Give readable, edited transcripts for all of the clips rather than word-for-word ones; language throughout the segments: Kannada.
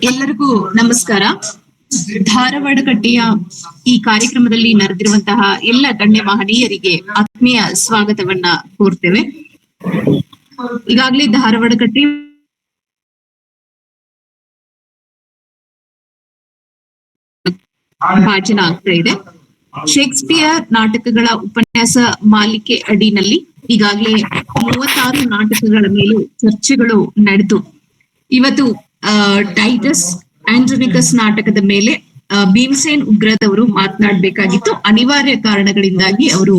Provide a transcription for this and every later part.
ಎಲ್ಲರಿಗೂ ನಮಸ್ಕಾರ. ಧಾರವಾಡ ಕಟ್ಟೆಯ ಈ ಕಾರ್ಯಕ್ರಮದಲ್ಲಿ ನಡೆದಿರುವಂತಹ ಎಲ್ಲ ಗಣ್ಯ ಮಹನೀಯರಿಗೆ ಆತ್ಮೀಯ ಸ್ವಾಗತವನ್ನ ಕೋರ್ತೇವೆ. ಈಗಾಗಲೇ ಧಾರವಾಡ ಕಟ್ಟೆ ಭಾಷಣ ಆಗ್ತಾ ಇದೆ. ಶೇಕ್ಸ್ಪಿಯರ್ ನಾಟಕಗಳ ಉಪನ್ಯಾಸ ಮಾಲಿಕೆ ಅಡಿನಲ್ಲಿ ಈಗಾಗಲೇ 36 ನಾಟಕಗಳ ಮೇಲೆ ಚರ್ಚೆಗಳು ನಡೆದು ಇವತ್ತು ಟೈಟಸ್ ಆಂಡ್ರೋನಿಕಸ್ ನಾಟಕದ ಮೇಲೆ ಭೀಮಸೇನ್ ಉಗ್ರದವರು ಮಾತನಾಡಬೇಕಾಗಿತ್ತು. ಅನಿವಾರ್ಯ ಕಾರಣಗಳಿಂದಾಗಿ ಅವರು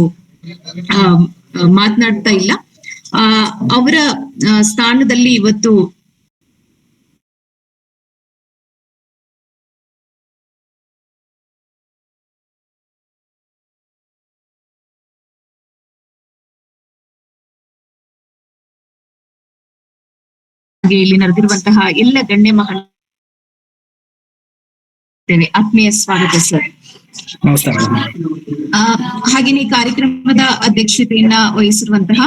ಮಾತನಾಡ್ತಾ ಇಲ್ಲ. ಅವರ ಸ್ಥಾನದಲ್ಲಿ ಇವತ್ತು ಇಲ್ಲಿ ನಡೆದಿರುವಂತಹ ಎಲ್ಲ ಗಣ್ಯ ಮಹನೀಯರಿಗೆ ಆತ್ಮೀಯ ಸ್ವಾಗತ ಸರ್. ನಮಸ್ಕಾರ. ಹಾಗೇನೆ ಕಾರ್ಯಕ್ರಮದ ಅಧ್ಯಕ್ಷತೆಯನ್ನ ವಹಿಸಿರುವಂತಹ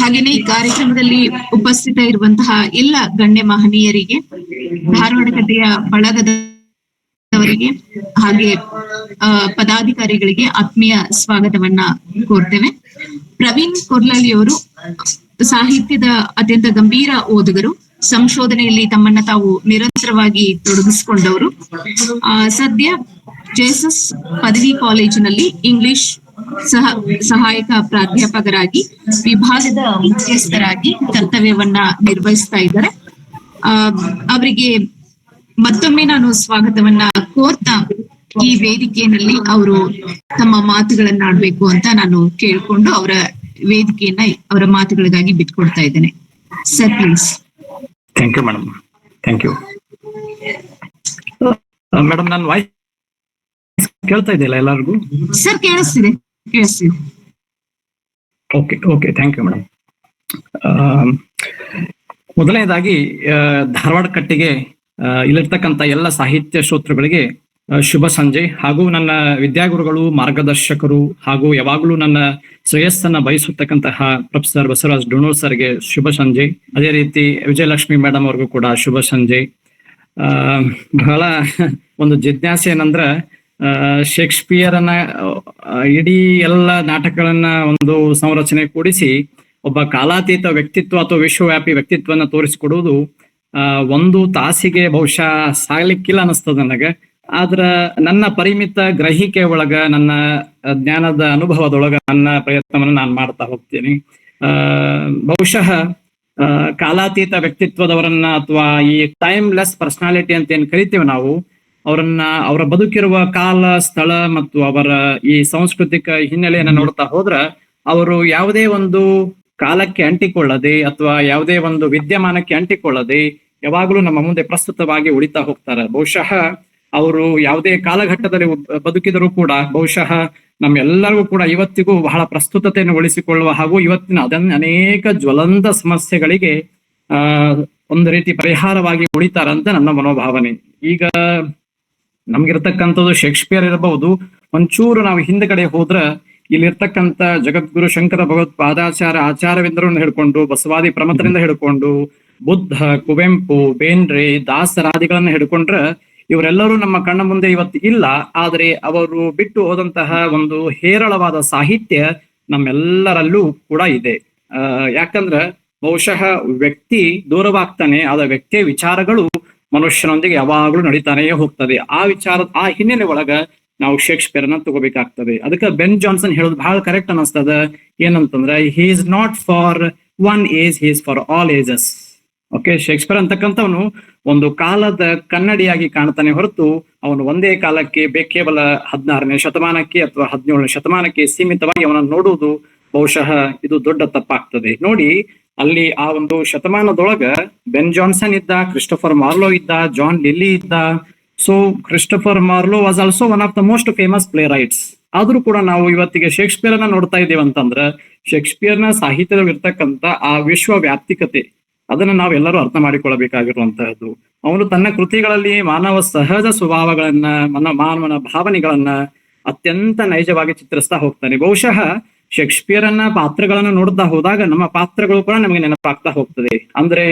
ಹಾಗೇನೆ ಈ ಕಾರ್ಯಕ್ರಮದಲ್ಲಿ ಉಪಸ್ಥಿತ ಇರುವಂತಹ ಎಲ್ಲ ಗಣ್ಯ ಮಹನೀಯರಿಗೆ, ಧಾರವಾಡ ಕಟ್ಟೆಯ ಬಳಗದವರಿಗೆ ಹಾಗೆ ಪದಾಧಿಕಾರಿಗಳಿಗೆ ಆತ್ಮೀಯ ಸ್ವಾಗತವನ್ನ ಕೋರ್ತೇವೆ. ಪ್ರವೀಣ್ ಕೊರ್ಲಳ್ಳಿಯವರು ಸಾಹಿತ್ಯದ ಅತ್ಯಂತ ಗಂಭೀರ ಓದುಗರು, ಸಂಶೋಧನೆಯಲ್ಲಿ ತಮ್ಮನ್ನ ತಾವು ನಿರಂತರವಾಗಿ ತೊಡಗಿಸಿಕೊಂಡವರು. ಸದ್ಯ ಜೆಎಸ್ಎಸ್ ಪದವಿ ಕಾಲೇಜಿನಲ್ಲಿ ಇಂಗ್ಲಿಷ್ ಸಹಾಯಕ ಪ್ರಾಧ್ಯಾಪಕರಾಗಿ ವಿಭಾಗದ ಮುಖ್ಯಸ್ಥರಾಗಿ ಕರ್ತವ್ಯವನ್ನ ನಿರ್ವಹಿಸ್ತಾ ಇದ್ದಾರೆ. ಅವರಿಗೆ ಮತ್ತೊಮ್ಮೆ ನಾನು ಸ್ವಾಗತವನ್ನ ಕೋರ್ತಾ ಈ ವೇದಿಕೆಯಲ್ಲಿ ಅವರು ತಮ್ಮ ಮಾತುಗಳನ್ನ ಆಡ್ಬೇಕು ಅಂತ ನಾನು ಕೇಳ್ಕೊಂಡು ಅವರ ವೇದಿಕೆಯನ್ನ ಅವರ ಮಾತುಗಳಿಗಾಗಿ ಬಿಟ್ಕೊಡ್ತಾ ಇದ್ದೇನೆ. Sir please. Thank you madam. Thank you madam. ನನ್ನ ವಾಯ್ಸ್ ಕೇಳ್ತಾ ಇದೆಯಲ್ಲ ಎಲ್ಲರಿಗೂ? ಸರ್ ಕೇಳಿಸ್ತಿದೆ. Okay okay, thank you madam. ಮೊದಲನೇದಾಗಿ ಧಾರವಾಡ ಕಟ್ಟೆಗೆ ಇಲ್ಲಿರ್ತಕ್ಕಂಥ ಎಲ್ಲ ಸಾಹಿತ್ಯ ಶ್ರೋತೃಗಳಿಗೆ ಶುಭ ಸಂಜೆ. ಹಾಗೂ ನನ್ನ ವಿದ್ಯಾಗುರುಗಳು, ಮಾರ್ಗದರ್ಶಕರು ಹಾಗೂ ಯಾವಾಗಲೂ ನನ್ನ ಶ್ರೇಯಸ್ಸನ್ನ ಬಯಸುತ್ತಕ್ಕಂತಹ ಪ್ರೊಫೆಸರ್ ಬಸವರಾಜ್ ಡೋಣೂರ್ ಸರ್ಗೆ ಶುಭ ಸಂಜೆ. ಅದೇ ರೀತಿ ವಿಜಯಲಕ್ಷ್ಮಿ ಮೇಡಮ್ ಅವ್ರಿಗೂ ಕೂಡ ಶುಭ ಸಂಜೆ. ಬಹಳ ಒಂದು ಜಿಜ್ಞಾಸೆ ಏನಂದ್ರ, ಶೇಕ್ಸ್ಪಿಯರನ್ನ ಇಡೀ ಎಲ್ಲ ನಾಟಕಗಳನ್ನ ಒಂದು ಸಂರಚನೆ ಕೂಡಿಸಿ ಒಬ್ಬ ಕಾಲಾತೀತ ವ್ಯಕ್ತಿತ್ವ ಅಥವಾ ವಿಶ್ವವ್ಯಾಪಿ ವ್ಯಕ್ತಿತ್ವನ ತೋರಿಸಿಕೊಡುವುದು ಒಂದು ತಾಸಿಗೆ ಬಹುಶಃ ಸಾಗ್ಲಿಕ್ಕಿಲ್ಲ ಅನಿಸ್ತದ ನನಗೆ. ಆದ್ರ ನನ್ನ ಪರಿಮಿತ ಗ್ರಹಿಕೆ ಒಳಗ, ನನ್ನ ಜ್ಞಾನದ ಅನುಭವದೊಳಗ ನನ್ನ ಪ್ರಯತ್ನವನ್ನು ನಾನು ಮಾಡ್ತಾ ಹೋಗ್ತೀನಿ. ಬಹುಶಃ ಕಾಲಾತೀತ ವ್ಯಕ್ತಿತ್ವದವರನ್ನ ಅಥವಾ ಈ ಟೈಮ್ಲೆಸ್ ಪರ್ಸನಾಲಿಟಿ ಅಂತ ಏನ್ ಕರಿತೀವಿ ನಾವು, ಅವರ ಬದುಕಿರುವ ಕಾಲ, ಸ್ಥಳ ಮತ್ತು ಅವರ ಈ ಸಾಂಸ್ಕೃತಿಕ ಹಿನ್ನೆಲೆಯನ್ನ ನೋಡ್ತಾ ಹೋದ್ರ ಅವರು ಯಾವುದೇ ಒಂದು ಕಾಲಕ್ಕೆ ಅಂಟಿಕೊಳ್ಳದೆ ಅಥವಾ ಯಾವುದೇ ಒಂದು ವಿದ್ಯಮಾನಕ್ಕೆ ಅಂಟಿಕೊಳ್ಳದೆ ಯಾವಾಗಲೂ ನಮ್ಮ ಮುಂದೆ ಪ್ರಸ್ತುತವಾಗಿ ಉಳಿತಾ ಹೋಗ್ತಾರೆ. ಬಹುಶಃ ಅವರು ಯಾವುದೇ ಕಾಲಘಟ್ಟದಲ್ಲಿ ಬದುಕಿದರೂ ಕೂಡ ಬಹುಶಃ ನಮ್ಮೆಲ್ಲರಿಗೂ ಕೂಡ ಇವತ್ತಿಗೂ ಬಹಳ ಪ್ರಸ್ತುತತೆಯನ್ನು ಉಳಿಸಿಕೊಳ್ಳುವ ಹಾಗೂ ಇವತ್ತಿನ ಅನೇಕ ಜ್ವಲಂತ ಸಮಸ್ಯೆಗಳಿಗೆ ಒಂದು ರೀತಿ ಪರಿಹಾರವಾಗಿ ಉಳಿತಾರಂತ ನನ್ನ ಮನೋಭಾವನೆ. ಈಗ ನಮ್ಗಿರ್ತಕ್ಕಂಥದ್ದು ಶೇಕ್ಸ್ಪಿಯರ್ ಇರಬಹುದು. ಒಂಚೂರು ನಾವು ಹಿಂದ್ಗಡೆ ಹೋದ್ರ ಇಲ್ಲಿರ್ತಕ್ಕಂಥ ಜಗದ್ಗುರು ಶಂಕರ ಭಗವತ್ಪಾದಾಚಾರ್ಯ ಆಚಾರ್ಯವಿಂದರನ್ನು ಹಿಡ್ಕೊಂಡು, ಬಸವಾದಿ ಪ್ರಮಥರಿಂದ ಹಿಡ್ಕೊಂಡು, ಬುದ್ಧ, ಕುವೆಂಪು, ಬೇಂದ್ರೆ, ದಾಸರಾದಿಗಳನ್ನ ಹಿಡ್ಕೊಂಡ್ರ ಇವರೆಲ್ಲರೂ ನಮ್ಮ ಕಣ್ಣ ಮುಂದೆ ಇವತ್ತು ಇಲ್ಲ. ಆದ್ರೆ ಅವರು ಬಿಟ್ಟು ಹೋದಂತಹ ಒಂದು ಹೇರಳವಾದ ಸಾಹಿತ್ಯ ನಮ್ಮೆಲ್ಲರಲ್ಲೂ ಕೂಡ ಇದೆ. ಯಾಕಂದ್ರ ಬಹುಶಃ ವ್ಯಕ್ತಿ ದೂರವಾಗ್ತಾನೆ, ಆದ ವ್ಯಕ್ತಿಯ ವಿಚಾರಗಳು ಮನುಷ್ಯನೊಂದಿಗೆ ಯಾವಾಗ್ಲೂ ನಡೀತಾನೆ ಹೋಗ್ತದೆ. ಆ ಹಿನ್ನೆಲೆ ಒಳಗ ನಾವು ಶೇಕ್ಸ್ಪಿಯರ್ನ ತಗೋಬೇಕಾಗ್ತದೆ. ಅದಕ್ಕೆ ಬೆನ್ ಜಾನ್ಸನ್ ಹೇಳೋದು ಬಹಳ ಕರೆಕ್ಟ್ ಅನಿಸ್ತದ. ಏನಂತಂದ್ರೆ, he is not for one age, he is for all ages. Okay, Shakespeare ಅಂತಕ್ಕಂಥವನು ಒಂದು ಕಾಲದ ಕನ್ನಡಿಯಾಗಿ ಕಾಣ್ತಾನೆ ಹೊರತು ಅವನು ಒಂದೇ ಕಾಲಕ್ಕೆ ಕೇವಲ 16ನೇ ಶತಮಾನಕ್ಕೆ ಅಥವಾ 17ನೇ ಶತಮಾನಕ್ಕೆ ಸೀಮಿತವಾಗಿ ಅವನನ್ನು ನೋಡುವುದು ಬಹುಶಃ ಇದು ದೊಡ್ಡ ತಪ್ಪಾಗ್ತದೆ. ನೋಡಿ, ಅಲ್ಲಿ ಆ ಒಂದು ಶತಮಾನದೊಳಗ ಬೆನ್ ಜಾನ್ಸನ್ ಇದ್ದ, ಕ್ರಿಸ್ಟೋಫರ್ ಮಾರ್ಲೋ ಇದ್ದ, ಜಾನ್ ಲಿಲ್ಲಿ ಇದ್ದ. So Christopher Marlowe was also one of the most famous playwrights. ಆದ್ರೂ ಕೂಡ ನಾವು ಇವತ್ತಿಗೆ ಶೇಕ್ಸ್ಪಿಯರ್ ಅನ್ನ ನೋಡ್ತಾ ಇದ್ದೇವೆ ಅಂತಂದ್ರ, ಶೇಕ್ಸ್ಪಿಯರ್ನ ಸಾಹಿತ್ಯದಲ್ಲಿರ್ತಕ್ಕಂಥ ಆ ವಿಶ್ವ ವ್ಯಾಪ್ತಿಕತೆ ಅದನ್ನ ನಾವೆಲ್ಲರೂ ಅರ್ಥ ಮಾಡಿಕೊಳ್ಳಬೇಕಾಗಿರುವಂತಹದ್ದು. ಅವನು ತನ್ನ ಕೃತಿಗಳಲ್ಲಿ ಮಾನವ ಸಹಜ ಸ್ವಭಾವಗಳನ್ನ, ಮಾನವನ ಭಾವನೆಗಳನ್ನ ಅತ್ಯಂತ ನೈಜವಾಗಿ ಚಿತ್ರಿಸ್ತಾ ಹೋಗ್ತಾನೆ. ಬಹುಶಃ ಶೇಕ್ಸ್ಪಿಯರನ್ನ ಪಾತ್ರಗಳನ್ನ ನೋಡ್ತಾ ಹೋದಾಗ ನಮ್ಮ ಪಾತ್ರಗಳು ಕೂಡ ನಮಗೆ ನೆನಪಾಗ್ತಾ ಹೋಗ್ತದೆ. ಅಂದ್ರೆ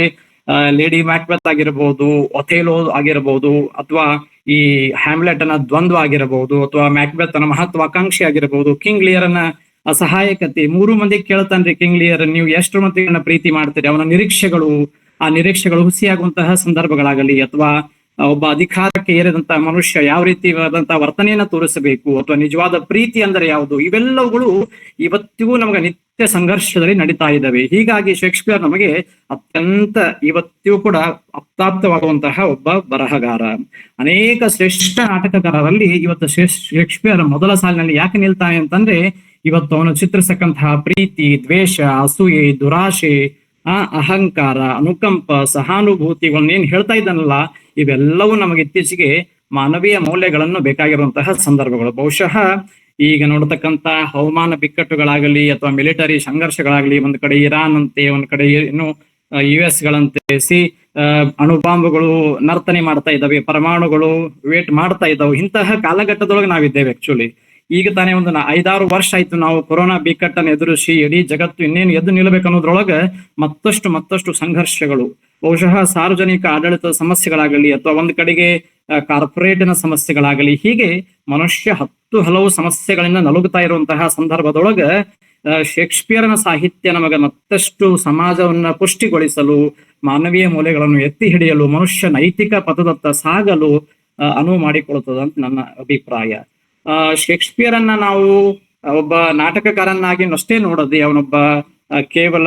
ಲೇಡಿ ಮ್ಯಾಕ್ಬೆತ್ ಆಗಿರಬಹುದು, ಒಥೇಲೋ ಆಗಿರಬಹುದು, ಅಥವಾ ಈ ಹ್ಯಾಮ್ಲೆಟನ ದ್ವಂದ್ವ ಆಗಿರಬಹುದು, ಅಥವಾ ಮ್ಯಾಕ್ಬೆತ್ನ ಮಹತ್ವಾಕಾಂಕ್ಷಿ ಆಗಿರಬಹುದು, ಕಿಂಗ್ ಲಿಯರನ ಅಸಹಾಯಕತೆ. 3 ಮಂದಿ ಕೇಳ್ತಾನ್ರಿ ಕಿಂಗ್ ಲಿಯರ್, ನೀವು ಎಷ್ಟು ಮಟ್ಟಿಗೆ ಪ್ರೀತಿ ಮಾಡ್ತೀರಿ? ಅವನ ನಿರೀಕ್ಷೆಗಳು, ಆ ನಿರೀಕ್ಷೆಗಳು ಹುಸಿಯಾಗುವಂತಹ ಸಂದರ್ಭಗಳಾಗಲಿ, ಅಥವಾ ಒಬ್ಬ ಅಧಿಕಾರಕ್ಕೆ ಏರಿದಂತಹ ಮನುಷ್ಯ ಯಾವ ರೀತಿಯಾದಂತಹ ವರ್ತನೆಯನ್ನ ತೋರಿಸಬೇಕು, ಅಥವಾ ನಿಜವಾದ ಪ್ರೀತಿ ಅಂದರೆ ಯಾವುದು, ಇವೆಲ್ಲವುಗಳು ಇವತ್ತಿಗೂ ನಮಗೆ ನಿತ್ಯ ಸಂಘರ್ಷದಲ್ಲಿ ನಡೀತಾ ಇದ್ದಾವೆ. ಹೀಗಾಗಿ ಶೇಕ್ಸ್ಪಿಯರ್ ನಮಗೆ ಅತ್ಯಂತ ಇವತ್ತಿಗೂ ಕೂಡ ಅಪ್ರಾಪ್ತವಾಗುವಂತಹ ಒಬ್ಬ ಬರಹಗಾರ. ಅನೇಕ ಶ್ರೇಷ್ಠ ನಾಟಕಕಾರರಲ್ಲಿ ಇವತ್ತು ಶೇಕ್ಸ್ಪಿಯರ್ ಮೊದಲ ಸಾಲಿನಲ್ಲಿ ಯಾಕೆ ನಿಲ್ತಾನೆ ಅಂತಂದ್ರೆ, ಇವತ್ತು ಅವನು ಚಿತ್ರಿಸಕ್ಕಂತಹ ಪ್ರೀತಿ, ದ್ವೇಷ, ಅಸೂಯೆ, ದುರಾಶೆ, ಅಹಂಕಾರ, ಅನುಕಂಪ, ಸಹಾನುಭೂತಿಗಳನ್ನ ಏನ್ ಹೇಳ್ತಾ ಇದ್ದಾನಲ್ಲ, ಇವೆಲ್ಲವೂ ನಮಗೆ ಇತ್ತೀಚೆಗೆ ಮಾನವೀಯ ಮೌಲ್ಯಗಳನ್ನು ಬೇಕಾಗಿರುವಂತಹ ಸಂದರ್ಭಗಳು. ಬಹುಶಃ ಈಗ ನೋಡ್ತಕ್ಕಂತ ಹವಾಮಾನ ಬಿಕ್ಕಟ್ಟುಗಳಾಗಲಿ, ಅಥವಾ ಮಿಲಿಟರಿ ಸಂಘರ್ಷಗಳಾಗಲಿ, ಒಂದ್ ಕಡೆ ಇರಾನ್ ಅಂತೆ, ಒಂದ್ ಕಡೆ ಇನ್ನು US ಗಳಂತೆ ಅಣುಬಾಂಬುಗಳು ನರ್ತನೆ ಮಾಡ್ತಾ ಇದ್ದಾವೆ, ಪರಮಾಣುಗಳು ವೇಟ್ ಮಾಡ್ತಾ ಇದ್ದಾವೆ. ಇಂತಹ ಕಾಲಘಟ್ಟದೊಳಗೆ ನಾವಿದ್ದೇವೆ. ಆಕ್ಚುಲಿ ಈಗ ತಾನೇ ಒಂದು 5-6 ವರ್ಷ ಆಯ್ತು ನಾವು ಕೊರೋನಾ ಬಿಕ್ಕಟ್ಟನ್ನು ಎದುರಿಸಿ ಇಡೀ ಜಗತ್ತು ಇನ್ನೇನು ಎದ್ದು ನಿಲ್ಲಬೇಕು ಅನ್ನೋದ್ರೊಳಗೆ ಮತ್ತಷ್ಟು ಸಂಘರ್ಷಗಳು, ಬಹುಶಃ ಸಾರ್ವಜನಿಕ ಆಡಳಿತದ ಸಮಸ್ಯೆಗಳಾಗಲಿ, ಅಥವಾ ಒಂದ್ ಕಡೆಗೆ ಕಾರ್ಪೊರೇಟಿನ ಸಮಸ್ಯೆಗಳಾಗಲಿ, ಹೀಗೆ ಮನುಷ್ಯ ಹಲವು ಸಮಸ್ಯೆಗಳಿಂದ ನಲುಗುತ್ತಾ ಇರುವಂತಹ ಸಂದರ್ಭದೊಳಗ ಶೇಕ್ಸ್ಪಿಯರ್ನ ಸಾಹಿತ್ಯ ನಮಗೆ ಮತ್ತಷ್ಟು ಸಮಾಜವನ್ನ ಪುಷ್ಟಿಗೊಳಿಸಲು, ಮಾನವೀಯ ಮೌಲ್ಯಗಳನ್ನು ಎತ್ತಿ ಹಿಡಿಯಲು, ಮನುಷ್ಯ ನೈತಿಕ ಪಥದತ್ತ ಸಾಗಲು ಅನುವು ಮಾಡಿಕೊಡುತ್ತದೆ ಅಂತ ನನ್ನ ಅಭಿಪ್ರಾಯ. ಶೇಕ್ಸ್ಪಿಯರನ್ನ ನಾವು ಒಬ್ಬ ನಾಟಕಕಾರನಾಗಿ ಅಷ್ಟೇ ನೋಡದೆ, ಅವನೊಬ್ಬ ಕೇವಲ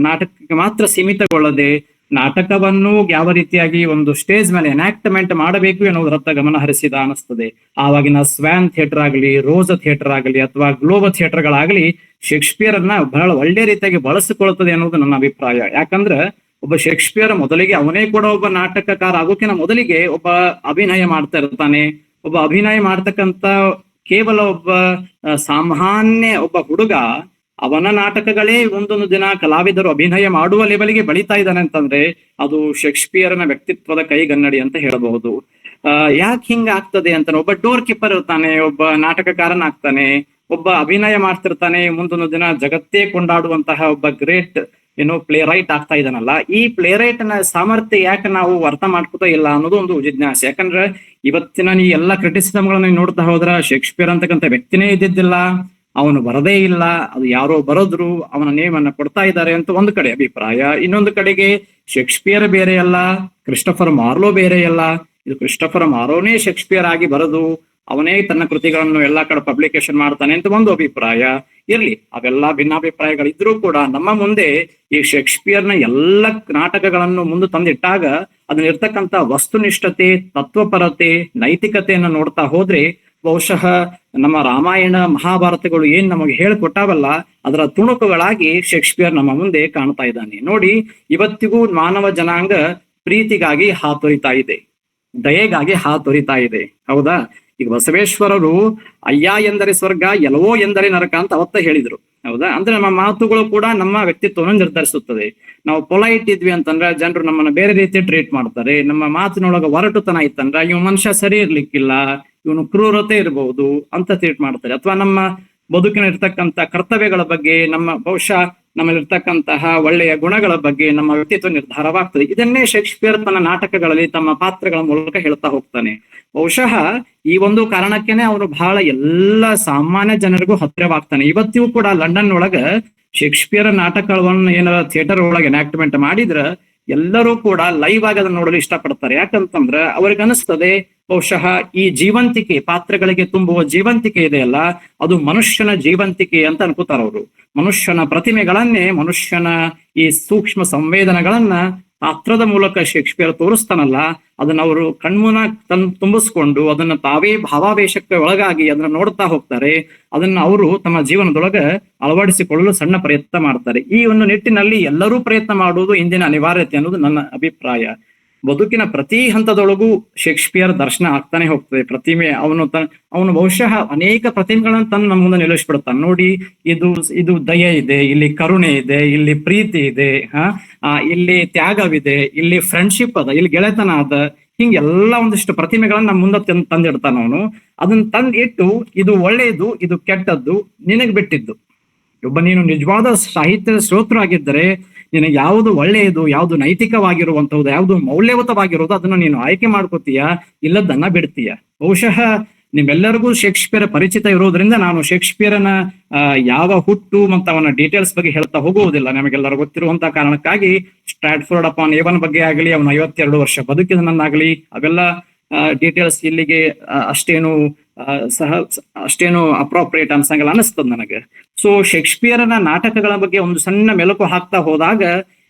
ನಾಟಕಕ್ಕೆ ಮಾತ್ರ ಸೀಮಿತಗೊಳ್ಳದೆ, ನಾಟಕವನ್ನು ಯಾವ ರೀತಿಯಾಗಿ ಒಂದು ಸ್ಟೇಜ್ ಮೇಲೆ ಎನಾಕ್ಟ್ಮೆಂಟ್ ಮಾಡಬೇಕು ಎನ್ನುವುದರತ್ತ ಗಮನ ಹರಿಸಿದ ಅನಿಸ್ತದೆ. ಆವಾಗಿನ ಸ್ವ್ಯಾನ್ ಥಿಯೇಟರ್ ಆಗಲಿ, ರೋಸ್ ಥಿಯೇಟರ್ ಆಗಲಿ, ಅಥವಾ ಗ್ಲೋಬ್ ಥಿಯೇಟರ್ಗಳಾಗಲಿ ಶೇಕ್ಸ್ಪಿಯರನ್ನ ಬಹಳ ಒಳ್ಳೆ ರೀತಿಯಾಗಿ ಬಳಸಿಕೊಳ್ಳುತ್ತದೆ ಅನ್ನೋದು ನನ್ನ ಅಭಿಪ್ರಾಯ. ಯಾಕಂದ್ರೆ ಒಬ್ಬ ಶೇಕ್ಸ್ಪಿಯರ್ ಮೊದಲಿಗೆ ಅವನೇ ಕೂಡ ಒಬ್ಬ ನಾಟಕಕಾರ ಆಗೋಕಿನ ಮೊದಲಿಗೆ ಒಬ್ಬ ಅಭಿನಯ ಮಾಡ್ತಾ ಇರ್ತಾನೆ. ಒಬ್ಬ ಅಭಿನಯ ಮಾಡ್ತಕ್ಕಂತ ಕೇವಲ ಒಬ್ಬ ಸಾಮಾನ್ಯ ಒಬ್ಬ ಹುಡುಗ, ಅವನ ನಾಟಕಗಳೇ ಒಂದೊಂದು ದಿನ ಕಲಾವಿದರು ಅಭಿನಯ ಮಾಡುವ ಲೆವೆಲ್ಗೆ ಬೆಳೀತಾ ಇದ್ದಾನೆ ಅಂತಂದ್ರೆ ಅದು ಶೇಕ್ಸ್ಪಿಯರ್ನ ವ್ಯಕ್ತಿತ್ವದ ಕೈಗನ್ನಡಿ ಅಂತ ಹೇಳಬಹುದು. ಯಾಕೆ ಹಿಂಗ ಆಗ್ತದೆ ಅಂತ, ಒಬ್ಬ ಡೋರ್ ಕೀಪರ್ ಇರ್ತಾನೆ, ಒಬ್ಬ ನಾಟಕಕಾರನಾಗ್ತಾನೆ, ಒಬ್ಬ ಅಭಿನಯ ಮಾಡ್ತಿರ್ತಾನೆ, ಮುಂದೊಂದು ದಿನ ಜಗತ್ತೇ ಕೊಂಡಾಡುವಂತಹ ಒಬ್ಬ ಗ್ರೇಟ್ ಪ್ಲೇ ರೈಟ್ ಆಗ್ತಾ ಇದ್ದಾನಲ್ಲ, ಈ ಪ್ಲೇ ರೈಟ್ ನ ಸಾಮರ್ಥ್ಯ ಯಾಕೆ ನಾವು ಅರ್ಥ ಮಾಡ್ಕೋತಾ ಇಲ್ಲ ಅನ್ನೋದು ಒಂದು ಜಿಜ್ಞಾಸೆ. ಯಾಕಂದ್ರೆ ಇವತ್ತಿನ ಈ ಎಲ್ಲಾ ಕ್ರಿಟಿಸಿಸಮ್ಗಳನ್ನ ನೋಡ್ತಾ ಹೋದ್ರ ಶೇಕ್ಸ್ಪಿಯರ್ ಅಂತಕ್ಕಂಥ ವ್ಯಕ್ತಿನೇ ಇದ್ದಿದ್ದಿಲ್ಲ, ಅವನು ಬರದೇ ಇಲ್ಲ, ಅದು ಯಾರೋ ಬರೋದ್ರು, ಅವನ ನೇಮನ್ನ ಕೊಡ್ತಾ ಇದ್ದಾರೆ ಅಂತ ಒಂದು ಕಡೆ ಅಭಿಪ್ರಾಯ. ಇನ್ನೊಂದು ಕಡೆಗೆ ಶೇಕ್ಸ್ಪಿಯರ್ ಬೇರೆ ಅಲ್ಲ, ಕ್ರಿಸ್ಟೋಫರ್ ಮಾರ್ಲೋ ಬೇರೆ ಅಲ್ಲ, ಇದು ಕ್ರಿಸ್ಟೋಫರ್ ಮಾರ್ಲೋನೇ ಶೇಕ್ಸ್ಪಿಯರ್ ಆಗಿ ಬರೋದು, ಅವನೇ ತನ್ನ ಕೃತಿಗಳನ್ನು ಎಲ್ಲಾ ಕಡೆ ಪಬ್ಲಿಕೇಶನ್ ಮಾಡ್ತಾನೆ ಅಂತ ಒಂದು ಅಭಿಪ್ರಾಯ. ಇರ್ಲಿ, ಅವೆಲ್ಲಾ ಭಿನ್ನಾಭಿಪ್ರಾಯಗಳಿದ್ರೂ ಕೂಡ ನಮ್ಮ ಮುಂದೆ ಈ ಶೇಕ್ಸ್ಪಿಯರ್ನ ಎಲ್ಲ ನಾಟಕಗಳನ್ನು ಮುಂದೆ ತಂದಿಟ್ಟಾಗ ಅದನ್ನಿರ್ತಕ್ಕಂಥ ವಸ್ತುನಿಷ್ಠತೆ, ತತ್ವಪರತೆ, ನೈತಿಕತೆಯನ್ನು ನೋಡ್ತಾ ಹೋದ್ರೆ ಬಹುಶಃ ನಮ್ಮ ರಾಮಾಯಣ ಮಹಾಭಾರತಗಳು ಏನ್ ನಮಗೆ ಹೇಳ್ಕೊಟ್ಟಾವಲ್ಲ ಅದರ ತುಣುಕುಗಳಾಗಿ ಶೇಕ್ಸ್ಪಿಯರ್ ನಮ್ಮ ಮುಂದೆ ಕಾಣ್ತಾ ಇದ್ದಾನೆ. ನೋಡಿ, ಇವತ್ತಿಗೂ ಮಾನವ ಜನಾಂಗ ಪ್ರೀತಿಗಾಗಿ ಹಾತೊರಿತಾ ಇದೆ, ದಯೆಗಾಗಿ ಹಾತೊರಿತಾ ಇದೆ. ಹೌದಾ? ಈಗ ಬಸವೇಶ್ವರರು ಅಯ್ಯ ಎಂದರೆ ಸ್ವರ್ಗ, ಎಲ್ಲವೋ ಎಂದರೆ ನರಕ ಅಂತ ಅವತ್ತ ಹೇಳಿದ್ರು. ಹೌದಾ? ಅಂದ್ರೆ ನಮ್ಮ ಮಾತುಗಳು ಕೂಡ ನಮ್ಮ ವ್ಯಕ್ತಿತ್ವವನ್ನು ನಿರ್ಧರಿಸುತ್ತದೆ. ನಾವು ಪೊಲೈಟ್ ಇದ್ವಿ ಅಂತಂದ್ರೆ ಜನರು ನಮ್ಮನ್ನ ಬೇರೆ ರೀತಿ ಟ್ರೀಟ್ ಮಾಡ್ತಾರೆ. ನಮ್ಮ ಮಾತಿನೊಳಗ ಒರಟುತನ ಇತ್ತಂದ್ರ ಇವ್ ಮನುಷ್ಯ ಸರಿ ಇರ್ಲಿಕ್ಕಿಲ್ಲ, ಇವನು ಕ್ರೂರತೆ ಇರಬಹುದು ಅಂತ ಟ್ರೀಟ್ ಮಾಡ್ತಾರೆ. ಅಥವಾ ನಮ್ಮ ಬದುಕಿನ ಇರ್ತಕ್ಕಂಥ ಕರ್ತವ್ಯಗಳ ಬಗ್ಗೆ, ನಮ್ಮ ಬಹುಶಃ ನಮ್ಮಲ್ಲಿರ್ತಕ್ಕಂತಹ ಒಳ್ಳೆಯ ಗುಣಗಳ ಬಗ್ಗೆ ನಮ್ಮ ವ್ಯಕ್ತಿತ್ವ ನಿರ್ಧಾರವಾಗ್ತದೆ. ಇದನ್ನೇ ಶೇಕ್ಸ್ಪಿಯರ್ ತನ್ನ ನಾಟಕಗಳಲ್ಲಿ ತಮ್ಮ ಪಾತ್ರಗಳ ಮೂಲಕ ಹೇಳ್ತಾ ಹೋಗ್ತಾನೆ. ಬಹುಶಃ ಈ ಒಂದು ಕಾರಣಕ್ಕೇನೆ ಅವನು ಬಹಳ ಎಲ್ಲ ಸಾಮಾನ್ಯ ಜನರಿಗೂ ಹತ್ತಿರವಾಗ್ತಾನೆ. ಇವತ್ತಿಗೂ ಕೂಡ ಲಂಡನ್ ಒಳಗ ಶೇಕ್ಸ್ಪಿಯರ್ ನಾಟಕಗಳನ್ನು ಏನಾರ ಥಿಯೇಟರ್ ಒಳಗೆ ಎನಾಕ್ಟ್ಮೆಂಟ್ ಮಾಡಿದ್ರ ಎಲ್ಲರೂ ಕೂಡ ಲೈವ್ ಆಗಿ ಅದನ್ನ ನೋಡಲು ಇಷ್ಟಪಡ್ತಾರೆ. ಯಾಕಂತಂದ್ರ ಅವ್ರಿಗೆ ಅನಿಸ್ತದೆ ಬಹುಶಃ ಈ ಜೀವಂತಿಕೆ, ಪಾತ್ರಗಳಿಗೆ ತುಂಬುವ ಜೀವಂತಿಕೆ ಇದೆಯಲ್ಲ, ಅದು ಮನುಷ್ಯನ ಜೀವಂತಿಕೆ ಅಂತ ಅನ್ಕೋತಾರ ಅವರು. ಮನುಷ್ಯನ ಪ್ರತಿಮೆಗಳನ್ನೇ, ಮನುಷ್ಯನ ಈ ಸೂಕ್ಷ್ಮ ಸಂವೇದನೆಗಳನ್ನ ಪಾತ್ರದ ಮೂಲಕ ಶೇಕ್ಸ್ಪಿಯರ್ ತೋರಿಸ್ತಾನಲ್ಲ, ಅದನ್ನ ಅವರು ಕಣ್ಮುನ ತುಂಬಿಸ್ಕೊಂಡು ಅದನ್ನ ತಾವೇ ಭಾವಾವೇಶಕ್ಕೆ ಒಳಗಾಗಿ ಅದನ್ನ ನೋಡ್ತಾ ಹೋಗ್ತಾರೆ. ಅದನ್ನ ಅವರು ತಮ್ಮ ಜೀವನದೊಳಗ ಅಳವಡಿಸಿಕೊಳ್ಳಲು ಸಣ್ಣ ಪ್ರಯತ್ನ ಮಾಡ್ತಾರೆ. ಈ ಒಂದು ನಿಟ್ಟಿನಲ್ಲಿ ಎಲ್ಲರೂ ಪ್ರಯತ್ನ ಮಾಡುವುದು ಇಂದಿನ ಅನಿವಾರ್ಯತೆ ಅನ್ನೋದು ನನ್ನ ಅಭಿಪ್ರಾಯ. ಬದುಕಿನ ಪ್ರತಿ ಹಂತದೊಳಗೂ ಶೇಕ್ಸ್ಪಿಯರ್ ದರ್ಶನ ಆಗ್ತಾನೆ ಹೋಗ್ತದೆ. ಪ್ರತಿಮೆ ಅವನು ಬಹುಶಃ ಅನೇಕ ಪ್ರತಿಮೆಗಳನ್ನ ತನ್ನ ನಮ್ಮ ಮುಂದೆ ನಿಲ್ಲಿಸ್ಬಿಡ್ತಾನೆ. ನೋಡಿ, ಇದು ದಯೆ ಇದೆ, ಇಲ್ಲಿ ಕರುಣೆ ಇದೆ, ಇಲ್ಲಿ ಪ್ರೀತಿ ಇದೆ, ಇಲ್ಲಿ ತ್ಯಾಗವಿದೆ, ಇಲ್ಲಿ ಫ್ರೆಂಡ್ಶಿಪ್ ಅದ, ಇಲ್ಲಿ ಗೆಳೆತನ ಅದ, ಹಿಂಗೆಲ್ಲ ಒಂದಿಷ್ಟು ಪ್ರತಿಮೆಗಳನ್ನ ನಮ್ಮ ಮುಂದೆ ತಂದಿಡ್ತಾನ ಅವನು. ಅದನ್ನ ತಂದಿಟ್ಟು ಇದು ಒಳ್ಳೆಯದು, ಇದು ಕೆಟ್ಟದ್ದು ನಿನಗೆ ಬಿಟ್ಟಿದ್ದು. ಒಬ್ಬ ನೀನು ನಿಜವಾದ ಸಾಹಿತ್ಯದ ಶ್ರೋತೃ ಆಗಿದ್ದರೆ ನಿನಗೆ ಯಾವುದು ಒಳ್ಳೆಯದು, ಯಾವುದು ನೈತಿಕವಾಗಿರುವಂತಹದ್ದು, ಯಾವುದು ಮೌಲ್ಯಯುತವಾಗಿರುವುದು ಅದನ್ನು ನೀನು ಆಯ್ಕೆ ಮಾಡ್ಕೋತೀಯ, ಇಲ್ಲದನ್ನ ಬಿಡ್ತೀಯ. ಬಹುಶಃ ನಿಮ್ಮೆಲ್ಲರಿಗೂ ಶೇಕ್ಸ್ಪಿಯರ್ ಪರಿಚಿತ ಇರೋದ್ರಿಂದ ನಾನು ಶೇಕ್ಸ್ಪಿಯರ್ನ ಯಾವ ಹುಟ್ಟು ಮತ್ತು ಅವನ ಡೀಟೇಲ್ಸ್ ಬಗ್ಗೆ ಹೇಳ್ತಾ ಹೋಗುವುದಿಲ್ಲ. ನಮಗೆಲ್ಲರೂ ಗೊತ್ತಿರುವಂತಹ ಕಾರಣಕ್ಕಾಗಿ ಸ್ಟ್ರಾಟ್ಫೋರ್ಡ್ ಅಪಾನ್ ಏವನ್ ಬಗ್ಗೆ ಆಗಲಿ, ಅವನ 52 ವರ್ಷ ಬದುಕಿದನನ್ನಾಗಲಿ ಅವೆಲ್ಲ ಡೀಟೇಲ್ಸ್ ಇಲ್ಲಿಗೆ ಅಷ್ಟೇನು ಅಪ್ರೋಪ್ರಿಯೇಟ್ ಅನ್ಸಂಗಲ್ಲ ಅನಿಸ್ತದ ನನಗೆ. ಸೊ ಶೇಕ್ಸ್ಪಿಯರ್ನ ನಾಟಕಗಳ ಬಗ್ಗೆ ಒಂದು ಸಣ್ಣ ಮೆಲುಕು ಹಾಕ್ತಾ ಹೋದಾಗ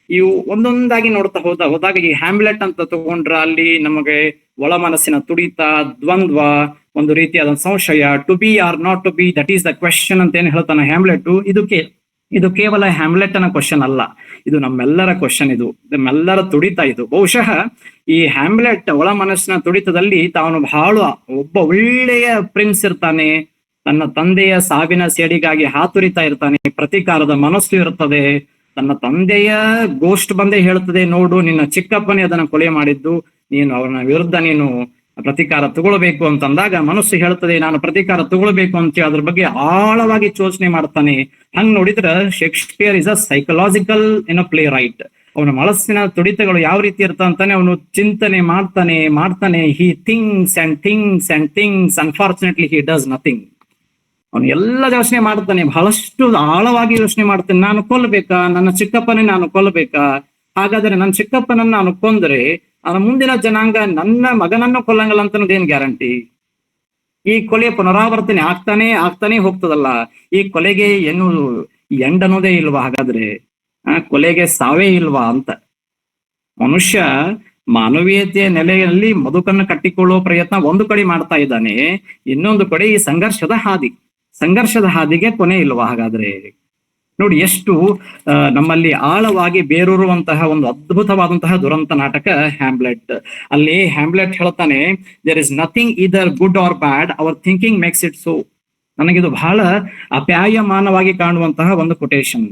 ಇವು ಒಂದೊಂದಾಗಿ ನೋಡ್ತಾ ಹೋದಾಗ ಈ ಹ್ಯಾಮ್ಲೆಟ್ ಅಂತ ತಗೊಂಡ್ರ ಅಲ್ಲಿ ನಮಗೆ ಒಳ ಮನಸ್ಸಿನ ತುಡಿತ, ದ್ವಂದ್ವ, ಒಂದು ರೀತಿಯಾದ ಸಂಶಯ, to be or not to be, that is the question ಅಂತ ಏನ್ ಹೇಳ್ತಾನೆ ಹ್ಯಾಮ್ಲೆಟ್. ಇದು ಕೇವಲ ಹ್ಯಾಮ್ಲೆಟ್ ಅನ್ನ ಕ್ವಶನ್ ಅಲ್ಲ, ಇದು ನಮ್ಮೆಲ್ಲರ ಕ್ವಶನ್, ಇದು ನಮ್ಮೆಲ್ಲರ ತುಡಿತ. ಇದು ಬಹುಶಃ ಈ ಹ್ಯಾಮ್ಲೆಟ್ ಒಳ ಮನಸ್ಸಿನ ತುಡಿತದಲ್ಲಿ ತಾನು ಬಹಳ ಒಬ್ಬ ಒಳ್ಳೆಯ ಪ್ರಿನ್ಸ್ ಇರ್ತಾನೆ, ತನ್ನ ತಂದೆಯ ಸಾವಿನ ಸೇಡಿಗಾಗಿ ಹಾತುರಿತಾ ಇರ್ತಾನೆ, ಪ್ರತೀಕಾರದ ಮನಸ್ಸು ಇರ್ತದೆ, ತನ್ನ ತಂದೆಯ ಗೋಷ್ಠ ಬಂದೇ ಹೇಳ್ತದೆ, ನೋಡು ನಿನ್ನ ಚಿಕ್ಕಪ್ಪನೇ ಅದನ್ನ ಕೊಲೆ ಮಾಡಿದ್ದು, ನೀನು ಅವನ ವಿರುದ್ಧ ನೀನು ಪ್ರತೀಕಾರ ತಗೊಳ್ಬೇಕು ಅಂತಂದಾಗ ಮನಸ್ಸು ಹೇಳ್ತದೆ ನಾನು ಪ್ರತೀಕಾರ ತಗೊಳ್ಬೇಕು ಅಂತ ಅದ್ರ ಬಗ್ಗೆ ಆಳವಾಗಿ ಯೋಚನೆ ಮಾಡ್ತಾನೆ. ಹಂಗ್ ನೋಡಿದ್ರ Shakespeare is a psychological play right. ಅವನ ಮನಸ್ಸಿನ ತುಡಿತಗಳು ಯಾವ ರೀತಿ ಇರ್ತಾನೆ, ಅವನು ಚಿಂತನೆ ಮಾಡ್ತಾನೆ. ಹಿ thinks and thinks and thinks, unfortunately he does nothing. ಅವನು ಎಲ್ಲ ಯೋಚನೆ ಮಾಡ್ತಾನೆ, ಬಹಳಷ್ಟು ಆಳವಾಗಿ ಯೋಚನೆ ಮಾಡ್ತಾನೆ. ನಾನು ಕೊಲ್ಲಬೇಕಾ, ನನ್ನ ಚಿಕ್ಕಪ್ಪನೇ ನಾನು ಕೊಲ್ಲಬೇಕಾ? ಹಾಗಾದ್ರೆ ನನ್ನ ಚಿಕ್ಕಪ್ಪನನ್ನ ನಾನು ಕೊಂದ್ರೆ ಅವನ ಮುಂದಿನ ಜನಾಂಗ ನನ್ನ ಮಗನನ್ನು ಕೊಲ್ಲಂಗಲ್ಲ ಅಂತ ಅನ್ನೋದೇನ್ ಗ್ಯಾರಂಟಿ? ಈ ಕೊಲೆಯ ಪುನರಾವರ್ತನೆ ಆಗ್ತಾನೆ ಹೋಗ್ತದಲ್ಲ. ಈ ಕೊಲೆಗೆ ಏನು ಎಂಡ್ ಅನ್ನೋದೇ ಇಲ್ವಾ? ಹಾಗಾದ್ರೆ ಕೊಲೆಗೆ ಸಾವೇ ಇಲ್ವಾ ಅಂತ ಮನುಷ್ಯ ಮಾನವೀಯತೆಯ ನೆಲೆಯಲ್ಲಿ ಬದುಕನ್ನು ಕಟ್ಟಿಕೊಳ್ಳುವ ಪ್ರಯತ್ನ ಒಂದು ಕಡೆ ಮಾಡ್ತಾ ಇದ್ದಾನೆ, ಇನ್ನೊಂದು ಕಡೆ ಈ ಸಂಘರ್ಷದ ಹಾದಿಗೆ ಕೊನೆ ಇಲ್ವಾ? ಹಾಗಾದ್ರೆ ನೋಡಿ ಎಷ್ಟು ನಮ್ಮಲ್ಲಿ ಆಳವಾಗಿ ಬೇರೂರುವಂತಹ ಒಂದು ಅದ್ಭುತವಾದಂತಹ ದುರಂತ ನಾಟಕ ಹ್ಯಾಮ್ಲೆಟ್. ಅಲ್ಲಿ ಹ್ಯಾಮ್ಲೆಟ್ ಹೇಳ್ತಾನೆ, there is nothing either good or bad, our thinking makes it so. ನನಗಿದು ಬಹಳ ಅಪ್ಯಾಯಮಾನವಾಗಿ ಕಾಣುವಂತಹ ಒಂದು ಕೊಟೇಶನ್.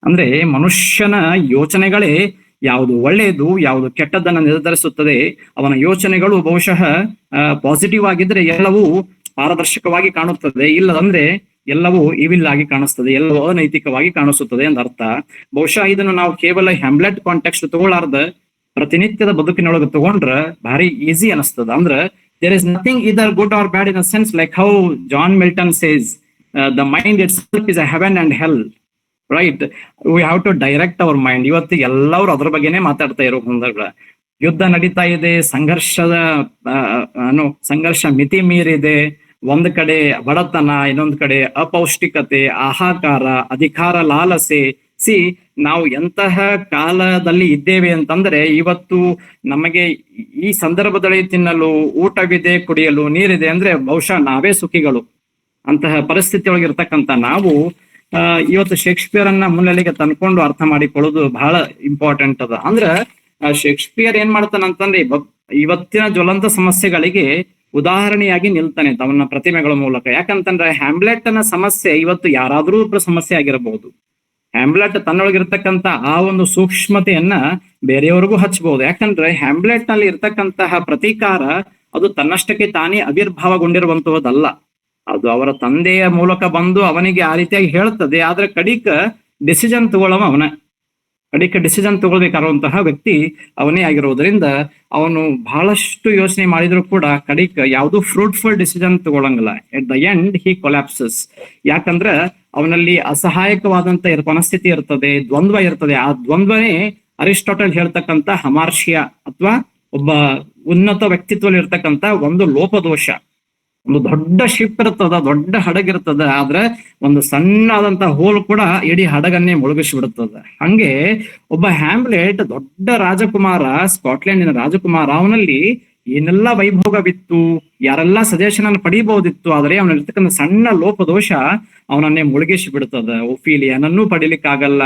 ಅಂದ್ರೆ ಮನುಷ್ಯನ ಯೋಚನೆಗಳೇ ಯಾವುದು ಒಳ್ಳೆಯದು ಯಾವುದು ಕೆಟ್ಟದ್ದನ್ನ ನಿರ್ಧರಿಸುತ್ತದೆ. ಅವನ ಯೋಚನೆಗಳು ಬಹುಶಃ ಪಾಸಿಟಿವ್ ಆಗಿದ್ರೆ ಎಲ್ಲವೂ ಪಾರದರ್ಶಕವಾಗಿ ಕಾಣುತ್ತದೆ, ಇಲ್ಲದಂದ್ರೆ ಎಲ್ಲವೂ ಇವಿಲ್ ಆಗಿ ಕಾಣಿಸ್ತದೆ, ಎಲ್ಲವೂ ಅನೈತಿಕವಾಗಿ ಕಾಣಿಸುತ್ತದೆ ಅಂತ ಅರ್ಥ. ಬಹುಶಃ ಇದನ್ನು ನಾವು ಕೇವಲ ಹ್ಯಾಮ್ಲೆಟ್ ಕಾಂಟೆಕ್ಸ್ಟ್ ತಗೊಳ್ಳಾರ್ದ ಪ್ರತಿನಿತ್ಯದ ಬದುಕಿನೊಳಗೆ ತಗೊಂಡ್ರ ಭಾರಿ ಈಸಿ ಅನಿಸ್ತದ. ಅಂದ್ರ there is nothing either good or bad in a sense like how John Milton says the mind itself is a heaven and hell, right? We have to direct our mind. ಇವತ್ತು ಎಲ್ಲರೂ ಅದ್ರ ಬಗ್ಗೆನೇ ಮಾತಾಡ್ತಾ ಇರೋ ಸಂದರ್ಭ. ಯುದ್ಧ ನಡೀತಾ ಇದೆ, ಸಂಘರ್ಷ ಮಿತಿ ಮೀರಿದೆ. ಒಂದ್ ಕಡೆ ಬಡತನ, ಇನ್ನೊಂದ್ ಕಡೆ ಅಪೌಷ್ಟಿಕತೆ, ಆಹಾಕಾರ, ಅಧಿಕಾರ ಲಾಲಸೆ. ನಾವು ಎಂತಹ ಕಾಲದಲ್ಲಿ ಇದ್ದೇವೆ ಅಂತಂದ್ರೆ ಇವತ್ತು ನಮಗೆ ಈ ಸಂದರ್ಭದಲ್ಲಿ ತಿನ್ನಲು ಊಟವಿದೆ, ಕುಡಿಯಲು ನೀರಿದೆ ಅಂದ್ರೆ ಬಹುಶಃ ನಾವೇ ಸುಖಿಗಳು. ಅಂತಹ ಪರಿಸ್ಥಿತಿ ಒಳಗಿರ್ತಕ್ಕಂಥ ನಾವು ಇವತ್ತು ಶೇಕ್ಸ್ಪಿಯರ್ ಅನ್ನ ಮುನ್ನೆಲೆಗೆ ತಂದ್ಕೊಂಡು ಅರ್ಥ ಮಾಡಿಕೊಳ್ಳೋದು ಬಹಳ ಇಂಪಾರ್ಟೆಂಟ್ ಅದ. ಅಂದ್ರ ಶೇಕ್ಸ್ಪಿಯರ್ ಏನ್ ಮಾಡ್ತಾನಂತಂದ್ರೆ ಇವತ್ತಿನ ಜ್ವಲಂತ ಸಮಸ್ಯೆಗಳಿಗೆ ಉದಾಹರಣೆಯಾಗಿ ನಿಲ್ತಾನೆ ತನ್ನ ಪ್ರತಿಮೆಗಳ ಮೂಲಕ. ಯಾಕಂತಂದ್ರೆ ಹ್ಯಾಮ್ಲೆಟ್ ನ ಸಮಸ್ಯೆ ಇವತ್ತು ಯಾರಾದ್ರೂ ಸಮಸ್ಯೆ ಆಗಿರಬಹುದು. ಹ್ಯಾಮ್ಲೆಟ್ ತನ್ನೊಳಗಿರ್ತಕ್ಕಂಥ ಆ ಒಂದು ಸೂಕ್ಷ್ಮತೆಯನ್ನ ಬೇರೆಯವರಿಗೂ ಹಚ್ಚಬಹುದು. ಯಾಕಂದ್ರೆ ಹ್ಯಾಮ್ಲೆಟ್ ನಲ್ಲಿ ಇರ್ತಕ್ಕಂತಹ ಪ್ರತೀಕಾರ ಅದು ತನ್ನಷ್ಟಕ್ಕೆ ತಾನೇ ಆವಿರ್ಭಾವಗೊಂಡಿರುವಂತಹದ್ದಲ್ಲ. ಅದು ಅವರ ತಂದೆಯ ಮೂಲಕ ಬಂದು ಅವನಿಗೆ ಆ ರೀತಿಯಾಗಿ ಹೇಳ್ತದೆ. ಆದ್ರೆ ಕಡಿಕ ಡಿಸಿಷನ್ ತಗೊಳ್ಬೇಕಾಗಿರುವಂತಹ ವ್ಯಕ್ತಿ ಅವನೇ ಆಗಿರೋದ್ರಿಂದ ಅವನು ಬಹಳಷ್ಟು ಯೋಚನೆ ಮಾಡಿದ್ರು ಕೂಡ ಕಡಿಕ ಯಾವುದು ಫ್ರೂಟ್ಫುಲ್ ಡಿಸಿಷನ್ ತಗೊಳಂಗಿಲ್ಲ. At the end he collapses. ಯಾಕಂದ್ರ ಅವನಲ್ಲಿ ಅಸಹಾಯಕವಾದಂತ ಮನಸ್ಥಿತಿ ಇರ್ತದೆ, ದ್ವಂದ್ವ ಇರ್ತದೆ. ಆ ದ್ವಂದ್ವನೇ ಅರಿಸ್ಟಾಟಲ್ ಹೇಳ್ತಕ್ಕಂಥ ಹಮಾರ್ಷಿಯ ಅಥವಾ ಒಬ್ಬ ಉನ್ನತ ವ್ಯಕ್ತಿತ್ವದಲ್ಲಿ ಇರ್ತಕ್ಕಂಥ ಒಂದು ಲೋಪದೋಷ. ಒಂದು ದೊಡ್ಡ ಶಿಪ್ ಇರ್ತದ, ದೊಡ್ಡ ಹಡಗಿರ್ತದ, ಆದ್ರೆ ಒಂದು ಸಣ್ಣಾದಂತ ಹೋಲ್ ಕೂಡ ಇಡೀ ಹಡಗನ್ನೇ ಮುಳುಗಿಸಿ ಬಿಡುತ್ತದ. ಹಂಗೆ ಒಬ್ಬ ಹ್ಯಾಮ್ಲೆಟ್ ದೊಡ್ಡ ರಾಜಕುಮಾರ, ಸ್ಕಾಟ್ಲೆಂಡಿನ ರಾಜಕುಮಾರ, ಅವನಲ್ಲಿ ಏನೆಲ್ಲ ವೈಭೋಗವಿತ್ತು, ಯಾರೆಲ್ಲ ಸಜೆಷನ್ ಅನ್ನು ಪಡಿಬಹುದಿತ್ತು, ಆದ್ರೆ ಅವನಲ್ಲಿರ್ತಕ್ಕಂಥ ಸಣ್ಣ ಲೋಪದೋಷ ಅವನನ್ನೇ ಮುಳುಗಿಸಿ ಬಿಡುತ್ತದ. ಒಫೀಲಿಯನನ್ನೂ ಪಡಿಲಿಕ್ಕಾಗಲ್ಲ,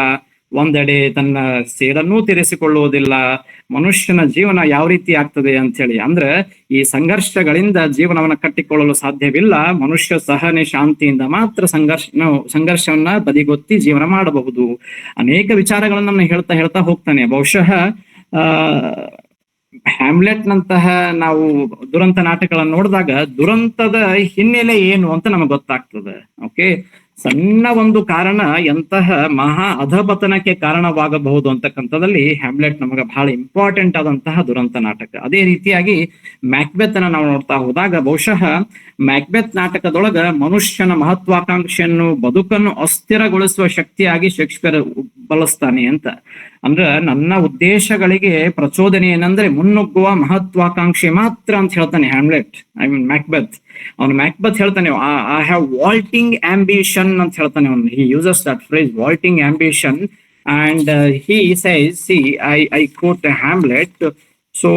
ಒಂದೆಡೆ ತನ್ನ ಸೇಡನ್ನೂ ತೀರಿಸಿಕೊಳ್ಳುವುದಿಲ್ಲ. ಮನುಷ್ಯನ ಜೀವನ ಯಾವ ರೀತಿ ಆಗ್ತದೆ ಅಂತ ಹೇಳಿ ಅಂದ್ರೆ ಈ ಸಂಘರ್ಷಗಳಿಂದ ಜೀವನವನ್ನ ಕಟ್ಟಿಕೊಳ್ಳಲು ಸಾಧ್ಯವಿಲ್ಲ. ಮನುಷ್ಯ ಸಹನೆ ಶಾಂತಿಯಿಂದ ಮಾತ್ರ ಸಂಘರ್ಷವನ್ನ ಬದಿಗೊತ್ತಿ ಜೀವನ ಮಾಡಬಹುದು. ಅನೇಕ ವಿಚಾರಗಳನ್ನ ಹೇಳ್ತಾ ಹೋಗ್ತಾನೆ. ಬಹುಶಃ ಹ್ಯಾಮ್ಲೆಟ್ ನಂತಹ ನಾವು ದುರಂತ ನಾಟಕಗಳನ್ನು ನೋಡಿದಾಗ ದುರಂತದ ಹಿನ್ನೆಲೆ ಏನು ಅಂತ ನಮಗೆ ಗೊತ್ತಾಗ್ತದೆ. ಓಕೆ, ಸಣ್ಣ ಒಂದು ಕಾರಣ ಎಂತಹ ಮಹಾ ಅಧಪತನಕ್ಕೆ ಕಾರಣವಾಗಬಹುದು ಅಂತಕ್ಕಂಥದ್ದಲ್ಲಿ ಹ್ಯಾಮ್ಲೆಟ್ ನಮಗೆ ಬಹಳ ಇಂಪಾರ್ಟೆಂಟ್ ಆದಂತಹ ದುರಂತ ನಾಟಕ. ಅದೇ ರೀತಿಯಾಗಿ ಮ್ಯಾಕ್ಬೆತ್ ಅನ್ನ ನಾವು ನೋಡ್ತಾ ಹೋದಾಗ ಬಹುಶಃ ಮ್ಯಾಕ್ಬೆತ್ ನಾಟಕದೊಳಗ ಮನುಷ್ಯನ ಮಹತ್ವಾಕಾಂಕ್ಷೆಯನ್ನು ಬದುಕನ್ನು ಅಸ್ಥಿರಗೊಳಿಸುವ ಶಕ್ತಿಯಾಗಿ ಶೇಕ್ಸ್ಪಿಯರ್ ಬಳಸ್ತಾನೆ ಅಂತ. ಅಂದ್ರ ನನ್ನ ಉದ್ದೇಶಗಳಿಗೆ ಪ್ರಚೋದನೆ ಏನಂದ್ರೆ ಮುನ್ನುಗ್ಗುವ ಮಹತ್ವಾಕಾಂಕ್ಷೆ ಮಾತ್ರ ಅಂತ ಹೇಳ್ತಾನೆ ಹ್ಯಾಮ್ಲೆಟ್, ಐ ಮೀನ್ ಮ್ಯಾಕ್ಬೆತ್. ಅವನು ಮ್ಯಾಕ್ಬೆತ್ ಹೇಳ್ತಾನೆ ಐ ಹ್ಯಾವ್ ವಾಲ್ಟಿಂಗ್ ಆಂಬಿಷನ್ ಅಂತ ಹೇಳ್ತಾನೆ. ಅವನು he uses that phrase vaulting ambition and he says see I quote Hamlet. So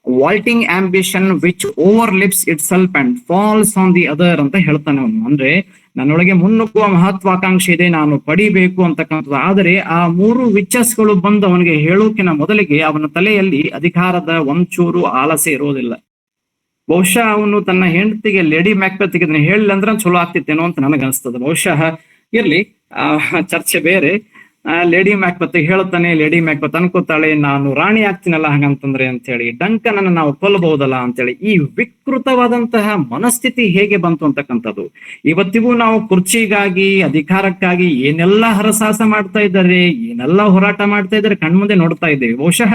vaulting ambition which overleaps itself and falls on the other ಅಂತ ಹೇಳ್ತಾನೆ ಅವನು. ಅಂದ್ರೆ ನನ್ನೊಳಗೆ ಮುನ್ನುಗ್ಗುವ ಮಹತ್ವಾಕಾಂಕ್ಷೆ ಇದೆ, ನಾನು ಪಡಿಬೇಕು ಅಂತಕ್ಕಂಥದ್ದು. ಆದರೆ ಆ ಮೂರು ವಿಚಸ್ಗಳು ಬಂದು ಅವನಿಗೆ ಹೇಳೋಕಿನ ಮೊದಲಿಗೆ ಅವನ ತಲೆಯಲ್ಲಿ ಅಧಿಕಾರದ ಒಂಚೂರು ಆಲಸೆ ಇರೋದಿಲ್ಲ. ಬಹುಶಃ ಅವನು ತನ್ನ ಹೆಂಡತಿಗೆ ಲೇಡಿ ಮ್ಯಾಕ್ಬೆತ್ಗೆ ಇದನ್ನ ಹೇಳಿಲ್ಲ ಅಂದ್ರೆ ಚಲೋ ಆಗ್ತಿತ್ತೇನೋ ಅಂತ ನನಗೆ ಅನಿಸ್ತದೆ. ಬಹುಶಃ ಇರ್ಲಿ, ಚರ್ಚೆ ಬೇರೆ. ಲೇಡಿ ಮ್ಯಾಕ್ಬೆತ್ ಹೇಳ್ತಾನೆ, ಲೇಡಿ ಮ್ಯಾಕ್ಬೆತ್ ಅನ್ಕೋತಾಳೆ ನಾನು ರಾಣಿ ಆಗ್ತೀನಲ್ಲ ಹಾಗಂತಂದ್ರೆ ಅಂತ ಹೇಳಿ, ಡಂಕನ್ ಅನ್ನ ನಾವು ಕೊಲ್ಲಬಹುದಲ್ಲ ಅಂತೇಳಿ. ಈ ವಿಕೃತವಾದಂತಹ ಮನಸ್ಥಿತಿ ಹೇಗೆ ಬಂತು ಅಂತಕ್ಕಂಥದ್ದು ಇವತ್ತಿಗೂ ನಾವು ಕುರ್ಚಿಗಾಗಿ ಅಧಿಕಾರಕ್ಕಾಗಿ ಏನೆಲ್ಲ ಹರಸಾಹಸ ಮಾಡ್ತಾ ಇದ್ದಾರೆ, ಏನೆಲ್ಲ ಹೋರಾಟ ಮಾಡ್ತಾ ಇದ್ದಾರೆ ಕಣ್ಮುಂದೆ ನೋಡ್ತಾ ಇದ್ದೇವೆ. ಬಹುಶಃ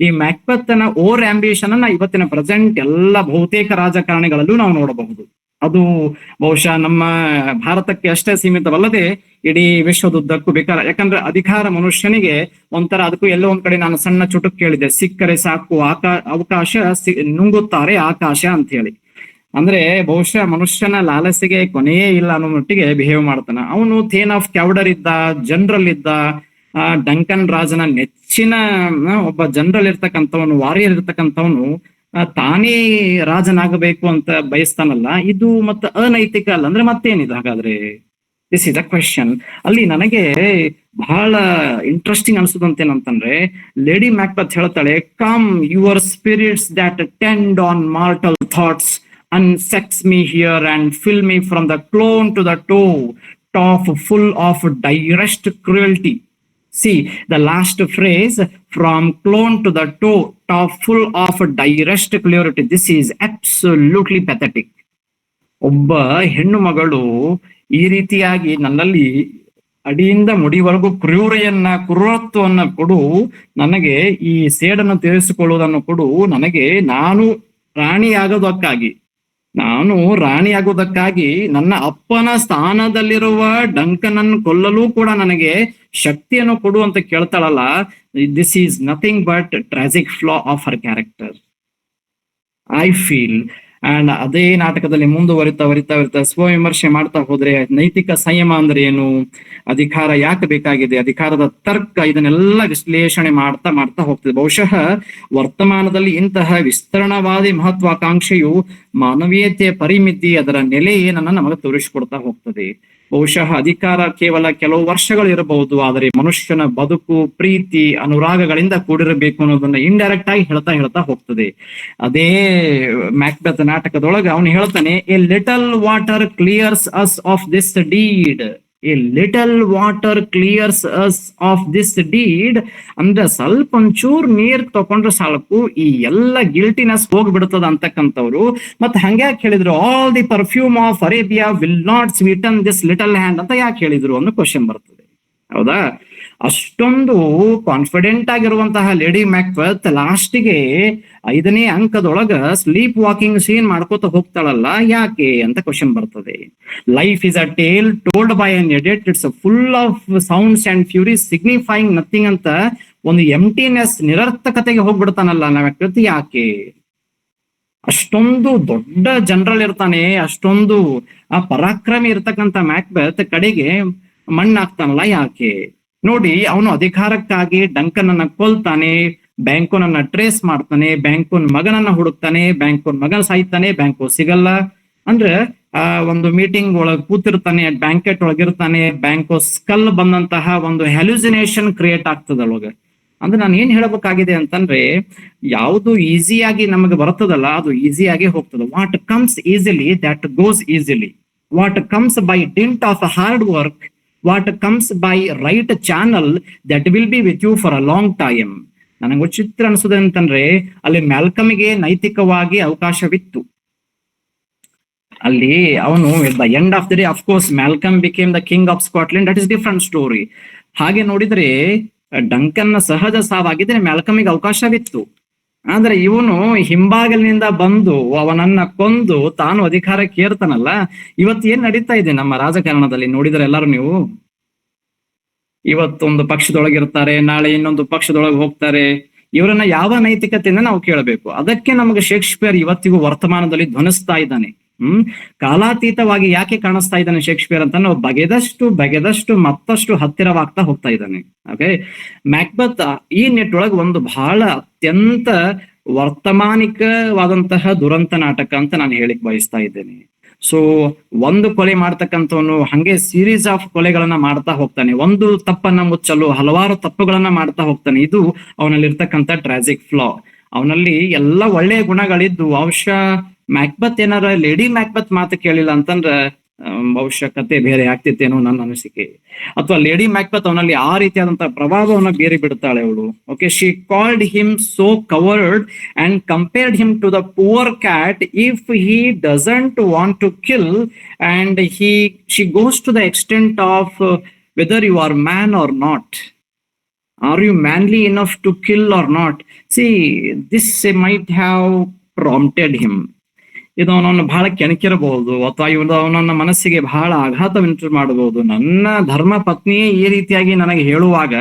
ಈ ಮ್ಯಾಕ್ಬೆತ್ನ ಓವರ್ ಆಂಬಿಷನ್ ಅನ್ನ ಇವತ್ತಿನ ಪ್ರೆಸೆಂಟ್ ಎಲ್ಲ ಬಹುತೇಕ ರಾಜಕಾರಣಿಗಳಲ್ಲೂ ನಾವು ನೋಡಬಹುದು. ಅದು ಬಹುಶಃ ನಮ್ಮ ಭಾರತಕ್ಕೆ ಅಷ್ಟೇ ಸೀಮಿತವಲ್ಲದೆ ಇಡೀ ವಿಶ್ವದುದ್ದಕ್ಕೂ ಬೇಕಾದ. ಯಾಕಂದ್ರೆ ಅಧಿಕಾರ ಮನುಷ್ಯನಿಗೆ ಒಂಥರ, ಅದಕ್ಕೂ ಎಲ್ಲೋ ಒಂದ್ ಕಡೆ ನಾನು ಸಣ್ಣ ಚುಟುಕು ಕೇಳಿದೆ, ಸಿಕ್ಕರೆ ಸಾಕು ಅವಕಾಶ ನುಂಗುತ್ತಾರೆ ಆಕಾಶ ಅಂತ ಹೇಳಿ. ಅಂದ್ರೆ ಬಹುಶಃ ಮನುಷ್ಯನ ಲಾಲಸೆಗೆ ಕೊನೆಯೇ ಇಲ್ಲ ಅನ್ನೋ ಮಟ್ಟಿಗೆ ಬಿಹೇವ್ ಮಾಡ್ತಾನ ಅವನು. ಥೇನ್ ಆಫ್ ಕ್ಯಾವಡರ್ ಇದ್ದ, ಜನರಲ್ ಇದ್ದ, ಡಂಕನ್ ರಾಜನ ನೆಚ್ಚಿನ ಒಬ್ಬ ಜನರಲ್ ಇರ್ತಕ್ಕಂಥವನು, ವಾರಿಯರ್ ಇರ್ತಕ್ಕಂಥವನು ತಾನೇ ರಾಜನಾಗಬೇಕು ಅಂತ ಬಯಸ್ತಾನಲ್ಲ. ಇದು ಮತ್ತೆ ಅನೈತಿಕ ಅಲ್ಲ ಅಂದ್ರೆ ಮತ್ತೇನಿದೆ ಹಾಗಾದ್ರೆ? This is a question. ಅಲ್ಲಿ ನನಗೆ ಬಹಳ ಇಂಟ್ರೆಸ್ಟಿಂಗ್ ಅನ್ಸುದಂತೇನಂತಂದ್ರೆ, ಲೇಡಿ ಮ್ಯಾಕ್ಬೆತ್ ಹೇಳ್ತಾಳೆ, come your spirits that tend on mortal thoughts unsex me here and fill me from the crown to the toe top full of direst cruelty. See the last phrase, from clone to the toe, top full of direst cruelty. This is absolutely pathetic. ಒಬ್ಬ ಹೆಣ್ಣು ಮಗಳು ಈ ರೀತಿಯಾಗಿ ನನ್ನಲ್ಲಿ ಅಡಿಯಿಂದ ಮುಡಿವರೆಗೂ ಕ್ರೂರತ್ವವನ್ನ ಕೊಡು, ನನಗೆ ಈ ಸೇಡನ್ನು ತೀರಿಸಿಕೊಳ್ಳುವುದನ್ನು ಕೊಡು, ನನಗೆ ನಾನು ರಾಣಿಯಾಗುವುದಕ್ಕಾಗಿ ನನ್ನ ಅಪ್ಪನ ಸ್ಥಾನದಲ್ಲಿರುವ ಡಂಕನನ್ನು ಕೊಲ್ಲಲು ಕೂಡ ನನಗೆ ಶಕ್ತಿಯನ್ನು ಕೊಡು ಅಂತ ಕೇಳ್ತಾಳಲ್ಲ. This is nothing but tragic flaw of her character, I feel. And ಅದೇ ನಾಟಕದಲ್ಲಿ ಮುಂದುವರಿತಾ ಸ್ವವಿಮರ್ಶೆ ಮಾಡ್ತಾ ಹೋದ್ರೆ ನೈತಿಕ ಸಂಯಮ ಅಂದ್ರೆ ಏನು, ಅಧಿಕಾರ ಯಾಕೆ ಬೇಕಾಗಿದೆ, ಅಧಿಕಾರದ ತರ್ಕ, ಇದನ್ನೆಲ್ಲ ವಿಶ್ಲೇಷಣೆ ಮಾಡ್ತಾ ಹೋಗ್ತದೆ. ಬಹುಶಃ ವರ್ತಮಾನದಲ್ಲಿ ಇಂತಹ ವಿಸ್ತರಣವಾದಿ ಮಹತ್ವಾಕಾಂಕ್ಷೆಯು ಮಾನವೀಯತೆಯ ಪರಿಮಿತಿ, ಅದರ ನೆಲೆ ಏನನ್ನ ನಮಗೆ ತೋರಿಸಿಕೊಡ್ತಾ ಹೋಗ್ತದೆ. ಬಹುಶಃ ಅಧಿಕಾರ ಕೇವಲ ಕೆಲವು ವರ್ಷಗಳು ಇರಬಹುದು, ಆದರೆ ಮನುಷ್ಯನ ಬದುಕು, ಪ್ರೀತಿ, ಅನುರಾಗಗಳಿಂದ ಕೂಡಿರಬೇಕು ಅನ್ನೋದನ್ನ ಇಂಡೈರೆಕ್ಟ್ ಆಗಿ ಹೇಳ್ತಾ ಹೋಗ್ತದೆ. ಅದೇ ಮ್ಯಾಕ್ಬೆತ್ ನಾಟಕದೊಳಗೆ ಅವನು ಹೇಳ್ತಾನೆ, A little water clears us of this deed, A little water clears us of this deed. ಅಂದ್ರೆ ಸ್ವಲ್ಪ ಒಂಚೂರು ನೀರ್ ತಕೊಂಡ್ರೆ ಸಾಕು ಈ ಎಲ್ಲ ಗಿಲ್ಟಿನೆಸ್ ಹೋಗ್ಬಿಡ್ತದ ಅಂತಕ್ಕಂಥವ್ರು. ಮತ್ತೆ ಹಂಗ್ಯಾಕೆ ಹೇಳಿದ್ರು, all the perfume of Arabia will not sweeten this little hand ಅಂತ ಯಾಕೆ ಹೇಳಿದ್ರು ಅನ್ನೋ ಕ್ವಶನ್ ಬರ್ತದೆ. ಹೌದಾ? ಅಷ್ಟೊಂದು ಕಾನ್ಫಿಡೆಂಟ್ ಆಗಿರುವಂತಹ ಲೇಡಿ ಮ್ಯಾಕ್ಬೆತ್ ಲಾಸ್ಟಿಗೆ 5ನೇ ಅಂಕದೊಳಗ ಸ್ಲೀಪ್ ವಾಕಿಂಗ್ ಸೀನ್ ಮಾಡ್ಕೋತ ಹೋಗ್ತಾಳಲ್ಲ, ಯಾಕೆ ಅಂತ ಕ್ವಶನ್ ಬರ್ತದೆ. Life is a tale told by an idiot, it's full of sounds and furies signifying nothing ಅಂತ ಒಂದು ಎಂಟಿನೆಸ್, ನಿರರ್ಥಕತೆಗೆ ಹೋಗ್ಬಿಡ್ತಾನಲ್ಲ ಮ್ಯಾಕ್ಬೆತ್. ಯಾಕೆ? ಅಷ್ಟೊಂದು ದೊಡ್ಡ ಜನರಲ್ ಇರ್ತಾನೆ, ಅಷ್ಟೊಂದು ಆ ಪರಾಕ್ರಮಿ ಇರ್ತಕ್ಕಂಥ ಮ್ಯಾಕ್ಬೆತ್ ಕಡೆಗೆ ಮಣ್ಣಾಗ್ತಾನಲ್ಲ, ಯಾಕೆ? ನೋಡಿ, ಅವನು ಅಧಿಕಾರಕ್ಕಾಗಿ ಡಂಕನ್ ಅನ್ನ ಕೊಲ್ತಾನೆ, ಬ್ಯಾಂಕೋನನ್ನ ಟ್ರೇಸ್ ಮಾಡ್ತಾನೆ, ಬ್ಯಾಂಕೋನ್ ಮಗನನ್ನ ಹುಡುಕ್ತಾನೆ, ಬ್ಯಾಂಕೋನ್ ಮಗನ ಸಾಯ್ತಾನೆ, ಬ್ಯಾಂಕೋ ಸಿಗಲ್ಲ. ಅಂದ್ರೆ ಒಂದು ಮೀಟಿಂಗ್ ಒಳಗ್ ಕೂತಿರ್ತಾನೆ, ಬ್ಯಾಂಕೆಟ್ ಒಳಗಿರ್ತಾನೆ, ಬ್ಯಾಂಕೋ ಸ್ಕಲ್ ಬಂದಂತಹ ಒಂದು ಹ್ಯಾಲ್ಯೂಸಿನೇಷನ್ ಕ್ರಿಯೇಟ್ ಆಗ್ತದ ಒಳಗ. ಅಂದ್ರೆ ನಾನು ಏನ್ ಹೇಳ್ಬೇಕಾಗಿದೆ ಅಂತಂದ್ರೆ, ಯಾವುದು ಈಸಿಯಾಗಿ ನಮಗೆ ಬರ್ತದಲ್ಲ ಅದು ಈಸಿಯಾಗಿ ಹೋಗ್ತದೆ. What comes easily that goes easily, what comes by didn't of hard work, what comes by right channel, that will be with you for a long time. ನನಗೆ ವಿಚಿತ್ರ ಅನ್ಸೋದು ಅಂತಂದ್ರೆ ಅಲ್ಲಿ ಮ್ಯಾಲ್ಕಮಿಗೆ ನೈತಿಕವಾಗಿ ಅವಕಾಶವಿತ್ತು. ಅಲ್ಲಿ ಅವನು the end of the day of course Malcolm became the king of Scotland, that is different story. ಹಾಗೆ ನೋಡಿದ್ರೆ ಡಂಕನ್ನ ಸಹಜ ಸಾವಾಗಿದ್ರೆ ಮ್ಯಾಲ್ಕಮಿಗೆ ಅವಕಾಶವಿತ್ತು. ಆದ್ರೆ ಇವನು ಹಿಂಬಾಗಿಲಿನಿಂದ ಬಂದು ಅವನನ್ನ ಕೊಂದು ತಾನು ಅಧಿಕಾರಕ್ಕೆ ಏರ್ತಾನಲ್ಲ. ಇವತ್ತು ಏನ್ ನಡೀತಾ ಇದೆ ನಮ್ಮ ರಾಜಕಾರಣದಲ್ಲಿ ನೋಡಿದ್ರೆ ಎಲ್ಲರೂ ನೀವು, ಇವತ್ತೊಂದು ಪಕ್ಷದೊಳಗಿರ್ತಾರೆ, ನಾಳೆ ಇನ್ನೊಂದು ಪಕ್ಷದೊಳಗೆ ಹೋಗ್ತಾರೆ. ಇವರನ್ನ ಯಾವ ನೈತಿಕತೆಯಿಂದ ನಾವು ಕೇಳಬೇಕು? ಅದಕ್ಕೆ ನಮಗೆ ಶೇಕ್ಸ್ಪಿಯರ್ ಇವತ್ತಿಗೂ ವರ್ತಮಾನದಲ್ಲಿ ಧ್ವನಿಸ್ತಾ ಇದ್ದಾನೆ. ಕಾಲಾತೀತವಾಗಿ ಯಾಕೆ ಕಾಣಿಸ್ತಾ ಇದ್ದಾನೆ ಶೇಕ್ಸ್ಪಿಯರ್ ಅಂತ ನಾವು ಬಗೆದಷ್ಟು ಮತ್ತಷ್ಟು ಹತ್ತಿರವಾಗ್ತಾ ಹೋಗ್ತಾ ಇದ್ದಾನೆ. ಓಕೆ, ಮ್ಯಾಕ್ಬೆತ್ ಈ ನಿಟ್ಟೊಳಗೆ ಒಂದು ಬಹಳ ಅತ್ಯಂತ ವರ್ತಮಾನಿಕವಾದಂತಹ ದುರಂತ ನಾಟಕ ಅಂತ ನಾನು ಹೇಳಿಕ್ ಬಯಸ್ತಾ ಇದ್ದೇನೆ. ಸೊ ಒಂದು ಕೊಲೆ ಮಾಡ್ತಕ್ಕಂಥವನು ಹಂಗೆ ಸೀರೀಸ್ ಆಫ್ ಕೊಲೆಗಳನ್ನ ಮಾಡ್ತಾ ಹೋಗ್ತಾನೆ, ಒಂದು ತಪ್ಪನ್ನ ಮುಚ್ಚಲು ಹಲವಾರು ತಪ್ಪುಗಳನ್ನ ಮಾಡ್ತಾ ಹೋಗ್ತಾನೆ. ಇದು ಅವನಲ್ಲಿ ಇರ್ತಕ್ಕಂಥ ಟ್ರಾಜಿಕ್ ಫ್ಲಾ. ಅವನಲ್ಲಿ ಎಲ್ಲ ಒಳ್ಳೆಯ ಗುಣಗಳಿದ್ದು ಬಹುಶಃ ಮ್ಯಾಕ್ಬೆತ್ ಏನಾರ ಲೇಡಿ ಮ್ಯಾಕ್ಬೆತ್ ಮಾತು ಕೇಳಿಲ್ಲ ಅಂತಂದ್ರ ಬಹುಶಃ ಕತೆ ಬೇರೆ ಆಗ್ತಿತ್ತೇನೋ ನನ್ನ ಅನಿಸಿಕೆ. ಅಥವಾ ಲೇಡಿ ಮ್ಯಾಕ್ಬೆತ್ ಅವನಲ್ಲಿ ಆ ರೀತಿಯಾದಂತಹ ಪ್ರಭಾವವನ್ನ ಬೇರೆ ಬಿಡ್ತಾಳೆ ಅವಳು. Okay, she called him so coward and compared him to the poor cat if he doesn't want to kill, and she goes to the extent of whether you are man or not. Are you manly enough to kill or not? See, this might have prompted him. ಇದು ಅವನನ್ನು ಬಹಳ ಕೆಣಕಿರಬಹುದು, ಅಥವಾ ಇವನು ಅವನನ್ನ ಮನಸ್ಸಿಗೆ ಬಹಳ ಆಘಾತವುಂಟು ಮಾಡಬಹುದು. ನನ್ನ ಧರ್ಮ ಪತ್ನಿಯೇ ಈ ರೀತಿಯಾಗಿ ನನಗೆ ಹೇಳುವಾಗ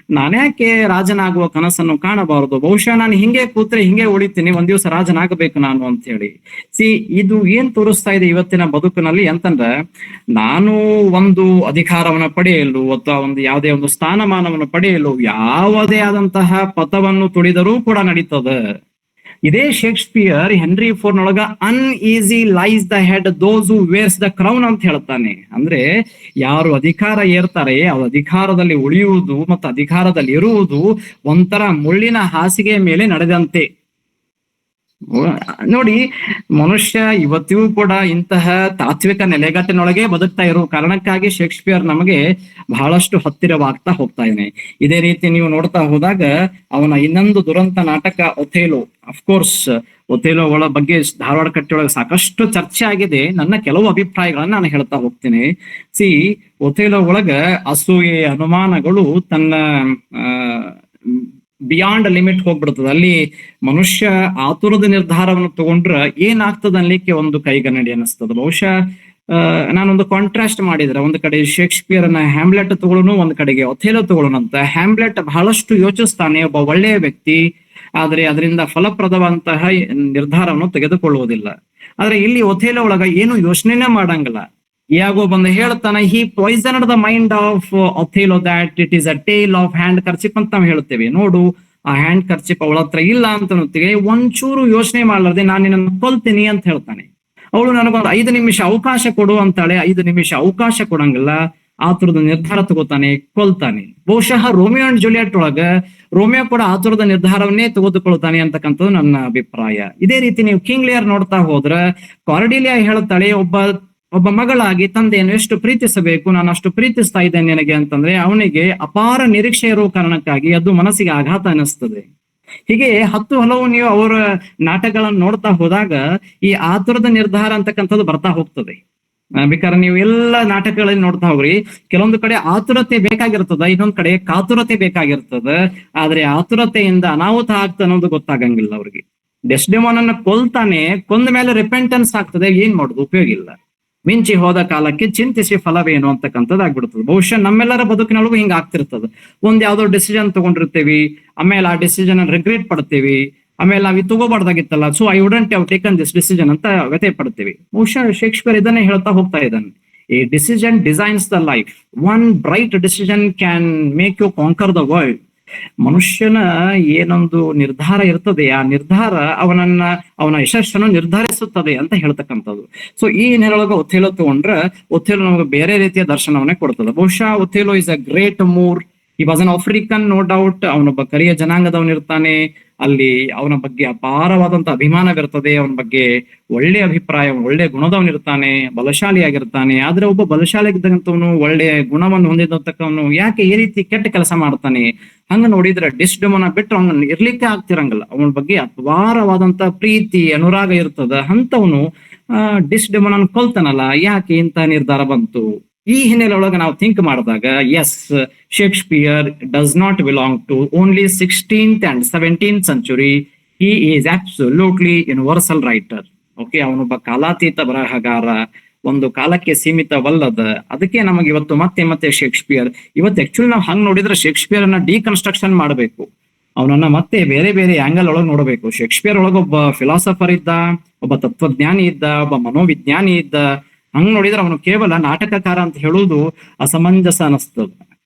ನಾನ್ಯಾಕೆ ರಾಜನಾಗುವ ಕನಸನ್ನು ಕಾಣಬಾರದು? ಬಹುಶಃ ನಾನು ಹಿಂಗೆ ಕೂತ್ರೆ ಹಿಂಗೆ ಉಳಿತೀನಿ, ಒಂದ್ ದಿವಸ ರಾಜನಾಗಬೇಕು ನಾನು ಅಂತ ಹೇಳಿ. ಇದು ಏನ್ ತೋರಿಸ್ತಾ ಇದೆ ಇವತ್ತಿನ ಬದುಕಿನಲ್ಲಿ ಅಂತಂದ್ರೆ, ನಾನು ಒಂದು ಅಧಿಕಾರವನ್ನ ಪಡೆಯಲು ಅಥವಾ ಒಂದು ಯಾವುದೇ ಒಂದು ಸ್ಥಾನಮಾನವನ್ನು ಪಡೆಯಲು ಯಾವುದೇ ಆದಂತಹ ಪಥವನ್ನು ತುಳಿದರೂ ಕೂಡ ನಡೀತದೆ. ಇದೇ ಶೇಕ್ಸ್ಪಿಯರ್ ಹೆನ್ರಿ IV ನೊಳಗ uneasy lies the head those who wares the crown ಅಂತ ಹೇಳ್ತಾನೆ. ಅಂದ್ರೆ ಯಾರು ಅಧಿಕಾರ ಏರ್ತಾರೆ ಅವ್ರ ಅಧಿಕಾರದಲ್ಲಿ ಉಳಿಯುವುದು ಮತ್ತು ಅಧಿಕಾರದಲ್ಲಿ ಇರುವುದು ಒಂಥರ ಮುಳ್ಳಿನ ಹಾಸಿಗೆ ಮೇಲೆ ನಡೆದಂತೆ. ನೋಡಿ, ಮನುಷ್ಯ ಇವತ್ತಿಗೂ ಕೂಡ ಇಂತಹ ತಾತ್ವಿಕ ನೆಲೆಗಟ್ಟಿನೊಳಗೆ ಬದುಕ್ತಾ ಇರೋ ಕಾರಣಕ್ಕಾಗಿ ಶೇಕ್ಸ್ಪಿಯರ್ ನಮಗೆ ಬಹಳಷ್ಟು ಹತ್ತಿರವಾಗ್ತಾ ಹೋಗ್ತಾ ಇದ್ದಾನೆ. ಇದೇ ರೀತಿ ನೀವು ನೋಡ್ತಾ ಹೋದಾಗ ಅವನ ಇನ್ನೊಂದು ದುರಂತ ನಾಟಕ ಒಥೇಲೋ. ಅಫ್ಕೋರ್ಸ್ ಒಥೇಲೋ ಒಳ ಬಗ್ಗೆ ಧಾರವಾಡ ಕಟ್ಟೆಯೊಳಗೆ ಸಾಕಷ್ಟು ಚರ್ಚೆ ಆಗಿದೆ. ನನ್ನ ಕೆಲವು ಅಭಿಪ್ರಾಯಗಳನ್ನ ನಾನು ಹೇಳ್ತಾ ಹೋಗ್ತೀನಿ. ಒಥೇಲೋ ಒಳಗ ಅಸೂಯೆ, ಅನುಮಾನಗಳು ತನ್ನ ಬಿಯಾಂಡ್ ಲಿಮಿಟ್ ಹೋಗ್ಬಿಡ್ತದೆ. ಅಲ್ಲಿ ಮನುಷ್ಯ ಆತುರದ ನಿರ್ಧಾರವನ್ನು ತಗೊಂಡ್ರ ಏನಾಗ್ತದ ಅನ್ಲಿಕ್ಕೆ ಒಂದು ಕೈಗನ್ನಡಿ ಅನಿಸ್ತದ. ಬಹುಶಃ ನಾನೊಂದು ಕಾಂಟ್ರಾಸ್ಟ್ ಮಾಡಿದ್ರೆ, ಒಂದು ಕಡೆ ಶೇಕ್ಸ್ಪಿಯರ್ನ ಹ್ಯಾಮ್ಲೆಟ್ ತಗೊಳ್ಳೋನು, ಒಂದ್ ಕಡೆಗೆ ಒಥೇಲೋ ತಗೊಳ್ಳೋಣಂತ. ಹ್ಯಾಮ್ಲೆಟ್ ಬಹಳಷ್ಟು ಯೋಚಿಸ್ತಾನೆ, ಒಬ್ಬ ಒಳ್ಳೆಯ ವ್ಯಕ್ತಿ, ಆದ್ರೆ ಅದರಿಂದ ಫಲಪ್ರದವಂತಹ ನಿರ್ಧಾರವನ್ನು ತೆಗೆದುಕೊಳ್ಳುವುದಿಲ್ಲ. ಆದ್ರೆ ಇಲ್ಲಿ ಒಥೇಲೋ ಒಳಗ ಏನು ಯೋಚನೆನೇ ಮಾಡಂಗಿಲ್ಲ. ಯಾಗೋ ಬಂದು ಹೇಳ್ತಾನೆ, he poisoned the mind of Othello that it is a tale of handkerchief ಅಂತ ನಾವು ಹೇಳ್ತೇವೆ. ನೋಡು, ಆ ಹ್ಯಾಂಡ್ ಕರ್ಚಿಪ್ ಅವಳ ಹತ್ರ ಇಲ್ಲ ಅಂತ ಅನ್ನೋತ್ತಿಗೆ ಒಂಚೂರು ಯೋಚನೆ ಮಾಡ್ಲಾರ್ದೆ ನಾನು ನಿನ್ನನ್ನು ಕೊಲ್ತೀನಿ ಅಂತ ಹೇಳ್ತಾನೆ. ಅವಳು ನನಗೊಂದು 5 ನಿಮಿಷ ಅವಕಾಶ ಕೊಡು ಅಂತಾಳೆ. 5 ನಿಮಿಷ ಅವಕಾಶ ಕೊಡಂಗಿಲ್ಲ, ಆತುರದ ನಿರ್ಧಾರ ತಗೋತಾನೆ, ಕೊಲ್ತಾನೆ. ಬಹುಶಃ ರೋಮಿಯೋ ಅಂಡ್ ಜೂಲಿಯಟ್ ಒಳಗ ರೋಮಿಯೋ ಕೂಡ ಆತುರದ ನಿರ್ಧಾರವನ್ನೇ ತೆಗೆದುಕೊಳ್ತಾನೆ ಅಂತಕ್ಕಂಥದ್ದು ನನ್ನ ಅಭಿಪ್ರಾಯ. ಇದೇ ರೀತಿ ನೀವು ಕಿಂಗ್ ಲಿಯರ್ ನೋಡ್ತಾ ಹೋದ್ರ, ಕಾರ್ಡಿಲಿಯಾ ಹೇಳ್ತಾಳೆ, ಒಬ್ಬ ಮಗಳಾಗಿ ತಂದೆಯನ್ನು ಎಷ್ಟು ಪ್ರೀತಿಸಬೇಕು, ನಾನು ಅಷ್ಟು ಪ್ರೀತಿಸ್ತಾ ಇದ್ದೇನೆ ನಿನಗೆ ಅಂತಂದ್ರೆ ಅವನಿಗೆ ಅಪಾರ ನಿರೀಕ್ಷೆ ಇರುವ ಕಾರಣಕ್ಕಾಗಿ ಅದು ಮನಸ್ಸಿಗೆ ಆಘಾತ ಅನಿಸ್ತದೆ. ಹೀಗೆ ಹಲವು ನೀವು ಅವರ ನಾಟಕಗಳನ್ನು ನೋಡ್ತಾ ಹೋದಾಗ ಈ ಆತುರದ ನಿರ್ಧಾರ ಅಂತಕ್ಕಂಥದ್ದು ಬರ್ತಾ ಹೋಗ್ತದೆ. ಬೇಕಾದ್ರೆ ನೀವು ಎಲ್ಲ ನಾಟಕಗಳಲ್ಲಿ ನೋಡ್ತಾ ಹೋಗ್ರಿ, ಕೆಲವೊಂದು ಕಡೆ ಆತುರತೆ ಬೇಕಾಗಿರ್ತದ, ಇನ್ನೊಂದ್ ಕಡೆ ಕಾತುರತೆ ಬೇಕಾಗಿರ್ತದ. ಆದ್ರೆ ಆತುರತೆಯಿಂದ ಅನಾಹುತ ಆಗ್ತಾ ಅನ್ನೋದು ಗೊತ್ತಾಗಂಗಿಲ್ಲ ಅವ್ರಿಗೆ. ಡೆಸ್ಡೆಮೋನನ್ನ ಕೊಲ್ತಾನೆ, ಕೊಂದ ಮೇಲೆ ರಿಪೆಂಟೆನ್ಸ್ ಆಗ್ತದೆ, ಏನ್ ಮಾಡುದು ಉಪಯೋಗ ಇಲ್ಲ. ಮಿಂಚಿ ಹೋದ ಕಾಲಕ್ಕೆ ಚಿಂತಿಸಿ ಫಲವೇನು ಅಂತಕ್ಕಂಥದ್ದು ಆಗ್ಬಿಡ್ತದೆ. ಬಹುಶಃ ನಮ್ಮೆಲ್ಲರ ಬದುಕಿನೊಳಗೂ ಹಿಂಗ ಆಗ್ತಿರ್ತದೆ. ಒಂದ್ ಯಾವ್ದೋ ಡಿಸಿಷನ್ ತಗೊಂಡಿರ್ತೇವಿ, ಆಮೇಲೆ ಆ ಡಿಸಿಷನ್ ರಿಗ್ರೆಟ್ ಪಡ್ತೇವಿ, ಆಮೇಲೆ ನಾವು ತಗೋಬಾರ್ದಾಗಿತ್ತಲ್ಲ, so I wouldn't have taken this decision ಅಂತ ವ್ಯಥೆ ಪಡ್ತೇವಿ. ಬಹುಶಃ ಶೇಕ್ಸ್ಪಿಯರ್ ಇದನ್ನೇ ಹೇಳ್ತಾ ಹೋಗ್ತಾ ಇದ್ದಾನೆ. A decision designs the life, one bright decision can make you conquer the world. ಮನುಷ್ಯನ ಏನೊಂದು ನಿರ್ಧಾರ ಇರ್ತದೆ, ಆ ನಿರ್ಧಾರ ಅವನ ಯಶಸ್ಸನ್ನು ನಿರ್ಧರಿಸುತ್ತದೆ ಅಂತ ಹೇಳ್ತಕ್ಕಂಥದ್ದು. ಸೊ ಈ ನೆರಳೊಳಗ ಒಥೇಲೋ ತಗೊಂಡ್ರ ಒಥೇಲೋ ನಮಗೆ ಬೇರೆ ರೀತಿಯ ದರ್ಶನವನ್ನೇ ಕೊಡ್ತದೆ. ಬಹುಶಃ ಒಥೇಲೋ is a great Moor. He was an African, no doubt. ಅವನೊಬ್ಬ ಕರಿಯ ಜನಾಂಗದವನಿರ್ತಾನೆ. ಅಲ್ಲಿ ಅವನ ಬಗ್ಗೆ ಅಪಾರವಾದಂತ ಅಭಿಮಾನವಿರ್ತದೆ, ಅವನ ಬಗ್ಗೆ ಒಳ್ಳೆ ಅಭಿಪ್ರಾಯ, ಒಳ್ಳೆ ಗುಣದವನಿರ್ತಾನೆ, ಬಲಶಾಲಿಯಾಗಿರ್ತಾನೆ. ಆದ್ರೆ ಒಬ್ಬ ಬಲಶಾಲಿಯಾಗಿದ್ದಂತವನು, ಒಳ್ಳೆ ಗುಣವನ್ನು ಹೊಂದಿದ್ದವನು ಯಾಕೆ ಈ ರೀತಿ ಕೆಟ್ಟ ಕೆಲಸ ಮಾಡ್ತಾನೆ? ಹಂಗ ನೋಡಿದ್ರೆ ಡಿಸ್ಡಮನ ಬಿಟ್ಟು ಅವನ ಇರ್ಲಿಕ್ಕೆ ಆಗ್ತಿರಂಗಿಲ್ಲ. ಅವನ ಬಗ್ಗೆ ಅಪಾರವಾದಂತ ಪ್ರೀತಿ, ಅನುರಾಗ ಇರ್ತದ. ಅಂತವನು ಡಿಸ್ಡಮನನ್ ಕೊಲ್ತಾನಲ್ಲ, ಯಾಕೆ ಇಂತ ನಿರ್ಧಾರ ಬಂತು? ಈ ಹಿನ್ನೆಲೆ ಒಳಗೆ ನಾವು ಥಿಂಕ್ ಮಾಡಿದಾಗ, yes, Shakespeare does not belong to only 16th and 17th century. He is absolutely universal writer. Okay, ಅವನೊಬ್ಬ ಕಾಲಾತೀತ ಬರಹಗಾರ, ಒಂದು ಕಾಲಕ್ಕೆ ಸೀಮಿತವಲ್ಲದ. ಅದಕ್ಕೆ ನಮಗೆ ಇವತ್ತು ಮತ್ತೆ ಮತ್ತೆ ಶೇಕ್ಸ್ಪಿಯರ್, ಇವತ್ತು ಆಕ್ಚುಲಿ ನಾವು ಹಂಗ್ ನೋಡಿದ್ರೆ ಶೇಕ್ಸ್ಪಿಯರ್ ಅನ್ನ ಡಿಕನ್ಸ್ಟ್ರಕ್ಷನ್ ಮಾಡಬೇಕು, ಅವನನ್ನ ಮತ್ತೆ ಬೇರೆ ಬೇರೆ ಆಂಗಲ್ ಒಳಗೆ ನೋಡಬೇಕು. ಶೇಕ್ಸ್ಪಿಯರ್ ಒಳಗೆ ಒಬ್ಬ ಫಿಲಾಸಫರ್ ಇದ್ದ, ಒಬ್ಬ ತತ್ವಜ್ಞಾನಿ ಇದ್ದ, ಒಬ್ಬ ಮನೋವಿಜ್ಞಾನಿ ಇದ್ದ. ಹಂಗ್ ನೋಡಿದ್ರೆ ಅವನು ಕೇವಲ ನಾಟಕಕಾರ ಅಂತ ಹೇಳುವುದು ಅಸಮಂಜಸ ಅನಿಸ್ತದ.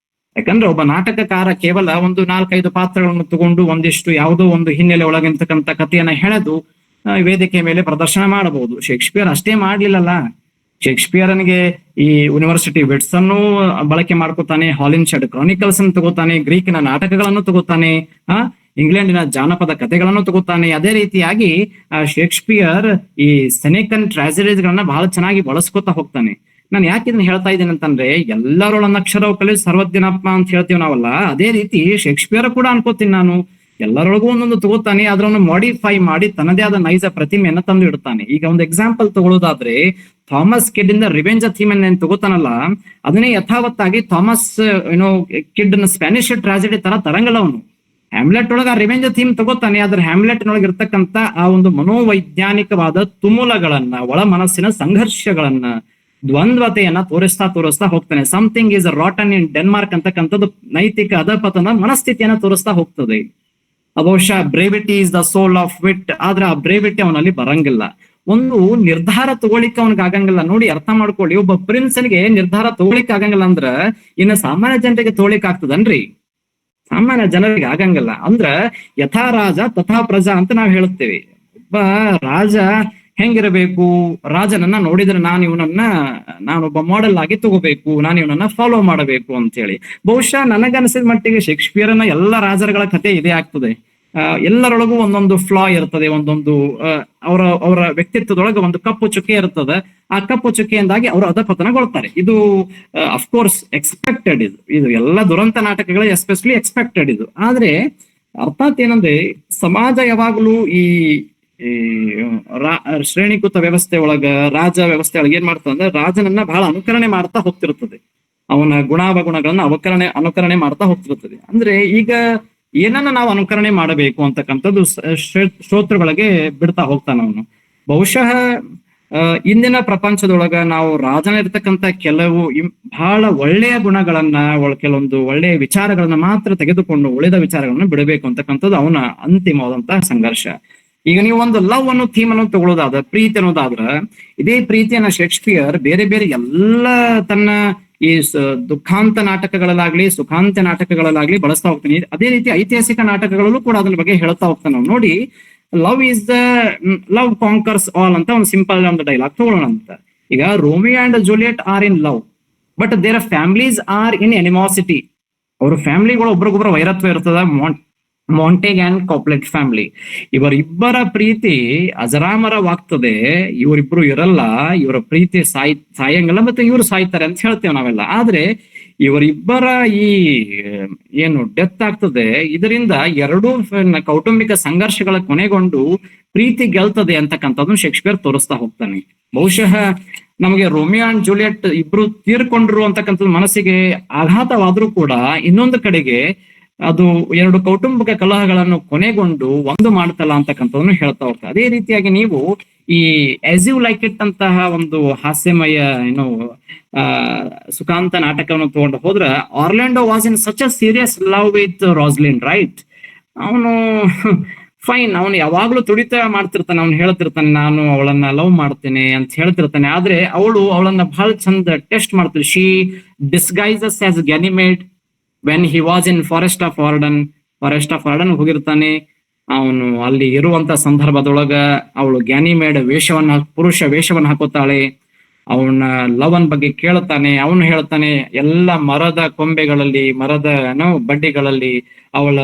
ಯಾಕಂದ್ರೆ ಒಬ್ಬ ನಾಟಕಕಾರ ಕೇವಲ ಒಂದು 4-5 ಪಾತ್ರಗಳನ್ನು ತಗೊಂಡು ಒಂದಿಷ್ಟು ಯಾವುದೋ ಒಂದು ಹಿನ್ನೆಲೆ ಒಳಗಿರ್ತಕ್ಕಂಥ ಕಥೆಯನ್ನ ಹೆಣೆದು ವೇದಿಕೆ ಮೇಲೆ ಪ್ರದರ್ಶನ ಮಾಡಬಹುದು. ಶೇಕ್ಸ್ಪಿಯರ್ ಅಷ್ಟೇ ಮಾಡ್ಲಿಲ್ಲಲ್ಲ. ಶೇಕ್ಸ್ಪಿಯರ್ನಿಗೆ ಈ ಯೂನಿವರ್ಸಿಟಿ ವಿಟ್ಸ್ ಅನ್ನು ಬಳಕೆ ಮಾಡ್ಕೋತಾನೆ, ಹಾಲಿನ್ಶೆಡ್ ಕ್ರಾನಿಕಲ್ಸ್ ಅನ್ನು ತಗೋತಾನೆ, ಗ್ರೀಕಿನ ನಾಟಕಗಳನ್ನು ತಗೋತಾನೆ, ಇಂಗ್ಲೆಂಡಿನ ಜಾನಪದ ಕಥೆಗಳನ್ನು ತಗೋತಾನೆ. ಅದೇ ರೀತಿಯಾಗಿ ಶೇಕ್ಸ್ಪಿಯರ್ ಈ ಸೆನೆಕನ್ ಟ್ರಾಜಿಡೀಸ್ ಗಳನ್ನ ಬಹಳ ಚೆನ್ನಾಗಿ ಬಳಸ್ಕೊತಾ ಹೋಗ್ತಾನೆ. ನಾನು ಯಾಕೆ ಇದನ್ನ ಹೇಳ್ತಾ ಇದ್ದೇನೆ ಅಂತಂದ್ರೆ, ಎಲ್ಲರೊಳ ಅಕ್ಷರ ಕಲಿ ಸರ್ವಜ್ಞನಪ್ಪ ಅಂತ ಹೇಳ್ತೀವಿ ನಾವಲ್ಲ, ಅದೇ ರೀತಿ ಶೇಕ್ಸ್ಪಿಯರ್ ಕೂಡ ಅನ್ಕೋತೀನಿ ನಾನು. ಎಲ್ಲರೊಳಗೂ ಒಂದೊಂದು ತಗೋತಾನೆ, ಅದನ್ನು ಮಾಡಿಫೈ ಮಾಡಿ ತನ್ನದೇ ಆದ ನೈಜ ಪ್ರತಿಮೆಯನ್ನ ತಂದು ಇಡ್ತಾನೆ. ಈಗ ಒಂದು ಎಕ್ಸಾಂಪಲ್ ತಗೊಳ್ಳೋದಾದ್ರೆ, ಥಾಮಸ್ ಕಿಡ್ ಇಂದ ರಿವೆಂಜ್ ಥೀಮ್ ಅನ್ನ ತಗೋತಾನಲ್ಲ, ಅದನ್ನೇ ಯಥಾವತ್ತಾಗಿ ಥಾಮಸ್ ಕಿಡ್ ನ ಸ್ಪ್ಯಾನಿಷ್ ಟ್ರಾಜಿಡಿ ತರ ತರಂಗಲ್ಲ ಅವನು. ಹ್ಯಾಮ್ಲೆಟ್ ಒಳಗ ರಿವೆಂಜ್ ಥೀಮ್ ತಗೋತಾನೆ, ಆದ್ರೆ ಹ್ಯಾಮ್ಲೆಟ್ ನೊಳಗೆ ಇರ್ತಕ್ಕಂತ ಆ ಒಂದು ಮನೋವೈಜ್ಞಾನಿಕವಾದ ತುಮುಲಗಳನ್ನ, ಒಳ ಮನಸ್ಸಿನ ಸಂಘರ್ಷಗಳನ್ನ, ದ್ವಂದ್ವತೆಯನ್ನ ತೋರಿಸ್ತಾ ಹೋಗ್ತಾನೆ. Something is rotten in Denmark ಅಂತಕ್ಕಂಥದ್ದು ನೈತಿಕ ಅಧಪತನ ಮನಸ್ಥಿತಿಯನ್ನ ತೋರಿಸ್ತಾ ಹೋಗ್ತದೆ. ಬಹುಶಃ brevity is the soul of wit, ಆದ್ರೆ ಆ ಬ್ರೇವಿಟಿ ಅವನಲ್ಲಿ ಬರಂಗಿಲ್ಲ. ಒಂದು ನಿರ್ಧಾರ ತಗೊಳಿಕ್ ಅವನಿಗೆ ಆಗಂಗಿಲ್ಲ. ನೋಡಿ, ಅರ್ಥ ಮಾಡ್ಕೊಳ್ಳಿ, ಒಬ್ಬ ಪ್ರಿನ್ಸ್ಗೆ ನಿರ್ಧಾರ ತಗೊಳಿಕ್ ಆಗಂಗಿಲ್ಲ ಅಂದ್ರ ಇನ್ನು ಸಾಮಾನ್ಯ ಜನರಿಗೆ ತಗೊಳಿಕ್ ಆಗ್ತದನ್ರಿ? ಸಾಮಾನ್ಯ ಜನರಿಗೆ ಆಗಂಗಿಲ್ಲ. ಅಂದ್ರ ಯಥಾ ರಾಜ ತಥಾ ಪ್ರಜಾ ಅಂತ ನಾವ್ ಹೇಳುತ್ತೇವೆ. ಒಬ್ಬ ರಾಜ ಹೆಂಗಿರಬೇಕು? ರಾಜನನ್ನ ನೋಡಿದ್ರೆ ನಾನೊಬ್ಬ ಮಾಡೆಲ್ ಆಗಿ ತಗೋಬೇಕು, ನಾನು ಇವನನ್ನ ಫಾಲೋ ಮಾಡಬೇಕು ಅಂತ ಹೇಳಿ. ಬಹುಶಃ ನನಗನ್ಸಿದ ಮಟ್ಟಿಗೆ ಶೇಕ್ಸ್ಪಿಯರ್ನ ಎಲ್ಲ ರಾಜರುಗಳ ಕಥೆ ಇದೇ ಆಗ್ತದೆ. ಎಲ್ಲರೊಳಗೂ ಒಂದೊಂದು ಫ್ಲಾ ಇರ್ತದೆ, ಒಂದೊಂದು ಅವರ ವ್ಯಕ್ತಿತ್ವದೊಳಗೆ ಒಂದು ಕಪ್ಪು ಚುಕ್ಕೆ ಇರ್ತದೆ. ಆ ಕಪ್ಪು ಚುಕ್ಕೆಯಿಂದಾಗಿ ಅವರು ಅಧಪತನಗೊಳ್ತಾರೆ. ಇದು ಅಫ್ಕೋರ್ಸ್ ಎಕ್ಸ್ಪೆಕ್ಟೆಡ್. ಇದು ಎಲ್ಲ ದುರಂತ ನಾಟಕಗಳು ಎಸ್ಪೆಷಲಿ ಎಕ್ಸ್ಪೆಕ್ಟೆಡ್ ಇದು. ಆದ್ರೆ ಅರ್ಥಾತ್ ಏನಂದ್ರೆ, ಸಮಾಜ ಯಾವಾಗ್ಲೂ ಈ ಶ್ರೇಣೀಕೃತ ವ್ಯವಸ್ಥೆ ಒಳಗ, ರಾಜ ವ್ಯವಸ್ಥೆ ಒಳಗೆ ಏನ್ ಮಾಡ್ತದೆ ಅಂದ್ರೆ, ರಾಜನನ್ನ ಬಹಳ ಅನುಕರಣೆ ಮಾಡ್ತಾ ಹೋಗ್ತಿರ್ತದೆ. ಅವನ ಗುಣಾವಗುಣಗಳನ್ನ ಅನುಕರಣೆ ಮಾಡ್ತಾ ಹೋಗ್ತಿರ್ತದೆ. ಅಂದ್ರೆ ಈಗ ಏನನ್ನ ನಾವು ಅನುಕರಣೆ ಮಾಡಬೇಕು ಅಂತಕ್ಕಂಥದ್ದು ಶ್ರೋತೃಗಳಿಗೆ ಬಿಡ್ತಾ ಹೋಗ್ತಾನ ಅವನು. ಬಹುಶಃ ಇಂದಿನ ಪ್ರಪಂಚದೊಳಗ ನಾವು ರಾಜನ ಇರ್ತಕ್ಕಂಥ ಕೆಲವು ಬಹಳ ಒಳ್ಳೆಯ ಗುಣಗಳನ್ನ, ಕೆಲವೊಂದು ಒಳ್ಳೆಯ ವಿಚಾರಗಳನ್ನ ಮಾತ್ರ ತೆಗೆದುಕೊಂಡು ಉಳಿದ ವಿಚಾರಗಳನ್ನ ಬಿಡಬೇಕು ಅಂತಕ್ಕಂಥದ್ದು ಅವನ ಅಂತಿಮವಾದಂತಹ ಸಂಘರ್ಷ. ಈಗ ನೀವು ಒಂದು ಲವ್ ಅನ್ನೋ ಥೀಮ್ ಅನ್ನು ತಗೊಳ್ಳೋದಾದ್ರೆ, ಪ್ರೀತಿ ಅನ್ನೋದಾದ್ರ, ಇದೇ ಪ್ರೀತಿಯನ್ನ ಶೇಕ್ಸ್ಪಿಯರ್ ಬೇರೆ ಬೇರೆ ಎಲ್ಲ ತನ್ನ ಈ ದುಃಖಾಂತ ನಾಟಕಗಳಲ್ಲಾಗ್ಲಿ ಸುಖಾಂತ ನಾಟಕಗಳಲ್ಲಾಗ್ಲಿ ಬಳಸ್ತಾ ಹೋಗ್ತಾನೆ. ಅದೇ ರೀತಿ ಐತಿಹಾಸಿಕ ನಾಟಕಗಳಲ್ಲೂ ಕೂಡ ಅದ್ರ ಬಗ್ಗೆ ಹೇಳ್ತಾ ಹೋಗ್ತಾನೆ ನಾವು. ನೋಡಿ, ಲವ್ ಕಾಂಕರ್ಸ್ ಆಲ್ ಅಂತ ಒಂದು ಸಿಂಪಲ್ ಒಂದು ಡೈಲಾಗ್ ತಗೊಳ್ಳೋಣ ಅಂತ. ಈಗ Romeo and Juliet are in love, but their families are in animosity. ಅವ್ರ ಫ್ಯಾಮಿಲಿಗಳು ಒಬ್ರಿಗೊಬ್ರು ವೈರತ್ವ ಇರ್ತದ. ಮಾಂಟೇಗ್ ಅಂಡ್ ಕಾಪ್ಲೆಟ್ ಫ್ಯಾಮಿಲಿ, ಇವರಿಬ್ಬರ ಪ್ರೀತಿ ಅಜರಾಮರವಾಗ್ತದೆ. ಇವರಿಬ್ರು ಇರಲ್ಲ, ಇವರ ಪ್ರೀತಿ ಸಾಯಂಗಿಲ್ಲ, ಮತ್ತೆ ಇವ್ರು ಸಾಯ್ತಾರೆ ಅಂತ ಹೇಳ್ತೇವೆ ನಾವೆಲ್ಲ. ಆದ್ರೆ ಇವರಿಬ್ಬರ ಈ ಏನು ಡೆತ್ ಆಗ್ತದೆ, ಇದರಿಂದ ಎರಡೂ ಕೌಟುಂಬಿಕ ಸಂಘರ್ಷಗಳ ಕೊನೆಗೊಂಡು ಪ್ರೀತಿ ಗೆಲ್ತದೆ ಅಂತಕ್ಕಂಥದ್ದನ್ನು ಶೇಕ್ಸ್ಪಿಯರ್ ತೋರಿಸ್ತಾ ಹೋಗ್ತಾನೆ. ಬಹುಶಃ ನಮಗೆ ರೋಮಿಯೋ ಅಂಡ್ ಜೂಲಿಯಟ್ ಇಬ್ರು ತೀರ್ಕೊಂಡ್ರು ಅಂತಕ್ಕಂಥದ್ದು ಮನಸ್ಸಿಗೆ ಆಘಾತವಾದ್ರೂ ಕೂಡ, ಇನ್ನೊಂದು ಕಡೆಗೆ ಅದು ಎರಡು ಕೌಟುಂಬಿಕ ಕಲಹಗಳನ್ನು ಕೊನೆಗೊಂಡು ಒಂದು ಮಾಡ್ತಲ್ಲ ಅಂತಕ್ಕಂಥದ್ದನ್ನು ಹೇಳ್ತಾ ಹೋಗ್ತಾರೆ. ಅದೇ ರೀತಿಯಾಗಿ ನೀವು ಈ ಆಸ್ ಯು ಲೈಕ್ ಇಟ್ ಅಂತಹ ಒಂದು ಹಾಸ್ಯಮಯ ಸುಖಾಂತ ನಾಟಕವನ್ನು ತಗೊಂಡು ಹೋದ್ರ, Orlando was in such a serious love with Rosalind, right? ಅವನು ಫೈನ್, ಅವನು ಯಾವಾಗ್ಲೂ ತುಡಿತ ಮಾಡ್ತಿರ್ತಾನೆ. ಅವ್ನು ಹೇಳ್ತಿರ್ತಾನೆ, ನಾನು ಅವಳನ್ನ ಲವ್ ಮಾಡ್ತೇನೆ ಅಂತ ಹೇಳ್ತಿರ್ತಾನೆ. ಆದ್ರೆ ಅವಳನ್ನ ಬಹಳ ಚಂದ ಟೆಸ್ಟ್ ಮಾಡ್ತಾರೆ. She disguises as Ganymede when he was in forest of Arden ಹೋಗಿರ್ತಾನೆ. ಅವನು ಅಲ್ಲಿ ಇರುವಂತ ಸಂದರ್ಭದೊಳಗ ಅವಳು ಗ್ಯಾನಿಮೇಡ್ ಪುರುಷ ವೇಷವನ್ನ ಹಾಕೋತಾಳೆ. ಅವನ ಲವನ್ ಬಗ್ಗೆ ಕೇಳ್ತಾನೆ. ಅವನು ಹೇಳ್ತಾನೆ ಎಲ್ಲ ಮರದ ಕೊಂಬೆಗಳಲ್ಲಿ, ಮರದ ಬಡ್ಡಿಗಳಲ್ಲಿ ಅವಳ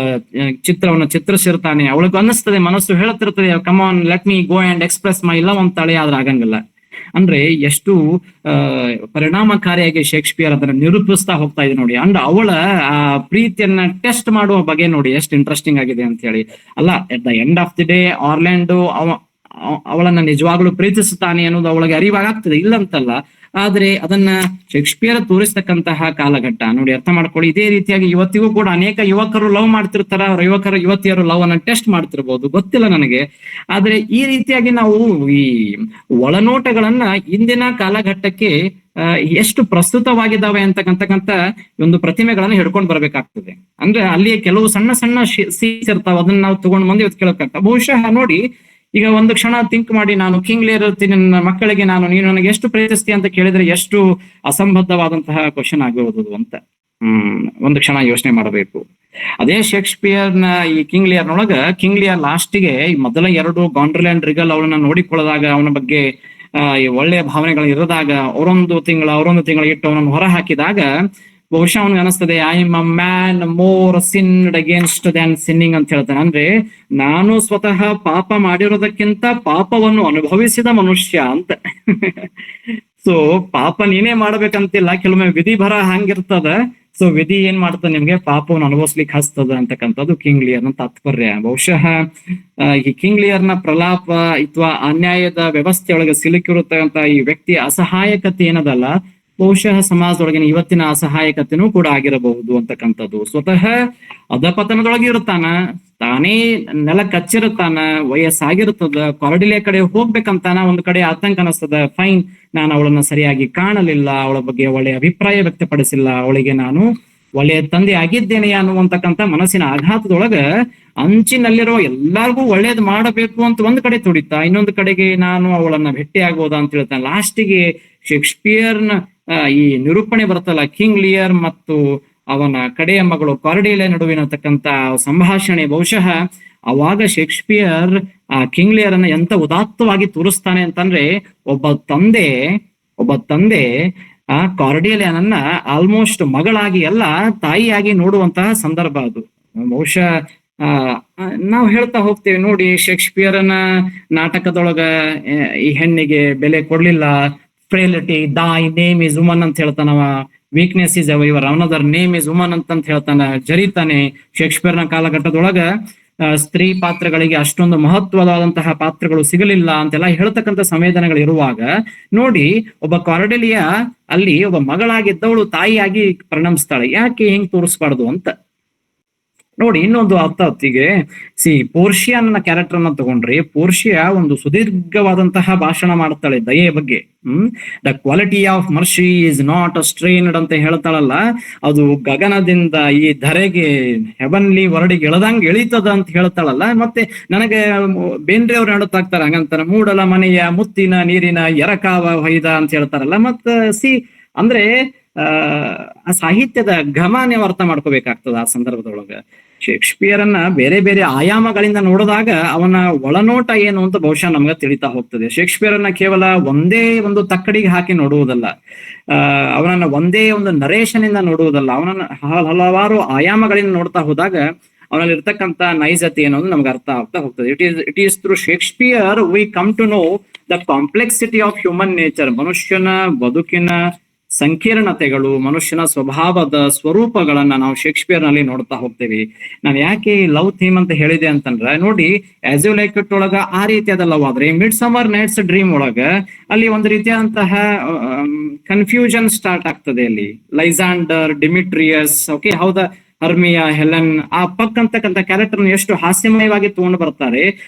ಚಿತ್ರವನ್ನು ಚಿತ್ರಿಸಿರ್ತಾನೆ. ಅವಳಿಗೆ ಅನ್ನಿಸ್ತದೆ, ಮನಸ್ಸು ಹೇಳ್ತಿರ್ತದೆ, come on let me go and express my love ಅಂತಾಳೆ. ಆದ್ರೆ ಆಗಂಗಿಲ್ಲ. ಅಂದ್ರೆ ಎಷ್ಟು ಪರಿಣಾಮಕಾರಿಯಾಗಿ ಶೇಕ್ಸ್ಪಿಯರ್ ಅದನ್ನ ನಿರೂಪಿಸ್ತಾ ಹೋಗ್ತಾ ಇದೆ ನೋಡಿ. ಅಂಡ್ ಅವಳ ಆ ಪ್ರೀತಿಯನ್ನ ಟೆಸ್ಟ್ ಮಾಡುವ ಬಗೆ ನೋಡಿ ಎಷ್ಟು ಇಂಟ್ರೆಸ್ಟಿಂಗ್ ಆಗಿದೆ ಅಂತ ಹೇಳಿ. ಅಲ್ಲ, at the end of the day Orlando ಅವಳನ್ನ ನಿಜವಾಗ್ಲೂ ಪ್ರೀತಿಸುತ್ತಾನೆ ಅನ್ನೋದು ಅವಳಿಗೆ ಅರಿವಾಗ್ತದೆ, ಇಲ್ಲಂತಲ್ಲ. ಆದ್ರೆ ಅದನ್ನ ಶೇಕ್ಸ್ಪಿಯರ್ ತೋರಿಸ್ತಕ್ಕಂತಹ ಕಾಲಘಟ್ಟ ನೋಡಿ, ಅರ್ಥ ಮಾಡ್ಕೊಳ್ಳಿ. ಇದೇ ರೀತಿಯಾಗಿ ಇವತ್ತಿಗೂ ಕೂಡ ಅನೇಕ ಯುವಕರು ಲವ್ ಮಾಡ್ತಿರ್ತಾರ, ಅವ್ರ ಯುವತಿಯರು ಲವ್ ಅನ್ನ ಟೆಸ್ಟ್ ಮಾಡ್ತಿರ್ಬೋದು, ಗೊತ್ತಿಲ್ಲ ನನಗೆ. ಆದ್ರೆ ಈ ರೀತಿಯಾಗಿ ನಾವು ಈ ಒಳನೋಟಗಳನ್ನ ಇಂದಿನ ಕಾಲಘಟ್ಟಕ್ಕೆ ಎಷ್ಟು ಪ್ರಸ್ತುತವಾಗಿದ್ದಾವೆ ಅಂತಕ್ಕಂತ ಒಂದು ಪ್ರತಿಮೆಗಳನ್ನ ಹಿಡ್ಕೊಂಡು ಬರ್ಬೇಕಾಗ್ತದೆ. ಅಂದ್ರೆ ಅಲ್ಲಿ ಕೆಲವು ಸಣ್ಣ ಸಣ್ಣ ಸೀನ್ಸ್ ಇರ್ತಾವ, ಅದನ್ನ ನಾವು ತಗೊಂಡ್ ಬಂದು ಇವತ್ತು ಕೇಳಕ್ಕಾಗ್ತದೆ. ಬಹುಶಃ ನೋಡಿ, ಈಗ ಒಂದು ಕ್ಷಣ ಥಿಂಕ್ ಮಾಡಿ, ನಾನು ಕಿಂಗ್ ಲಿಯರ್ ನನ್ನ ಮಕ್ಕಳಿಗೆ ನೀನು ನನಗೆ ಎಷ್ಟು ಪ್ರೀತಿಸ್ತೀಯ ಅಂತ ಕೇಳಿದ್ರೆ ಎಷ್ಟು ಅಸಂಬದ್ಧವಾದಂತಹ ಕ್ವಶನ್ ಆಗಿರೋದು ಅಂತ ಒಂದು ಕ್ಷಣ ಯೋಚನೆ ಮಾಡಬೇಕು. ಅದೇ ಶೇಕ್ಸ್ಪಿಯರ್ನ ಈ ಕಿಂಗ್ ಲಿಯರ್ ಲಾಸ್ಟಿಗೆ ಮೊದಲ 2 ಗಾಂಡ್ರಿಲ್ ಅಂಡ್ ರಿಗಲ್ ಅವಳನ್ನ ನೋಡಿಕೊಳ್ಳದಾಗ, ಅವನ ಬಗ್ಗೆ ಒಳ್ಳೆಯ ಭಾವನೆಗಳು ಇರದಾಗ, ಅವರೊಂದು ತಿಂಗಳ ಇಟ್ಟು ಅವನನ್ನು ಹೊರ ಹಾಕಿದಾಗ ಬಹುಶಃ ಅವನಿಗೆ ಅನಿಸ್ತದೆ, I am a man more sinned against than sinning ಅಂತ ಹೇಳ್ತಾನೆ. ಅಂದ್ರೆ ನಾನು ಸ್ವತಃ ಪಾಪ ಮಾಡಿರೋದಕ್ಕಿಂತ ಪಾಪವನ್ನು ಅನುಭವಿಸಿದ ಮನುಷ್ಯ ಅಂತ. ಸೊ ಪಾಪ ನೀನೇ ಮಾಡ್ಬೇಕಂತಿಲ್ಲ, ಕೆಲವೊಮ್ಮೆ ವಿಧಿ ಬರ ಹಂಗಿರ್ತದ. ಸೊ ವಿಧಿ ಏನ್ ಮಾಡ್ತದೆ, ನಿಮ್ಗೆ ಪಾಪವನ್ನು ಅನುಭವಿಸ್ಲಿಕ್ಕೆ ಹಸ್ತದ ಅಂತಕ್ಕಂಥದ್ದು ಕಿಂಗ್ ಲಿಯರ್ನ ತಾತ್ಪರ್ಯ. ಬಹುಶಃ ಈ ಕಿಂಗ್ ಲಿಯರ್ನ ಪ್ರಲಾಪ ಅಥವಾ ಅನ್ಯಾಯದ ವ್ಯವಸ್ಥೆಯೊಳಗೆ ಸಿಲುಕಿರುತ್ತಂತ ಈ ವ್ಯಕ್ತಿಯ ಅಸಹಾಯಕತೆ ಏನದಲ್ಲ, ಬಹುಶಃ ಸಮಾಜದೊಳಗಿನ ಇವತ್ತಿನ ಅಸಹಾಯಕತೆನೂ ಕೂಡ ಆಗಿರಬಹುದು ಅಂತಕ್ಕಂಥದ್ದು. ಸ್ವತಃ ಅಧಪತನದೊಳಗೆ ಇರ್ತಾನ, ತಾನೇ ನೆಲ ಕಚ್ಚಿರುತ್ತಾನ, ವಯಸ್ಸಾಗಿರ್ತದ, ಕೊರಡಿಲೆ ಕಡೆ ಹೋಗ್ಬೇಕಂತಾನ, ಒಂದ್ ಕಡೆ ಆತಂಕ ಅನಿಸ್ತದ, ಫೈನ್ ನಾನು ಅವಳನ್ನ ಸರಿಯಾಗಿ ಕಾಣಲಿಲ್ಲ, ಅವಳ ಬಗ್ಗೆ ಒಳ್ಳೆಯ ಅಭಿಪ್ರಾಯ ವ್ಯಕ್ತಪಡಿಸಿಲ್ಲ, ಅವಳಿಗೆ ನಾನು ಒಳ್ಳೆಯ ತಂದೆ ಆಗಿದ್ದೇನೆ ಅನ್ನುವಂತಕ್ಕಂಥ ಮನಸ್ಸಿನ ಆಘಾತದೊಳಗ ಅಂಚಿನಲ್ಲಿರೋ ಎಲ್ಲಾರ್ಗೂ ಒಳ್ಳೇದ್ ಮಾಡಬೇಕು ಅಂತ ಒಂದ್ ಕಡೆ ತುಡಿತಾ, ಇನ್ನೊಂದು ಕಡೆಗೆ ನಾನು ಅವಳನ್ನ ಭೇಟಿ ಆಗ್ಬೋದಾ ಅಂತ ಹೇಳ್ತಾನೆ. ಲಾಸ್ಟಿಗೆ ಶೇಕ್ಸ್ಪಿಯರ್ನ ಈ ನಿರೂಪಣೆ ಬರ್ತಲ್ಲ, ಕಿಂಗ್ ಲಿಯರ್ ಮತ್ತು ಅವನ ಕಡೆಯ ಮಗಳು ಕಾರ್ಡಿಲೆ ನಡುವಿನತಕ್ಕಂತ ಸಂಭಾಷಣೆ, ಬಹುಶಃ ಅವಾಗ ಶೇಕ್ಸ್ಪಿಯರ್ ಆ ಕಿಂಗ್ ಲಿಯರ್ ಅನ್ನ ಎಂತ ಉದಾತ್ತವಾಗಿ ತೋರಿಸ್ತಾನೆ ಅಂತಂದ್ರೆ, ಒಬ್ಬ ತಂದೆ ಆ ಕಾರ್ಡಿಲಿಯನನ್ನ ಆಲ್ಮೋಸ್ಟ್ ಮಗಳಾಗಿ ಅಲ್ಲ, ತಾಯಿಯಾಗಿ ನೋಡುವಂತಹ ಸಂದರ್ಭ ಅದು. ಬಹುಶಃ ನಾವು ಹೇಳ್ತಾ ಹೋಗ್ತೇವೆ ನೋಡಿ, ಶೇಕ್ಸ್ಪಿಯರ್ನ ನಾಟಕದೊಳಗ ಈ ಹೆಣ್ಣಿಗೆ ಬೆಲೆ ಕೊಡ್ಲಿಲ್ಲ, ಫ್ರೇಲಿಟಿ, ದೈ ನೇಮ್ ಇಸ್ ವುಮನ್ ಅಂತ ಹೇಳ್ತಾನವ, weakness is your another name is woman ಅಂತ ಹೇಳ್ತಾನ, ಜರಿತಾನೆ. ಶೇಕ್ಸ್ಪಿಯರ್ನ ಕಾಲಘಟ್ಟದೊಳಗ ಸ್ತ್ರೀ ಪಾತ್ರಗಳಿಗೆ ಅಷ್ಟೊಂದು ಮಹತ್ವವಾದಂತಹ ಪಾತ್ರಗಳು ಸಿಗಲಿಲ್ಲ ಅಂತೆಲ್ಲ ಹೇಳ್ತಕ್ಕಂಥ ಸಂವೇದನೆಗಳು ಇರುವಾಗ ನೋಡಿ, ಒಬ್ಬ ಕಾರ್ಡೆಲಿಯ ಅಲ್ಲಿ ಒಬ್ಬ ಮಗಳಾಗಿದ್ದವಳು ತಾಯಿಯಾಗಿ ಪರಿಣಮಿಸ್ತಾಳೆ. ಯಾಕೆ ಹಿಂಗ್ ತೋರಿಸ್ಬಾರ್ದು ಅಂತ ನೋಡಿ. ಇನ್ನೊಂದು ಅರ್ಥ ಹೊತ್ತಿಗೆ ಪೋರ್ಷಿಯಾ ನನ್ನ ಕ್ಯಾರೆಕ್ಟರ್ ಅನ್ನ ತಗೊಂಡ್ರಿ, ಪೋರ್ಷಿಯಾ ಒಂದು ಸುದೀರ್ಘವಾದಂತಹ ಭಾಷಣ ಮಾಡ್ತಾಳೆ ದಯೆಯ ಬಗ್ಗೆ. The quality of mercy is not strained ಅಂತ ಹೇಳ್ತಾಳಲ್ಲ, ಅದು ಗಗನದಿಂದ ಈ ಧರೆಗೆ ಹೆವನ್ಲಿ ವರ್ಡಿಗೆ ಎಳದಂಗ್ ಎಳಿತದ ಅಂತ ಹೇಳ್ತಾಳಲ್ಲ. ಮತ್ತೆ ನನಗೆ ಬೇಂದ್ರೆ ಅವ್ರು ಹೇಳುತ್ತಾಗ್ತಾರೆ ಹಂಗಂತಾರ, ಮೂಡಲ ಮನೆಯ ಮುತ್ತಿನ ನೀರಿನ ಎರಕಾವ ಹೊಯ್ದ ಅಂತ ಹೇಳ್ತಾರಲ್ಲ. ಮತ್ತ ಅಂದ್ರೆ ಆ ಸಾಹಿತ್ಯದ ಘಮ ನೀವು ಅರ್ಥ ಮಾಡ್ಕೋಬೇಕಾಗ್ತದ ಆ ಸಂದರ್ಭದೊಳಗ. ಶೇಕ್ಸ್ಪಿಯರನ್ನ ಬೇರೆ ಬೇರೆ ಆಯಾಮಗಳಿಂದ ನೋಡಿದಾಗ ಅವನ ಒಳನೋಟ ಏನು ಅಂತ ಬಹುಶಃ ನಮ್ಗೆ ತಿಳಿತಾ ಹೋಗ್ತದೆ. ಶೇಕ್ಸ್ಪಿಯರನ್ನ ಕೇವಲ ಒಂದೇ ಒಂದು ತಕ್ಕಡಿಗೆ ಹಾಕಿ ನೋಡುವುದಲ್ಲ, ಅವನನ್ನ ಒಂದೇ ಒಂದು ನರೇಶನ್ ಇಂದ ನೋಡುವುದಲ್ಲ, ಅವನನ್ನ ಹಲವಾರು ಆಯಾಮಗಳಿಂದ ನೋಡ್ತಾ ಹೋದಾಗ ಅವನಲ್ಲಿ ಇರ್ತಕ್ಕಂಥ ನೈಜತೆ ಅನ್ನೋದು ನಮ್ಗೆ ಅರ್ಥ ಆಗ್ತಾ ಹೋಗ್ತದೆ. It is through Shakespeare we come to know the complexity of human nature. ಮನುಷ್ಯನ ಬದುಕಿನ ಸಂಕೀರ್ಣತೆಗಳು, ಮನುಷ್ಯನ ಸ್ವಭಾವದ ಸ್ವರೂಪಗಳನ್ನ ನಾವು ಶೇಕ್ಸ್ಪಿಯರ್ ನಲ್ಲಿ ನೋಡ್ತಾ ಹೋಗ್ತೇವೆ. ನಾನು ಯಾಕೆ ಲವ್ ಥೀಮ್ ಅಂತ ಹೇಳಿದೆ ಅಂತಂದ್ರೆ ನೋಡಿ, ಆಸ್ ಯು ಲೈಕ್ ಇಟ್ ಒಳಗ ಆ ರೀತಿಯಾದ ಲವ್ ಆದ್ರೆ, ಮಿಡ್ ಸಮ್ಮರ್ ನೈಟ್ಸ್ ಡ್ರೀಮ್ ಒಳಗ ಅಲ್ಲಿ ಒಂದು ರೀತಿಯಾದಂತಹ ಕನ್ಫ್ಯೂಷನ್ ಸ್ಟಾರ್ಟ್ ಆಗ್ತದೆ. ಅಲ್ಲಿ ಲೈಸಾಂಡರ್, ಡಿಮಿಟ್ರಿಯಸ್, ಓಕೆ, ಹೌದ, ಹರ್ಮಿಯಾ, ಹೆಲೆನ್, ಆ ಪಕ್ ಅಂತಕ್ಕಂಥ ಕ್ಯಾರೆಕ್ಟರ್ನ ಎಷ್ಟು ಹಾಸ್ಯಮಯವಾಗಿ ತಗೊಂಡು ಬರ್ತಾರೆ.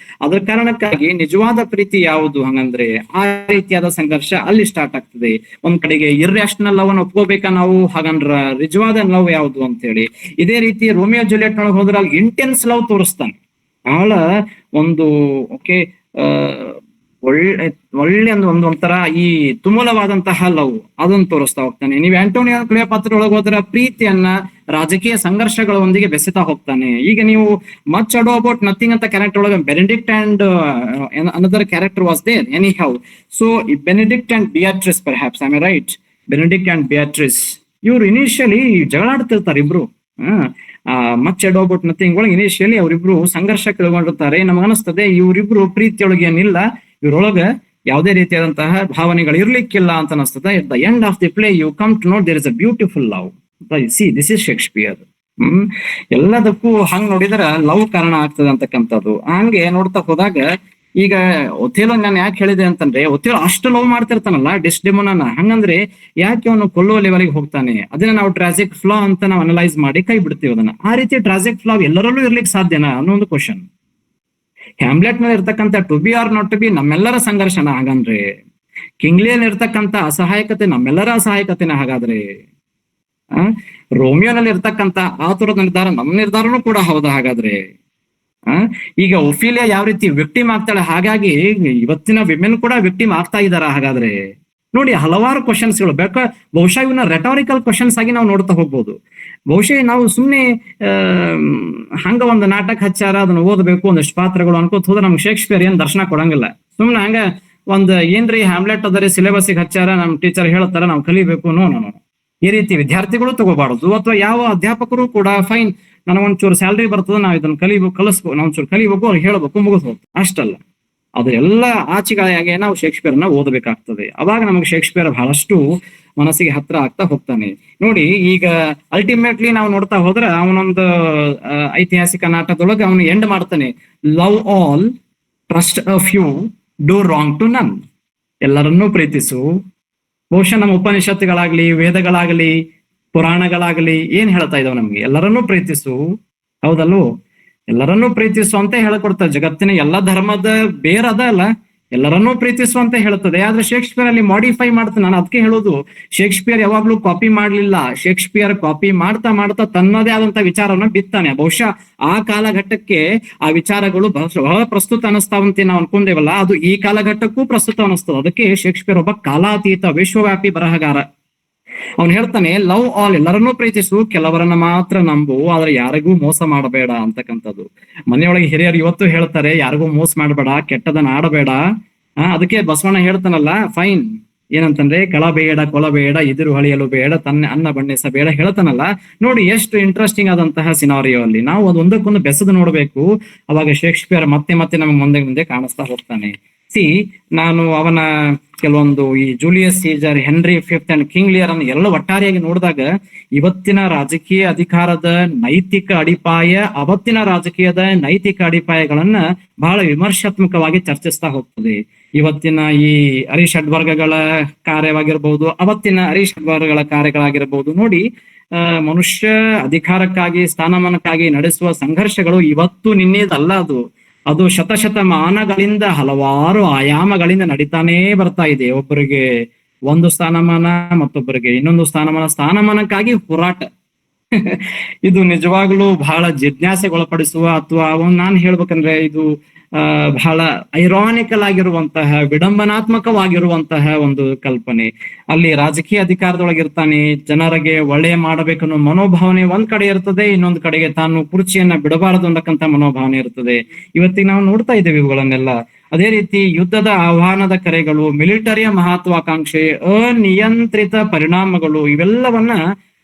ಅದರ ಕಾರಣಕ್ಕಾಗಿ ನಿಜವಾದ ಪ್ರೀತಿ ಯಾವುದು ಹಂಗಂದ್ರೆ ಆ ರೀತಿಯಾದ ಸಂಘರ್ಷ ಅಲ್ಲಿ ಸ್ಟಾರ್ಟ್ ಆಗ್ತದೆ. ಒಂದ್ ಕಡೆಗೆ ಇರ್ಯಾಷನಲ್ ಲವ್ ಅನ್ನು ಒಪ್ಕೋಬೇಕಾ ನಾವು, ಹಾಗಂದ್ರ ನಿಜವಾದ ಲವ್ ಯಾವುದು ಅಂತ ಹೇಳಿ. ಇದೇ ರೀತಿ ರೋಮಿಯೋ ಜೂಲಿಯಟ್ ನೊಳಗೆ ಹೋದ್ರೆ ಅಲ್ಲಿ ಇಂಟೆನ್ಸ್ ಲವ್ ತೋರಿಸ್ತಾನೆ. ಬಹಳ ಒಂದು ಓಕೆ ಒಳ್ಳೆ ಒಳ್ಳೆ ಒಂಥರ ಈ ತುಮುಲವಾದಂತಹ ಲವ್ ಅದನ್ನ ತೋರಿಸ್ತಾ ಹೋಗ್ತಾನೆ. ನೀವು ಆಂಟೋನಿಯೋ ಕ್ಲಿಯೋಪಾತ್ರ ಒಳಗೆ ಹೋದ್ರೆ ಪ್ರೀತಿಯನ್ನ ರಾಜಕೀಯ ಸಂಘರ್ಷಗಳೊಂದಿಗೆ ಬೆಸೆತಾ ಹೋಗ್ತಾನೆ. ಈಗ ನೀವು ಮಚ್ ಅಡೋ ಅಬೌಟ್ ನಥಿಂಗ್ ಅಂತ ಕ್ಯಾರೆಕ್ಟರ್ ಒಳಗೆ Benedick and another character was there anyhow. So Benedick and Beatrice perhaps I may right, Benedick and Beatrice ಇವ್ರು ಇನಿಷಿಯಲಿ ಜಗಳಾಡ್ತಿರ್ತಾರೆ ಇಬ್ರು. ಮಚ್ ಅಡೋ ಅಬೌಟ್ ನಥಿಂಗ್ ಒಳಗೆ ಇನಿಷಿಯಲಿ ಅವರಿಬ್ರು ಸಂಘರ್ಷಕ್ಕೆ ಒಳಗೊಂಡಿರ್ತಾರೆ. ನಮಗನಿಸ್ತದೆ ಇವರಿಬ್ರು ಪ್ರೀತಿಯೊಳಗೆ ಏನಿಲ್ಲ, ಇವ್ರೊಳಗ ಯಾವುದೇ ರೀತಿಯಾದಂತಹ ಭಾವನೆಗಳು ಇರ್ಲಿಕ್ಕಿಲ್ಲ ಅಂತ ಅನಿಸ್ತದೆ. At the end of the play you come to know there is a beautiful love. See this is Shakespeare. ಎಲ್ಲದಕ್ಕೂ ಹಂಗ್ ನೋಡಿದ್ರ ಲವ್ ಕಾರಣ ಆಗ್ತದೆ ಅಂತಕ್ಕಂಥದ್ದು. ಹಂಗೆ ನೋಡ್ತಾ ಹೋದಾಗ ಈಗ ಒಥೇಲೋ ನಾನು ಯಾಕೆ ಹೇಳಿದೆ ಅಂತಂದ್ರೆ, ಒಥೇಲೋ ಅಷ್ಟು ಲವ್ ಮಾಡ್ತಿರ್ತಾನಲ್ಲ ಡಿಸ್ಡೆಮೋನನ್ನ, ಹಂಗಂದ್ರೆ ಯಾಕೆ ಅವನು ಕೊಲ್ಲುವ ಲೆವೆಲ್ಗೆ ಹೋಗ್ತಾನೆ, ಅದನ್ನ ನಾವು ಟ್ರಾಜಿಕ್ ಫ್ಲಾ ಅಂತ ನಾವು ಅನಲೈಸ್ ಮಾಡಿ ಕೈ ಬಿಡ್ತೀವಿ ಅದನ್ನ. ಆ ರೀತಿ ಟ್ರಾಜಿಕ್ ಫ್ಲಾ ಎಲ್ಲರಲ್ಲೂ ಇರ್ಲಿಕ್ಕೆ ಸಾಧ್ಯನಾ ಅನ್ನೋ ಒಂದು ಕ್ವಶನ್. ಹ್ಯಾಮ್ಲೆಟ್ ನಲ್ಲಿ ಇರ್ತಕ್ಕಂಥ to be or not to be ನಮ್ಮೆಲ್ಲರ ಸಂಘರ್ಷನ ಹಾಗಂದ್ರೆ, ಕಿಂಗ್ ಲಿಯರ್ ಇರ್ತಕ್ಕಂಥ ಅಸಹಾಯಕತೆ ನಮ್ಮೆಲ್ಲರ ಅಸಹಾಯಕತೆನ ಹಾಗಾದ್ರೆ, ರೋಮಿಯೋನಲ್ಲಿ ಇರ್ತಕ್ಕಂಥ ಆತುರದ ನಿರ್ಧಾರ ನಮ್ಮ ನಿರ್ಧಾರನೂ ಕೂಡ ಹೌದಾ ಹಾಗಾದ್ರೆ? ಈಗ ಒಫಿಲಿಯಾ ಯಾವ ರೀತಿ ವಿಕ್ಟಿಮ್ ಆಗ್ತಾಳೆ, ಹಾಗಾಗಿ ಇವತ್ತಿನ ವಿಮೆನ್ ಕೂಡ ವಿಕ್ಟಿಮ್ ಆಗ್ತಾ ಇದಾರ ಹಾಗಾದ್ರೆ? ನೋಡಿ, ಹಲವಾರು ಕ್ವಶನ್ಸ್ಗಳು ಬಹುಶಃ ಇವನ್ನ ರೆಟಾರಿಕಲ್ ಕ್ವಶನ್ಸ್ ಆಗಿ ನಾವು ನೋಡ್ತಾ ಹೋಗ್ಬೋದು. ಬಹುಶಃ ನಾವು ಸುಮ್ಮನೆ ಹಂಗ ಒಂದು ನಾಟಕ ಹಚ್ಚಾರ ಅದನ್ನ ಓದಬೇಕು ಒಂದಷ್ಟು ಪಾತ್ರಗಳು ಅನ್ಕೋತ ಹೋದ್ರೆ ನಮ್ಗೆ ಶೇಕ್ಸ್ಪಿಯರ್ ಏನ್ ದರ್ಶನ ಕೊಡಂಗಿಲ್ಲ. ಸುಮ್ನೆ ಹಂಗ ಒಂದ್ ಏನ್ರಿ ಹ್ಯಾಮ್ಲೆಟ್ ಅದರಿ ಸಿಲೆಬಸ್ಗೆ ಹಚ್ಚಾರ, ನಮ್ ಟೀಚರ್ ಹೇಳ್ತಾರ ನಾವು ಕಲಿಬೇಕು, ನೋ ನೋ ನೋ, ಈ ರೀತಿ ವಿದ್ಯಾರ್ಥಿಗಳು ತಗೋಬಾರದು. ಅಥವಾ ಯಾವ ಅಧ್ಯಾಪಕರು ಕೂಡ ಫೈನ್ ನನಗೊಂಚೂರು ಸ್ಯಾಲ್ರಿ ಬರ್ತದೆ, ನಾವು ಇದನ್ನ ಕಲಿಸ್ಬೇಕು, ನಾವೊಂಚೂರು ಕಲಿಬೇಕು, ಅವ್ರು ಹೇಳ್ಬೇಕು, ಮುಗಿಸ್ಬೇಕು, ಅಷ್ಟಲ್ಲ. ಅದೆಲ್ಲ ಆಚೆಗಾಗಿ ನಾವು ಶೇಕ್ಸ್ಪಿಯರ್ನ ಓದಬೇಕಾಗ್ತದೆ. ಅವಾಗ ನಮಗೆ ಶೇಕ್ಸ್ಪಿಯರ್ ಬಹಳಷ್ಟು ಮನಸ್ಸಿಗೆ ಹತ್ರ ಆಗ್ತಾ ಹೋಗ್ತಾನೆ. ನೋಡಿ, ಈಗ ಅಲ್ಟಿಮೇಟ್ಲಿ ನಾವು ನೋಡ್ತಾ ಹೋದ್ರೆ ಅವನೊಂದು ಐತಿಹಾಸಿಕ ನಾಟಕದೊಳಗೆ ಅವನು ಎಂಡ್ ಮಾಡ್ತಾನೆ, love all, trust a few, do wrong to none. ಎಲ್ಲರನ್ನೂ ಪ್ರೀತಿಸು. ಬಹುಶಃ ನಮ್ಮ ಉಪನಿಷತ್ತುಗಳಾಗ್ಲಿ, ವೇದಗಳಾಗ್ಲಿ, ಪುರಾಣಗಳಾಗ್ಲಿ ಏನ್ ಹೇಳ್ತಾ ಇದಾವೆ ನಮ್ಗೆ? ಎಲ್ಲರನ್ನೂ ಪ್ರೀತಿಸು, ಹೌದಲ್ವೋ? ಎಲ್ಲರನ್ನೂ ಪ್ರೀತಿಸು ಅಂತ ಹೇಳ್ಕೊಡ್ತಾರೆ. ಜಗತ್ತಿನ ಎಲ್ಲ ಧರ್ಮದ ಬೇರದ ಅಲ್ಲ, ಎಲ್ಲರನ್ನೂ ಪ್ರೀತಿಸು ಅಂತ ಹೇಳ್ತದೆ. ಆದ್ರೆ ಶೇಕ್ಸ್ಪಿಯರ್ ಅಲ್ಲಿ ಮಾಡಿಫೈ ಮಾಡ್ತಾನೆ. ನಾನು ಅದಕ್ಕೆ ಹೇಳೋದು, ಶೇಕ್ಸ್ಪಿಯರ್ ಯಾವಾಗ್ಲೂ ಕಾಪಿ ಮಾಡ್ಲಿಲ್ಲ. ಶೇಕ್ಸ್ಪಿಯರ್ ಕಾಪಿ ಮಾಡ್ತಾ ಮಾಡ್ತಾ ತನ್ನದೇ ಆದಂತ ವಿಚಾರವನ್ನ ಬಿತ್ತಾನೆ. ಬಹುಶಃ ಆ ಕಾಲಘಟ್ಟಕ್ಕೆ ಆ ವಿಚಾರಗಳು ಬಹಳ ಪ್ರಸ್ತುತ ಅನಿಸ್ತಾವಂತೆ ನಾವು ಅನ್ಕೊಂಡೇವಲ್ಲ, ಅದು ಈ ಕಾಲಘಟ್ಟಕ್ಕೂ ಪ್ರಸ್ತುತ ಅನಿಸ್ತದೆ. ಅದಕ್ಕೆ ಶೇಕ್ಸ್ಪಿಯರ್ ಒಬ್ಬ ಕಾಲಾತೀತ ವಿಶ್ವವ್ಯಾಪಿ ಬರಹಗಾರ. ಅವ್ನು ಹೇಳ್ತಾನೆ, ಲವ್ ಆಲ್, ಎಲ್ಲರನ್ನೂ ಪ್ರೀತಿಸು, ಕೆಲವರನ್ನ ಮಾತ್ರ ನಂಬು, ಆದ್ರೆ ಯಾರಿಗೂ ಮೋಸ ಮಾಡಬೇಡ ಅಂತಕ್ಕಂಥದ್ದು. ಮನೆಯೊಳಗೆ ಹಿರಿಯರು ಇವತ್ತು ಹೇಳ್ತಾರೆ, ಯಾರಿಗೂ ಮೋಸ ಮಾಡಬೇಡ, ಕೆಟ್ಟದನ್ನ ಆಡಬೇಡ. ಅದಕ್ಕೆ ಬಸವಣ್ಣ ಹೇಳ್ತಾನಲ್ಲ, ಫೈನ್ ಏನಂತಂದ್ರೆ, ಕಳಬೇಡ, ಕೊಲಬೇಡ, ಎದುರು ಹಳಿಯಲು ಬೇಡ, ತನ್ನ ಅನ್ನ ಬಣ್ಣಿಸಬೇಡ ಹೇಳ್ತಾನಲ್ಲ. ನೋಡಿ, ಎಷ್ಟು ಇಂಟ್ರೆಸ್ಟಿಂಗ್ ಆದಂತಹ ಸಿನಾರಿಯೋ ಅಲ್ಲಿ. ನಾವು ಅದೊಂದಕ್ಕೊಂದು ಬೆಸದು ನೋಡ್ಬೇಕು. ಅವಾಗ ಶೇಕ್ಸ್ಪಿಯರ್ ಮತ್ತೆ ಮತ್ತೆ ನಮಗೆ ಮುಂದೆ ಮುಂದೆ ಕಾಣಿಸ್ತಾ ಹೋಗ್ತಾನೆ. ನಾನು ಅವನ ಕೆಲವೊಂದು ಈ Julius Caesar, Henry fifth and King Lear ಅನ್ನು ಎಲ್ಲ ಒಟ್ಟಾರೆಯಾಗಿ ನೋಡಿದಾಗ ಇವತ್ತಿನ ರಾಜಕೀಯ ಅಧಿಕಾರದ ನೈತಿಕ ಅಡಿಪಾಯ, ಅವತ್ತಿನ ರಾಜಕೀಯದ ನೈತಿಕ ಅಡಿಪಾಯಗಳನ್ನ ಬಹಳ ವಿಮರ್ಶಾತ್ಮಕವಾಗಿ ಚರ್ಚಿಸ್ತಾ ಹೋಗ್ತದೆ. ಇವತ್ತಿನ ಈ ಅರಿಷಡ್ವರ್ಗಗಳ ಕಾರ್ಯವಾಗಿರ್ಬಹುದು, ಅವತ್ತಿನ ಅರಿಷಡ್ವರ್ಗಗಳ ಕಾರ್ಯಗಳಾಗಿರ್ಬಹುದು. ನೋಡಿ, ಮನುಷ್ಯ ಅಧಿಕಾರಕ್ಕಾಗಿ, ಸ್ಥಾನಮಾನಕ್ಕಾಗಿ ನಡೆಸುವ ಸಂಘರ್ಷಗಳು ಇವತ್ತು ನಿನ್ನೆದಲ್ಲ. ಅದು ಶತಶತಮಾನಗಳಿಂದ ಹಲವಾರು ಆಯಾಮಗಳಿಂದ ನಡೀತಾನೇ ಬರ್ತಾ ಇದೆ. ಒಬ್ಬರಿಗೆ ಒಂದು ಸ್ಥಾನಮಾನ, ಮತ್ತೊಬ್ಬರಿಗೆ ಇನ್ನೊಂದು ಸ್ಥಾನಮಾನಕ್ಕಾಗಿ ಹೋರಾಟ. ಇದು ನಿಜವಾಗ್ಲೂ ಬಹಳ ಜಿಜ್ಞಾಸೆಗೊಳಪಡಿಸುವ, ಅಥವಾ ನಾನು ಹೇಳ್ಬೇಕಂದ್ರೆ ಇದು ಬಹಳ ಐರಾನಿಕಲ್ ಆಗಿರುವಂತಹ, ವಿಡಂಬನಾತ್ಮಕವಾಗಿರುವಂತಹ ಒಂದು ಕಲ್ಪನೆ. ಅಲ್ಲಿ ರಾಜಕೀಯ ಅಧಿಕಾರದೊಳಗಿರ್ತಾನೆ, ಜನರಿಗೆ ಒಳ್ಳೆಯ ಮಾಡಬೇಕನ್ನೋ ಮನೋಭಾವನೆ ಒಂದ್ ಕಡೆ ಇರ್ತದೆ, ಇನ್ನೊಂದು ಕಡೆಗೆ ತಾನು ಕುರ್ಚಿಯನ್ನ ಬಿಡಬಾರದು ಅನ್ನಕ್ಕಂತ ಮನೋಭಾವನೆ ಇರ್ತದೆ. ಇವತ್ತಿಗೆ ನಾವು ನೋಡ್ತಾ ಇದ್ದೇವೆ ಇವುಗಳನ್ನೆಲ್ಲ. ಅದೇ ರೀತಿ ಯುದ್ಧದ ಆಹ್ವಾನದ ಕರೆಗಳು, ಮಿಲಿಟರಿಯ ಮಹತ್ವಾಕಾಂಕ್ಷೆ, ಅನಿಯಂತ್ರಿತ ಪರಿಣಾಮಗಳು, ಇವೆಲ್ಲವನ್ನ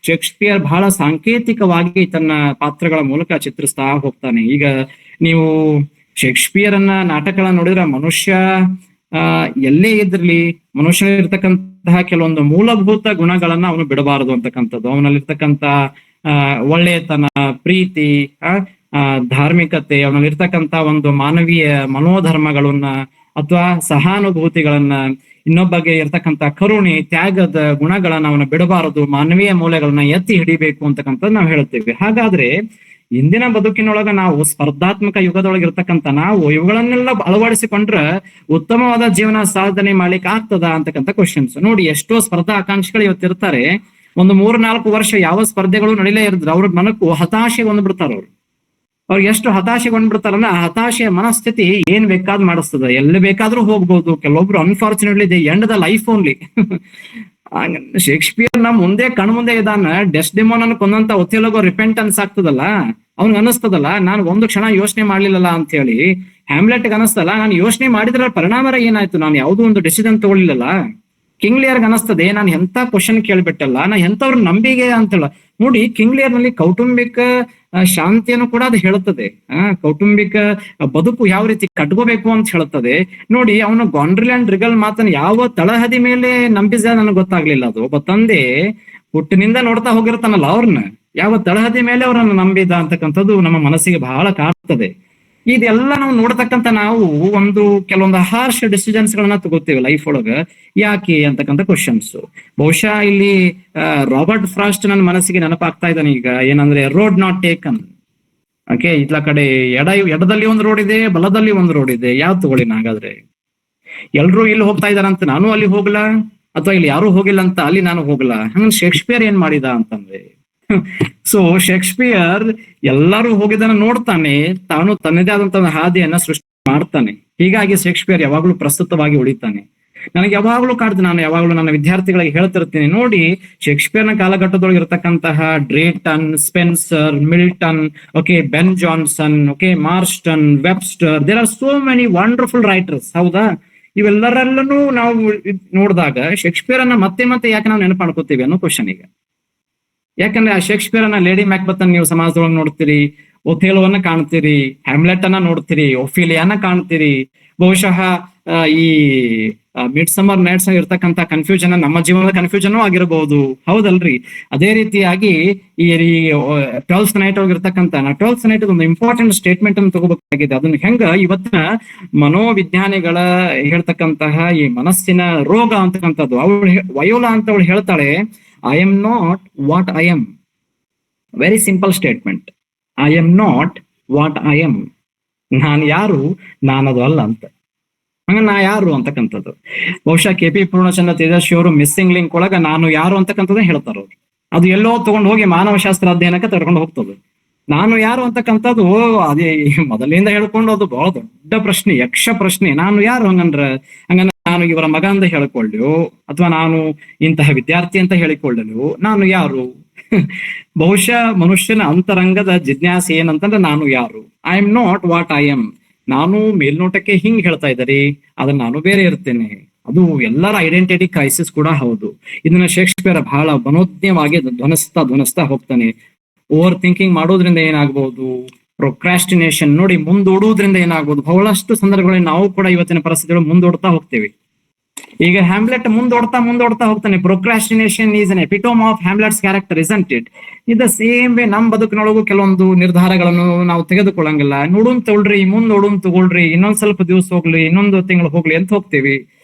ಶೇಕ್ಸ್ಪಿಯರ್ ಬಹಳ ಸಾಂಕೇತಿಕವಾಗಿ ತನ್ನ ಪಾತ್ರಗಳ ಮೂಲಕ ಚಿತ್ರಿಸ್ತಾ ಹೋಗ್ತಾನೆ. ಈಗ ನೀವು ಶೇಕ್ಸ್ಪಿಯರ್ ಅನ್ನ ನಾಟಕಗಳನ್ನ ನೋಡಿದ್ರೆ, ಮನುಷ್ಯ ಎಲ್ಲೇ ಇದ್ರಲ್ಲಿ ಮನುಷ್ಯನಿರ್ತಕ್ಕಂತಹ ಕೆಲವೊಂದು ಮೂಲಭೂತ ಗುಣಗಳನ್ನ ಅವನು ಬಿಡಬಾರದು ಅಂತಕ್ಕಂಥದ್ದು. ಅವನಲ್ಲಿರ್ತಕ್ಕಂಥ ಒಳ್ಳೆಯತನ, ಪ್ರೀತಿ, ಧಾರ್ಮಿಕತೆ, ಅವನಲ್ಲಿರ್ತಕ್ಕಂಥ ಒಂದು ಮಾನವೀಯ ಮನೋಧರ್ಮಗಳನ್ನ ಅಥವಾ ಸಹಾನುಭೂತಿಗಳನ್ನ, ಇನ್ನೊಬ್ಬಗೆ ಇರ್ತಕ್ಕಂಥ ಕರುಣೆ, ತ್ಯಾಗದ ಗುಣಗಳನ್ನ ಅವನ ಬಿಡಬಾರದು, ಮಾನವೀಯ ಮೌಲ್ಯಗಳನ್ನ ಎತ್ತಿ ಹಿಡಿಬೇಕು ಅಂತಕ್ಕಂಥದ್ದು ನಾವು ಹೇಳ್ತೇವೆ. ಹಾಗಾದ್ರೆ ಇಂದಿನ ಬದುಕಿನೊಳಗ ನಾವು ಸ್ಪರ್ಧಾತ್ಮಕ ಯುಗದೊಳಗೆ ಇರ್ತಕ್ಕಂಥ ನಾವು ಇವುಗಳನ್ನೆಲ್ಲ ಅಳವಡಿಸಿಕೊಂಡ್ರೆ ಉತ್ತಮವಾದ ಜೀವನ ಸಾಧನೆ ಮಾಡ್ಲಿಕ್ಕೆ ಆಗ್ತದ ಅಂತಕ್ಕಂಥ ಕ್ವಶನ್ಸ್. ನೋಡಿ, ಎಷ್ಟೋ ಸ್ಪರ್ಧಾ ಆಕಾಂಕ್ಷಿಗಳು ಇವತ್ತಿರ್ತಾರೆ, ಒಂದು 3-4 ವರ್ಷ ಯಾವ ಸ್ಪರ್ಧೆಗಳು ನಡೀಲೇ ಇರಿದ್ರೆ ಅವ್ರ ಮನಕ್ಕೂ ಹತಾಶೆ ಬಂದ್ಬಿಡ್ತಾರ. ಅವ್ರಿಗೆ ಎಷ್ಟು ಹತಾಶೆಗೊಂಡ್ಬಿಡ್ತಾರಲ್ಲ, ಆ ಹತಾಶೆಯ ಮನಸ್ಥಿತಿ ಏನ್ ಬೇಕಾದ್ ಮಾಡಿಸ್ತದ, ಎಲ್ಲಿ ಬೇಕಾದ್ರೂ ಹೋಗ್ಬೋದು. ಕೆಲವೊಬ್ರು unfortunately they end the life only. Shakespeare ನಮ್ ಮುಂದೆ ಕಣ್ಮುಂದೆ ಇದಾನ, ಡೆಸ್ಡೆಮೋನ್ ಅನ್ನು ಕೊಂದಂತ ಒಥೆಲೋಗೋ ರಿಪೆಂಟೆನ್ಸ್ ಆಗ್ತದಲ್ಲ, ಅವ್ನಿಗೆ ಅನಿಸ್ತದಲ್ಲ ನಾನು ಒಂದು ಕ್ಷಣ ಯೋಚನೆ ಮಾಡ್ಲಿಲ್ಲಲ್ಲ ಅಂತ ಹೇಳಿ. ಹ್ಯಾಮ್ಲೆಟ್ಗೆ ಅನಿಸ್ತಲ್ಲ ನಾನು ಯೋಚನೆ ಮಾಡಿದ್ರ ಪರಿಣಾಮ ಏನಾಯ್ತು, ನಾನು ಯಾವುದೋ ಒಂದು ಡೆಸಿಷನ್ ತಗೊಳ್ಳಿಲ್ಲಲ್ಲ. ಕಿಂಗ್ ಲಿಯರ್ಗೆ ಅನಿಸ್ತದೆ ನಾನು ಎಂತ ಕ್ವಶನ್ ಕೇಳ್ಬಿಟ್ಟಲ್ಲ, ನಾ ಎಂತವ್ರ ನಂಬಿಕೆ ಅಂತೇಳ. ನೋಡಿ ಕಿಂಗ್ ಲಿಯರ್ ನಲ್ಲಿ ಕೌಟುಂಬಿಕ ಶಾಂತಿಯನ್ನು ಕೂಡ ಅದು ಹೇಳುತ್ತದೆ. ಕೌಟುಂಬಿಕ ಬದುಕು ಯಾವ ರೀತಿ ಕಟ್ಕೋಬೇಕು ಅಂತ ಹೇಳುತ್ತದೆ. ನೋಡಿ ಅವನು ಗಾಂಡ್ರಿಲ್ ರಿಗಲ್ ಮಾತನ್ನ ಯಾವ ತಳಹದಿ ಮೇಲೆ ನಂಬಿಸ ನನಗೆ ಗೊತ್ತಾಗ್ಲಿಲ್ಲ. ಅದು ಒಬ್ಬ ತಂದೆ ಹುಟ್ಟಿನಿಂದ ನೋಡ್ತಾ ಹೋಗಿರ್ತಾನಲ್ಲ ಅವ್ರನ್ನ, ಯಾವ ತಳಹದಿ ಮೇಲೆ ಅವರನ್ನು ನಂಬಿದ ಅಂತಕ್ಕಂಥದ್ದು ನಮ್ಮ ಮನಸ್ಸಿಗೆ ಬಹಳ ಕಾಡ್ತದೆ. ಇದೆಲ್ಲ ನಾವು ನೋಡ್ತಕ್ಕಂಥ ನಾವು ಕೆಲವೊಂದು ಹಾರ್ಶ್ ಡಿಸಿಷನ್ಸ್ ಗಳನ್ನ ತಗೋತೀವಿ ಲೈಫ್ ಒಳಗ. ಯಾಕೆ ಅಂತಕ್ಕಂಥ ಕ್ವಶನ್ಸ್. ಬಹುಶಃ ಇಲ್ಲಿ ರಾಬರ್ಟ್ ಫ್ರಾಸ್ಟ್ ನನ್ನ ಮನಸ್ಸಿಗೆ ನೆನಪಾಗ್ತಾ ಇದ್ದಾನೆ ಈಗ. ಏನಂದ್ರೆ ರೋಡ್ ನಾಟ್ ಟೇಕನ್. ಓಕೆ, ಇತ್ಲ ಕಡೆ ಎಡದಲ್ಲಿ ಒಂದು ರೋಡ್ ಇದೆ, ಬಲದಲ್ಲಿ ಒಂದು ರೋಡ್ ಇದೆ, ಯಾವ್ದು ತಗೊಳ್ಳಿ ಹಾಗಾದ್ರೆ? ಎಲ್ರು ಇಲ್ಲಿ ಹೋಗ್ತಾ ಇದಾರಂತ ನಾನು ಅಲ್ಲಿ ಹೋಗ್ಲಾ, ಅಥವಾ ಇಲ್ಲಿ ಯಾರು ಹೋಗಿಲ್ಲ ಅಂತ ಅಲ್ಲಿ ನಾನು ಹೋಗ್ಲಾ? ಹಂಗ ಶೇಕ್ಸ್ಪಿಯರ್ ಏನ್ ಮಾಡಿದ ಅಂತಂದ್ರೆ, ಸೊ ಶೇಕ್ಸ್ಪಿಯರ್ ಎಲ್ಲರೂ ಹೋಗಿದ್ದನ್ನ ನೋಡ್ತಾನೆ, ತಾನು ತನ್ನದೇ ಆದಂತ ಹಾದಿಯನ್ನ ಸೃಷ್ಟಿ ಮಾಡ್ತಾನೆ. ಹೀಗಾಗಿ ಶೇಕ್ಸ್ಪಿಯರ್ ಯಾವಾಗ್ಲೂ ಪ್ರಸ್ತುತವಾಗಿ ಉಳಿತಾನೆ. ನನಗೆ ಯಾವಾಗ್ಲೂ ಕಾಡ್ತೀನಿ, ನಾನು ಯಾವಾಗ್ಲೂ ನನ್ನ ವಿದ್ಯಾರ್ಥಿಗಳಿಗೆ ಹೇಳ್ತಿರ್ತೀನಿ, ನೋಡಿ ಶೇಕ್ಸ್ಪಿಯರ್ನ ಕಾಲಘಟ್ಟದೊಳಗೆ ಇರತಕ್ಕಂತಹ Drayton, Spenser, Milton, okay, Ben Jonson, okay, Marston, Webster, there are so many wonderful writers. ಹೌದಾ? ಇವೆಲ್ಲರೆಲ್ಲನೂ ನಾವು ನೋಡಿದಾಗ ಶೇಕ್ಸ್ಪಿಯರ್ ಅನ್ನ ಮತ್ತೆ ಮತ್ತೆ ಯಾಕೆ ನಾವು ನೆನಪು ಮಾಡ್ಕೋತೀವಿ ಅನ್ನೋ ಕ್ವಶನ್ ಈಗ. ಯಾಕಂದ್ರೆ ಆ ಶೇಕ್ಸ್ಪಿಯರ್ ಅನ್ನ ಲೇಡಿ ಮ್ಯಾಕ್ಬೆತ್ ಅನ್ನ ನೀವು ಸಮಾಜದೊಳಗೆ ನೋಡ್ತೀರಿ, ಒಥೆಲೋವನ್ನ ಕಾಣ್ತೀರಿ, ಹ್ಯಾಮ್ಲೆಟ್ ಅನ್ನ ನೋಡ್ತೀರಿ, ಒಫಿಲಿಯಾನ ಕಾಣ್ತೀರಿ. ಬಹುಶಃ ಈ ಮಿಡ್ ಸಮ್ಮರ್ ನೈಟ್ಸ್ ಇರ್ತಕ್ಕಂಥ ಕನ್ಫ್ಯೂಷನ್ ನಮ್ಮ ಜೀವನದ ಕನ್ಫ್ಯೂಷನ್ ಆಗಿರಬಹುದು. ಹೌದಲ್ರಿ? ಅದೇ ರೀತಿಯಾಗಿ ಈ 12th ನೈಟ್ ಒಳಗೆ ಇರ್ತಕ್ಕಂಥ 12th ನೈಟ್ ಒಂದು ಇಂಪಾರ್ಟೆಂಟ್ ಸ್ಟೇಟ್ಮೆಂಟ್ ಅನ್ನು ತಗೋಬೇಕಾಗಿದೆ. ಅದನ್ನ ಹೆಂಗ ಇವತ್ತಿನ ಮನೋವಿಜ್ಞಾನಿಗಳ ಹೇಳ್ತಕ್ಕಂತಹ ಈ ಮನಸ್ಸಿನ ರೋಗ ಅಂತಕ್ಕಂಥದ್ದು, ವಯೋಲಾ ಅಂತ ಅವಳು ಹೇಳ್ತಾಳೆ, I am not what I am. Very simple statement. I am not what I am. ನಾನು ಯಾರು, ನಾನದು ಅಲ್ಲ ಅಂತ. ಹಂಗ ನಾ ಯಾರು ಅಂತಕ್ಕಂಥದ್ದು ಬಹುಶಃ KP ಪೂರ್ಣಚಂದ್ರ ತೇಜಸ್ವಿ ಅವರು ಮಿಸ್ಸಿಂಗ್ ಲಿಂಕ್ ಒಳಗ ನಾನು ಯಾರು ಅಂತಕ್ಕಂಥದ್ದೇ ಹೇಳ್ತಾರ ಅವ್ರು. ಅದು ಎಲ್ಲೋ ತಗೊಂಡು ಹೋಗಿ ಮಾನವಶಾಸ್ತ್ರ ಅಧ್ಯಯನಕ್ಕೆ ತಗೊಂಡು ಹೋಗ್ತದೆ. ನಾನು ಯಾರು ಅಂತಕ್ಕಂಥದ್ದು ಅದೇ ಮೊದಲಿಂದ ಹೇಳ್ಕೊಂಡು ಅದು ಬಹಳ ದೊಡ್ಡ ಪ್ರಶ್ನೆ, ಯಕ್ಷ ಪ್ರಶ್ನೆ. ನಾನು ಯಾರು ಹಂಗಂದ್ರೆ ನಾನು ಇವರ ಮಗ ಅಂತ ಹೇಳಿಕೊಳ್ಳು, ಅಥವಾ ನಾನು ಇಂತಹ ವಿದ್ಯಾರ್ಥಿ ಅಂತ ಹೇಳಿಕೊಳ್ಳಲು ನಾನು ಯಾರು? ಬಹುಶಃ ಮನುಷ್ಯನ ಅಂತರಂಗದ ಜಿಜ್ಞಾಸೆ ಏನಂತಂದ್ರೆ ನಾನು ಯಾರು. I am not what I M. ನಾನು ಮೇಲ್ನೋಟಕ್ಕೆ ಹಿಂಗ್ ಹೇಳ್ತಾ ಇದ್ದಾರೆ, ಆದ್ರೆ ನಾನು ಬೇರೆ ಇರ್ತೇನೆ. ಅದು ಎಲ್ಲರ ಐಡೆಂಟಿಟಿ ಕ್ರೈಸಿಸ್ ಕೂಡ ಹೌದು. ಇದನ್ನ ಶೇಕ್ಸ್ಪಿಯರ್ ಬಹಳ ಮನೋಜ್ಞವಾಗಿ ಧ್ವನಿಸ್ತಾ ಹೋಗ್ತಾನೆ. ಓವರ್ ಥಿಂಕಿಂಗ್ ಮಾಡೋದ್ರಿಂದ ಏನಾಗಬಹುದು, ಪ್ರೊಕ್ರಾಸ್ಟಿನೇಷನ್ ನೋಡಿ ಮುಂದೂಡುವುದರಿಂದ ಏನಾಗ್ಬೋದು. ಬಹಳಷ್ಟು ಸಂದರ್ಭಗಳಲ್ಲಿ ನಾವು ಕೂಡ ಇವತ್ತಿನ ಪರಿಸ್ಥಿತಿಗಳು ಮುಂದೋಡ್ತಾ ಹೋಗ್ತೇವೆ. ಈಗ ಹ್ಯಾಮ್ಲೆಟ್ ಮುಂದೋಡ್ತಾ ಹೋಗ್ತಾನೆ. Procrastination is an epitome of ಹ್ಯಾಮ್ಲೆಟ್ಸ್ character, isn't it? ಇದು ಸೇಮ್ ವೇ ನಮ್ಮ ಬದುಕಿನೊಳಗೂ ಕೆಲವೊಂದು ನಿರ್ಧಾರಗಳನ್ನು ನಾವು ತೆಗೆದುಕೊಳ್ಳಂಗಿಲ್ಲ. ನೋಡುನ್ ತಗೊಳ್ರಿ, ನೋಡುನ್ ತಗೊಳ್ರಿ, ಇನ್ನೊಂದ್ ಸ್ವಲ್ಪ ದಿವಸ ಹೋಗ್ಲಿ, ಇನ್ನೊಂದು ತಿಂಗಳು ಹೋಗ್ಲಿ ಅಂತ ಹೋಗ್ತೇವಿ.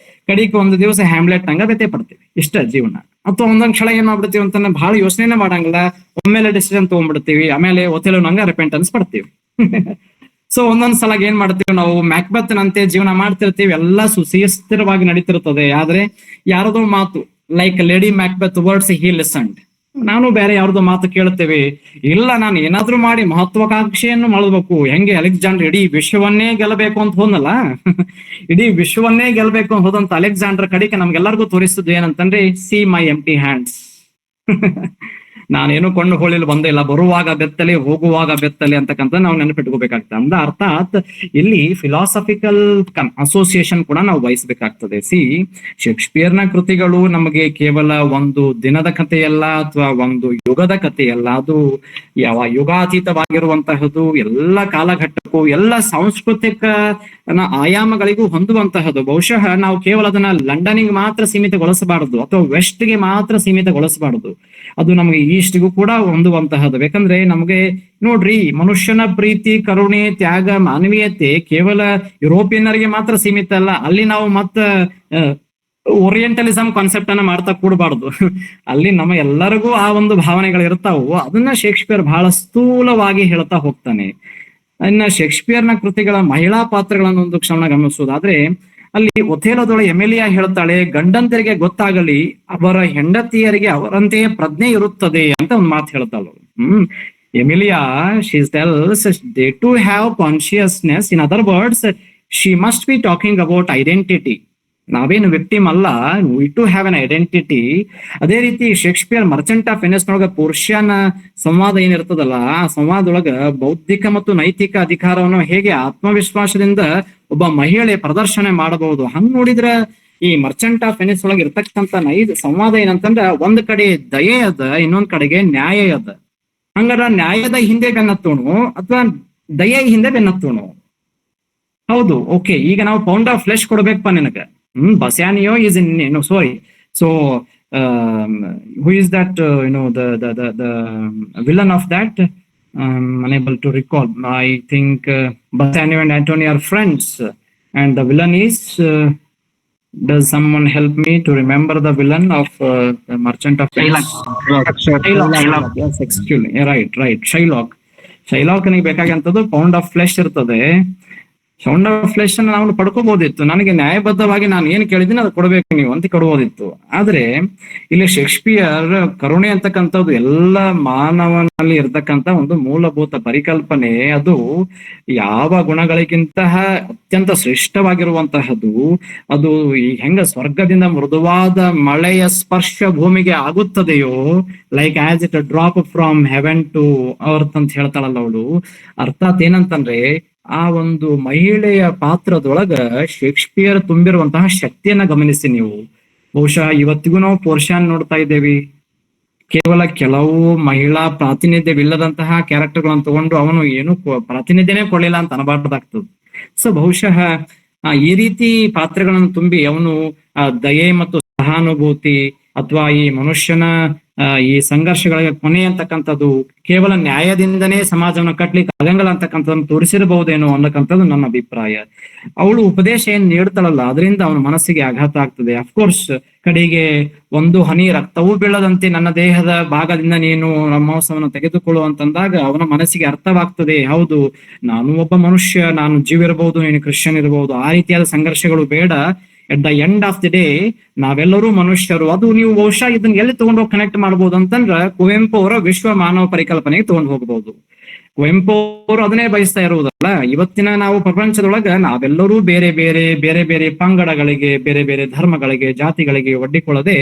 ಕಡಿಗೆ ಒಂದು ದಿವಸ ಹ್ಯಾಮ್ಲೆಟ್ ನಂಗ ವ್ಯತೆ ಪಡ್ತೇವೆ. ಇಷ್ಟ ಜೀವನ. ಅಥವಾ ಒಂದೊಂದ್ ಕ್ಷಣ ಏನ್ ಮಾಡ್ಬಿಡ್ತೀವಿ ಅಂತ ಬಹಳ ಯೋಚನೆ ಮಾಡಂಗಿಲ್ಲ, ಒಮ್ಮೆಲೆ ಡಿಸಿಷನ್ ತಗೊಂಡ್ಬಿಡ್ತೀವಿ, ಆಮೇಲೆ ಒಥೆಲೋ ನಂಗ ರಿಪೆಂಟೆನ್ಸ್ ಪಡ್ತೀವಿ. ಸೊ ಒಂದೊಂದ್ ಸಲ ಏನ್ ಮಾಡ್ತೀವಿ ನಾವು, ಮ್ಯಾಕ್ಬೆತ್ನಂತೆ ಜೀವನ ಮಾಡ್ತಿರ್ತೀವಿ, ಎಲ್ಲ ಸುಸ್ಥಿರವಾಗಿ ನಡೀತಿರ್ತದೆ. ಆದ್ರೆ ಯಾರದೋ ಮಾತು, ಲೈಕ್ ಲೇಡಿ ಮ್ಯಾಕ್ಬೆತ್ ವರ್ಡ್ಸ್ ಹಿ ಲಿಸನ್ಡ್, ನಾನು ಬೇರೆ ಯಾರ್ದೋ ಮಾತು ಕೇಳ್ತೇವೆ. ಇಲ್ಲ ನಾನು ಏನಾದ್ರೂ ಮಾಡಿ ಮಹತ್ವಾಕಾಂಕ್ಷೆಯನ್ನು ಮಾಡಬೇಕು. ಹೆಂಗೆ ಅಲೆಕ್ಸಾಂಡರ್ ಇಡೀ ವಿಶ್ವವನ್ನೇ ಗೆಲ್ಲಬೇಕು ಅಂತ ಹೋದಲ್ಲ, ಇಡೀ ವಿಶ್ವವನ್ನೇ ಗೆಲ್ಲಬೇಕು ಅಂತ ಹೋದಂತ ಅಲೆಕ್ಸಾಂಡರ್ ಕಡೆಗೆ ನಮ್ಗೆಲ್ಲರಿಗೂ ತೋರಿಸಿದ್ದು ಏನಂತಂದ್ರೆ, ಸಿ ಮೈ ಎಂಪ್ಟಿ ಹ್ಯಾಂಡ್ಸ್. ನಾನೇನು ಕೊಂಡು ಹೋಳಿಲ್ ಬಂದೇ ಇಲ್ಲ, ಬರುವಾಗ ಬೆತ್ತಲೆ ಹೋಗುವಾಗ ಬೆತ್ತಲೆ ಅಂತಕ್ಕಂಥ ನಾವು ನೆನಪಿಟ್ಕೋಬೇಕಾಗ್ತದೆ. ಅಂದ ಅರ್ಥಾತ್ ಇಲ್ಲಿ ಫಿಲಾಸಫಿಕಲ್ ಅಸೋಸಿಯೇಷನ್ ಕೂಡ ನಾವು ವಹಿಸ್ಬೇಕಾಗ್ತದೆ. ಶೇಕ್ಸ್ಪಿಯರ್ನ ಕೃತಿಗಳು ನಮಗೆ ಕೇವಲ ಒಂದು ದಿನದ ಕಥೆಯಲ್ಲ, ಅಥವಾ ಒಂದು ಯುಗದ ಕಥೆಯಲ್ಲ. ಅದು ಯಾವ ಯುಗಾತೀತವಾಗಿರುವಂತಹದ್ದು, ಎಲ್ಲ ಕಾಲಘಟ್ಟಕ್ಕೂ ಎಲ್ಲ ಸಾಂಸ್ಕೃತಿಕ ಆಯಾಮಗಳಿಗೂ ಹೊಂದುವಂತಹದ್ದು. ಬಹುಶಃ ನಾವು ಕೇವಲ ಅದನ್ನ ಲಂಡನ್ಗೆ ಮಾತ್ರ ಸೀಮಿತಗೊಳಿಸಬಾರದು, ಅಥವಾ ವೆಸ್ಟ್ಗೆ ಮಾತ್ರ ಸೀಮಿತಗೊಳಿಸಬಾರದು. ಅದು ನಮಗೆ ಈಸ್ಟ್ಗೂ ಕೂಡ ಹೊಂದುವಂತಹದ್ದು. ಯಾಕಂದ್ರೆ ನಮಗೆ ನೋಡ್ರಿ, ಮನುಷ್ಯನ ಪ್ರೀತಿ, ಕರುಣೆ, ತ್ಯಾಗ, ಮಾನವೀಯತೆ ಕೇವಲ ಯುರೋಪಿಯನ್ನರಿಗೆ ಮಾತ್ರ ಸೀಮಿತ ಅಲ್ಲ. ಅಲ್ಲಿ ನಾವು ಓರಿಯೆಂಟಲಿಸಂ ಕಾನ್ಸೆಪ್ಟ್ ಅನ್ನ ಮಾಡ್ತಾ ಕೂಡಬಾರ್ದು. ಅಲ್ಲಿ ನಮ್ಮ ಎಲ್ಲರಿಗೂ ಆ ಒಂದು ಭಾವನೆಗಳು ಇರ್ತಾವು. ಅದನ್ನ ಶೇಕ್ಸ್ಪಿಯರ್ ಬಹಳ ಸ್ಥೂಲವಾಗಿ ಹೇಳ್ತಾ ಹೋಗ್ತಾನೆ. ಇನ್ನ ಶೇಕ್ಸ್ಪಿಯರ್ನ ಕೃತಿಗಳ ಮಹಿಳಾ ಪಾತ್ರಗಳನ್ನು ಒಂದು ಕ್ಷಣ ಗಮನಿಸೋದಾದ್ರೆ, ಅಲ್ಲಿ ಒಥೆಲೋದೊಳ ಎಮಿಲಿಯಾ ಹೇಳ್ತಾಳೆ, ಗಂಡಂತರಿಗೆ ಗೊತ್ತಾಗಲಿ ಅವರ ಹೆಂಡತಿಯರಿಗೆ ಅವರಂತೆಯೇ ಪ್ರಜ್ಞೆ ಇರುತ್ತದೆ ಅಂತ ಒಂದು ಮಾತು ಹೇಳ್ತಾಳು. Emilia, she tells they too have consciousness. In other words, she must be talking about identity. ನಾವೇನು ವಿಕ್ಟಿಮ್ ಅಲ್ಲ, we too have an identity. ಅದೇ ರೀತಿ ಶೇಕ್ಸ್ಪಿಯರ್ ಮರ್ಚೆಂಟ್ ಆಫ್ ವೆನಿಸ್ ನೊಳಗ ಪೋರ್ಷಿಯಾನ ಸಂವಾದ ಏನಿರ್ತದಲ್ಲ, ಆ ಸಂವಾದದೊಳಗ ಬೌದ್ಧಿಕ ಮತ್ತು ನೈತಿಕ ಅಧಿಕಾರವನ್ನು ಹೇಗೆ ಆತ್ಮವಿಶ್ವಾಸದಿಂದ ಒಬ್ಬ ಮಹಿಳೆ ಪ್ರದರ್ಶನ ಮಾಡಬಹುದು, ಹಂಗ್ ನೋಡಿದ್ರ ಈ ಮರ್ಚೆಂಟ್ ಆಫ್ ವೆನಿಸ್ ಒಳಗೆ ಇರ್ತಕ್ಕಂಥ ನೈಜ ಸಂವಾದ ಏನಂತಂದ್ರ, ಒಂದ್ ಕಡೆ ದಯೆ ಅದ, ಇನ್ನೊಂದ್ ಕಡೆಗೆ ನ್ಯಾಯ ಅದ. ಹಂಗಾರ ನ್ಯಾಯದ ಹಿಂದೆ ಬೆನ್ನತ್ತೋಣು ಅಥವಾ ದಯೆ ಹಿಂದೆ ಬೆನ್ನತ್ತೋಣು? ಹೌದು, ಓಕೆ. ಈಗ ನಾವು ಪೌಂಡ್ ಆಫ್ ಫ್ಲೆಶ್ ಕೊಡ್ಬೇಕಪ್ಪ ನಿನಗ. Bassanio is in, sorry. So, who is that, the villain of that? Unable to recall. I think Bassanio and Antonio are friends. And the villain is, does someone help me to remember the villain of the Merchant of Venice? Shylock. Yes, excuse me. Right. Shylock ನಿಗೆ ಬೇಕಾಗಂತದ್ದು ಪೌಂಡ್ ಆಫ್ ಫ್ಲೆಶ್ ಇರ್ತದೆ. ಸೌಂಡ್ ಆಫ್ ಫ್ಲೆಶ್ ಅನ್ನು ನಾವು ಪಡ್ಕೋಬಹುದಿತ್ತು. ನನಗೆ ನ್ಯಾಯಬದ್ಧವಾಗಿ ನಾನು ಏನ್ ಕೇಳಿದ್ದೀನಿ ಅದು ಕೊಡ್ಬೇಕು ನೀವು ಅಂತ ಕೊಡ್ಬೋದಿತ್ತು. ಆದ್ರೆ ಇಲ್ಲಿ ಶೇಕ್ಸ್ಪಿಯರ್ ಕರುಣೆ ಅಂತಕ್ಕಂಥದ್ದು ಎಲ್ಲ ಮಾನವನಲ್ಲಿ ಇರ್ತಕ್ಕಂಥ ಒಂದು ಮೂಲಭೂತ ಪರಿಕಲ್ಪನೆ. ಅದು ಯಾವ ಗುಣಗಳಿಗಿಂತ ಅತ್ಯಂತ ಶ್ರೇಷ್ಠವಾಗಿರುವಂತಹದ್ದು. ಅದು ಈ ಹೆಂಗ ಸ್ವರ್ಗದಿಂದ ಮೃದುವಾದ ಮಳೆಯ ಸ್ಪರ್ಶ ಭೂಮಿಗೆ ಆಗುತ್ತದೆಯೋ, like as it drop from heaven to earth ಅಂತ ಹೇಳ್ತಾಳಲ್ಲ ಅವಳು. ಅರ್ಥಾತ್ ಏನಂತಂದ್ರೆ, ಆ ಒಂದು ಮಹಿಳೆಯ ಪಾತ್ರದೊಳಗ ಶೇಕ್ಸ್ಪಿಯರ್ ತುಂಬಿರುವಂತಹ ಶಕ್ತಿಯನ್ನ ಗಮನಿಸಿ ನೀವು. ಬಹುಶಃ ಇವತ್ತಿಗೂ ನಾವು ಪೋರ್ಷಿಯಾನ್ ನೋಡ್ತಾ ಇದ್ದೇವೆ. ಕೇವಲ ಕೆಲವು ಮಹಿಳಾ ಪ್ರಾತಿನಿಧ್ಯವಿಲ್ಲದಂತಹ ಕ್ಯಾರೆಕ್ಟರ್ಗಳನ್ನು ತಗೊಂಡು ಅವನು ಏನು ಪ್ರಾತಿನಿಧ್ಯನೇ ಕೊಡಲಿಲ್ಲ ಅಂತ ಅನಬಾರ್ದಾಗ್ತದೆ. ಸೊ ಬಹುಶಃ ಈ ರೀತಿ ಪಾತ್ರಗಳನ್ನು ತುಂಬಿ ಅವನು ದಯೆ ಮತ್ತು ಸಹಾನುಭೂತಿ ಅಥವಾ ಈ ಮನುಷ್ಯನ ಈ ಸಂಘರ್ಷಗಳಿಗೆ ಕೊನೆ ಅಂತಕ್ಕಂಥದ್ದು ಕೇವಲ ನ್ಯಾಯದಿಂದನೇ ಸಮಾಜವನ್ನು ಕಟ್ಲಿಕ್ಕೆ ಆಗಂಗಲ್ಲ ಅಂತಕ್ಕಂಥದ್ದನ್ನು ತೋರಿಸಿರಬಹುದೇನೋ ಅನ್ನಕ್ಕಂಥದ್ದು ನನ್ನ ಅಭಿಪ್ರಾಯ. ಅವಳು ಉಪದೇಶ ಏನ್ ನೀಡ್ತಾಳಲ್ಲ, ಅದರಿಂದ ಅವನ ಮನಸ್ಸಿಗೆ ಆಘಾತ ಆಗ್ತದೆ. ಅಫ್ಕೋರ್ಸ್ ಕಡೆಗೆ ಒಂದು ಹನಿ ರಕ್ತವೂ ಬೀಳದಂತೆ ನನ್ನ ದೇಹದ ಭಾಗದಿಂದ ನೀನು ಮಾಂಸವನ್ನು ತೆಗೆದುಕೊಳ್ಳು ಅಂತಂದಾಗ ಅವನ ಮನಸ್ಸಿಗೆ ಅರ್ಥವಾಗ್ತದೆ, ಹೌದು ನಾನು ಒಬ್ಬ ಮನುಷ್ಯ, ನಾನು ಜೀವ ಇರಬಹುದು, ನೀನು ಕ್ರಿಶ್ಚಿಯನ್ ಇರಬಹುದು, ಆ ರೀತಿಯಾದ ಸಂಘರ್ಷಗಳು ಬೇಡ. ಎಟ್ the end of the day ನಾವೆಲ್ಲರೂ ಮನುಷ್ಯರು. ಅದು ನೀವು ಬಹುಶಃ ಇದನ್ನ ಎಲ್ಲಿ ತಗೊಂಡೋಗಿ ಕನೆಕ್ಟ್ ಮಾಡ್ಬೋದು ಅಂತಂದ್ರ, ಕುವೆಂಪು ಅವರ ವಿಶ್ವ ಮಾನವ ಪರಿಕಲ್ಪನೆಗೆ ತಗೊಂಡು ಹೋಗ್ಬಹುದು. ಕುವೆಂಪು ಅವರು ಅದನ್ನೇ ಬಯಸ್ತಾ ಇರುವುದಲ್ಲ. ಇವತ್ತಿನ ನಾವು ಪ್ರಪಂಚದೊಳಗ ನಾವೆಲ್ಲರೂ ಬೇರೆ ಬೇರೆ ಪಂಗಡಗಳಿಗೆ, ಬೇರೆ ಬೇರೆ ಧರ್ಮಗಳಿಗೆ, ಜಾತಿಗಳಿಗೆ ಒಡ್ಡಿಕೊಳ್ಳದೆ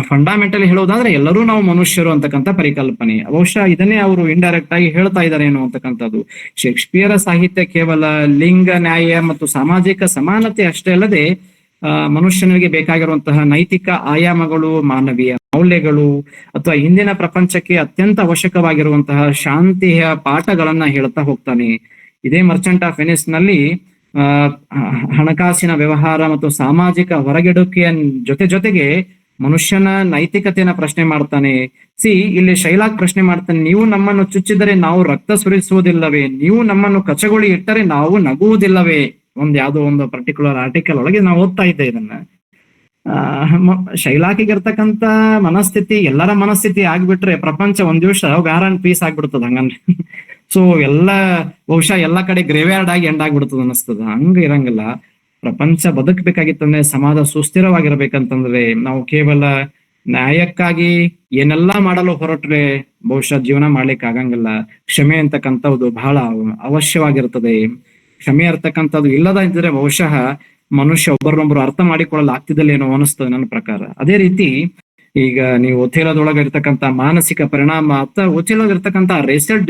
ಫಂಡಮೆಂಟಲಿ ಹೇಳೋದಾದ್ರೆ ಎಲ್ಲರೂ ನಾವು ಮನುಷ್ಯರು ಅಂತಕ್ಕಂಥ ಪರಿಕಲ್ಪನೆ. ಬಹುಶಃ ಇದನ್ನೇ ಅವರು ಇಂಡೈರೆಕ್ಟ್ ಆಗಿ ಹೇಳ್ತಾ ಇದ್ದಾರೇನೋ ಅಂತಕ್ಕಂಥದ್ದು. ಶೇಕ್ಸ್ಪಿಯರ್ ಸಾಹಿತ್ಯ ಕೇವಲ ಲಿಂಗ ನ್ಯಾಯ ಮತ್ತು ಸಾಮಾಜಿಕ ಸಮಾನತೆ ಅಷ್ಟೇ ಅಲ್ಲದೆ ಮನುಷ್ಯನಿಗೆ ಬೇಕಾಗಿರುವಂತಹ ನೈತಿಕ ಆಯಾಮಗಳು, ಮಾನವೀಯ ಮೌಲ್ಯಗಳು ಅಥವಾ ಇಂದಿನ ಪ್ರಪಂಚಕ್ಕೆ ಅತ್ಯಂತ ಅವಶ್ಯಕವಾಗಿರುವಂತಹ ಶಾಂತಿಯ ಪಾಠಗಳನ್ನ ಹೇಳ್ತಾ ಹೋಗ್ತಾನೆ. ಇದೇ ಮರ್ಚೆಂಟ್ ಆಫ್ ವೆನಿಸ್ ನಲ್ಲಿ ಹಣಕಾಸಿನ ವ್ಯವಹಾರ ಮತ್ತು ಸಾಮಾಜಿಕ ಹೊರಗಿಡುವಿಕೆಯ ಜೊತೆಗೆ ಮನುಷ್ಯನ ನೈತಿಕತೆಯನ್ನ ಪ್ರಶ್ನೆ ಮಾಡ್ತಾನೆ. ಇಲ್ಲಿ ಶೈಲಾಕ್ ಪ್ರಶ್ನೆ ಮಾಡ್ತಾನೆ, ನೀವು ನಮ್ಮನ್ನು ಚುಚ್ಚಿದರೆ ನಾವು ರಕ್ತ ಸುರಿಸುವುದಿಲ್ಲವೇ? ನೀವು ನಮ್ಮನ್ನು ಕಚಗುಳಿ ಇಟ್ಟರೆ ನಾವು ನಗುವುದಿಲ್ಲವೇ? ಯಾವುದೋ ಒಂದು ಪರ್ಟಿಕ್ಯುಲರ್ ಆರ್ಟಿಕಲ್ ಒಳಗೆ ನಾವು ಓದ್ತಾ ಇದ್ದೆ ಇದನ್ನ. ಶೈಲಾಕಿಗೆ ಇರ್ತಕ್ಕಂತ ಮನಸ್ಥಿತಿ ಎಲ್ಲರ ಮನಸ್ಥಿತಿ ಆಗ್ಬಿಟ್ರೆ ಪ್ರಪಂಚ ಒಂದ್ ದಿವಸ ವ್ಯಾರ್ ಅಂಡ್ ಪೀಸ್ ಆಗ್ಬಿಡ್ತದ ಹಂಗಂದ್ರೆ. ಸೊ ಬಹುಶಃ ಎಲ್ಲಾ ಕಡೆ ಗ್ರೇವ್ಯಾರ್ಡ್ ಆಗಿ ಎಂಡ್ ಆಗ್ಬಿಡ್ತದ ಅನಿಸ್ತದ. ಹಂಗ ಇರಂಗಿಲ್ಲ. ಪ್ರಪಂಚ ಬದುಕಬೇಕಾಗಿತ್ತಂದ್ರೆ, ಸಮಾಜ ಸುಸ್ಥಿರವಾಗಿರ್ಬೇಕಂತಂದ್ರೆ ನಾವು ಕೇವಲ ನ್ಯಾಯಕ್ಕಾಗಿ ಏನೆಲ್ಲಾ ಮಾಡಲು ಹೊರಟ್ರೆ ಬಹುಶಃ ಜೀವನ ಮಾಡ್ಲಿಕ್ಕೆ ಆಗಂಗಿಲ್ಲ. ಕ್ಷಮೆ ಅಂತಕ್ಕಂಥದ್ದು ಬಹಳ ಅವಶ್ಯವಾಗಿರ್ತದೆ. ಕ್ಷಮೆ ಇರ್ತಕ್ಕಂಥದ್ದು ಇಲ್ಲದ ಇದ್ರೆ ಬಹುಶಃ ಮನುಷ್ಯ ಒಬ್ಬರನ್ನೊಬ್ರು ಅರ್ಥ ಮಾಡಿಕೊಳ್ಳಲು ಆಗ್ತಿದ್ದಲ್ಲೇನೋ ಅನಿಸ್ತದೆ ನನ್ನ ಪ್ರಕಾರ. ಅದೇ ರೀತಿ ಈಗ ನೀವು ಒಥೇಲೋದೊಳಗೆ ಇರ್ತಕ್ಕಂಥ ಮಾನಸಿಕ ಪರಿಣಾಮ ಅಥವಾ ಒಥೇಲೋಗ ಇರ್ತಕ್ಕಂಥ ರೇಸಿಯಲ್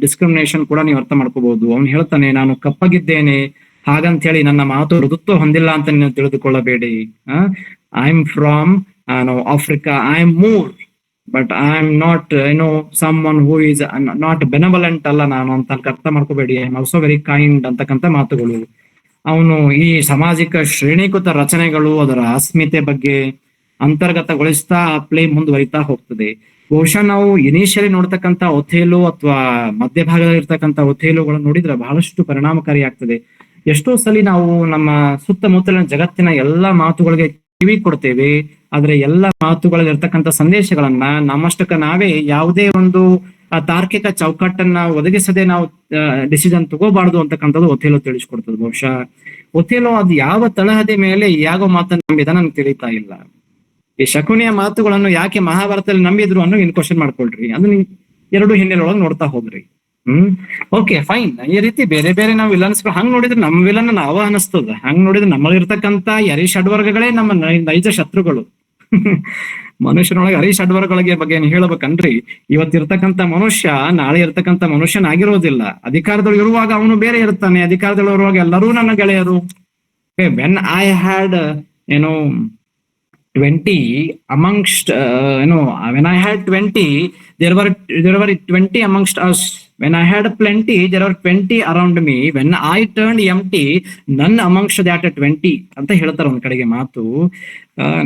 ಡಿಸ್ಕ್ರಿಮಿನೇಷನ್ ಕೂಡ ನೀವು ಅರ್ಥ ಮಾಡ್ಕೋಬಹುದು. ಅವ್ನು ಹೇಳ್ತಾನೆ, ನಾನು ಕಪ್ಪಗಿದ್ದೇನೆ ಹಾಗಂತ ಹೇಳಿ ನನ್ನ ಮಾತು ಮೃದುತ್ವ ಹೊಂದಿಲ್ಲ ಅಂತ ನೀವು ತಿಳಿದುಕೊಳ್ಳಬೇಡಿ. I am from Africa, I am Moor, but I am not someone who is not benevolent ಅಲ್ಲ ನಾನು ಅಂತ ಅರ್ಥ ಮಾಡ್ಕೋಬೇಡಿ. I am also very kind ಅಂತಕ್ಕಂಥ ಮಾತುಗಳು. ಅವನು ಈ ಸಾಮಾಜಿಕ ಶ್ರೇಣೀಕೃತ ರಚನೆಗಳು, ಅದರ ಅಸ್ಮಿತೆ ಬಗ್ಗೆ ಅಂತರ್ಗತಗೊಳಿಸ್ತಾ ಆ ಪ್ಲೇ ಮುಂದುವರಿತಾ ಹೋಗ್ತದೆ. ಬಹುಶಃ ನಾವು ಇನಿಷಿಯಲಿ ನೋಡ್ತಕ್ಕಂಥ ಒಥೇಲೋ ಅಥವಾ ಮಧ್ಯಭಾಗದಲ್ಲಿ ಇರ್ತಕ್ಕಂಥ ಒಥೇಲೋಗಳನ್ನು ನೋಡಿದ್ರೆ ಬಹಳಷ್ಟು ಪರಿಣಾಮಕಾರಿ ಆಗ್ತದೆ. ಎಷ್ಟೋ ಸಲಿ ನಾವು ನಮ್ಮ ಸುತ್ತಮುತ್ತಲಿನ ಜಗತ್ತಿನ ಎಲ್ಲಾ ಮಾತುಗಳಿಗೆ ಕಿವಿ ಕೊಡ್ತೇವೆ, ಆದ್ರೆ ಎಲ್ಲಾ ಮಾತುಗಳಲ್ಲಿ ಇರ್ತಕ್ಕಂಥ ಸಂದೇಶಗಳನ್ನ ನಮ್ಮಷ್ಟಕ್ಕ ನಾವೇ ಯಾವುದೇ ಒಂದು ತಾರ್ಕಿಕ ಚೌಕಟ್ಟನ್ನ ಒದಗಿಸದೆ ನಾವು ಡಿಸಿಷನ್ ತಗೋಬಾರ್ದು ಅಂತಕ್ಕಂಥದ್ದು ಒಥೇಲೋ ತಿಳಿಸ್ಕೊಡ್ತದೆ. ಬಹುಶಃ ಒಥೇಲೋ ಅದು ಯಾವ ತಳಹದಿ ಮೇಲೆ ಯಾವ ಮಾತನ್ನ ನಂಬಿದ ನನ್ಗೆ ತಿಳಿತಾ ಇಲ್ಲ. ಈ ಶಕುನಿಯ ಮಾತುಗಳನ್ನು ಯಾಕೆ ಮಹಾಭಾರತದಲ್ಲಿ ನಂಬಿದ್ರು ಅನ್ನೋ ಇನ್ ಕ್ವಶನ್ ಮಾಡ್ಕೊಳ್ರಿ. ಅದನ್ನ ಎರಡು ಹಿನ್ನೆಲೆ ಒಳಗೆ ನೋಡ್ತಾ ಹೋಗ್ರಿ. Okay fine. ಈ ರೀತಿ ಬೇರೆ ಬೇರೆ ನಾವು ವಿಲನ್ಸ್ಗಳು ಹಂಗ್ ನೋಡಿದ್ರೆ ನಮ್ ವಿಲನ್ ನಾವ ಅನಿಸ್ತದ. ಹಂಗ್ ನೋಡಿದ್ರೆ ನಮ್ಮಲ್ಲಿರ್ತಕ್ಕಂತ ಷಡ್ವರ್ಗಗಳೇ ನಮ್ಮ ನೈಜ ಶತ್ರುಗಳು. ಮನುಷ್ಯನೊಳಗೆ ಷಡ್ವರ್ಗಗಳಿಗೆ ಬಗ್ಗೆ ಏನ್ ಹೇಳ್ಬೇಕನ್ರಿ, ಇವತ್ತಿರ್ತಕ್ಕಂಥ ಮನುಷ್ಯ ನಾಳೆ ಇರ್ತಕ್ಕಂಥ ಮನುಷ್ಯನಾಗಿರೋದಿಲ್ಲ. ಅಧಿಕಾರದೊಳಗೆ ಇರುವಾಗ ಅವನು ಬೇರೆ ಇರ್ತಾನೆ, ಅಧಿಕಾರದೊಳಗೆ ಇರುವಾಗ ಎಲ್ಲರೂ ನನ್ನ ಗೆಳೆಯರು. ವೆನ್ ಐ ಹ್ಯಾಡ್ ಏನೋ 20 amongst when I had 20 there were 20 amongst us. When I had plenty there were 20 around me. When I turned empty none amongst that 20 ಅಂತ ಹೇಳ್ತಾರೆ ಒಂದ್ ಕಡೆಗೆ ಮಾತು.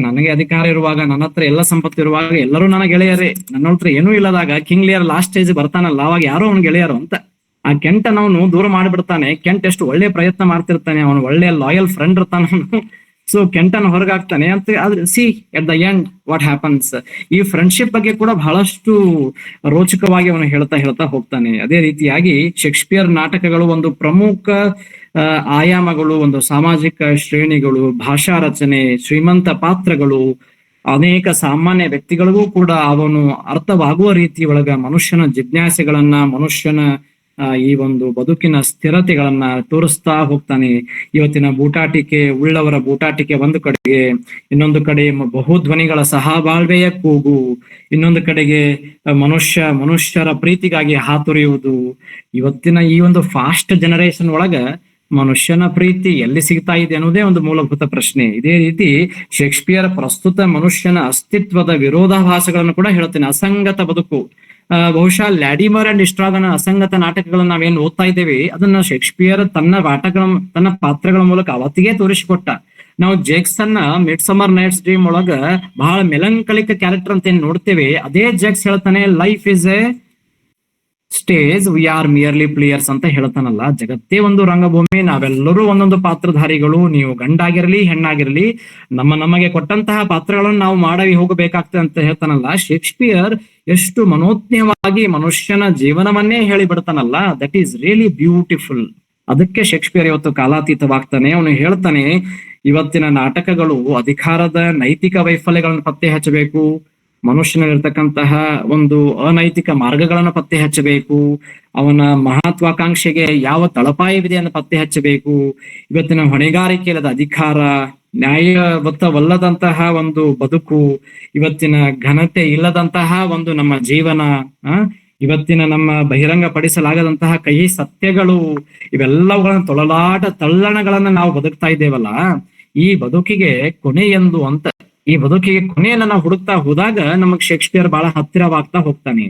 ನನಗೆ ಅಧಿಕಾರ ಇರುವಾಗ, ನನ್ನ ಹತ್ರ ಎಲ್ಲ ಸಂಪತ್ತು ಇರುವಾಗ ಎಲ್ಲರೂ ನನ್ನ ಗೆಳೆಯರೇ. ನನ್ನ ಹತ್ರ ಏನೂ ಇಲ್ಲದಾಗ ಕಿಂಗ್ ಲಿಯರ್ ಲಾಸ್ಟ್ ಸ್ಟೇಜ್ ಬರ್ತಾನಲ್ಲ, ಅವಾಗ ಯಾರೋ ಅವ್ನ ಗೆಳೆಯರು ಅಂತ. ಆ ಕೆಂಟನ್ ಅವನು ದೂರ ಮಾಡಿಬಿಡ್ತಾನೆ. ಕೆಂಟ್ ಎಷ್ಟು ಒಳ್ಳೆ ಪ್ರಯತ್ನ ಮಾಡ್ತಿರ್ತಾನೆ, ಅವನು ಒಳ್ಳೆ ಲಾಯಲ್ ಫ್ರೆಂಡ್ ಇರ್ತಾನ ಅವನು. ಸೊ ಕೆಂಟನ್ ಹೊರಗಾಗ್ತಾನೆ ಅಂತ. ಆದ್ರೆ C at the end what happens. ಈ ಫ್ರೆಂಡ್ಶಿಪ್ ಬಗ್ಗೆ ಕೂಡ ಬಹಳಷ್ಟು ರೋಚಕವಾಗಿ ಅವನು ಹೇಳ್ತಾ ಹೋಗ್ತಾನೆ. ಅದೇ ರೀತಿಯಾಗಿ ಶೇಕ್ಸ್ಪಿಯರ್ ನಾಟಕಗಳು ಒಂದು ಪ್ರಮುಖ ಆಯಾಮಗಳು, ಒಂದು ಸಾಮಾಜಿಕ ಶ್ರೇಣಿಗಳು, ಭಾಷಾ ರಚನೆ, ಶ್ರೀಮಂತ ಪಾತ್ರಗಳು, ಅನೇಕ ಸಾಮಾನ್ಯ ವ್ಯಕ್ತಿಗಳಿಗೂ ಕೂಡ ಅವನು ಅರ್ಥವಾಗುವ ರೀತಿ ಒಳಗ ಮನುಷ್ಯನ ಜಿಜ್ಞಾಸೆಗಳನ್ನ, ಮನುಷ್ಯನ ಈ ಒಂದು ಬದುಕಿನ ಸ್ಥಿರತೆಗಳನ್ನ ತೋರಿಸ್ತಾ ಹೋಗ್ತಾನೆ. ಇವತ್ತಿನ ಬೂಟಾಟಿಕೆ, ಉಳ್ಳವರ ಬೂಟಾಟಿಕೆ ಒಂದು ಕಡೆಗೆ, ಇನ್ನೊಂದು ಕಡೆ ಬಹುಧ್ವನಿಗಳ ಸಹಬಾಳ್ವೆಯ ಕೂಗು, ಇನ್ನೊಂದು ಕಡೆಗೆ ಮನುಷ್ಯರ ಪ್ರೀತಿಗಾಗಿ ಹಾತೊರೆಯುವುದು. ಇವತ್ತಿನ ಈ ಒಂದು ಫಾಸ್ಟ್ ಜನರೇಷನ್ ಒಳಗ ಮನುಷ್ಯನ ಪ್ರೀತಿ ಎಲ್ಲಿ ಸಿಗ್ತಾ ಇದೆ ಅನ್ನೋದೇ ಒಂದು ಮೂಲಭೂತ ಪ್ರಶ್ನೆ. ಇದೇ ರೀತಿ ಶೇಕ್ಸ್ಪಿಯರ್ ಪ್ರಸ್ತುತ ಮನುಷ್ಯನ ಅಸ್ತಿತ್ವದ ವಿರೋಧಾಭಾಸಗಳನ್ನು ಕೂಡ ಹೇಳ್ತೇನೆ. ಅಸಂಗತ ಬದುಕು, ಬಹುಶಃ ಲ್ಯಾಡಿಮರ್ ಅಂಡ್ ಇಸ್ಟ್ರಾಗನ ಅಸಂಗತ ನಾಟಕಗಳನ್ನ ನಾವೇನು ಓದ್ತಾ ಇದ್ದೇವೆ, ಅದನ್ನ ಶೇಕ್ಸ್ಪಿಯರ್ ತನ್ನ ಪಾತ್ರಗಳ ಮೂಲಕ ಅವತ್ತಿಗೆ ತೋರಿಸಿಕೊಟ್ಟ. ನಾವು ಜೇಕ್ಸನ್ನ ಮಿಡ್ ಸಮರ್ ನೈಟ್ಸ್ ಡ್ರೀಮ್ ಒಳಗ ಬಹಳ ಮೆಲಂಕಲಿಕ ಕ್ಯಾರೆಕ್ಟರ್ ಅಂತ ಏನ್ ನೋಡ್ತೇವೆ, ಅದೇ ಜೇಕ್ಸ್ ಹೇಳ್ತಾನೆ life is A stage, we are merely players ಅಂತ ಹೇಳ್ತಾನಲ್ಲ. ಜಗತ್ತೇ ಒಂದು ರಂಗಭೂಮಿ, ನಾವೆಲ್ಲರೂ ಒಂದೊಂದು ಪಾತ್ರಧಾರಿಗಳು. ನೀವು ಗಂಡಾಗಿರ್ಲಿ ಹೆಣ್ಣಾಗಿರ್ಲಿ, ನಮಗೆ ಕೊಟ್ಟಂತಹ ಪಾತ್ರಗಳನ್ನು ನಾವು ಮಾಡಿ ಹೋಗಬೇಕಾಗ್ತದೆ ಅಂತ ಹೇಳ್ತಾನಲ್ಲ. ಶೇಕ್ಸ್ಪಿಯರ್ ಎಷ್ಟು ಮನೋಜ್ಞವಾಗಿ ಮನುಷ್ಯನ ಜೀವನವನ್ನೇ ಹೇಳಿಬಿಡ್ತಾನಲ್ಲ. That is really beautiful. ಅದಕ್ಕೆ ಶೇಕ್ಸ್ಪಿಯರ್ ಇವತ್ತು ಕಾಲಾತೀತವಾಗ್ತಾನೆ. ಅವನು ಹೇಳ್ತಾನೆ, ಇವತ್ತಿನ ನಾಟಕಗಳು ಅಧಿಕಾರದ ನೈತಿಕ ವೈಫಲ್ಯಗಳನ್ನು ಪತ್ತೆ ಹಚ್ಚಬೇಕು, ಮನುಷ್ಯನಲ್ಲಿರ್ತಕ್ಕಂತಹ ಒಂದು ಅನೈತಿಕ ಮಾರ್ಗಗಳನ್ನು ಪತ್ತೆ ಹಚ್ಚಬೇಕು, ಅವನ ಮಹತ್ವಾಕಾಂಕ್ಷೆಗೆ ಯಾವ ತಳಪಾಯವಿದೆ ಅನ್ನು ಪತ್ತೆ ಹಚ್ಚಬೇಕು. ಇವತ್ತಿನ ಹೊಣೆಗಾರಿಕೆಯಿಲ್ಲದ ಅಧಿಕಾರ, ನ್ಯಾಯವಲ್ಲದಂತಹ ಒಂದು ಬದುಕು, ಇವತ್ತಿನ ಘನತೆ ಇಲ್ಲದಂತಹ ಒಂದು ನಮ್ಮ ಜೀವನ, ಇವತ್ತಿನ ನಮ್ಮ ಬಹಿರಂಗ ಪಡಿಸಲಾಗದಂತಹ ಕಹಿ ಸತ್ಯಗಳು, ಇವೆಲ್ಲವುಗಳನ್ನ ತಳ್ಳಣಗಳನ್ನ ನಾವು ಬದುಕ್ತಾ ಇದ್ದೇವಲ್ಲ. ಈ ಬದುಕಿಗೆ ಕೊನೆ ಎಂದು ಅಂತ, ಈ ಬದುಕಿಗೆ ಕೊನೆಯನ್ನ ನಾವು ಹುಡುಕ್ತಾ ಹೋದಾಗ ನಮಗ್ ಶೇಕ್ಸ್ಪಿಯರ್ ಬಹಳ ಹತ್ತಿರವಾಗ್ತಾ ಹೋಗ್ತಾನೆ.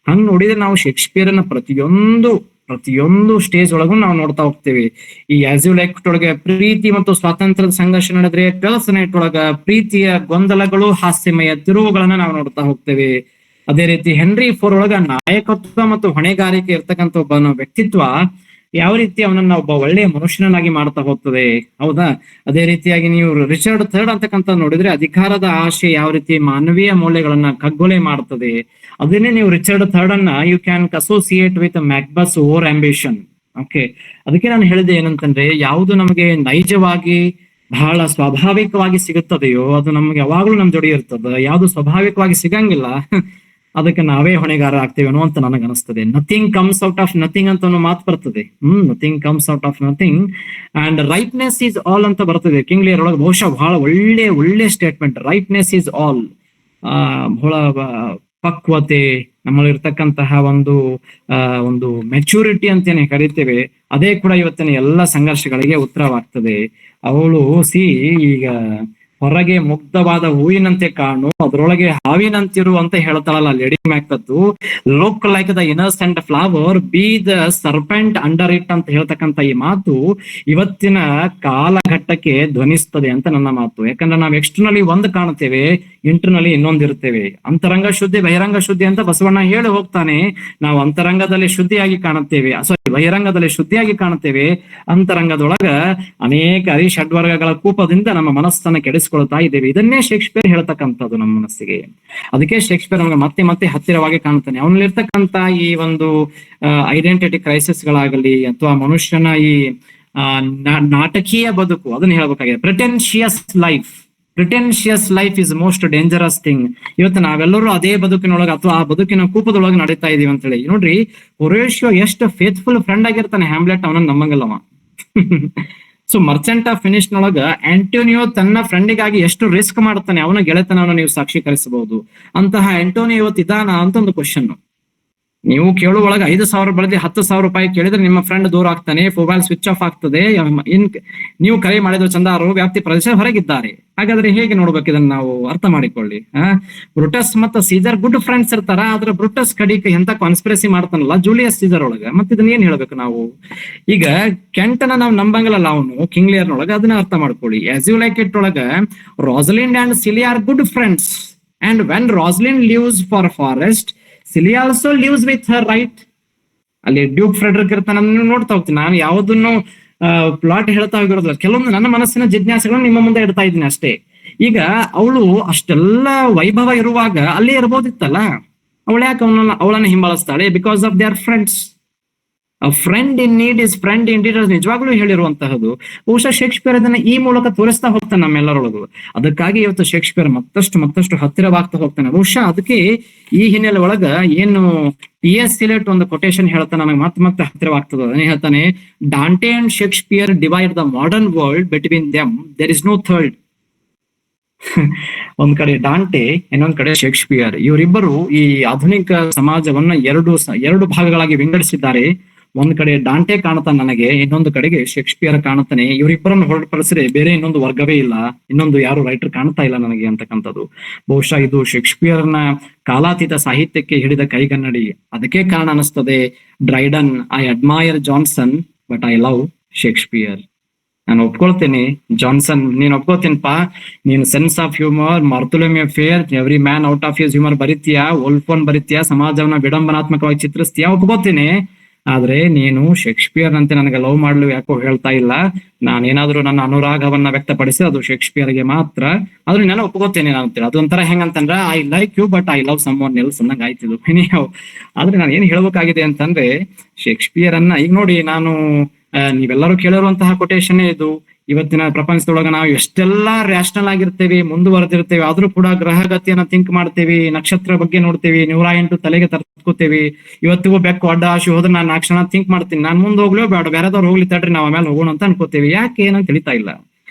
ಹಂಗ್ ನೋಡಿದ್ರೆ ನಾವು ಶೇಕ್ಸ್ಪಿಯರ್ನ ಪ್ರತಿಯೊಂದು ಸ್ಟೇಜ್ ಒಳಗೂ ನಾವು ನೋಡ್ತಾ ಹೋಗ್ತೇವೆ. ಈ ಆಸ್ ಯು ಲೈಕ್ ಒಳಗೆ ಪ್ರೀತಿ ಮತ್ತು ಸ್ವಾತಂತ್ರ್ಯದ ಸಂಘರ್ಷ ನಡೆದ್ರೆ, ಟ್ವೆಲ್ತ್ ನೈಟ್ ಒಳಗ ಪ್ರೀತಿಯ ಗೊಂದಲಗಳು, ಹಾಸ್ಯಮಯ ತಿರುವುಗಳನ್ನ ನಾವು ನೋಡ್ತಾ ಹೋಗ್ತೇವೆ. ಅದೇ ರೀತಿ ಹೆನ್ರಿ IV ಒಳಗ ನಾಯಕತ್ವ ಮತ್ತು ಹೊಣೆಗಾರಿಕೆ ಇರ್ತಕ್ಕಂಥ ಒಬ್ಬ ವ್ಯಕ್ತಿತ್ವ ಯಾವ ರೀತಿ ಅವನನ್ನ ಒಬ್ಬ ಒಳ್ಳೆಯ ಮನುಷ್ಯನಾಗಿ ಮಾಡ್ತಾ ಹೋಗ್ತದೆ, ಹೌದಾ? ಅದೇ ರೀತಿಯಾಗಿ ನೀವು ರಿಚರ್ಡ್ III ಅಂತಕ್ಕಂಥ ನೋಡಿದ್ರೆ ಅಧಿಕಾರದ ಆಶೆ ಯಾವ ರೀತಿ ಮಾನವೀಯ ಮೌಲ್ಯಗಳನ್ನ ಕಗ್ಗೊಲೆ ಮಾಡ್ತದೆ. ಅದನ್ನೇ ನೀವು ರಿಚರ್ಡ್ III ಅನ್ನ you can associate with Macbeth's over ambition. Okay, ಅದಕ್ಕೆ ನಾನು ಹೇಳಿದೆ ಏನಂತಂದ್ರೆ, ಯಾವುದು ನಮಗೆ ನೈಜವಾಗಿ ಬಹಳ ಸ್ವಾಭಾವಿಕವಾಗಿ ಸಿಗುತ್ತದೆಯೋ ಅದು ನಮ್ಗೆ ಯಾವಾಗ್ಲೂ ನಮ್ ಜೋಡಿ ಇರ್ತದ. ಯಾವ್ದು ಸ್ವಾಭಾವಿಕವಾಗಿ ಸಿಗಂಗಿಲ್ಲ ಅದಕ್ಕೆ ನಾವೇ ಹೊಣೆಗಾರ ಆಗ್ತೇವೇನೋ ಅಂತ ನನಗನಿಸ್ತದೆ. Nothing comes out of nothing ಅಂತ ಒಂದು ಮಾತು ಬರ್ತದೆ. Nothing comes out of nothing and rightness is all ಅಂತ ಬರ್ತದೆ ಕಿಂಗ್ ಲಿಯರ್ ಒಳಗೆ. ಬಹುಶಃ ಬಹಳ ಒಳ್ಳೆ ಸ್ಟೇಟ್ಮೆಂಟ್. ರೈಟ್ನೆಸ್ is all. ಬಹಳ ಪಕ್ವತೆ, ನಮ್ಮಲ್ಲಿರ್ತಕ್ಕಂತಹ ಒಂದು ಮೆಚೂರಿಟಿ ಅಂತೇನೆ ಕರಿತೇವೆ, ಅದೇ ಕೂಡ ಇವತ್ತಿನ ಎಲ್ಲ ಸಂಘರ್ಷಗಳಿಗೆ ಉತ್ತರವಾಗ್ತದೆ. ಅವಳು ಈಗ ಹೊರಗೆ ಮುಗ್ಧವಾದ ಹೂವಿನಂತೆ ಕಾಣು, ಅದರೊಳಗೆ ಹಾವಿನಂತಿರು ಅಂತ ಹೇಳ್ತಾಳಲ್ಲ Lady Macbeth. Look like the innocent flower, be the serpent under it ಅಂತ ಹೇಳ್ತಕ್ಕಂಥ ಈ ಮಾತು ಇವತ್ತಿನ ಕಾಲಘಟ್ಟಕ್ಕೆ ಧ್ವನಿಸ್ತದೆ ಅಂತ ನನ್ನ ಮಾತು. ಯಾಕಂದ್ರೆ ನಾವು ಎಕ್ಸ್ಟರ್ನಲಿ ಒಂದು ಕಾಣುತ್ತೇವೆ, ಇಂಟರ್ನಲಿ ಇನ್ನೊಂದಿರುತ್ತೇವೆ. ಅಂತರಂಗ ಶುದ್ಧಿ ಬಹಿರಂಗ ಶುದ್ಧಿ ಅಂತ ಬಸವಣ್ಣ ಹೇಳಿ ಹೋಗ್ತಾನೆ. ನಾವು ಅಂತರಂಗದಲ್ಲಿ ಶುದ್ಧಿಯಾಗಿ ಕಾಣುತ್ತೇವೆ, ಬಹಿರಂಗದಲ್ಲಿ ಶುದ್ಧಿಯಾಗಿ ಕಾಣುತ್ತೇವೆ. ಅಂತರಂಗದೊಳಗ ಅನೇಕ ಷಡ್ವರ್ಗಗಳ ಕೂಪದಿಂದ ನಮ್ಮ ಮನಸ್ಸನ್ನ ಕೆಡಿಸಿಕೊಳ್ತಾ ಇದ್ದೇವೆ. ಇದನ್ನೇ ಶೇಕ್ಸ್ಪಿಯರ್ ಹೇಳ್ತಕ್ಕಂಥದ್ದು ನಮ್ಮ ಮನಸ್ಸಿಗೆ. ಅದಕ್ಕೆ ಶೇಕ್ಸ್ಪಿಯರ್ ನಮಗೆ ಮತ್ತೆ ಹತ್ತಿರವಾಗಿ ಕಾಣುತ್ತಾನೆ. ಅವನಲ್ಲಿರ್ತಕ್ಕಂಥ ಈ ಒಂದು ಐಡೆಂಟಿಟಿ ಕ್ರೈಸಿಸ್ಗಳಾಗಲಿ ಅಥವಾ ಮನುಷ್ಯನ ಈ ನಾಟಕೀಯ ಬದುಕು, ಅದನ್ನ ಹೇಳ್ಬೇಕಾಗಿದೆ. Pretentious life, pretentious life is most dangerous thing. ಇವತ್ತು ನಾವೆಲ್ಲರೂ ಅದೇ ಬದುಕಿನೊಳಗೆ ಅಥವಾ ಆ ಬದುಕಿನ ಕೂಪದೊಳಗೆ ನಡೀತಾ ಇದೀವಿ ಅಂತ ಹೇಳಿ. ನೋಡ್ರಿ, ಹೊರೇಶಿಯೋ ಎಷ್ಟು ಫೇತ್ಫುಲ್ ಫ್ರೆಂಡ್ ಆಗಿರ್ತಾನೆ ಹ್ಯಾಮ್ಲೆಟ್, ಅವನನ್ನ ನಮ್ಮಂಗಲ್ಲವ. ಸೊ ಮರ್ಚೆಂಟ್ ಆಫ್ ಫಿನಿಶ್ ನೊಳಗ ಆಂಟೋನಿಯೋ ತನ್ನ ಫ್ರೆಂಡಿಗಾಗಿ ಎಷ್ಟು ರಿಸ್ಕ್ ಮಾಡ್ತಾನೆ, ಅವನ ಗೆಳೆತನವನ್ನು ನೀವು ಸಾಕ್ಷೀಕರಿಸಬಹುದು. ಅಂತಹ ಆಂಟೋನಿಯೋ ಇವತ್ತು ಇದಾನ ಅಂತ ಒಂದು ಕ್ವಶನ್. ನೀವು ಕೇಳುವೊಳಗೆ 5,000 ಬಳದಿ 10,000 ರೂಪಾಯಿ ಕೇಳಿದ್ರೆ ನಿಮ್ಮ ಫ್ರೆಂಡ್ ದೂರ ಆಗ್ತಾನೆ, ಮೊಬೈಲ್ ಸ್ವಿಚ್ ಆಫ್ ಆಗ್ತದೆ, ನೀವು ಕರೆ ಮಾಡಿದ ಚಂದಾರು ವ್ಯಾಪ್ತಿ ಪ್ರದೇಶ ಹೊರಗಿದ್ದಾರೆ. ಹಾಗಾದ್ರೆ ಹೇಗೆ ನೋಡ್ಬೇಕು ಇದನ್ನ ನಾವು ಅರ್ಥ ಮಾಡಿಕೊಳ್ಳಿ. ಬ್ರುಟಸ್ ಮತ್ತು ಸೀಸರ್ ಗುಡ್ ಫ್ರೆಂಡ್ಸ್ ಇರ್ತಾರ, ಆದ್ರೆ ಬ್ರುಟಸ್ ಕಡಿಕೆ ಎಂತ ಕಾನ್ಸ್ಪಿರಸಿ ಮಾಡ್ತಾನಲ್ಲ ಜೂಲಿಯಸ್ ಸೀಸರ್ ಒಳಗ. ಮತ್ತೆ ಇದನ್ನ ಏನ್ ಹೇಳ್ಬೇಕು ನಾವು? ಈಗ ಕೆಂಟನ ನಾವು ನಂಬಂಗಲ್ಲ ಅವನು ಕಿಂಗ್ ಲಿಯರ್ ನೊಳಗ, ಅದನ್ನ ಅರ್ಥ ಮಾಡ್ಕೊಳ್ಳಿ. ಆಸ್ ಯು ಲೈಕ್ ಇಟ್ ಒಳಗ Rosalind and Celia are good friends, and when Rosalind leaves for forest, Celia also leaves with her, right? ಅಲ್ಲಿ ಡ್ಯೂಕ್ ಫ್ರೆಡ್ರಿಕ್ ಇರ್ತಾನ, ನೋಡ್ತಾ ಹೋಗ್ತೀನಿ ನಾನು. ಯಾವುದನ್ನು ಪ್ಲಾಟ್ ಹೇಳ್ತಾ ಹೋಗಿರೋದಿಲ್ಲ, ಕೆಲವೊಂದು ನನ್ನ ಮನಸ್ಸಿನ ಜಿಜ್ಞಾಸೆಗಳನ್ನು ನಿಮ್ಮ ಮುಂದೆ ಇಡ್ತಾ ಇದ್ದೀನಿ ಅಷ್ಟೇ. ಈಗ ಅವಳು ಅಷ್ಟೆಲ್ಲ ವೈಭವ ಇರುವಾಗ ಅಲ್ಲೇ ಇರ್ಬೋದಿತ್ತಲ್ಲ, ಅವಳು ಯಾಕೆ ಅವಳನ್ನ ಹಿಂಬಾಲಿಸ್ತಾಳೆ? Because of their friends. Friend in need is friend in deed ನಿಜವಾಗ್ಲೂ ಹೇಳಿರುವಂತಹದ್ದು. ಬಹುಶಃ ಶೇಕ್ಸ್ಪಿಯರ್ ಅದನ್ನ ಈ ಮೂಲಕ ತೋರಿಸ್ತಾ ಹೋಗ್ತಾನೆ ನಮ್ಮೆಲ್ಲರೊಳಗೂ. ಅದಕ್ಕಾಗಿ ಇವತ್ತು ಶೇಕ್ಸ್ಪಿಯರ್ ಮತ್ತಷ್ಟು ಹತ್ತಿರವಾಗ್ತಾ ಹೋಗ್ತಾನೆ. ಬಹುಶಃ ಅದಕ್ಕೆ ಈ ಹಿನ್ನೆಲೆ ಒಳಗ ಏನು ಟಿ.ಎಸ್. ಸಿಲೆಟ್ ಒಂದು ಕೊಟೇಶನ್ ಹೇಳ್ತಾನೆ, ನನಗೆ ಮತ್ತೆ ಹತ್ತಿರವಾಗ್ತದೆ. ಅದನ್ನೇ ಹೇಳ್ತಾನೆ, Dante and Shakespeare divide the modern world between them, there is no third. ಒಂದ್ ಕಡೆ ಡಾಂಟೆ, ಇನ್ನೊಂದ್ ಕಡೆ ಶೇಕ್ಸ್ಪಿಯರ್. ಇವರಿಬ್ಬರು ಈ ಆಧುನಿಕ ಸಮಾಜವನ್ನ ಎರಡು ಭಾಗಗಳಾಗಿ ವಿಂಗಡಿಸಿದ್ದಾರೆ. ಒಂದ್ ಕಡೆ ಡಾಂಟೆ ಕಾಣುತ್ತಾನೆ ನನಗೆ, ಇನ್ನೊಂದು ಕಡೆಗೆ ಶೇಕ್ಸ್ಪಿಯರ್ ಕಾಣುತ್ತಾನೆ. ಇವರಿಬ್ಬರನ್ನು ಹೊರತುಪಡಿಸಿದ್ರೆ ಬೇರೆ ಇನ್ನೊಂದು ವರ್ಗವೇ ಇಲ್ಲ, ಇನ್ನೊಂದು ಯಾರು ರೈಟರ್ ಕಾಣ್ತಾ ಇಲ್ಲ ನನಗೆ ಅಂತಕ್ಕಂಥದ್ದು. ಬಹುಶಃ ಇದು ಶೇಕ್ಸ್ಪಿಯರ್ನ ಕಾಲಾತೀತ ಸಾಹಿತ್ಯಕ್ಕೆ ಹಿಡಿದ ಕೈಗನ್ನಡಿ. ಅದಕ್ಕೆ ಕಾರಣ ಅನಿಸ್ತದೆ Dryden, I admire Jonson but I love Shakespeare. ನಾನು ಒಪ್ಕೊಳ್ತೇನೆ ಜಾನ್ಸನ್, ನೀನ್ ಒಪ್ಕೋತೀನಪ್ಪ, ನೀನು sense of humour, Bartholomew Fair, every man out of his humour ಬರೀತೀಯಾ, ವೋಲ್ಫೋನ್ ಬರೀತೀಯಾ, ಸಮಾಜವನ್ನ ವಿಡಂಬನಾತ್ಮಕವಾಗಿ ಚಿತ್ರಿಸ್ತೀಯಾ, ಒಪ್ಕೋತೀನಿ. ಆದ್ರೆ ನೀನು ಶೇಕ್ಸ್ಪಿಯರ್ ಅಂತೆ ನನಗೆ ಲವ್ ಮಾಡ್ಲು ಯಾಕೋ ಹೇಳ್ತಾ ಇಲ್ಲ. ನಾನೇನಾದ್ರೂ ನನ್ನ ಅನುರಾಗವನ್ನ ವ್ಯಕ್ತಪಡಿಸಿ ಅದು ಶೇಕ್ಸ್ಪಿಯರ್ಗೆ ಮಾತ್ರ. ಆದ್ರೂ ನಾನು ಒಪ್ಕೋತೇನೆ ನಾನು ಅಂತೇಳಿ. ಅದೊಂಥರ ಹೆಂಗಂತಂದ್ರ I like you but I love someone else ಅನ್ನಂಗ ಆಯ್ತಿದ್ದು. ಆದ್ರೆ ನಾನು ಏನ್ ಹೇಳ್ಬೇಕಾಗಿದೆ ಅಂತಂದ್ರೆ, ಶೇಕ್ಸ್ಪಿಯರ್ ಅನ್ನ ಈಗ ನೋಡಿ, ನಾನು ನೀವೆಲ್ಲರೂ ಕೇಳಿರುವಂತಹ ಕೊಟೇಶನ್ ಇದು. ಇವತ್ತಿನ ಪ್ರಪಂಚದೊಳಗ ನಾವು ಎಷ್ಟೆಲ್ಲಾ ರ್ಯಾಷನಲ್ ಆಗಿರ್ತೇವೆ, ಮುಂದುವರೆದಿರ್ತೇವೆ, ಆದ್ರೂ ಕೂಡ ಗ್ರಹಗತಿಯನ್ನ ಥಿಂಕ್ ಮಾಡ್ತೇವಿ, ನಕ್ಷತ್ರ ಬಗ್ಗೆ ನೋಡ್ತೇವಿ, 108 ತಲೆಗೆ ತರ್ಕೋತೇವಿ. ಇವತ್ತಿಗೂ ಬೆಕ್ಕು ಅಡ್ಡ ಆಶಿ ಹೋದ್ರೆ ನಾನು 4 ಕ್ಷಣ ಥಿಂಕ್ ಮಾಡ್ತೀನಿ, ನಾನು ಮುಂದೆ ಹೋಗ್ಲೋ ಬೇಡ, ಬೇರೆದವ್ರು ಹೋಗ್ಲಿ ತಡ್ರಿ, ನಾವು ಆಮೇಲೆ ಹೋಗೋಣ ಅಂತ ಅನ್ಕೋತೇವಿ. ಯಾಕೆ ಏನಂತ ತಿಳಿತಾ ಇಲ್ಲ.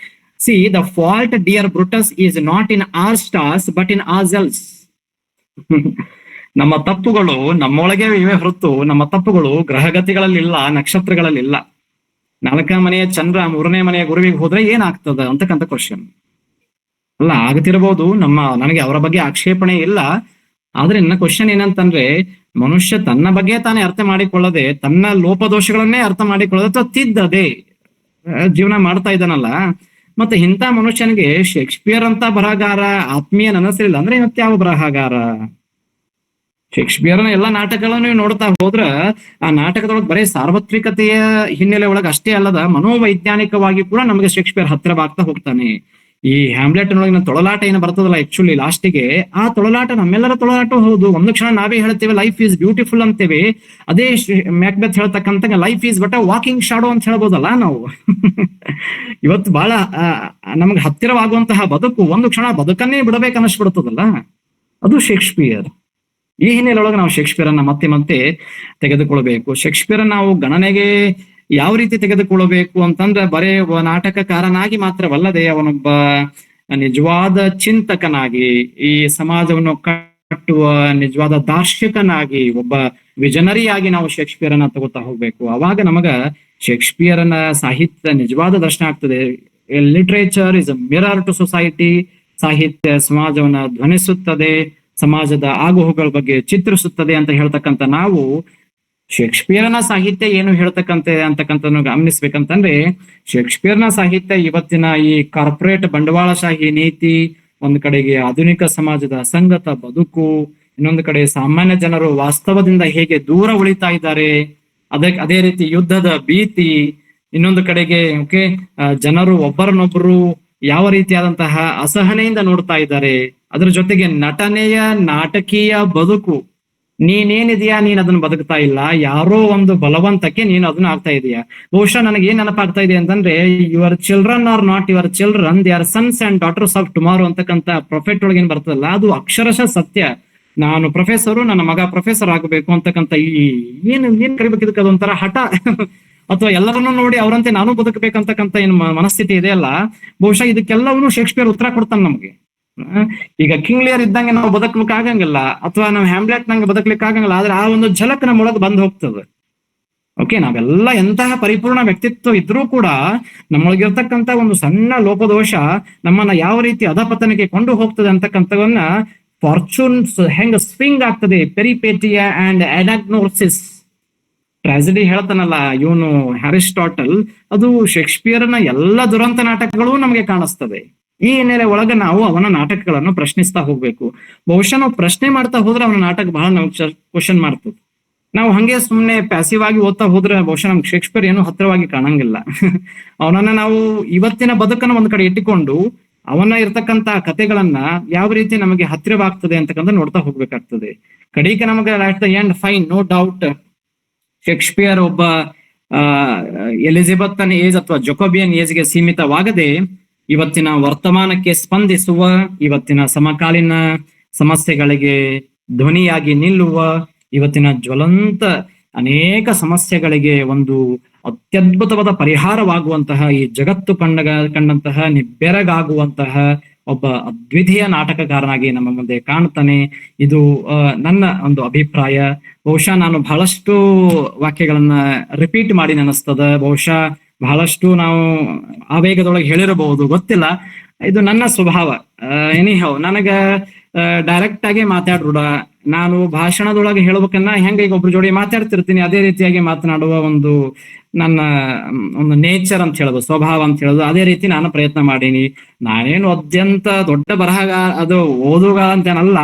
See, the fault dear Brutus is not in our stars but in ourselves. ನಮ್ಮ ತಪ್ಪುಗಳು ನಮ್ಮೊಳಗೆ ಇವೆ ಹೊರತು ನಮ್ಮ ತಪ್ಪುಗಳು ಗ್ರಹಗತಿಗಳಲ್ಲಿ ಇಲ್ಲ, ನಕ್ಷತ್ರಗಳಲ್ಲಿ ಇಲ್ಲ. 4ನೇ ಮನೆಯ ಚಂದ್ರ 3ನೇ ಮನೆಯ ಗುರುವಿಗೆ ಹೋದ್ರೆ ಏನಾಗ್ತದ ಅಂತಕ್ಕಂಥ ಕ್ವಶನ್ ಅಲ್ಲ. ಆಗತಿರ್ಬೋದು, ನನಗೆ ಅವರ ಬಗ್ಗೆ ಆಕ್ಷೇಪಣೆ ಇಲ್ಲ. ಆದ್ರೆ ನನ್ನ ಕ್ವಶನ್ ಏನಂತಂದ್ರೆ, ಮನುಷ್ಯ ತನ್ನ ಬಗ್ಗೆ ತಾನೇ ಅರ್ಥ ಮಾಡಿಕೊಳ್ಳದೆ, ತನ್ನ ಲೋಪದೋಷಗಳನ್ನೇ ಅರ್ಥ ಮಾಡಿಕೊಳ್ಳದೆ ಅಥವಾ ತಿದ್ದದೆ ಜೀವನ ಮಾಡ್ತಾ ಇದ್ದಾನಲ್ಲ. ಮತ್ತೆ ಇಂಥ ಮನುಷ್ಯನಿಗೆ ಶೇಕ್ಸ್ಪಿಯರ್ ಅಂತ ಬರಹಗಾರ ಆತ್ಮೀಯ ನನಸಿಲ್ಲ ಅಂದ್ರೆ ಮತ್ತೆ ಯಾವ ಬರಹಗಾರ? ಶೇಕ್ಸ್ಪಿಯರ್ನ ಎಲ್ಲಾ ನಾಟಕಗಳನ್ನು ನೀವು ನೋಡ್ತಾ ಹೋದ್ರ ಆ ನಾಟಕದೊಳಗೆ ಬರೀ ಸಾರ್ವತ್ರಿಕತೆಯ ಹಿನ್ನೆಲೆ ಒಳಗೆ ಅಷ್ಟೇ ಅಲ್ಲದ ಮನೋವೈಜ್ಞಾನಿಕವಾಗಿ ಕೂಡ ನಮಗೆ ಶೇಕ್ಸ್ಪಿಯರ್ ಹತ್ತಿರವಾಗ್ತಾ ಹೋಗ್ತಾನೆ. ಈ ಹ್ಯಾಮ್ಲೆಟ್ ನೊಳಗಿನ ತೊಳಲಾಟ ಏನು ಬರ್ತದಲ್ಲ ಆಕ್ಚುಲಿ ಲಾಸ್ಟಿಗೆ, ಆ ತೊಳಲಾಟ ನಮ್ಮೆಲ್ಲರ ತೊಳಲಾಟ ಹೌದು. ಒಂದು ಕ್ಷಣ ನಾವೇ ಹೇಳ್ತೇವೆ ಲೈಫ್ ಈಸ್ ಬ್ಯೂಟಿಫುಲ್ ಅಂತೇವೆ, ಅದೇ ಮ್ಯಾಕ್ಬೆತ್ ಹೇಳ್ತಕ್ಕಂತ life is but walking shadow ಅಂತ ಹೇಳ್ಬೋದಲ್ಲ ನಾವು. ಇವತ್ತು ಬಹಳ ನಮ್ಗೆ ಹತ್ತಿರವಾಗುವಂತಹ ಬದುಕು ಒಂದು ಕ್ಷಣ ಬದುಕನ್ನೇ ಬಿಡಬೇಕು ಅನ್ನಿಸ್ಬಿಡ್ತದಲ್ಲ, ಅದು ಶೇಕ್ಸ್ಪಿಯರ್. ಈ ಹಿನ್ನೆಲೆಯೊಳಗೆ ನಾವು ಶೇಕ್ಸ್ಪಿಯರ್ ಅನ್ನ ಮತ್ತೆ ತೆಗೆದುಕೊಳ್ಬೇಕು. ಶೇಕ್ಸ್ಪಿಯರ್ ನಾವು ಗಣನೆಗೆ ಯಾವ ರೀತಿ ತೆಗೆದುಕೊಳ್ಳಬೇಕು ಅಂತಂದ್ರೆ, ಬರೇ ನಾಟಕಕಾರನಾಗಿ ಮಾತ್ರವಲ್ಲದೆ ಅವನೊಬ್ಬ ನಿಜವಾದ ಚಿಂತಕನಾಗಿ, ಈ ಸಮಾಜವನ್ನು ಕಟ್ಟುವ ನಿಜವಾದ ದಾರ್ಶನಿಕನಾಗಿ, ಒಬ್ಬ ವಿಜನರಿಯಾಗಿ ನಾವು ಶೇಕ್ಸ್ಪಿಯರ್ ಅನ್ನ ತಗೋತಾ ಹೋಗ್ಬೇಕು. ಅವಾಗ ನಮಗ ಶೇಕ್ಸ್ಪಿಯರ್ ಅನ್ನ ಸಾಹಿತ್ಯ ನಿಜವಾದ ದರ್ಶನ ಆಗ್ತದೆ. Literature is a mirror to society. ಸಾಹಿತ್ಯ ಸಮಾಜವನ್ನ ಧ್ವನಿಸುತ್ತದೆ, ಸಮಾಜದ ಆಗುಹೋಗಳ ಬಗ್ಗೆ ಚಿತ್ರಿಸುತ್ತದೆ ಅಂತ ಹೇಳ್ತಕ್ಕಂಥ ನಾವು ಶೇಕ್ಸ್ಪಿಯರ್ನ ಸಾಹಿತ್ಯ ಏನು ಅಂತಕ್ಕಂಥ ಗಮನಿಸ್ಬೇಕಂತಂದ್ರೆ, ಶೇಕ್ಸ್ಪಿಯರ್ನ ಸಾಹಿತ್ಯ ಇವತ್ತಿನ ಈ ಕಾರ್ಪೊರೇಟ್ ಬಂಡವಾಳಶಾಹಿ ನೀತಿ, ಒಂದು ಕಡೆಗೆ ಆಧುನಿಕ ಸಮಾಜದ ಅಸಂಗತ ಬದುಕು, ಇನ್ನೊಂದು ಕಡೆ ಸಾಮಾನ್ಯ ಜನರು ವಾಸ್ತವದಿಂದ ಹೇಗೆ ದೂರ ಉಳಿತಾ ಇದ್ದಾರೆ, ಅದೇ ರೀತಿ ಯುದ್ಧದ ಭೀತಿ, ಇನ್ನೊಂದು ಕಡೆಗೆ ಜನರು ಒಬ್ಬರನ್ನೊಬ್ಬರು ಯಾವ ರೀತಿಯಾದಂತಹ ಅಸಹನೆಯಿಂದ ನೋಡ್ತಾ ಇದ್ದಾರೆ, ಅದರ ಜೊತೆಗೆ ನಟನೆಯ ನಾಟಕೀಯ ಬದುಕು, ನೀನೇನಿದೆಯಾ ನೀನ್ ಅದನ್ನ ಬದುಕ್ತಾ ಇಲ್ಲ, ಯಾರೋ ಒಂದು ಬಲವಂತಕ್ಕೆ ನೀನು ಅದನ್ನ ಆಗ್ತಾ ಇದೀಯಾ. ಬಹುಶಃ ನನಗೆ ಏನ್ ನೆನಪಾಗ್ತಾ ಇದೆ ಅಂತಂದ್ರೆ, your children are not your children, they are sons and daughters of tomorrow ಅಂತಕ್ಕಂಥ ಪ್ರೊಫೆಟ್ ಒಳಗೆ ಏನ್ ಬರ್ತದಲ್ಲ, ಅದು ಅಕ್ಷರಶಃ ಸತ್ಯ. ನಾನು ಪ್ರೊಫೆಸರು, ನನ್ನ ಮಗ ಪ್ರೊಫೆಸರ್ ಆಗಬೇಕು ಅಂತಕ್ಕಂಥ ಏನ್ ಕರಿಬೇಕು ಇದಕ್ಕೆ, ಅದೊಂಥರ ಹಠ ಅಥವಾ ಎಲ್ಲರನ್ನೂ ನೋಡಿ ಅವರಂತೆ ನಾನು ಬದುಕಬೇಕಂತಕ್ಕಂಥ ಏನ್ ಮನಸ್ಥಿತಿ ಇದೆಯಲ್ಲ, ಬಹುಶಃ ಇದಕ್ಕೆಲ್ಲವೂ ಶೇಕ್ಸ್ಪಿಯರ್ ಉತ್ತರ ಕೊಡ್ತಾನೆ ನಮ್ಗೆ. ಈಗ ಕಿಂಗ್ ಲಿಯರ್ ಇದ್ದಂಗೆ ನಾವು ಬದುಕಲಿಕ್ಕೆ ಆಗಂಗಿಲ್ಲ, ಅಥವಾ ನಾವು ಹ್ಯಾಮ್ಲೆಟ್ ನಂಗೆ ಬದುಕಲಿಕ್ಕೆ ಆಗಂಗಿಲ್ಲ, ಆದ್ರೆ ಆ ಒಂದು ಝಲಕ್ ನಮ್ಮೊಳಗೆ ಬಂದ್ ಹೋಗ್ತದೆ. ಓಕೆ, ನಾವೆಲ್ಲ ಎಂತಹ ಪರಿಪೂರ್ಣ ವ್ಯಕ್ತಿತ್ವ ಇದ್ರೂ ಕೂಡ ನಮ್ಮೊಳಗಿರ್ತಕ್ಕಂಥ ಒಂದು ಸಣ್ಣ ಲೋಪದೋಷ ನಮ್ಮನ್ನ ಯಾವ ರೀತಿ ಅಧಪತನಕ್ಕೆ ಕೊಂಡು ಹೋಗ್ತದೆ ಅಂತಕ್ಕಂಥವನ್ನ ಫಾರ್ಚೂನ್ಸ್ ಹೆಂಗ್ ಸ್ವಿಂಗ್ ಆಗ್ತದೆ, ಪೆರಿಪೇಟಿಯಾ ಅಂಡ್ ಅನಾಗ್ನೋಸಿಸ್ ಟ್ರಾಜಿಡಿ ಹೇಳ್ತಾನಲ್ಲ ಇವನು ಹ್ಯಾರಿಸ್ಟಾಟಲ್, ಅದು ಶೇಕ್ಸ್ಪಿಯರ್ನ ಎಲ್ಲ ದುರಂತ ನಾಟಕಗಳು ನಮಗೆ ಕಾಣಿಸ್ತದೆ. ಈ ಹಿನ್ನೆಲೆ ಒಳಗೆ ನಾವು ಅವನ ನಾಟಕಗಳನ್ನು ಪ್ರಶ್ನಿಸ್ತಾ ಹೋಗ್ಬೇಕು. ಬಹುಶಃ ನಾವು ಪ್ರಶ್ನೆ ಮಾಡ್ತಾ ಹೋದ್ರೆ ಅವನ ನಾಟಕ ಬಹಳ ನಮ್ಗೆ ಕ್ವಶನ್ ಮಾಡ್ತದೆ. ನಾವು ಹಂಗೆ ಸುಮ್ಮನೆ ಪ್ಯಾಸಿವ್ ಆಗಿ ಓದ್ತಾ ಹೋದ್ರೆ ಬಹುಶಃ ನಮ್ಗೆ ಶೇಕ್ಸ್ಪಿಯರ್ ಏನು ಹತ್ತಿರವಾಗಿ ಕಾಣಂಗಿಲ್ಲ. ಅವನನ್ನ ನಾವು ಇವತ್ತಿನ ಬದುಕನ್ನು ಒಂದ್ ಕಡೆ ಇಟ್ಟುಕೊಂಡು ಅವನ ಇರ್ತಕ್ಕಂತ ಕಥೆಗಳನ್ನ ಯಾವ ರೀತಿ ನಮಗೆ ಹತ್ತಿರವಾಗ್ತದೆ ಅಂತಕ್ಕಂಥ ನೋಡ್ತಾ ಹೋಗ್ಬೇಕಾಗ್ತದೆ. ಕಡೆಗೆ ನಮಗೆ at the end fine no doubt Shakespeare ಒಬ್ಬ ಎಲಿಜಬೆತ್ತನ್ ಏಜ್ ಅಥವಾ ಜೊಕೋಬಿಯನ್ ಏಜ್ಗೆ ಸೀಮಿತವಾಗದೆ ಇವತ್ತಿನ ವರ್ತಮಾನಕ್ಕೆ ಸ್ಪಂದಿಸುವ, ಇವತ್ತಿನ ಸಮಕಾಲೀನ ಸಮಸ್ಯೆಗಳಿಗೆ ಧ್ವನಿಯಾಗಿ ನಿಲ್ಲುವ, ಇವತ್ತಿನ ಜ್ವಲಂತ ಅನೇಕ ಸಮಸ್ಯೆಗಳಿಗೆ ಒಂದು ಅತ್ಯದ್ಭುತವಾದ ಪರಿಹಾರವಾಗುವಂತಹ, ಈ ಜಗತ್ತು ಕಂಡಂತಹ ನಿಬ್ಬೆರಗಾಗುವಂತಹ ಒಬ್ಬ ಅದ್ವಿತೀಯ ನಾಟಕಕಾರನಾಗಿ ನಮ್ಮ ಮುಂದೆ ಕಾಣ್ತಾನೆ. ಇದು ನನ್ನ ಒಂದು ಅಭಿಪ್ರಾಯ. ಬಹುಶಃ ನಾನು ಬಹಳಷ್ಟು ವಾಕ್ಯಗಳನ್ನ ರಿಪೀಟ್ ಮಾಡಿ ನೆನಸ್ತದ, ಬಹುಶಃ ಬಹಳಷ್ಟು ನಾವು ಆವೇಗದೊಳಗೆ ಹೇಳಿರಬಹುದು, ಗೊತ್ತಿಲ್ಲ. ಇದು ನನ್ನ ಸ್ವಭಾವ. ಎನಿಹೌ ನನಗ ಡೈರೆಕ್ಟ್ ಆಗಿ ಮಾತಾಡ್ಬಿಡ, ನಾನು ಭಾಷಣದೊಳಗೆ ಹೇಳ್ಬೇಕನ್ನ ಹೆಂಗ ಈಗ ಒಬ್ರು ಜೋಡಿ ಮಾತಾಡ್ತಿರ್ತೀನಿ ಅದೇ ರೀತಿಯಾಗಿ ಮಾತನಾಡುವ ಒಂದು ನನ್ನ ಒಂದು ನೇಚರ್ ಅಂತ ಹೇಳೋದು, ಸ್ವಭಾವ ಅಂತ ಹೇಳೋದು, ಅದೇ ರೀತಿ ನಾನು ಪ್ರಯತ್ನ ಮಾಡೀನಿ. ನಾನೇನು ಅತ್ಯಂತ ದೊಡ್ಡ ಬರಹಗಾರ ಅದು ಓದುಗ ಅಂತೇನಲ್ಲ,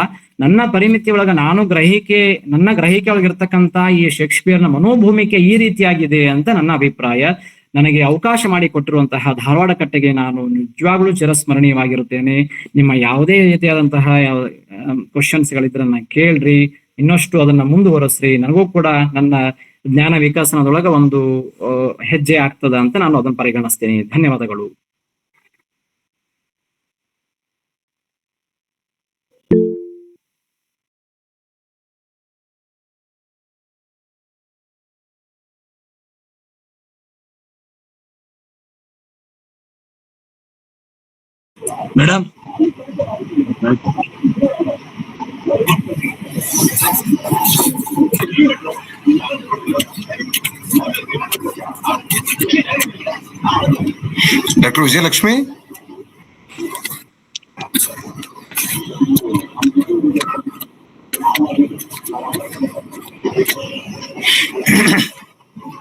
ನನ್ನ ಪರಿಮಿತಿ ಒಳಗ ನನ್ನ ಗ್ರಹಿಕೆ ಒಳಗಿರ್ತಕ್ಕಂಥ ಈ ಶೇಕ್ಸ್ಪಿಯರ್ನ ಮನೋಭೂಮಿಕೆ ಈ ರೀತಿಯಾಗಿದೆ ಅಂತ ನನ್ನ ಅಭಿಪ್ರಾಯ. ನನಗೆ ಅವಕಾಶ ಮಾಡಿ ಕೊಟ್ಟಿರುವಂತಹ ಧಾರವಾಡ ಕಟ್ಟೆಗೆ ನಾನು ನಿಜವಾಗ್ಲೂ ಚಿರಸ್ಮರಣೀಯವಾಗಿರುತ್ತೇನೆ. ನಿಮ್ಮ ಯಾವುದೇ ರೀತಿಯಾದಂತಹ ಕ್ವಶನ್ಸ್ ಗಳಿದ್ರೆ ನನ್ನ ಕೇಳ್ರಿ, ಇನ್ನಷ್ಟು ಅದನ್ನ ಮುಂದುವರೆಸ್ರಿ. ನನಗೂ ಕೂಡ ನನ್ನ ಜ್ಞಾನ ವಿಕಾಸನದೊಳಗ ಒಂದು ಹೆಜ್ಜೆ ಆಗ್ತದ ಅಂತ ನಾನು ಅದನ್ನು ಪರಿಗಣಿಸ್ತೇನೆ. ಧನ್ಯವಾದಗಳು. ಮೇಡಮ್, ಡಾಕ್ಟರ್ ವಿಜಯಲಕ್ಷ್ಮಿ,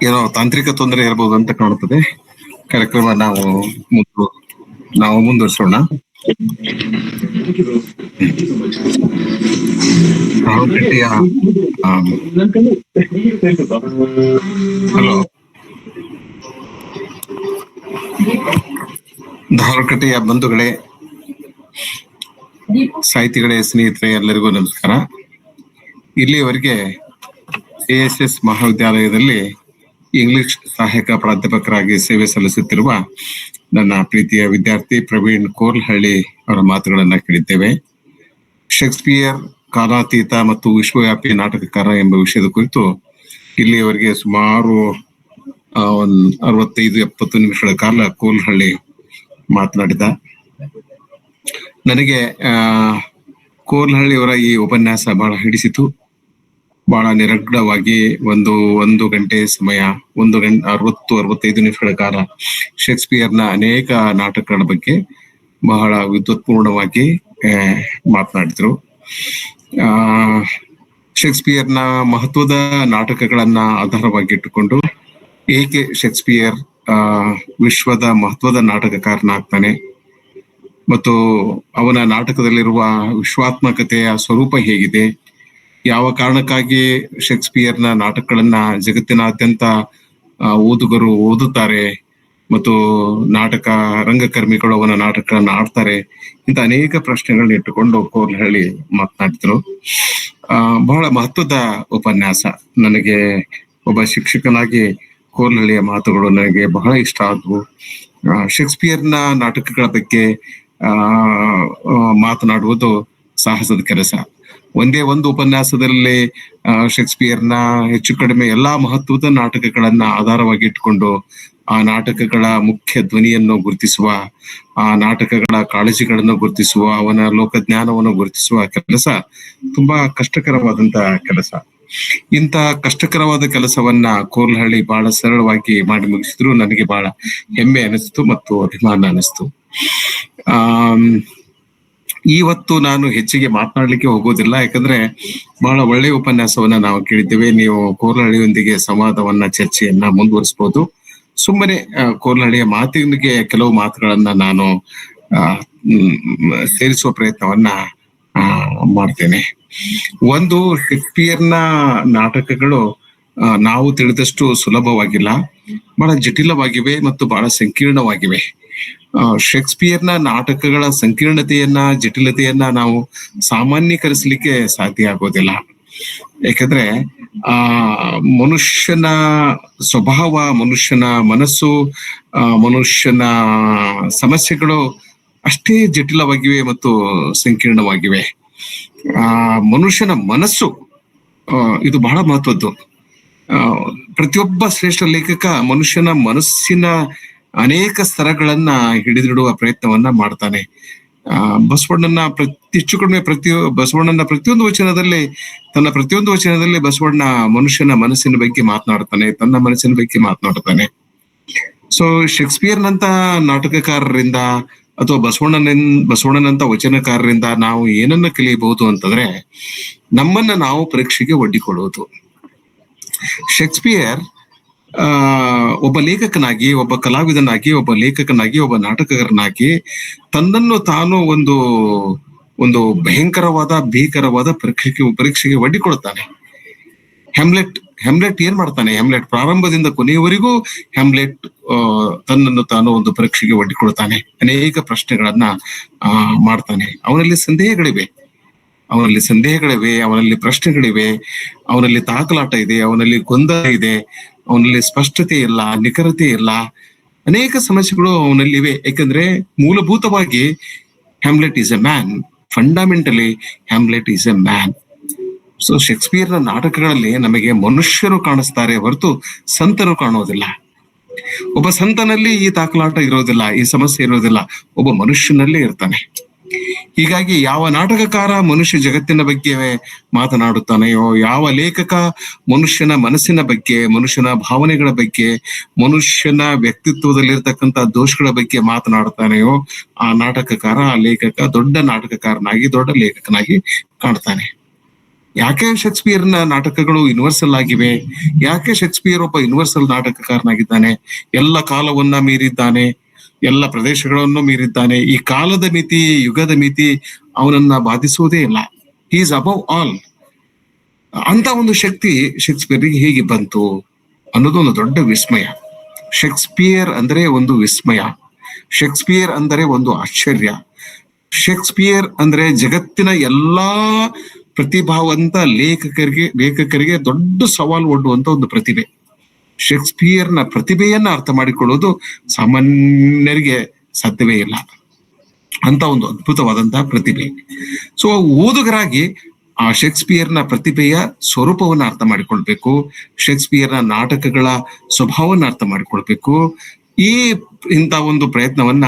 ಏನೋ ತಾಂತ್ರಿಕ ತೊಂದರೆ ಇರಬಹುದು ಅಂತ ಕಾಣುತ್ತದೆ. ಕಾರ್ಯಕ್ರಮ ನಾವು ಮುಂದುವರಿಸೋಣ. ಹಲೋ, ಧಾರವಾಡಕಟ್ಟೆಯ ಬಂಧುಗಳೇ, ಸಾಹಿತಿಗಳೇ, ಸ್ನೇಹಿತರೆ, ಎಲ್ಲರಿಗೂ ನಮಸ್ಕಾರ. ಇಲ್ಲಿಯವರೆಗೆ ASS ಮಹಾವಿದ್ಯಾಲಯದಲ್ಲಿ ಇಂಗ್ಲಿಷ್ ಸಹಾಯಕ ಪ್ರಾಧ್ಯಾಪಕರಾಗಿ ಸೇವೆ ಸಲ್ಲಿಸುತ್ತಿರುವ ನನ್ನ ಪ್ರೀತಿಯ ವಿದ್ಯಾರ್ಥಿ ಪ್ರವೀಣ್ ಕೋರ್ಲಹಳ್ಳಿ ಅವರ ಮಾತುಗಳನ್ನ ಕೇಳಿದ್ದೇವೆ. ಶೇಕ್ಸ್ಪಿಯರ್ ಕಾಲಾತೀತ ಮತ್ತು ವಿಶ್ವವ್ಯಾಪಿ ನಾಟಕಕಾರ ಎಂಬ ವಿಷಯದ ಕುರಿತು ಇಲ್ಲಿಯವರೆಗೆ ಸುಮಾರು 65-70 ನಿಮಿಷಗಳ ಕಾಲ ಕೋಲ್ಹಳ್ಳಿ ಮಾತನಾಡಿದ. ನನಗೆ ಕೋಲ್ಹಳ್ಳಿಯವರ ಈ ಉಪನ್ಯಾಸ ಬಹಳ ಹಿಡಿಸಿತು. ಬಹಳ ನಿರಗ್ನವಾಗಿ ಒಂದು ಗಂಟೆ ಸಮಯ, 60-65 ನಿಮಿಷಗಳ ಕಾಲ ಶೇಕ್ಸ್ಪಿಯರ್ನ ಅನೇಕ ನಾಟಕಗಳ ಬಗ್ಗೆ ಬಹಳ ವಿದ್ವತ್ಪೂರ್ಣವಾಗಿ ಮಾತನಾಡಿದ್ರು. ಶೇಕ್ಸ್ಪಿಯರ್ನ ಮಹತ್ವದ ನಾಟಕಗಳನ್ನ ಆಧಾರವಾಗಿಟ್ಟುಕೊಂಡು ಏಕೆ ಶೇಕ್ಸ್ಪಿಯರ್ ವಿಶ್ವದ ಮಹತ್ವದ ನಾಟಕಕಾರನಾಗ್ತಾನೆ ಮತ್ತು ಅವನ ನಾಟಕದಲ್ಲಿರುವ ವಿಶ್ವಾತ್ಮಕತೆಯ ಸ್ವರೂಪ ಹೇಗಿದೆ, ಯಾವ ಕಾರಣಕ್ಕಾಗಿ ಶೇಕ್ಸ್ಪಿಯರ್ನ ನಾಟಕಗಳನ್ನ ಜಗತ್ತಿನಾದ್ಯಂತ ಓದುಗರು ಓದುತ್ತಾರೆ, ಮತ್ತು ನಾಟಕ ರಂಗಕರ್ಮಿಗಳು ಅವನ ನಾಟಕಗಳನ್ನ ಆಡ್ತಾರೆ. ಇಂತ ಅನೇಕ ಪ್ರಶ್ನೆಗಳನ್ನ ಇಟ್ಟುಕೊಂಡು ಕೋರ್ಲಹಳ್ಳಿ ಮಾತನಾಡಿದ್ರು. ಬಹಳ ಮಹತ್ವದ ಉಪನ್ಯಾಸ. ನನಗೆ ಒಬ್ಬ ಶಿಕ್ಷಕನಾಗಿ ಕೋರ್ಲಹಳ್ಳಿಯ ಮಾತುಗಳು ನನಗೆ ಬಹಳ ಇಷ್ಟ ಆದವು. ಶೇಕ್ಸ್ಪಿಯರ್ನ ನಾಟಕಗಳ ಬಗ್ಗೆ ಮಾತನಾಡುವುದು ಸಾಹಸದ ಕೆಲಸ. ಒಂದೇ ಒಂದು ಉಪನ್ಯಾಸದಲ್ಲಿ ಶೇಕ್ಸ್ಪಿಯರ್ನ ಹೆಚ್ಚು ಕಡಿಮೆ ಎಲ್ಲಾ ಮಹತ್ವದ ನಾಟಕಗಳನ್ನ ಆಧಾರವಾಗಿ ಇಟ್ಕೊಂಡು ಆ ನಾಟಕಗಳ ಮುಖ್ಯ ಧ್ವನಿಯನ್ನು ಗುರುತಿಸುವ, ಆ ನಾಟಕಗಳ ಕಾಳಜಿಗಳನ್ನು ಗುರುತಿಸುವ, ಅವನ ಲೋಕಜ್ಞಾನವನ್ನು ಗುರುತಿಸುವ ಕೆಲಸ ತುಂಬಾ ಕಷ್ಟಕರವಾದಂತ ಕೆಲಸ. ಇಂಥ ಕಷ್ಟಕರವಾದ ಕೆಲಸವನ್ನ ಕೋರ್ಲಹಳ್ಳಿ ಬಹಳ ಸರಳವಾಗಿ ಮಾಡಿ ಮುಗಿಸಿದ್ರು. ನನಗೆ ಬಹಳ ಹೆಮ್ಮೆ ಅನಿಸ್ತು ಮತ್ತು ಅಭಿಮಾನ ಅನಿಸ್ತು. ಇವತ್ತು ನಾನು ಹೆಚ್ಚಿಗೆ ಮಾತನಾಡ್ಲಿಕ್ಕೆ ಹೋಗೋದಿಲ್ಲ, ಯಾಕಂದ್ರೆ ಬಹಳ ಒಳ್ಳೆಯ ಉಪನ್ಯಾಸವನ್ನ ನಾವು ಕೇಳಿದ್ದೇವೆ. ನೀವು ಕೋರ್ಲಹಳ್ಳಿಯೊಂದಿಗೆ ಸಂವಾದವನ್ನ, ಚರ್ಚೆಯನ್ನ ಮುಂದುವರಿಸಬಹುದು. ಸುಮ್ಮನೆ ಕೋರ್ಲಹಳ್ಳಿಯ ಮಾತಿಗೆ ಕೆಲವು ಮಾತುಗಳನ್ನ ನಾನು ಸೇರಿಸುವ ಪ್ರಯತ್ನವನ್ನ ಮಾಡ್ತೇನೆ. ಒಂದು, ಶೇಕ್ಸ್ಪಿಯರ್ನ ನಾಟಕಗಳು ನಾವು ತಿಳಿದಷ್ಟು ಸುಲಭವಾಗಿಲ್ಲ, ಬಹಳ ಜಟಿಲವಾಗಿವೆ ಮತ್ತು ಬಹಳ ಸಂಕೀರ್ಣವಾಗಿವೆ. ಶೇಕ್ಸ್ಪಿಯರ್ನ ನಾಟಕಗಳ ಸಂಕೀರ್ಣತೆಯನ್ನ, ಜಟಿಲತೆಯನ್ನ ನಾವು ಸಾಮಾನ್ಯೀಕರಿಸಲಿಕ್ಕೆ ಸಾಧ್ಯ ಆಗೋದಿಲ್ಲ. ಯಾಕಂದ್ರೆ ಮನುಷ್ಯನ ಸ್ವಭಾವ, ಮನುಷ್ಯನ ಮನಸ್ಸು, ಮನುಷ್ಯನ ಸಮಸ್ಯೆಗಳು ಅಷ್ಟೇ ಜಟಿಲವಾಗಿವೆ ಮತ್ತು ಸಂಕೀರ್ಣವಾಗಿವೆ. ಮನುಷ್ಯನ ಮನಸ್ಸು ಇದು ಬಹಳ ಮಹತ್ವದ್ದು. ಪ್ರತಿಯೊಬ್ಬ ಶ್ರೇಷ್ಠ ಲೇಖಕ ಮನುಷ್ಯನ ಮನಸ್ಸಿನ ಅನೇಕ ಸ್ತರಗಳನ್ನ ಹಿಡಿದಿಡುವ ಪ್ರಯತ್ನವನ್ನ ಮಾಡ್ತಾನೆ. ಬಸವಣ್ಣನ ಹೆಚ್ಚು ಕಡಿಮೆ ಬಸವಣ್ಣನ ಪ್ರತಿಯೊಂದು ವಚನದಲ್ಲಿ ಬಸವಣ್ಣ ಮನುಷ್ಯನ ಮನಸ್ಸಿನ ಬಗ್ಗೆ ಮಾತನಾಡ್ತಾನೆ, ತನ್ನ ಮನಸ್ಸಿನ ಬಗ್ಗೆ ಮಾತನಾಡ್ತಾನೆ. ಸೊ ಶೇಕ್ಸ್ಪಿಯರ್ನಂತ ನಾಟಕಕಾರರಿಂದ ಅಥವಾ ಬಸವಣ್ಣನಂತ ವಚನಕಾರರಿಂದ ನಾವು ಏನನ್ನ ಕಲಿಯಬಹುದು ಅಂತಂದ್ರೆ, ನಮ್ಮನ್ನ ನಾವು ಪರೀಕ್ಷೆಗೆ ಒಡ್ಡಿಕೊಳ್ಳುವುದು. ಶೇಕ್ಸ್ಪಿಯರ್ ಒಬ್ಬ ಲೇಖಕನಾಗಿ, ಒಬ್ಬ ಕಲಾವಿದನಾಗಿ, ಒಬ್ಬ ಲೇಖಕನಾಗಿ, ಒಬ್ಬ ನಾಟಕಕಾರನಾಗಿ ತನ್ನನ್ನು ತಾನು ಒಂದು ಭೀಕರವಾದ ಪರೀಕ್ಷೆಗೆ ಒಡ್ಡಿಕೊಳ್ತಾನೆ. ಹೆಮ್ಲೆಟ್ ಏನ್ ಮಾಡ್ತಾನೆ? ಹೆಮ್ಲೆಟ್ ಪ್ರಾರಂಭದಿಂದ ಕೊನೆಯವರೆಗೂ ಹೆಮ್ಲೆಟ್ ತನ್ನನ್ನು ತಾನು ಒಂದು ಪರೀಕ್ಷೆಗೆ ಒಡ್ಡಿಕೊಳ್ತಾನೆ. ಅನೇಕ ಪ್ರಶ್ನೆಗಳನ್ನ ಮಾಡ್ತಾನೆ. ಅವನಲ್ಲಿ ಸಂದೇಹಗಳಿವೆ, ಅವನಲ್ಲಿ ಪ್ರಶ್ನೆಗಳಿವೆ, ಅವನಲ್ಲಿ ತಾಕಲಾಟ ಇದೆ, ಅವನಲ್ಲಿ ಗೊಂದಲ ಇದೆ, ಅವನಲ್ಲಿ ಸ್ಪಷ್ಟತೆ ಇಲ್ಲ, ನಿಖರತೆ ಇಲ್ಲ, ಅನೇಕ ಸಮಸ್ಯೆಗಳು ಅವನಲ್ಲಿವೆ. ಯಾಕಂದ್ರೆ ಮೂಲಭೂತವಾಗಿ Hamlet is a man. Fundamentally Hamlet is a man. So ಶೇಕ್ಸ್ಪಿಯರ್ನ ನಾಟಕಗಳಲ್ಲಿ ನಮಗೆ ಮನುಷ್ಯರು ಕಾಣಿಸ್ತಾರೆ ಹೊರತು ಸಂತರು ಕಾಣೋದಿಲ್ಲ. ಒಬ್ಬ ಸಂತನಲ್ಲಿ ಈ ತಾಕಲಾಟ ಇರೋದಿಲ್ಲ, ಈ ಸಮಸ್ಯೆ ಇರೋದಿಲ್ಲ, ಒಬ್ಬ ಮನುಷ್ಯನಲ್ಲೇ ಇರ್ತಾನೆ. ಹೀಗಾಗಿ ಯಾವ ನಾಟಕಕಾರ ಮನುಷ್ಯ ಜಗತ್ತಿನ ಬಗ್ಗೆ ಮಾತನಾಡುತ್ತಾನೆಯೋ, ಯಾವ ಲೇಖಕ ಮನುಷ್ಯನ ಮನಸ್ಸಿನ ಬಗ್ಗೆ, ಮನುಷ್ಯನ ಭಾವನೆಗಳ ಬಗ್ಗೆ, ಮನುಷ್ಯನ ವ್ಯಕ್ತಿತ್ವದಲ್ಲಿರ್ತಕ್ಕಂಥ ದೋಷಗಳ ಬಗ್ಗೆ ಮಾತನಾಡ್ತಾನೆಯೋ, ಆ ನಾಟಕಕಾರ, ಆ ಲೇಖಕ ದೊಡ್ಡ ನಾಟಕಕಾರನಾಗಿ, ದೊಡ್ಡ ಲೇಖಕನಾಗಿ ಕಾಣ್ತಾನೆ. ಯಾಕೆ ಶೇಕ್ಸ್ಪಿಯರ್ನ ನಾಟಕಗಳು ಯೂನಿವರ್ಸಲ್ ಆಗಿವೆ? ಯಾಕೆ ಶೇಕ್ಸ್ಪಿಯರ್ ಒಬ್ಬ ಯೂನಿವರ್ಸಲ್ ನಾಟಕಕಾರನಾಗಿದ್ದಾನೆ? ಎಲ್ಲ ಕಾಲವನ್ನ ಮೀರಿದ್ದಾನೆ, ಎಲ್ಲ ಪ್ರದೇಶಗಳನ್ನು ಮೀರಿದ್ದಾನೆ. ಈ ಕಾಲದ ಮಿತಿ, ಯುಗದ ಮಿತಿ ಅವನನ್ನ ಬಾಧಿಸುವುದೇ ಇಲ್ಲ. He is above all. ಅಂತ ಒಂದು ಶಕ್ತಿ ಶೇಕ್ಸ್ಪಿಯರ್ಗೆ ಹೇಗೆ ಬಂತು ಅನ್ನೋದು ಒಂದು ದೊಡ್ಡ ವಿಸ್ಮಯ. ಶೇಕ್ಸ್ಪಿಯರ್ ಅಂದ್ರೆ ಒಂದು ವಿಸ್ಮಯ, ಶೇಕ್ಸ್ಪಿಯರ್ ಅಂದರೆ ಒಂದು ಆಶ್ಚರ್ಯ, ಶೇಕ್ಸ್ಪಿಯರ್ ಅಂದ್ರೆ ಜಗತ್ತಿನ ಎಲ್ಲಾ ಪ್ರತಿಭಾವಂತ ಲೇಖಕರಿಗೆ ದೊಡ್ಡ ಸವಾಲು ಒಡ್ಡುವಂತ ಒಂದು ಪ್ರತಿಭೆ. ಶೇಕ್ಸ್ಪಿಯರ್ನ ಪ್ರತಿಭೆಯನ್ನ ಅರ್ಥ ಮಾಡಿಕೊಳ್ಳೋದು ಸಾಮಾನ್ಯರಿಗೆ ಸಾಧ್ಯವೇ ಇಲ್ಲ. ಅಂತ ಒಂದು ಅದ್ಭುತವಾದಂತಹ ಪ್ರತಿಭೆ. ಸೊ ಓದುಗರಾಗಿ ಆ ಶೇಕ್ಸ್ಪಿಯರ್ನ ಪ್ರತಿಭೆಯ ಸ್ವರೂಪವನ್ನ ಅರ್ಥ ಮಾಡಿಕೊಳ್ಬೇಕು, ಶೇಕ್ಸ್ಪಿಯರ್ನ ನಾಟಕಗಳ ಸ್ವಭಾವವನ್ನು ಅರ್ಥ ಮಾಡಿಕೊಳ್ಬೇಕು. ಇಂಥ ಒಂದು ಪ್ರಯತ್ನವನ್ನ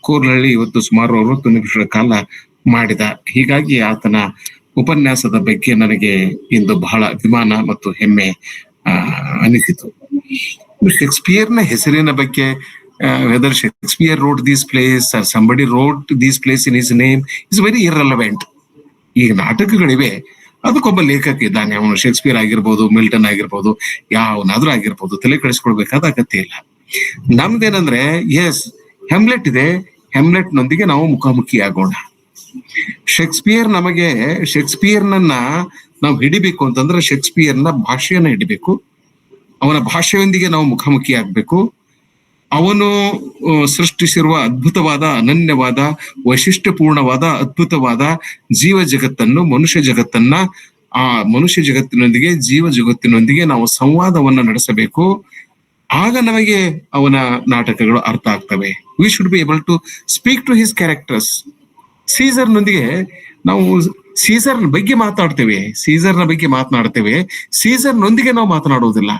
ಕೋರ್ಲಹಳ್ಳಿ ಇವತ್ತು ಸುಮಾರು 60 ನಿಮಿಷಗಳ ಕಾಲ ಮಾಡಿದ. ಹೀಗಾಗಿ ಆತನ ಉಪನ್ಯಾಸದ ಬಗ್ಗೆ ನನಗೆ ಇಂದು ಬಹಳ ಅಭಿಮಾನ ಮತ್ತು ಹೆಮ್ಮೆ ಅನಿಸಿತು. ಶೇಕ್ಸ್ಪಿಯರ್ನ ಹೆಸರಿನ ಬಗ್ಗೆ, whether Shakespeare wrote this place or somebody wrote this place in his name is very irrelevant. ಈಗ ನಾಟಕಗಳಿವೆ, ಅದಕ್ಕೊಬ್ಬ ಲೇಖಕ ಇದ್ದಾನೆ, ಅವನು ಶೇಕ್ಸ್ಪಿಯರ್ ಆಗಿರ್ಬೋದು, ಮಿಲ್ಟನ್ ಆಗಿರ್ಬೋದು, ಯಾವನಾದ್ರೂ ಆಗಿರ್ಬೋದು, ತಲೆ ಕೆಡಿಸ್ಕೊಳ್ಬೇಕಾದ ಅಗತ್ಯ ಇಲ್ಲ. ನಮ್ದೇನಂದ್ರೆ, ಎಸ್ ಹೆಮ್ಲೆಟ್ ಇದೆ, ಹೆಮ್ಲೆಟ್ ನೊಂದಿಗೆ ನಾವು ಮುಖಾಮುಖಿ ಆಗೋಣ. ಶೇಕ್ಸ್ಪಿಯರ್ನನ್ನ ನಾವು ಹಿಡಿಬೇಕು ಅಂತಂದ್ರೆ ಶೇಕ್ಸ್ಪಿಯರ್ನ ಭಾಷೆಯನ್ನ ಹಿಡಿಬೇಕು, ಅವನ ಭಾಷೆಯೊಂದಿಗೆ ನಾವು ಮುಖಾಮುಖಿ ಆಗ್ಬೇಕು. ಅವನು ಸೃಷ್ಟಿಸಿರುವ ಅದ್ಭುತವಾದ, ಅನನ್ಯವಾದ, ವೈಶಿಷ್ಟ್ಯಪೂರ್ಣವಾದ, ಅದ್ಭುತವಾದ ಜೀವ ಜಗತ್ತನ್ನು, ಮನುಷ್ಯ ಜಗತ್ತನ್ನ, ಆ ಮನುಷ್ಯ ಜಗತ್ತಿನೊಂದಿಗೆ, ಜೀವ ಜಗತ್ತಿನೊಂದಿಗೆ ನಾವು ಸಂವಾದವನ್ನ ನಡೆಸಬೇಕು. ಆಗ ನಮಗೆ ಅವನ ನಾಟಕಗಳು ಅರ್ಥ ಆಗ್ತವೆ. We should be able to speak to his characters. ಸೀಸರ್ನೊಂದಿಗೆ ನಾವು ಸೀಸರ್ನ ಬಗ್ಗೆ ಮಾತಾಡ್ತೇವೆ, ಸೀಸರ್ನೊಂದಿಗೆ ನಾವು ಮಾತನಾಡುವುದಿಲ್ಲ.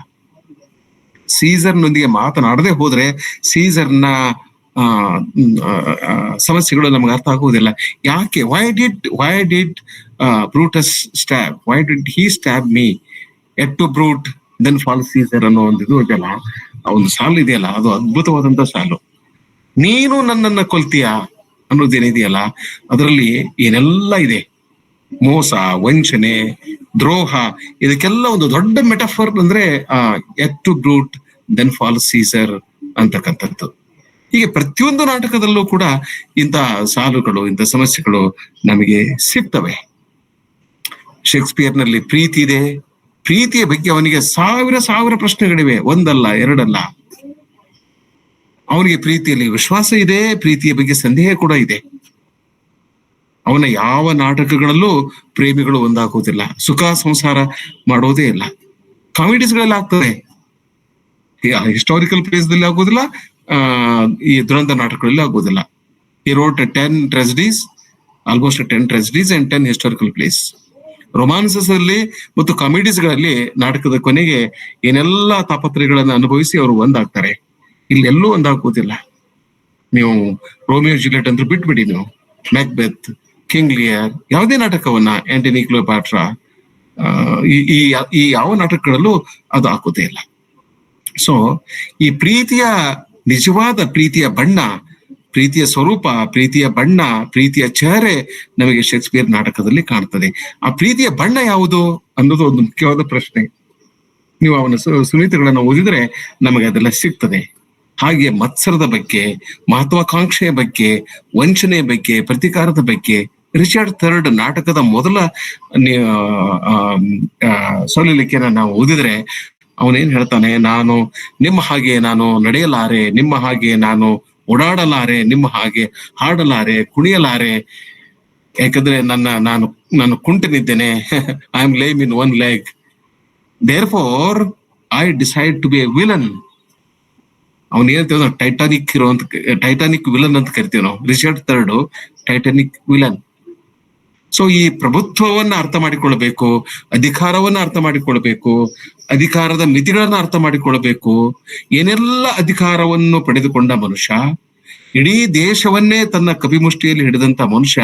ಸೀಸರ್ನೊಂದಿಗೆ ಮಾತನಾಡದೆ ಹೋದ್ರೆ ಸೀಸರ್ನ ಸಮಸ್ಯೆಗಳು ನಮಗೆ ಅರ್ಥ ಆಗುವುದಿಲ್ಲ. ಯಾಕೆ? Why did Brutus stab, why did he stab me et tu Brute then fall Caesar ಅನ್ನೋ ಒಂದು ಇದು ಇದೆಯಲ್ಲ, ಆ ಒಂದು ಸಾಲು ಇದೆಯಲ್ಲ, ಅದು ಅದ್ಭುತವಾದಂತ ಸಾಲು. ನೀನು ನನ್ನನ್ನ ಕೊಲ್ತೀಯಾ ಅನ್ನೋದೇನಿದೆಯಲ್ಲ, ಅದರಲ್ಲಿ ಏನೆಲ್ಲ ಇದೆ, ಮೋಸ, ವಂಚನೆ, ದ್ರೋಹ, ಇದಕ್ಕೆಲ್ಲ ಒಂದು ದೊಡ್ಡ ಮೆಟಫರ್ ಅಂದ್ರೆ et tu Brute then fall Caesar ಅಂತಕ್ಕಂಥದ್ದು. ಹೀಗೆ ಪ್ರತಿಯೊಂದು ನಾಟಕದಲ್ಲೂ ಕೂಡ ಇಂಥ ಸಾಲುಗಳು, ಇಂಥ ಸಮಸ್ಯೆಗಳು ನಮಗೆ ಸಿಗ್ತವೆ. ಶೇಕ್ಸ್ಪಿಯರ್ನಲ್ಲಿ ಪ್ರೀತಿ ಇದೆ. ಪ್ರೀತಿಯ ಬಗ್ಗೆ ಅವನಿಗೆ ಸಾವಿರ ಪ್ರಶ್ನೆಗಳಿವೆ, ಒಂದಲ್ಲ ಎರಡಲ್ಲ. ಅವನಿಗೆ ಪ್ರೀತಿಯಲ್ಲಿ ವಿಶ್ವಾಸ ಇದೆ, ಪ್ರೀತಿಯ ಬಗ್ಗೆ ಸಂದೇಹ ಕೂಡ ಇದೆ. ಅವನ ಯಾವ ನಾಟಕಗಳಲ್ಲೂ ಪ್ರೇಮಿಗಳು ಒಂದಾಗುವುದಿಲ್ಲ, ಸುಖ ಸಂಸಾರ ಮಾಡೋದೇ ಇಲ್ಲ. ಕಾಮಿಡೀಸ್ಗಳಲ್ಲಿ ಆಗ್ತದೆ, ಹಿಸ್ಟಾರಿಕಲ್ ಪ್ಲೇಸ್ದಲ್ಲಿ ಆಗೋದಿಲ್ಲ, ಈ ದುರಂತ ನಾಟಕಗಳಲ್ಲಿ ಆಗೋದಿಲ್ಲ. He wrote 10 tragedies, almost 10 tragedies and 10 historical plays. ರೊಮಾನ್ಸಸ್ ಅಲ್ಲಿ ಮತ್ತು ಕಾಮಿಡೀಸ್ಗಳಲ್ಲಿ ನಾಟಕದ ಕೊನೆಗೆ ಏನೆಲ್ಲ ತಾಪತ್ರಯಗಳನ್ನು ಅನುಭವಿಸಿ ಅವರು ಒಂದಾಗ್ತಾರೆ. ಇಲ್ಲೆಲ್ಲೂ ಒಂದಾಗೋದಿಲ್ಲ. ನೀವು ರೋಮಿಯೋ ಜೂಲಿಯಟ್ ಅಂತ ಬಿಟ್ಬಿಡಿ, ನೀವು ಮ್ಯಾಕ್ಬೆತ್, ಕಿಂಗ್ ಲಿಯರ್, ಯಾವುದೇ ನಾಟಕವನ್ನ, ಆಂಟನಿ ಕ್ಲಿಯೋಪಾಟ್ರಾ, ಈ ಯಾವ ನಾಟಕಗಳಲ್ಲೂ ಅದು ಹಾಕೋದೇ ಇಲ್ಲ. ಸೊ ಈ ಪ್ರೀತಿಯ ನಿಜವಾದ ಪ್ರೀತಿಯ ಬಣ್ಣ, ಪ್ರೀತಿಯ ಸ್ವರೂಪ, ಪ್ರೀತಿಯ ಬಣ್ಣ, ಪ್ರೀತಿಯ ಚೆಹರೆ ನಮಗೆ ಶೇಕ್ಸ್ಪಿಯರ್ ನಾಟಕದಲ್ಲಿ ಕಾಣ್ತದೆ. ಆ ಪ್ರೀತಿಯ ಬಣ್ಣ ಯಾವುದು ಅನ್ನೋದು ಒಂದು ಮುಖ್ಯವಾದ ಪ್ರಶ್ನೆ. ನೀವು ಅವನ ಸುನೀತಿಗಳನ್ನ ಓದಿದ್ರೆ ನಮಗೆ ಅದೆಲ್ಲ ಸಿಗ್ತದೆ. ಹಾಗೆ ಮತ್ಸರದ ಬಗ್ಗೆ, ಮಹತ್ವಾಕಾಂಕ್ಷೆಯ ಬಗ್ಗೆ, ವಂಚನೆಯ ಬಗ್ಗೆ, ಪ್ರತಿಕಾರದ ಬಗ್ಗೆ ರಿಚರ್ಡ್ III ನಾಟಕದ ಮೊದಲ ಸೊಲಿಲಿಕೆನ ನಾವು ಓದಿದ್ರೆ ಅವನೇನ್ ಹೇಳ್ತಾನೆ, ನಾನು ನಿಮ್ಮ ಹಾಗೆ ನಾನು ನಡೆಯಲಾರೆ, ನಿಮ್ಮ ಹಾಗೆ ನಾನು ಓಡಾಡಲಾರೆ, ನಿಮ್ಮ ಹಾಗೆ ಹಾಡಲಾರೆ, ಕುಣಿಯಲಾರೆ, ಯಾಕಂದ್ರೆ ನಾನು ಕುಂಟನಿದ್ದೇನೆ. I am lame in one leg, therefore I decide to be a villain. ಅವನ್ ಏನಂತ ಟೈಟಾನಿಕ್ ವಿಲನ್ ಅಂತ ಕರಿತೀವಿ ನಾವು. Richard III titanic villain. So ಈ ಪ್ರಭುತ್ವವನ್ನ ಅರ್ಥ ಮಾಡಿಕೊಳ್ಬೇಕು, ಅಧಿಕಾರವನ್ನ ಅರ್ಥ ಮಾಡಿಕೊಳ್ಬೇಕು, ಅಧಿಕಾರದ ಮಿತಿಗಳನ್ನ ಅರ್ಥ ಮಾಡಿಕೊಳ್ಬೇಕು. ಏನೆಲ್ಲ ಅಧಿಕಾರವನ್ನು ಪಡೆದುಕೊಂಡ ಮನುಷ್ಯ, ಇಡೀ ದೇಶವನ್ನೇ ತನ್ನ ಕಪಿಮುಷ್ಟಿಯಲ್ಲಿ ಹಿಡಿದಂತ ಮನುಷ್ಯ,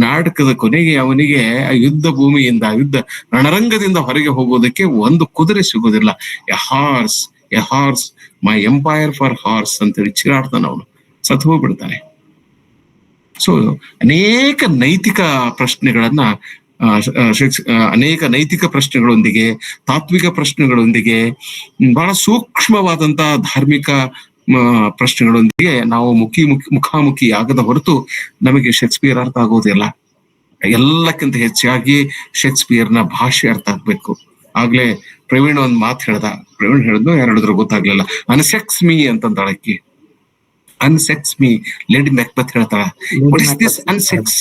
ನಾಟಕದ ಕೊನೆಗೆ ಅವನಿಗೆ ಯುದ್ಧ ಭೂಮಿಯಿಂದ, ಯುದ್ಧ ರಣರಂಗದಿಂದ ಹೊರಗೆ ಹೋಗೋದಕ್ಕೆ ಒಂದು ಕುದುರೆ ಸಿಗೋದಿಲ್ಲ. A horse my empire for horse ಅಂತೇಳಿ ಚಿರಾಡ್ತಾನೆ ಅವನು, ಸತ್ತು ಹೋಗ್ಬಿಡ್ತಾನೆ. ಸೊ ಅನೇಕ ನೈತಿಕ ಪ್ರಶ್ನೆಗಳನ್ನ ಅನೇಕ ನೈತಿಕ ಪ್ರಶ್ನೆಗಳೊಂದಿಗೆ, ತಾತ್ವಿಕ ಪ್ರಶ್ನೆಗಳೊಂದಿಗೆ, ಬಹಳ ಸೂಕ್ಷ್ಮವಾದಂತಹ ಧಾರ್ಮಿಕ ಪ್ರಶ್ನೆಗಳೊಂದಿಗೆ ನಾವು ಮುಖಾಮುಖಿ ಆಗದ ಹೊರತು ನಮಗೆ ಶೇಕ್ಸ್ಪಿಯರ್ ಅರ್ಥ ಆಗೋದಿಲ್ಲ. ಎಲ್ಲಕ್ಕಿಂತ ಹೆಚ್ಚಾಗಿ ಶೇಕ್ಸ್ಪಿಯರ್ನ ಭಾಷೆ ಅರ್ಥ ಆಗ್ಬೇಕು. ಆಗ್ಲೇ ಪ್ರವೀಣ್ ಒಂದ್ ಮಾತು ಹೇಳಿದ್ನು, ಯಾರು ಹೇಳಿದ್ರು ಗೊತ್ತಾಗ್ಲಿಲ್ಲ. ಅನ್ಸೆಕ್ಸ್ ಮೀ ಅಂತಂದಾಳಕ್ಕಿ, ಅನ್ಸೆಕ್ಸ್ ಮೀ. ಲೇಡಿ ಮ್ಯಾಕ್ಬೆತ್ ಹೇಳ್ತಾಳ, what is this unsex?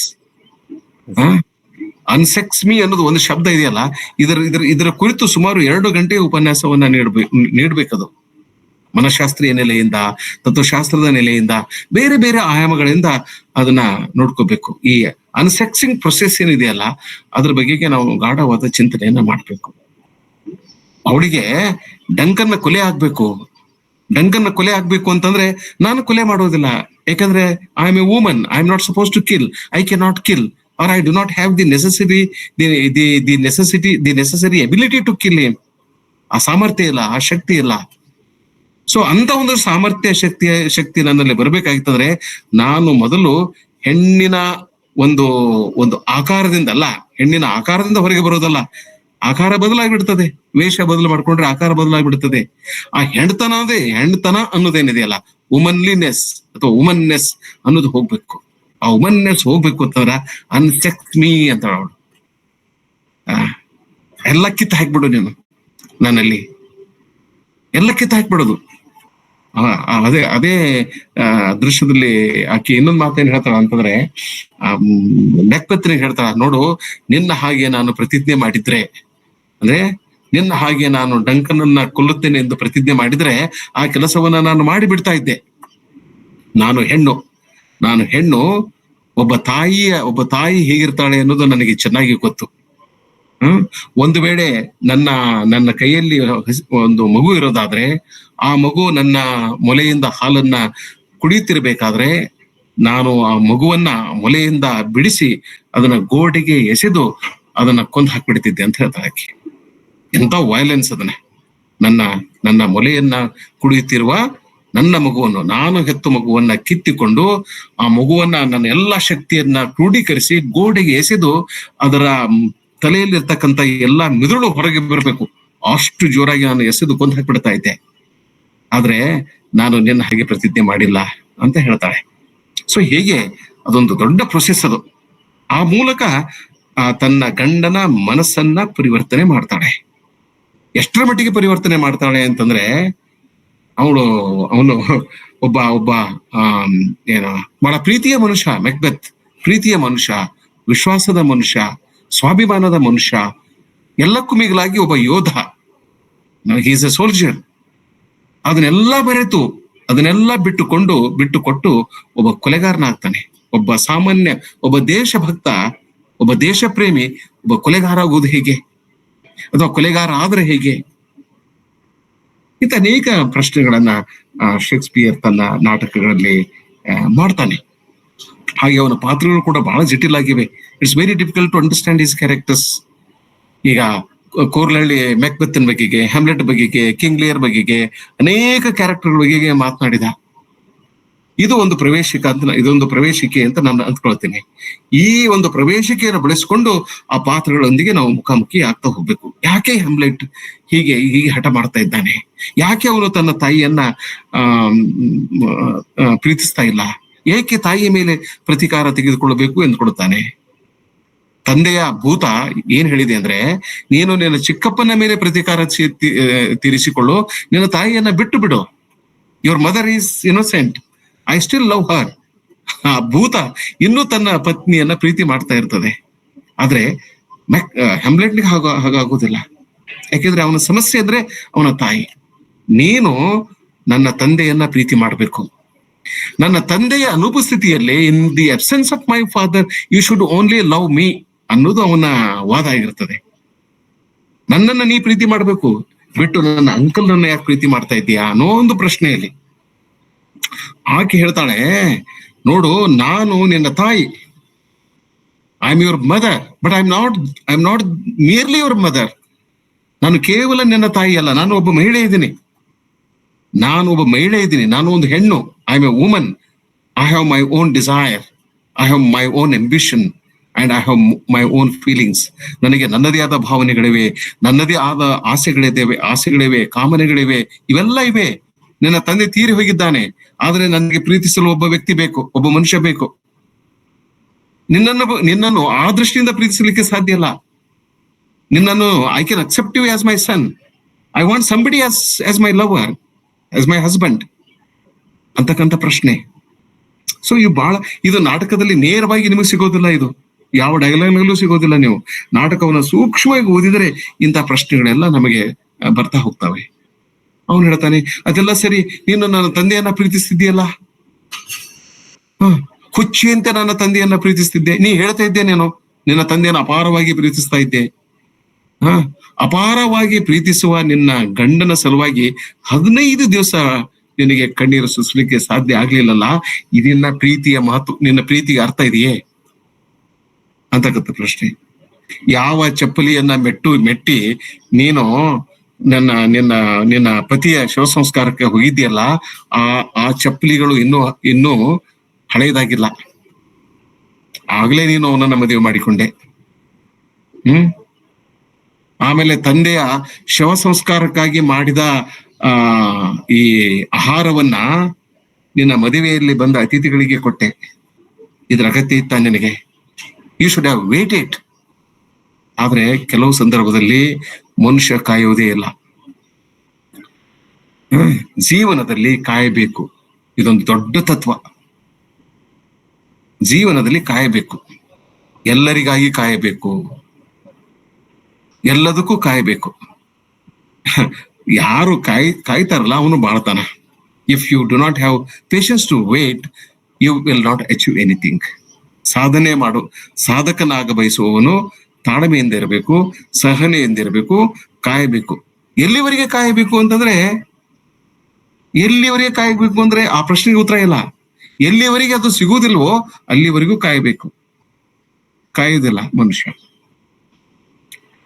Unsex me ಅನ್ನೋದು ಒಂದು ಶಬ್ದ ಇದೆಯಲ್ಲ, ಇದರ ಕುರಿತು ಸುಮಾರು 2 ಗಂಟೆ ಉಪನ್ಯಾಸವನ್ನ ನೀಡ್ಬೇಕದು. ಮನಃಶಾಸ್ತ್ರೀಯ ನೆಲೆಯಿಂದ, ತತ್ವಶಾಸ್ತ್ರದ ನೆಲೆಯಿಂದ, ಬೇರೆ ಬೇರೆ ಆಯಾಮಗಳಿಂದ ಅದನ್ನ ನೋಡ್ಕೋಬೇಕು. ಈ ಅನ್ಸೆಕ್ಸಿಂಗ್ ಪ್ರೊಸೆಸ್ ಏನಿದೆಯಲ್ಲ, ಅದ್ರ ಬಗೆಗೆ ನಾವು ಗಾಢವಾದ ಚಿಂತನೆಯನ್ನ ಮಾಡ್ಬೇಕು. ಅವಳಿಗೆ ಡಂಕನ್ನ ಕೊಲೆ ಆಗ್ಬೇಕು ಅಂತಂದ್ರೆ ನಾನು ಕೊಲೆ ಮಾಡೋದಿಲ್ಲ, ಯಾಕಂದ್ರೆ I am a woman, I am not suppose to kill, I can not kill, or I do not have the necessary ability to kill him. ಆ ಸಾಮರ್ಥ್ಯ ಇಲ್ಲ, ಆ ಶಕ್ತಿ ಇಲ್ಲ. ಸೊ ಅಂತ ಒಂದು ಸಾಮರ್ಥ್ಯ, ಶಕ್ತಿ ನನ್ನಲ್ಲಿ ಬರ್ಬೇಕಾಗಿತ್ತಂದ್ರೆ ನಾನು ಮೊದಲು ಹೆಣ್ಣಿನ ಒಂದು ಆಕಾರದಿಂದ ಅಲ್ಲ, ಹೆಣ್ಣಿನ ಆಕಾರದಿಂದ ಹೊರಗೆ ಬರೋದಲ್ಲ, ಆಕಾರ ಬದಲಾಗ್ಬಿಡ್ತದೆ. ವೇಷ ಬದಲು ಮಾಡ್ಕೊಂಡ್ರೆ ಆಕಾರ ಬದಲಾಗ್ಬಿಡ್ತದೆ. ಆ ಹೆಣ್ತನ ಅನ್ನೋದೇನಿದೆಯಲ್ಲ, ವುಮನ್ಲಿನೆಸ್ ಅಥವಾ ವುಮನ್ನೆಸ್ ಅನ್ನೋದು ಹೋಗ್ಬೇಕು. ಆ ವುಮನ್ನೆಸ್ ಹೋಗ್ಬೇಕು ಅಂತಂದ್ರ ಅನ್ಸೆಕ್ಸ್ ಮೀ ಅಂತ ಅವಳು. ಎಲ್ಲ ಕಿತ್ತು ಹಾಕ್ಬಿಡು ನೀನು, ನನ್ನಲ್ಲಿ ಎಲ್ಲ ಕಿತ್ತು ಹಾಕ್ಬಿಡೋದು. ಅದೇ ಅದೇ ದೃಶ್ಯದಲ್ಲಿ ಆಕೆ ಇನ್ನೊಂದು ಮಾತೇನ್ ಹೇಳ್ತಾಳ ಅಂತಂದ್ರೆ, ಮ್ಯಾಕ್ಬೆತ್ನಿಗೆ ಹೇಳ್ತಾಳ, ನೋಡು ನಿನ್ನ ಹಾಗೆ ನಾನು ಪ್ರತಿಜ್ಞೆ ಮಾಡಿದ್ರೆ, ಅಂದ್ರೆ ನಿನ್ನ ಹಾಗೆ ನಾನು ಡಂಕನನ್ನ ಕೊಲ್ಲುತ್ತೇನೆ ಎಂದು ಪ್ರತಿಜ್ಞೆ ಮಾಡಿದ್ರೆ ಆ ಕೆಲಸವನ್ನ ನಾನು ಮಾಡಿ ಬಿಡ್ತಾ ಇದ್ದೆ. ನಾನು ಹೆಣ್ಣು, ಒಬ್ಬ ತಾಯಿ ಹೇಗಿರ್ತಾಳೆ ಅನ್ನೋದು ನನಗೆ ಚೆನ್ನಾಗಿ ಗೊತ್ತು. ಒಂದು ವೇಳೆ ನನ್ನ ಕೈಯಲ್ಲಿ ಒಂದು ಮಗು ಇರೋದಾದ್ರೆ, ಆ ಮಗು ನನ್ನ ಮೊಲೆಯಿಂದ ಹಾಲನ್ನ ಕುಡಿಯುತ್ತಿರ್ಬೇಕಾದ್ರೆ ನಾನು ಆ ಮಗುವನ್ನ ಮೊಲೆಯಿಂದ ಬಿಡಿಸಿ ಅದನ್ನ ಗೋಡೆಗೆ ಎಸೆದು ಅದನ್ನ ಕೊಂದು ಹಾಕ್ಬಿಡ್ತಿದ್ದೆ ಅಂತ ಹೇಳ್ತಾಳೆ ಆಕೆ. ಎಂತ ವೈಲೆನ್ಸ್ ಅದನ್ನ! ನನ್ನ ಮೊಲೆಯನ್ನ ಕುಡಿಯುತ್ತಿರುವ ನನ್ನ ಮಗುವನ್ನು, ನಾನು ಹೆತ್ತು ಮಗುವನ್ನ ಕಿತ್ತಿಕೊಂಡು ಆ ಮಗುವನ್ನ ನನ್ನ ಎಲ್ಲಾ ಶಕ್ತಿಯನ್ನ ಕ್ರೋಢೀಕರಿಸಿ ಗೋಡೆಗೆ ಎಸೆದು ಅದರ ತಲೆಯಲ್ಲಿರ್ತಕ್ಕಂಥ ಎಲ್ಲಾ ಮಿದುಳು ಹೊರಗೆ ಬರಬೇಕು, ಅಷ್ಟು ಜೋರಾಗಿ ನಾನು ಎಸೆದು ಕೊಂದು ಹಾಕ್ಬಿಡ್ತಾ ಇದ್ದೆ. ಆದ್ರೆ ನಾನು ನಿನ್ನ ಹಾಗೆ ಪ್ರತಿಜ್ಞೆ ಮಾಡಿಲ್ಲ ಅಂತ ಹೇಳ್ತಾಳೆ. ಸೊ ಹೇಗೆ ಅದೊಂದು ದೊಡ್ಡ ಪ್ರೊಸೆಸ್ ಅದು. ಆ ಮೂಲಕ ತನ್ನ ಗಂಡನ ಮನಸ್ಸನ್ನ ಪರಿವರ್ತನೆ ಮಾಡ್ತಾಳೆ. ಎಷ್ಟರ ಮಟ್ಟಿಗೆ ಪರಿವರ್ತನೆ ಮಾಡ್ತಾಳೆ ಅಂತಂದ್ರೆ, ಅವನು ಒಬ್ಬ ಏನು ಬಹಳ ಪ್ರೀತಿಯ ಮನುಷ್ಯ, ಮ್ಯಾಕ್ಬೆತ್ ಪ್ರೀತಿಯ ಮನುಷ್ಯ, ವಿಶ್ವಾಸದ ಮನುಷ್ಯ, ಸ್ವಾಭಿಮಾನದ ಮನುಷ್ಯ, ಎಲ್ಲಕ್ಕೂ ಮಿಗಿಲಾಗಿ ಒಬ್ಬ ಯೋಧ, ಹಿ ಈಸ್ ಎ ಸೋಲ್ಜರ್. ಅದನ್ನೆಲ್ಲ ಬೆರೆತು ಅದನ್ನೆಲ್ಲ ಬಿಟ್ಟುಕೊಟ್ಟು ಒಬ್ಬ ಕೊಲೆಗಾರನಾಗ್ತಾನೆ. ಒಬ್ಬ ದೇಶಭಕ್ತ, ಒಬ್ಬ ದೇಶ ಪ್ರೇಮಿ ಒಬ್ಬ ಕೊಲೆಗಾರ ಆಗುವುದು ಹೇಗೆ, ಅಥವಾ ಕೊಲೆಗಾರ ಆದ್ರೆ ಹೇಗೆ? ಇಂಥ ಅನೇಕ ಪ್ರಶ್ನೆಗಳನ್ನ ಶೇಕ್ಸ್ಪಿಯರ್ ತನ್ನ ನಾಟಕಗಳಲ್ಲಿ ಮಾಡ್ತಾನೆ. ಹಾಗೆ ಅವನ ಪಾತ್ರಗಳು ಕೂಡ ಬಹಳ ಜಟಿಲಾಗಿವೆ. It's very difficult to understand his characters. ಈಗ ಕೋರ್ಲಹಳ್ಳಿ ಮ್ಯಾಕ್ಬೆತ್ನ ಬಗೆಗೆ, ಹ್ಯಾಮ್ಲೆಟ್ ಬಗೆಗೆ, ಕಿಂಗ್ ಲಿಯರ್ ಬಗೆಗೆ, ಅನೇಕ ಕ್ಯಾರೆಕ್ಟರ್ ಬಗೆಗೆ ಮಾತನಾಡಿದ. ಇದೊಂದು ಪ್ರವೇಶಿಕೆ ಅಂತ ನಾನು ಅಂದ್ಕೊಳ್ತೀನಿ. ಈ ಒಂದು ಪ್ರವೇಶಿಕೆಯನ್ನು ಬಳಸಿಕೊಂಡು ಆ ಪಾತ್ರಗಳೊಂದಿಗೆ ನಾವು ಮುಖಾಮುಖಿ ಆಗ್ತಾ ಹೋಗ್ಬೇಕು. ಯಾಕೆ ಹ್ಯಾಮ್ಲೆಟ್ ಹೀಗೆ ಹಠ ಮಾಡ್ತಾ ಇದ್ದಾನೆ? ಯಾಕೆ ಅವನು ತನ್ನ ತಾಯಿಯನ್ನ ಪ್ರೀತಿಸ್ತಾ ಇಲ್ಲ? ಏಕೆ ತಾಯಿಯ ಮೇಲೆ ಪ್ರತೀಕಾರ ತೆಗೆದುಕೊಳ್ಳಬೇಕು ಎಂದುಕೊಳ್ತಾನೆ? ತಂದೆಯ ಭೂತ ಏನ್ ಹೇಳಿದೆ ಅಂದ್ರೆ, ನೀನು ನಿನ್ನ ಚಿಕ್ಕಪ್ಪನ ಮೇಲೆ ಪ್ರತೀಕಾರ ತೀರಿಸಿಕೊಳ್ಳು, ನಿನ್ನ ತಾಯಿಯನ್ನ ಬಿಟ್ಟು ಬಿಡು. Your mother is innocent, I still love ಹರ್. ಆ ಭೂತ ಇನ್ನೂ ತನ್ನ ಪತ್ನಿಯನ್ನ ಪ್ರೀತಿ ಮಾಡ್ತಾ ಇರ್ತದೆ. ಆದ್ರೆ ಹ್ಯಾಮ್ಲೆಟ್ನಿಗೆ ಹಾಗಾಗೋದಿಲ್ಲ. ಯಾಕೆಂದ್ರೆ ಅವನ ಸಮಸ್ಯೆ ಅಂದ್ರೆ ಅವನ ತಾಯಿ. ನೀನು ನನ್ನ ತಂದೆಯನ್ನ ಪ್ರೀತಿ ಮಾಡಬೇಕು. ನನ್ನ ತಂದೆಯ ಅನುಪಸ್ಥಿತಿಯಲ್ಲಿ, in the absence of my father, you should only love me ಅನ್ನೋದು ಅವನ ವಾದ ಆಗಿರ್ತದೆ. ನನ್ನನ್ನ ನೀ ಪ್ರೀತಿ ಮಾಡ್ಬೇಕು, ಬಿಟ್ಟು ನನ್ನ ಅಂಕಲ್ ನನ್ನ ಯಾಕೆ ಪ್ರೀತಿ ಮಾಡ್ತಾ ಇದ್ದೀಯಾ ಅನ್ನೋ ಒಂದು ಪ್ರಶ್ನೆಯಲ್ಲಿ ಆಕೆ ಹೇಳ್ತಾಳೆ, ನೋಡು, ನಾನು ನಿನ್ನ ತಾಯಿ, I am your mother, but I am not merely your mother. ನಾನು ಕೇವಲ ನಿನ್ನ ತಾಯಿ ಅಲ್ಲ, ನಾನು ಒಬ್ಬ ಮಹಿಳೆ ಇದ್ದೀನಿ. ನಾನು ಒಂದು ಹೆಣ್ಣು. I am a woman. I have my own desire, I have my own ambition and I have my own feelings. ನನಗೆ ನನ್ನದೇ ಆದ ಭಾವನೆಗಳಿವೆ, ನನ್ನದೇ ಆದ ಆಸೆಗಳಿವೆ, ಕಾಮನೆಗಳಿವೆ, ಇವೆಲ್ಲ ಇವೆ. ನಿನ್ನ ತಂದೆ ತೀರಿ ಹೋಗಿದ್ದಾನೆ, ಆದ್ರೆ ನನಗೆ ಪ್ರೀತಿಸಲು ಒಬ್ಬ ವ್ಯಕ್ತಿ ಬೇಕು, ಒಬ್ಬ ಮನುಷ್ಯ ಬೇಕು. ನಿನ್ನನ್ನು ಆ ದೃಷ್ಟಿಯಿಂದ ಪ್ರೀತಿಸಲಿಕ್ಕೆ ಸಾಧ್ಯ ಇಲ್ಲ. ನಿನ್ನನ್ನು I can accept you as my son. I want somebody as my lover, as my husband ಅಂತಕ್ಕಂಥ ಪ್ರಶ್ನೆ. ಸೊ ಇದು ನಾಟಕದಲ್ಲಿ ನೇರವಾಗಿ ನಿಮಗೆ ಸಿಗೋದಿಲ್ಲ. ಇದು ಯಾವ ಡೈಲಾಗ್ನಲ್ಲೂ ಸಿಗೋದಿಲ್ಲ. ನೀವು ನಾಟಕವನ್ನು ಸೂಕ್ಷ್ಮವಾಗಿ ಓದಿದರೆ ಇಂಥ ಪ್ರಶ್ನೆಗಳೆಲ್ಲ ನಮಗೆ ಬರ್ತಾ ಹೋಗ್ತವೆ. ಅವನು ಹೇಳ್ತಾನೆ, ಅದೆಲ್ಲ ಸರಿ, ನೀನು ನನ್ನ ತಂದೆಯನ್ನ ಪ್ರೀತಿಸ್ತಿದ್ದೀಯಲ್ಲ, ಹುಚ್ಚಿಯಂತೆ ನನ್ನ ತಂದೆಯನ್ನ ಪ್ರೀತಿಸ್ತಿದ್ದೆ. ನೀ ಹೇಳ್ತಾ ಇದ್ದೆ, ನೀನು ನಿನ್ನ ತಂದೆಯನ್ನ ಅಪಾರವಾಗಿ ಪ್ರೀತಿಸ್ತಾ ಇದ್ದೆ. ಅಪಾರವಾಗಿ ಪ್ರೀತಿಸುವ ನಿನ್ನ ಗಂಡನ ಸಲುವಾಗಿ 15 ದಿವಸ ನಿನಗೆ ಕಣ್ಣೀರು ಸುರಿಸಲಿಕ್ಕೆ ಸಾಧ್ಯ ಆಗ್ಲಿಲ್ಲಲ್ಲ. ಇದನ್ನ ಪ್ರೀತಿಯ ನಿನ್ನ ಪ್ರೀತಿಗೆ ಅರ್ಥ ಇದೆಯೇ ಅಂತಕ್ಕಂಥ ಪ್ರಶ್ನೆ. ಯಾವ ಚಪ್ಪಲಿಯನ್ನ ಮೆಟ್ಟಿ ನೀನು ನಿನ್ನ ಪತಿಯ ಶವ ಸಂಸ್ಕಾರಕ್ಕೆ ಹೋಗಿದ್ಯಲ್ಲ, ಆ ಚಪ್ಪಲಿಗಳು ಇನ್ನೂ ಹಳೆಯದಾಗಿಲ್ಲ. ಆಗ್ಲೇ ನೀನು ಅವನನ್ನ ಮದುವೆ ಮಾಡಿಕೊಂಡೆ. ಆಮೇಲೆ ತಂದೆಯ ಶವ ಸಂಸ್ಕಾರಕ್ಕಾಗಿ ಮಾಡಿದ ಈ ಆಹಾರವನ್ನ ನಿನ್ನ ಮದುವೆಯಲ್ಲಿ ಬಂದ ಅತಿಥಿಗಳಿಗೆ ಕೊಟ್ಟೆ. ಇದ್ರ ಅಗತ್ಯ ಇತ್ತ ನಿನಗೆ? You should have waited. ಆದ್ರೆ ಕೆಲವು ಸಂದರ್ಭದಲ್ಲಿ ಮನುಷ್ಯ ಕಾಯುವುದೇ ಇಲ್ಲ. ಜೀವನದಲ್ಲಿ ಕಾಯಬೇಕು. ಇದೊಂದು ದೊಡ್ಡ ತತ್ವ. ಜೀವನದಲ್ಲಿ ಕಾಯಬೇಕು, ಎಲ್ಲರಿಗಾಗಿ ಕಾಯಬೇಕು, ಎಲ್ಲದಕ್ಕೂ ಕಾಯಬೇಕು. ಯಾರು ಕಾಯ್ತಾರಲ್ಲ ಅವನು ಬಾಳ್ತಾನ. If you do not have patience to wait, you will not achieve anything. ಸಾಧನೆ ಮಾಡು ಸಾಧಕನಾಗ ಬಯಸುವವನು ತಾಳ್ಮೆಯಿಂದ ಇರಬೇಕು, ಸಹನೆಯಿಂದ ಇರಬೇಕು, ಕಾಯಬೇಕು. ಎಲ್ಲಿವರೆಗೆ ಕಾಯಬೇಕು ಅಂತಂದ್ರೆ, ಎಲ್ಲಿವರೆಗೆ ಕಾಯಬೇಕು ಅಂದ್ರೆ ಆ ಪ್ರಶ್ನೆಗೆ ಉತ್ತರ ಇಲ್ಲ. ಎಲ್ಲಿವರೆಗೆ ಅದು ಸಿಗುವುದಿಲ್ವೋ ಅಲ್ಲಿವರೆಗೂ ಕಾಯಬೇಕು. ಕಾಯುವುದಿಲ್ಲ ಮನುಷ್ಯ.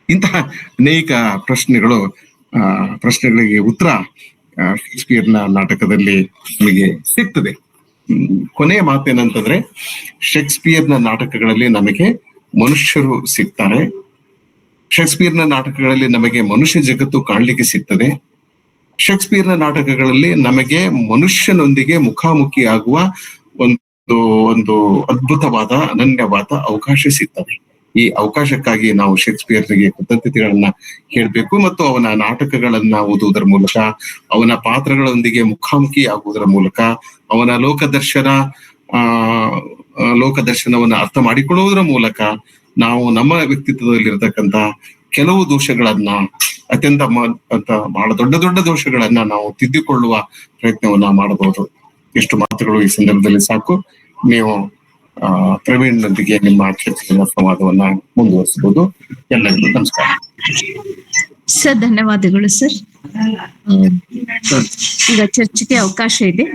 ಇಂತಹ ಅನೇಕ ಪ್ರಶ್ನೆಗಳಿಗೆ ಉತ್ತರ ಶೇಕ್ಸ್ಪಿಯರ್ನ ನಾಟಕದಲ್ಲಿ ನಮಗೆ ಸಿಗ್ತದೆ. ಕೊನೆಯ ಮಾತೇನಂತಂದ್ರೆ, ಶೇಕ್ಸ್ಪಿಯರ್ನ ನಾಟಕಗಳಲ್ಲಿ ನಮಗೆ ಮನುಷ್ಯರು ಸಿಗ್ತಾರೆ. ಶೇಕ್ಸ್ಪಿಯರ್ನ ನಾಟಕಗಳಲ್ಲಿ ನಮಗೆ ಮನುಷ್ಯ ಜಗತ್ತು ಕಾಣ್ಲಿಕ್ಕೆ ಸಿಗ್ತದೆ. ಶೇಕ್ಸ್ಪಿಯರ್ನ ನಾಟಕಗಳಲ್ಲಿ ನಮಗೆ ಮನುಷ್ಯನೊಂದಿಗೆ ಮುಖಾಮುಖಿ ಆಗುವ ಒಂದು ಅದ್ಭುತವಾದ ಅನನ್ಯವಾದ ಅವಕಾಶ ಸಿಗ್ತದೆ. ಈ ಅವಕಾಶಕ್ಕಾಗಿ ನಾವು ಶೇಕ್ಸ್ಪಿಯರ್ಗೆ ಕೃತಜ್ಞತೆಗಳನ್ನ ಹೇಳ್ಬೇಕು ಮತ್ತು ಅವನ ನಾಟಕಗಳನ್ನ ಓದುವುದರ ಮೂಲಕ, ಅವನ ಪಾತ್ರಗಳೊಂದಿಗೆ ಮುಖಾಮುಖಿ ಆಗುವುದರ ಮೂಲಕ, ಅವನ ಲೋಕದರ್ಶನವನ್ನ ಅರ್ಥ ಮಾಡಿಕೊಳ್ಳುವುದರ ಮೂಲಕ ನಾವು ನಮ್ಮ ವ್ಯಕ್ತಿತ್ವದಲ್ಲಿರ್ತಕ್ಕಂಥ ಕೆಲವು ದೋಷಗಳನ್ನ, ಅತ್ಯಂತ ಬಹಳ ದೊಡ್ಡ ದೊಡ್ಡ ದೋಷಗಳನ್ನ ನಾವು ತಿದ್ದಿಕೊಳ್ಳುವ ಪ್ರಯತ್ನವನ್ನ ಮಾಡಬಹುದು. ಎಷ್ಟು ಮಾತುಗಳು ಈ ಸಂದರ್ಭದಲ್ಲಿ ಸಾಕು. ನೀವು ಪ್ರವೀಣ್ನೊಂದಿಗೆ ನಿಮ್ಮ ಚರ್ಚೆಯ ಸಂವಾದವನ್ನ ಮುಂದುವರಿಸಬಹುದು. ಎಲ್ಲರಿಗೂ ನಮಸ್ಕಾರ ಸರ್. ಧನ್ಯವಾದಗಳು ಸರ್. ಈಗ ಚರ್ಚೆಗೆ ಅವಕಾಶ ಇದೆ.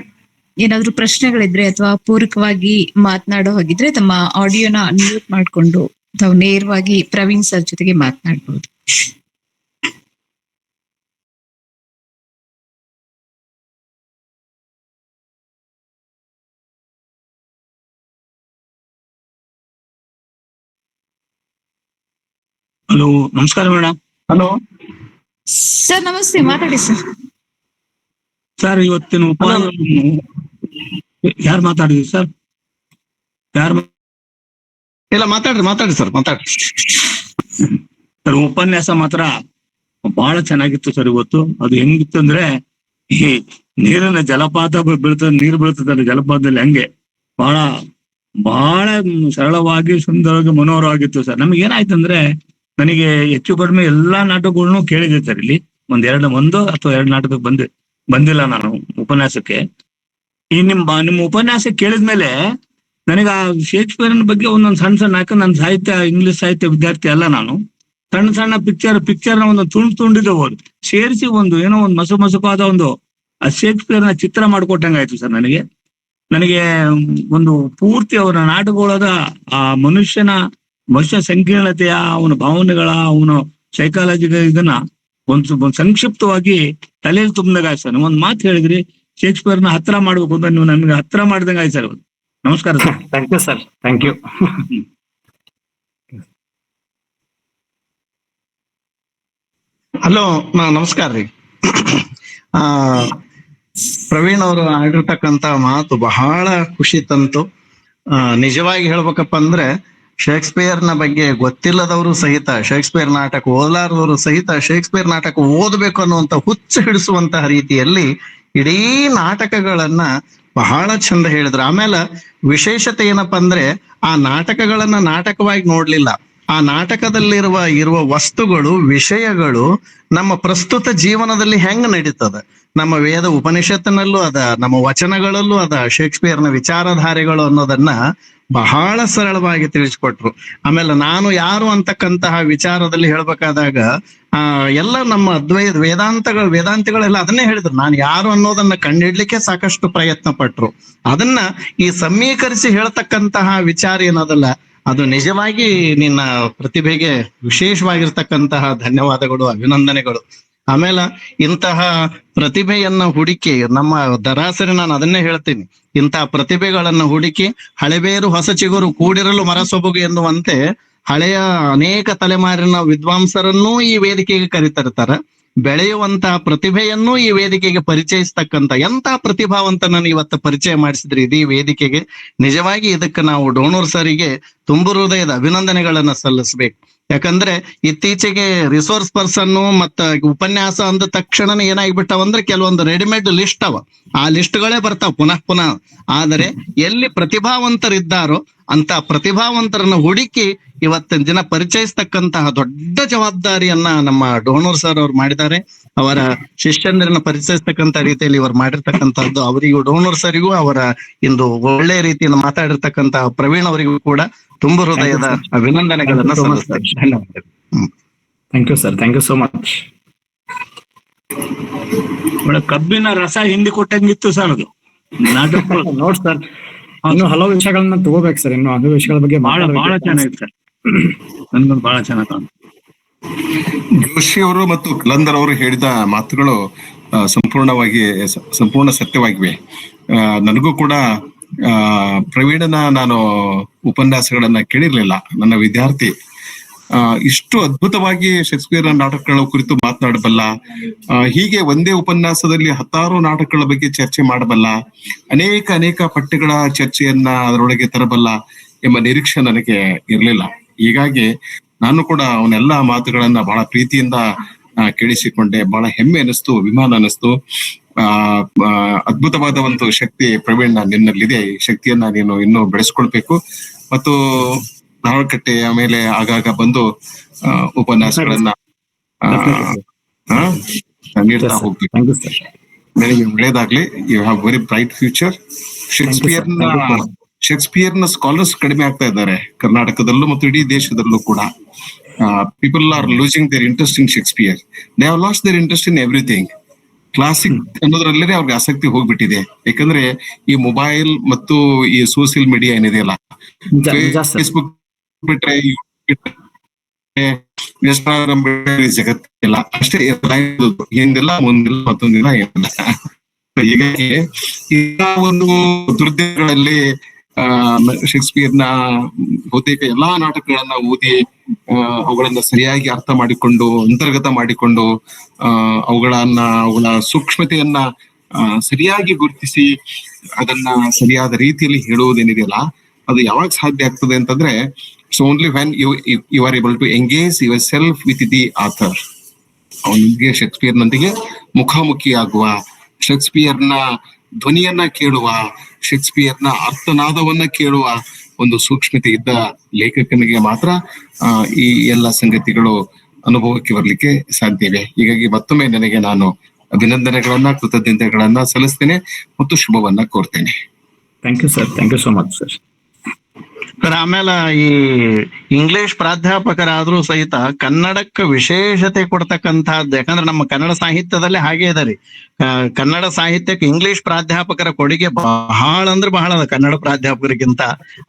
ಏನಾದ್ರೂ ಪ್ರಶ್ನೆಗಳಿದ್ರೆ ಅಥವಾ ಪೂರಕವಾಗಿ ಮಾತನಾಡೋ ಹಾಗಿದ್ರೆ ತಮ್ಮ ಆಡಿಯೋನ ಅನ್ಮ್ಯೂಟ್ ಮಾಡಿಕೊಂಡು ತಾವು ನೇರವಾಗಿ ಪ್ರವೀಣ್ ಸರ್ ಜೊತೆಗೆ ಮಾತನಾಡಬಹುದು. ಹಲೋ, ನಮಸ್ಕಾರ ಮೇಡಮ್. ಹಲೋ ಸರ್ ನಮಸ್ತೆ, ಮಾತಾಡಿ ಸರ್. ಸರ್, ಇವತ್ತಿನ ಯಾರು ಮಾತಾಡಿದ್ರಿ ಸರ್? ಇಲ್ಲ, ಮಾತಾಡ್ರಿ ಸರ್, ಮಾತಾಡ್ರಿ ಸರ್. ಉಪನ್ಯಾಸ ಮಾತ್ರ ಬಹಳ ಚೆನ್ನಾಗಿತ್ತು ಸರ್ ಇವತ್ತು. ಅದು ಹೆಂಗಿತ್ತು ಅಂದ್ರೆ, ಈ ನೀರಿನ ಜಲಪಾತ ನೀರು ಬೀಳ್ತದಲ್ಲ ಜಲಪಾತದಲ್ಲಿ, ಹಂಗೆ ಬಹಳ ಬಹಳ ಸರಳವಾಗಿ ಸುಂದರವಾಗಿ ಮನೋಹರವಾಗಿತ್ತು ಸರ್. ನಮ್ಗೆ ಏನಾಯ್ತಂದ್ರೆ, ನನಗೆ ಹೆಚ್ಚು ಕಡಿಮೆ ಎಲ್ಲಾ ನಾಟಕಗಳನ್ನು ಕೇಳಿದೆ ಸರ್. ಇಲ್ಲಿ ಒಂದು ಅಥವಾ ಎರಡು ನಾಟಕ ಬಂದಿಲ್ಲ ನಾನು ಉಪನ್ಯಾಸಕ್ಕೆ. ಈ ನಿಮ್ಮ ಉಪನ್ಯಾಸ ಕೇಳಿದ್ಮೇಲೆ ನನಗೆ ಆ ಶೇಕ್ಸ್ಪಿಯರ್ನ ಬಗ್ಗೆ ಒಂದೊಂದು ಸಣ್ಣ ನನ್ನ ಸಾಹಿತ್ಯ, ಇಂಗ್ಲಿಷ್ ಸಾಹಿತ್ಯ ವಿದ್ಯಾರ್ಥಿ ಅಲ್ಲ ನಾನು. ಸಣ್ಣ ಪಿಕ್ಚರ್ನ ಒಂದು ತುಂಡಿದೆ ಓದು ಸೇರಿಸಿ ಏನೋ ಒಂದು ಮಸುಕಾದ ಆ ಶೇಕ್ಸ್ಪಿಯರ್ನ ಚಿತ್ರ ಮಾಡ್ಕೊಟ್ಟಂಗಾಯ್ತು ಸರ್. ನನಗೆ ಒಂದು ಪೂರ್ತಿ ಅವರ ನಾಟಕಗಳಾದ ಆ ಮನುಷ್ಯ ಸಂಕೀರ್ಣತೆಯ, ಅವನ ಭಾವನೆಗಳ, ಅವನ ಸೈಕಾಲಜಿಗಳ ಇದನ್ನ ಒಂದು ಸಂಕ್ಷಿಪ್ತವಾಗಿ ತಲೆಯಲ್ಲಿ ತುಂಬಿದಾಗ ಸರ್. ಒಂದು ಮಾತು ಹೇಳಿದ್ರಿ, ಶೇಕ್ಸ್ಪಿಯರ್ನ ಹತ್ರ ಮಾಡ್ಬೇಕು ಅಂತ. ನೀವು ನಮ್ಗೆ ಹತ್ರ ಮಾಡಿದಂಗ ಆಯ್ತು ಸರ್. ನಮಸ್ಕಾರ sir. Thank you sir. Thank you. Hello, ನಮಸ್ಕಾರ ರೀ. ಪ್ರವೀಣ್ ಅವರು ಆಡಿರ್ತಕ್ಕಂತ ಮಾತು ಬಹಳ ಖುಷಿ ತಂತು. ನಿಜವಾಗಿ ಹೇಳ್ಬೇಕಪ್ಪ ಅಂದ್ರೆ, ಶೇಕ್ಸ್ಪಿಯರ್ನ ಬಗ್ಗೆ ಗೊತ್ತಿಲ್ಲದವರು ಸಹಿತ, ಶೇಕ್ಸ್ಪಿಯರ್ ನಾಟಕ ಓದಲಾರದವರು ಸಹಿತ ಶೇಕ್ಸ್ಪಿಯರ್ ನಾಟಕ ಓದಬೇಕು ಅನ್ನುವಂತ ಹುಚ್ಚು ಹಿಡಿಸುವಂತಹ ರೀತಿಯಲ್ಲಿ ಇಡೀ ನಾಟಕಗಳನ್ನ ಬಹಳ ಚಂದ ಹೇಳಿದ್ರು. ಆಮೇಲೆ ವಿಶೇಷತೆ ಏನಪ್ಪಾ ಅಂದ್ರೆ, ಆ ನಾಟಕಗಳನ್ನ ನಾಟಕವಾಗಿ ನೋಡ್ಲಿಲ್ಲ. ಆ ನಾಟಕದಲ್ಲಿರುವ ವಸ್ತುಗಳು, ವಿಷಯಗಳು ನಮ್ಮ ಪ್ರಸ್ತುತ ಜೀವನದಲ್ಲಿ ಹೆಂಗ್ ನಡೀತದ, ನಮ್ಮ ವೇದ ಉಪನಿಷತ್ತಿನಲ್ಲೂ ಅದ, ನಮ್ಮ ವಚನಗಳಲ್ಲೂ ಅದ ಶೇಕ್ಸ್ಪಿಯರ್ನ ವಿಚಾರಧಾರೆಗಳು ಅನ್ನೋದನ್ನ ಬಹಳ ಸರಳವಾಗಿ ತಿಳಿಸ್ಕೊಟ್ರು. ಆಮೇಲೆ ನಾನು ಯಾರು ಅಂತಕ್ಕಂತಹ ವಿಚಾರದಲ್ಲಿ ಹೇಳ್ಬೇಕಾದಾಗ ಎಲ್ಲ ನಮ್ಮ ವೇದಾಂತಿಗಳೆಲ್ಲ ಅದನ್ನೇ ಹೇಳಿದ್ರು. ನಾನು ಯಾರು ಅನ್ನೋದನ್ನ ಕಂಡಿಡ್ಲಿಕ್ಕೆ ಸಾಕಷ್ಟು ಪ್ರಯತ್ನ ಪಟ್ರು. ಅದನ್ನ ಈ ಸಮೀಕರಿಸಿ ಹೇಳ್ತಕ್ಕಂತಹ ವಿಚಾರ ಏನದಲ್ಲ, ಅದು ನಿಜವಾಗಿ ನಿನ್ನ ಪ್ರತಿಭೆಗೆ ವಿಶೇಷವಾಗಿರ್ತಕ್ಕಂತಹ ಧನ್ಯವಾದಗಳು, ಅಭಿನಂದನೆಗಳು. ಆಮೇಲೆ ಇಂತಹ ಪ್ರತಿಭೆಯನ್ನ ಹುಡುಕಿ, ನಮ್ಮ ದರಾಸರಿ ನಾನು ಅದನ್ನೇ ಹೇಳ್ತೀನಿ, ಇಂತಹ ಪ್ರತಿಭೆಗಳನ್ನ ಹುಡುಕಿ ಹಳೆಬೇರು ಹೊಸ ಚಿಗುರು ಕೂಡಿರಲು ಮರಸೊಬಗು ಎನ್ನುವಂತೆ ಹಳೆಯ ಅನೇಕ ತಲೆಮಾರಿನ ವಿದ್ವಾಂಸರನ್ನೂ ಈ ವೇದಿಕೆಗೆ ಕರಿತಿರ್ತಾರ. ಬೆಳೆಯುವಂತಹ ಪ್ರತಿಭೆಯನ್ನೂ ಈ ವೇದಿಕೆಗೆ ಪರಿಚಯಿಸ್ತಕ್ಕಂಥ ಎಂತಹ ಪ್ರತಿಭಾವಂತನನ್ನು ಇವತ್ತು ಪರಿಚಯ ಮಾಡಿಸಿದ್ರಿ ಇಡೀ ವೇದಿಕೆಗೆ. ನಿಜವಾಗಿ ಇದಕ್ಕೆ ನಾವು ಡೋಣೂರ್ ಸರಿಗೆ ತುಂಬು ಹೃದಯದ ಅಭಿನಂದನೆಗಳನ್ನ ಸಲ್ಲಿಸ್ಬೇಕು. ಯಾಕಂದ್ರೆ ಇತ್ತೀಚೆಗೆ ರಿಸೋರ್ಸ್ ಪರ್ಸನ್ ಮತ್ತ ಉಪನ್ಯಾಸ ಅಂದ ತಕ್ಷಣನೇ ಏನಾಗ್ಬಿಟ್ಟವಂದ್ರೆ ಕೆಲವೊಂದು ರೆಡಿಮೇಡ್ ಲಿಸ್ಟ್ ಅವ, ಆ ಲಿಸ್ಟ್ಗಳೇ ಬರ್ತಾವ ಪುನಃ ಪುನಃ. ಆದರೆ ಎಲ್ಲಿ ಪ್ರತಿಭಾವಂತರಿದ್ದಾರೋ ಅಂತ ಪ್ರತಿಭಾವಂತರನ್ನ ಹುಡುಕಿ ಇವತ್ತಿನ ದಿನ ಪರಿಚಯಿಸ್ತಕ್ಕಂತಹ ದೊಡ್ಡ ಜವಾಬ್ದಾರಿಯನ್ನ ನಮ್ಮ ಡೋಣೂರ್ ಸರ್ ಅವ್ರು ಮಾಡಿದ್ದಾರೆ. ಅವರ ಶಿಷ್ಯಂದ್ರನ್ನ ಪರಿಚಯಿಸ್ತಕ್ಕಂತ ರೀತಿಯಲ್ಲಿ ಇವರು ಮಾಡಿರ್ತಕ್ಕಂಥದ್ದು ಅವರಿಗೂ ಡೋಣೂರ್ ಸರಿಗೂ ಅವರ ಇಂದು ಒಳ್ಳೆ ರೀತಿಯಿಂದ ಮಾತಾಡಿರ್ತಕ್ಕಂತ ಪ್ರವೀಣ್ ಅವರಿಗೂ ಕೂಡ ತುಂಬ ಹೃದಯದ ಅಭಿನಂದನೆಗಳನ್ನ ಸಲ್ಲಿಸ್ತೇನೆ. ಧನ್ಯವಾದಗಳು. Thank you sir, thank you so much. ಕಬ್ಬಿನ ರಸ ಹಿಂಡಿ ಕೊಟ್ಟಂಗಿತ್ತು ಸರ್ ಅದು ನಾಟಕ. ನೋಡ್ ಸರ್, ಇನ್ನು ಹಲವು ವಿಷಯಗಳನ್ನ ತಗೋಬೇಕು ಸರ್, ಇನ್ನು ಹಲವು ವಿಷಯಗಳ ಬಗ್ಗೆ ಬಹಳ ಚೆನ್ನಾಗಿತ್ತು ಸರ್. ನನ್ಗೊಂದು ಬಹಳ ಚೆನ್ನಾಗಿ ಕಾಣ್ತು. ಜೋಶಿ ಅವರು ಮತ್ತು ಕಲಂದರ್ ಅವರು ಹೇಳಿದ ಮಾತುಗಳು ಸಂಪೂರ್ಣ ಸತ್ಯವಾಗಿವೆ. ನನಗೂ ಕೂಡ ಪ್ರವೀಣನ ನಾನು ಉಪನ್ಯಾಸಗಳನ್ನ ಕೇಳಿರ್ಲಿಲ್ಲ. ನನ್ನ ವಿದ್ಯಾರ್ಥಿ ಇಷ್ಟು ಅದ್ಭುತವಾಗಿ ಶೇಕ್ಸ್ಪಿಯರ್ ನಾಟಕಗಳ ಕುರಿತು ಮಾತನಾಡಬಲ್ಲ, ಹೀಗೆ ಒಂದೇ ಉಪನ್ಯಾಸದಲ್ಲಿ 10 ನಾಟಕಗಳ ಬಗ್ಗೆ ಚರ್ಚೆ ಮಾಡಬಲ್ಲ, ಅನೇಕ ಪಠ್ಯಗಳ ಚರ್ಚೆಯನ್ನ ಅದರೊಳಗೆ ತರಬಲ್ಲ ಎಂಬ ನಿರೀಕ್ಷೆ ನನಗೆ ಇರಲಿಲ್ಲ. ಹೀಗಾಗಿ ನಾನು ಕೂಡ ಅವನೆಲ್ಲ ಮಾತುಗಳನ್ನ ಬಹಳ ಪ್ರೀತಿಯಿಂದ ಕೇಳಿಸಿಕೊಂಡೆ. ಬಹಳ ಹೆಮ್ಮೆ ಅನಿಸ್ತು, ಅಭಿಮಾನ ಅನಿಸ್ತು. ಅದ್ಭುತವಾದ ಒಂದು ಶಕ್ತಿ ಪ್ರವೀಣ್ ನಿನ್ನಲ್ಲಿದೆ. ಈ ಶಕ್ತಿಯನ್ನ ನೀನು ಇನ್ನೂ ಬೆಳೆಸ್ಕೊಳ್ಬೇಕು ಮತ್ತು ಧಾರವಾಡಕಟ್ಟೆಯ ಮೇಲೆ ಆಗಾಗ ಬಂದು ಉಪನ್ಯಾಸಗಳನ್ನ ನೀಡ್ತಾ ಹೋಗ್ಬೇಕು. ನನಗೆ ಒಳ್ಳೇದಾಗ್ಲಿ. You have very bright future. ಶೇಕ್ಸ್ಪಿಯರ್ನ ಸ್ಕಾಲರ್ಸ್ ಕಡಿಮೆ ಆಗ್ತಾ ಇದ್ದಾರೆ ಕರ್ನಾಟಕದಲ್ಲೂ ಮತ್ತು ಇಡೀ ದೇಶದಲ್ಲೂ ಕೂಡ. People are losing their interest in Shakespeare. They have lost their interest in everything. Classic ಅನ್ನೋದ್ರಲ್ಲೇ ಅವ್ರಿಗೆ ಆಸಕ್ತಿ ಹೋಗ್ಬಿಟ್ಟಿದೆ. ಯಾಕಂದ್ರೆ ಈ ಮೊಬೈಲ್ ಮತ್ತು ಈ ಸೋಷಿಯಲ್ ಮೀಡಿಯಾ ಏನಿದೆಯಲ್ಲ, ಫೇಸ್ಬುಕ್ ಬಿಟ್ರೆ ಇನ್ಸ್ಟಾಗ್ರಾಮ್ ಬಿಟ್ರೆ ಜಗತ್ತಿಲ್ಲ ಅಷ್ಟೇ. ಹಿಂದಿಲ್ಲ, ಮುಂದಿಲ್ಲ, ಮತ್ತೊಂದಿಲ್ಲ, ಏನಿಲ್ಲ. ಹೀಗಾಗಿ ಈಗ ಒಂದು ದುರ್ದೈವಗಳಲ್ಲಿ ಶೇಕ್ಸ್ಪಿಯರ್ನ ಬಹುತೇಕ ಎಲ್ಲಾ ನಾಟಕಗಳನ್ನ ಓದಿ ಅವುಗಳನ್ನ ಸರಿಯಾಗಿ ಅರ್ಥ ಮಾಡಿಕೊಂಡು ಅಂತರ್ಗತ ಮಾಡಿಕೊಂಡು ಅವುಗಳ ಸೂಕ್ಷ್ಮತೆಯನ್ನ ಸರಿಯಾಗಿ ಗುರುತಿಸಿ ಅದನ್ನ ಸರಿಯಾದ ರೀತಿಯಲ್ಲಿ ಹೇಳುವುದೇನಿದೆಯಲ್ಲ, ಅದು ಯಾವಾಗ ಸಾಧ್ಯ ಆಗ್ತದೆ ಅಂತಂದ್ರೆ so only when you are able to engage yourself with the author. ಅವನಿಗೆ ಶೇಕ್ಸ್ಪಿಯರ್ನೊಂದಿಗೆ ಮುಖಾಮುಖಿ ಆಗುವ, ಶೇಕ್ಸ್ಪಿಯರ್ನ ಧ್ವನಿಯನ್ನ ಕೇಳುವ, ಶೇಕ್ಸ್ಪಿಯರ್ನ ಅರ್ಥನಾದವನ್ನ ಕೇಳುವ ಒಂದು ಸೂಕ್ಷ್ಮತೆ ಇದ್ದ ಲೇಖಕನಿಗೆ ಮಾತ್ರ ಈ ಎಲ್ಲ ಸಂಗತಿಗಳು ಅನುಭವಕ್ಕೆ ಬರ್ಲಿಕ್ಕೆ ಸಾಧ್ಯವಿದೆ. ಹೀಗಾಗಿ ಮತ್ತೊಮ್ಮೆ ನನಗೆ ನಾನು ಅಭಿನಂದನೆಗಳನ್ನ, ಕೃತಜ್ಞತೆಗಳನ್ನ ಸಲ್ಲಿಸ್ತೇನೆ ಮತ್ತು ಶುಭವನ್ನ ಕೋರ್ತೇನೆ. Thank you sir, thank you so much sir. Sir, ಆಮೇಲೆ ಈ ಇಂಗ್ಲಿಷ್ ಪ್ರಾಧ್ಯಾಪಕರಾದ್ರೂ ಸಹಿತ ಕನ್ನಡಕ್ಕೆ ವಿಶೇಷತೆ ಕೊಡ್ತಕ್ಕಂತಹದ್ದು. ಯಾಕಂದ್ರೆ ನಮ್ಮ ಕನ್ನಡ ಸಾಹಿತ್ಯದಲ್ಲೇ ಹಾಗೆ ಇದೆ ರೀ. ಕನ್ನಡ ಸಾಹಿತ್ಯಕ್ಕೆ ಇಂಗ್ಲಿಷ್ ಪ್ರಾಧ್ಯಾಪಕರ ಕೊಡುಗೆ ಬಹಳ ಅಂದ್ರೆ ಬಹಳ ಅದ ಕನ್ನಡ ಪ್ರಾಧ್ಯಾಪಕರಿಗಿಂತ.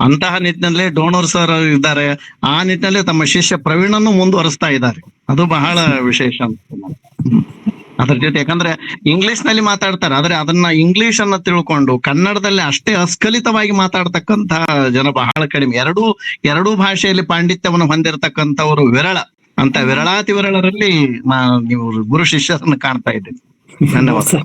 ಅಂತಹ ನಿಟ್ಟಿನಲ್ಲಿ ಡೋಣೂರ್ ಸರ್ ಇದ್ದಾರೆ. ಆ ನಿಟ್ಟಿನಲ್ಲಿ ತಮ್ಮ ಶಿಷ್ಯ ಪ್ರವೀಣನ್ನು ಮುಂದುವರಿಸ್ತಾ ಇದ್ದಾರೆ. ಅದು ಬಹಳ ವಿಶೇಷ ಅಂತ. ಅದ್ರ ಜೊತೆ ಯಾಕಂದ್ರೆ ಇಂಗ್ಲಿಷ್ ನಲ್ಲಿ ಮಾತಾಡ್ತಾರೆ, ಆದ್ರೆ ಅದನ್ನ ಇಂಗ್ಲಿಷ್ ಅನ್ನ ತಿಳ್ಕೊಂಡು ಕನ್ನಡದಲ್ಲಿ ಅಷ್ಟೇ ಅಸ್ಖಲಿತವಾಗಿ ಮಾತಾಡ್ತಕ್ಕಂತಹ ಜನ ಬಹಳ ಕಡಿಮೆ. ಎರಡೂ ಭಾಷೆಯಲ್ಲಿ ಪಾಂಡಿತ್ಯವನ್ನು ಹೊಂದಿರತಕ್ಕಂಥವರು ವಿರಳ. ಅಂತ ವಿರಳಾತಿ ವಿರಳರಲ್ಲಿ ನೀವು ಗುರು ಶಿಷ್ಯರನ್ನು ಕಾಣ್ತಾ ಇದ್ದೀರಿ. ಧನ್ಯವಾದ.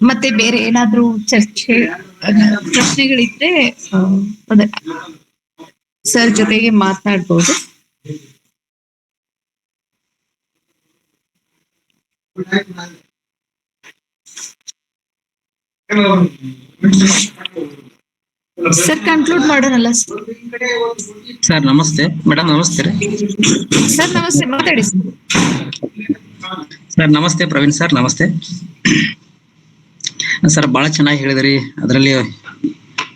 ಮತ್ತೆ ಬೇರೆ ಏನಾದ್ರೂ ಚರ್ಚೆ ಪ್ರಶ್ನೆಗಳಿದ್ರೆ ಸರ್ ಜೊತೆಗೆ ಮಾತನಾಡ್ಬೋದು. ಸರ್ ಕನ್ಕ್ಲೂಡ್ ಮಾಡೋಣಲ್ಲ ಸರ್? ನಮಸ್ತೆ ಮೇಡಮ್. ನಮಸ್ತೆ ರೀ ಸರ್. ನಮಸ್ತೆ, ಮಾತಾಡಿ ಸರ್. ನಮಸ್ತೆ ಪ್ರವೀಣ್ ಸರ್. ನಮಸ್ತೆ ಸರ್. ಬಹಳ ಚೆನ್ನಾಗಿ ಹೇಳಿದ್ರಿ. ಅದರಲ್ಲಿ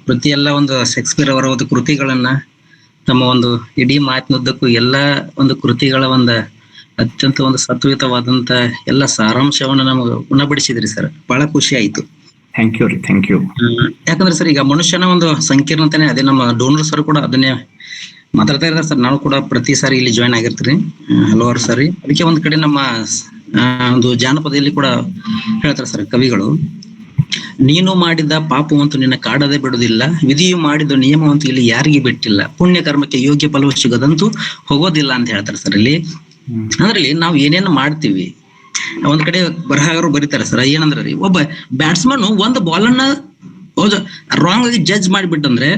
ಪ್ರತಿಯೆಲ್ಲ ಒಂದು ಶೇಕ್ಸ್ಪಿಯರ್ ಅವರ ಒಂದು ಕೃತಿಗಳನ್ನ ತಮ್ಮ ಒಂದು ಇಡೀ ಮಾತಿನುದ್ದಕ್ಕೂ ಎಲ್ಲ ಒಂದು ಕೃತಿಗಳ ಒಂದು ಅತ್ಯಂತ ಒಂದು ಸತ್ವಿತವಾದಂತ ಎಲ್ಲ ಸಾರಾಂಶವನ್ನ ನಮಗೆ ಉಣಬಡಿಸಿದ್ರಿ ಸರ್. ಬಹಳ ಖುಷಿ ಆಯ್ತು. ಥ್ಯಾಂಕ್ ಯು ರೀ, ಥ್ಯಾಂಕ್ ಯು. ಯಾಕಂದ್ರೆ ಸರ್, ಈಗ ಮನುಷ್ಯನ ಒಂದು ಸಂಕೀರ್ಣತೆನೆ ಅದೇ. ನಮ್ಮ ಡೋನರ್ ಸರ್ ಕೂಡ ಅದನ್ನೇ ಮಾತಾಡ್ತಾ ಇದ್ದಾರೆ ಸರ್. ನಾವು ಕೂಡ ಪ್ರತಿ ಸಾರಿ ಇಲ್ಲಿ ಜಾಯ್ನ್ ಆಗಿರ್ತೀರಿ ಹಲವಾರು ಸಾರಿ. ಅದಕ್ಕೆ ಒಂದ್ ಕಡೆ ನಮ್ಮ ಒಂದು ಜಾನಪದದಲ್ಲಿ ಕೂಡ ಹೇಳ್ತಾರೆ ಸರ್ ಕವಿಗಳು, ನೀನು ಮಾಡಿದ ಪಾಪವಂತೂ ನಿನ್ನ ಕಾಡದೆ ಬಿಡುವುದಿಲ್ಲ, ವಿಧಿಯು ಮಾಡಿದ ನಿಯಮವಂತೂ ಇಲ್ಲಿ ಯಾರಿಗೆ ಬಿಟ್ಟಿಲ್ಲ, ಪುಣ್ಯ ಕರ್ಮಕ್ಕೆ ಯೋಗ್ಯ ಫಲವು ಸಿಗದಂತೂ ಹೋಗೋದಿಲ್ಲ ಅಂತ ಹೇಳ್ತಾರೆ ಸರ್ ಇಲ್ಲಿ. ಅದ್ರಲ್ಲಿ ನಾವು ಏನೇನು ಮಾಡ್ತೀವಿ, ಒಂದ್ ಕಡೆ ಬರಹಗಾರರು ಬರೀತಾರೆ ಸರ್, ಏನಂದ್ರೆ ರೀ, ಒಬ್ಬ ಬ್ಯಾಟ್ಸ್ಮನ್ ಒಂದು ಬಾಲನ್ನ ರಾಂಗ್ ಆಗಿ ಜಡ್ಜ್ ಮಾಡಿಬಿಟ್ಟಂದ್ರೆ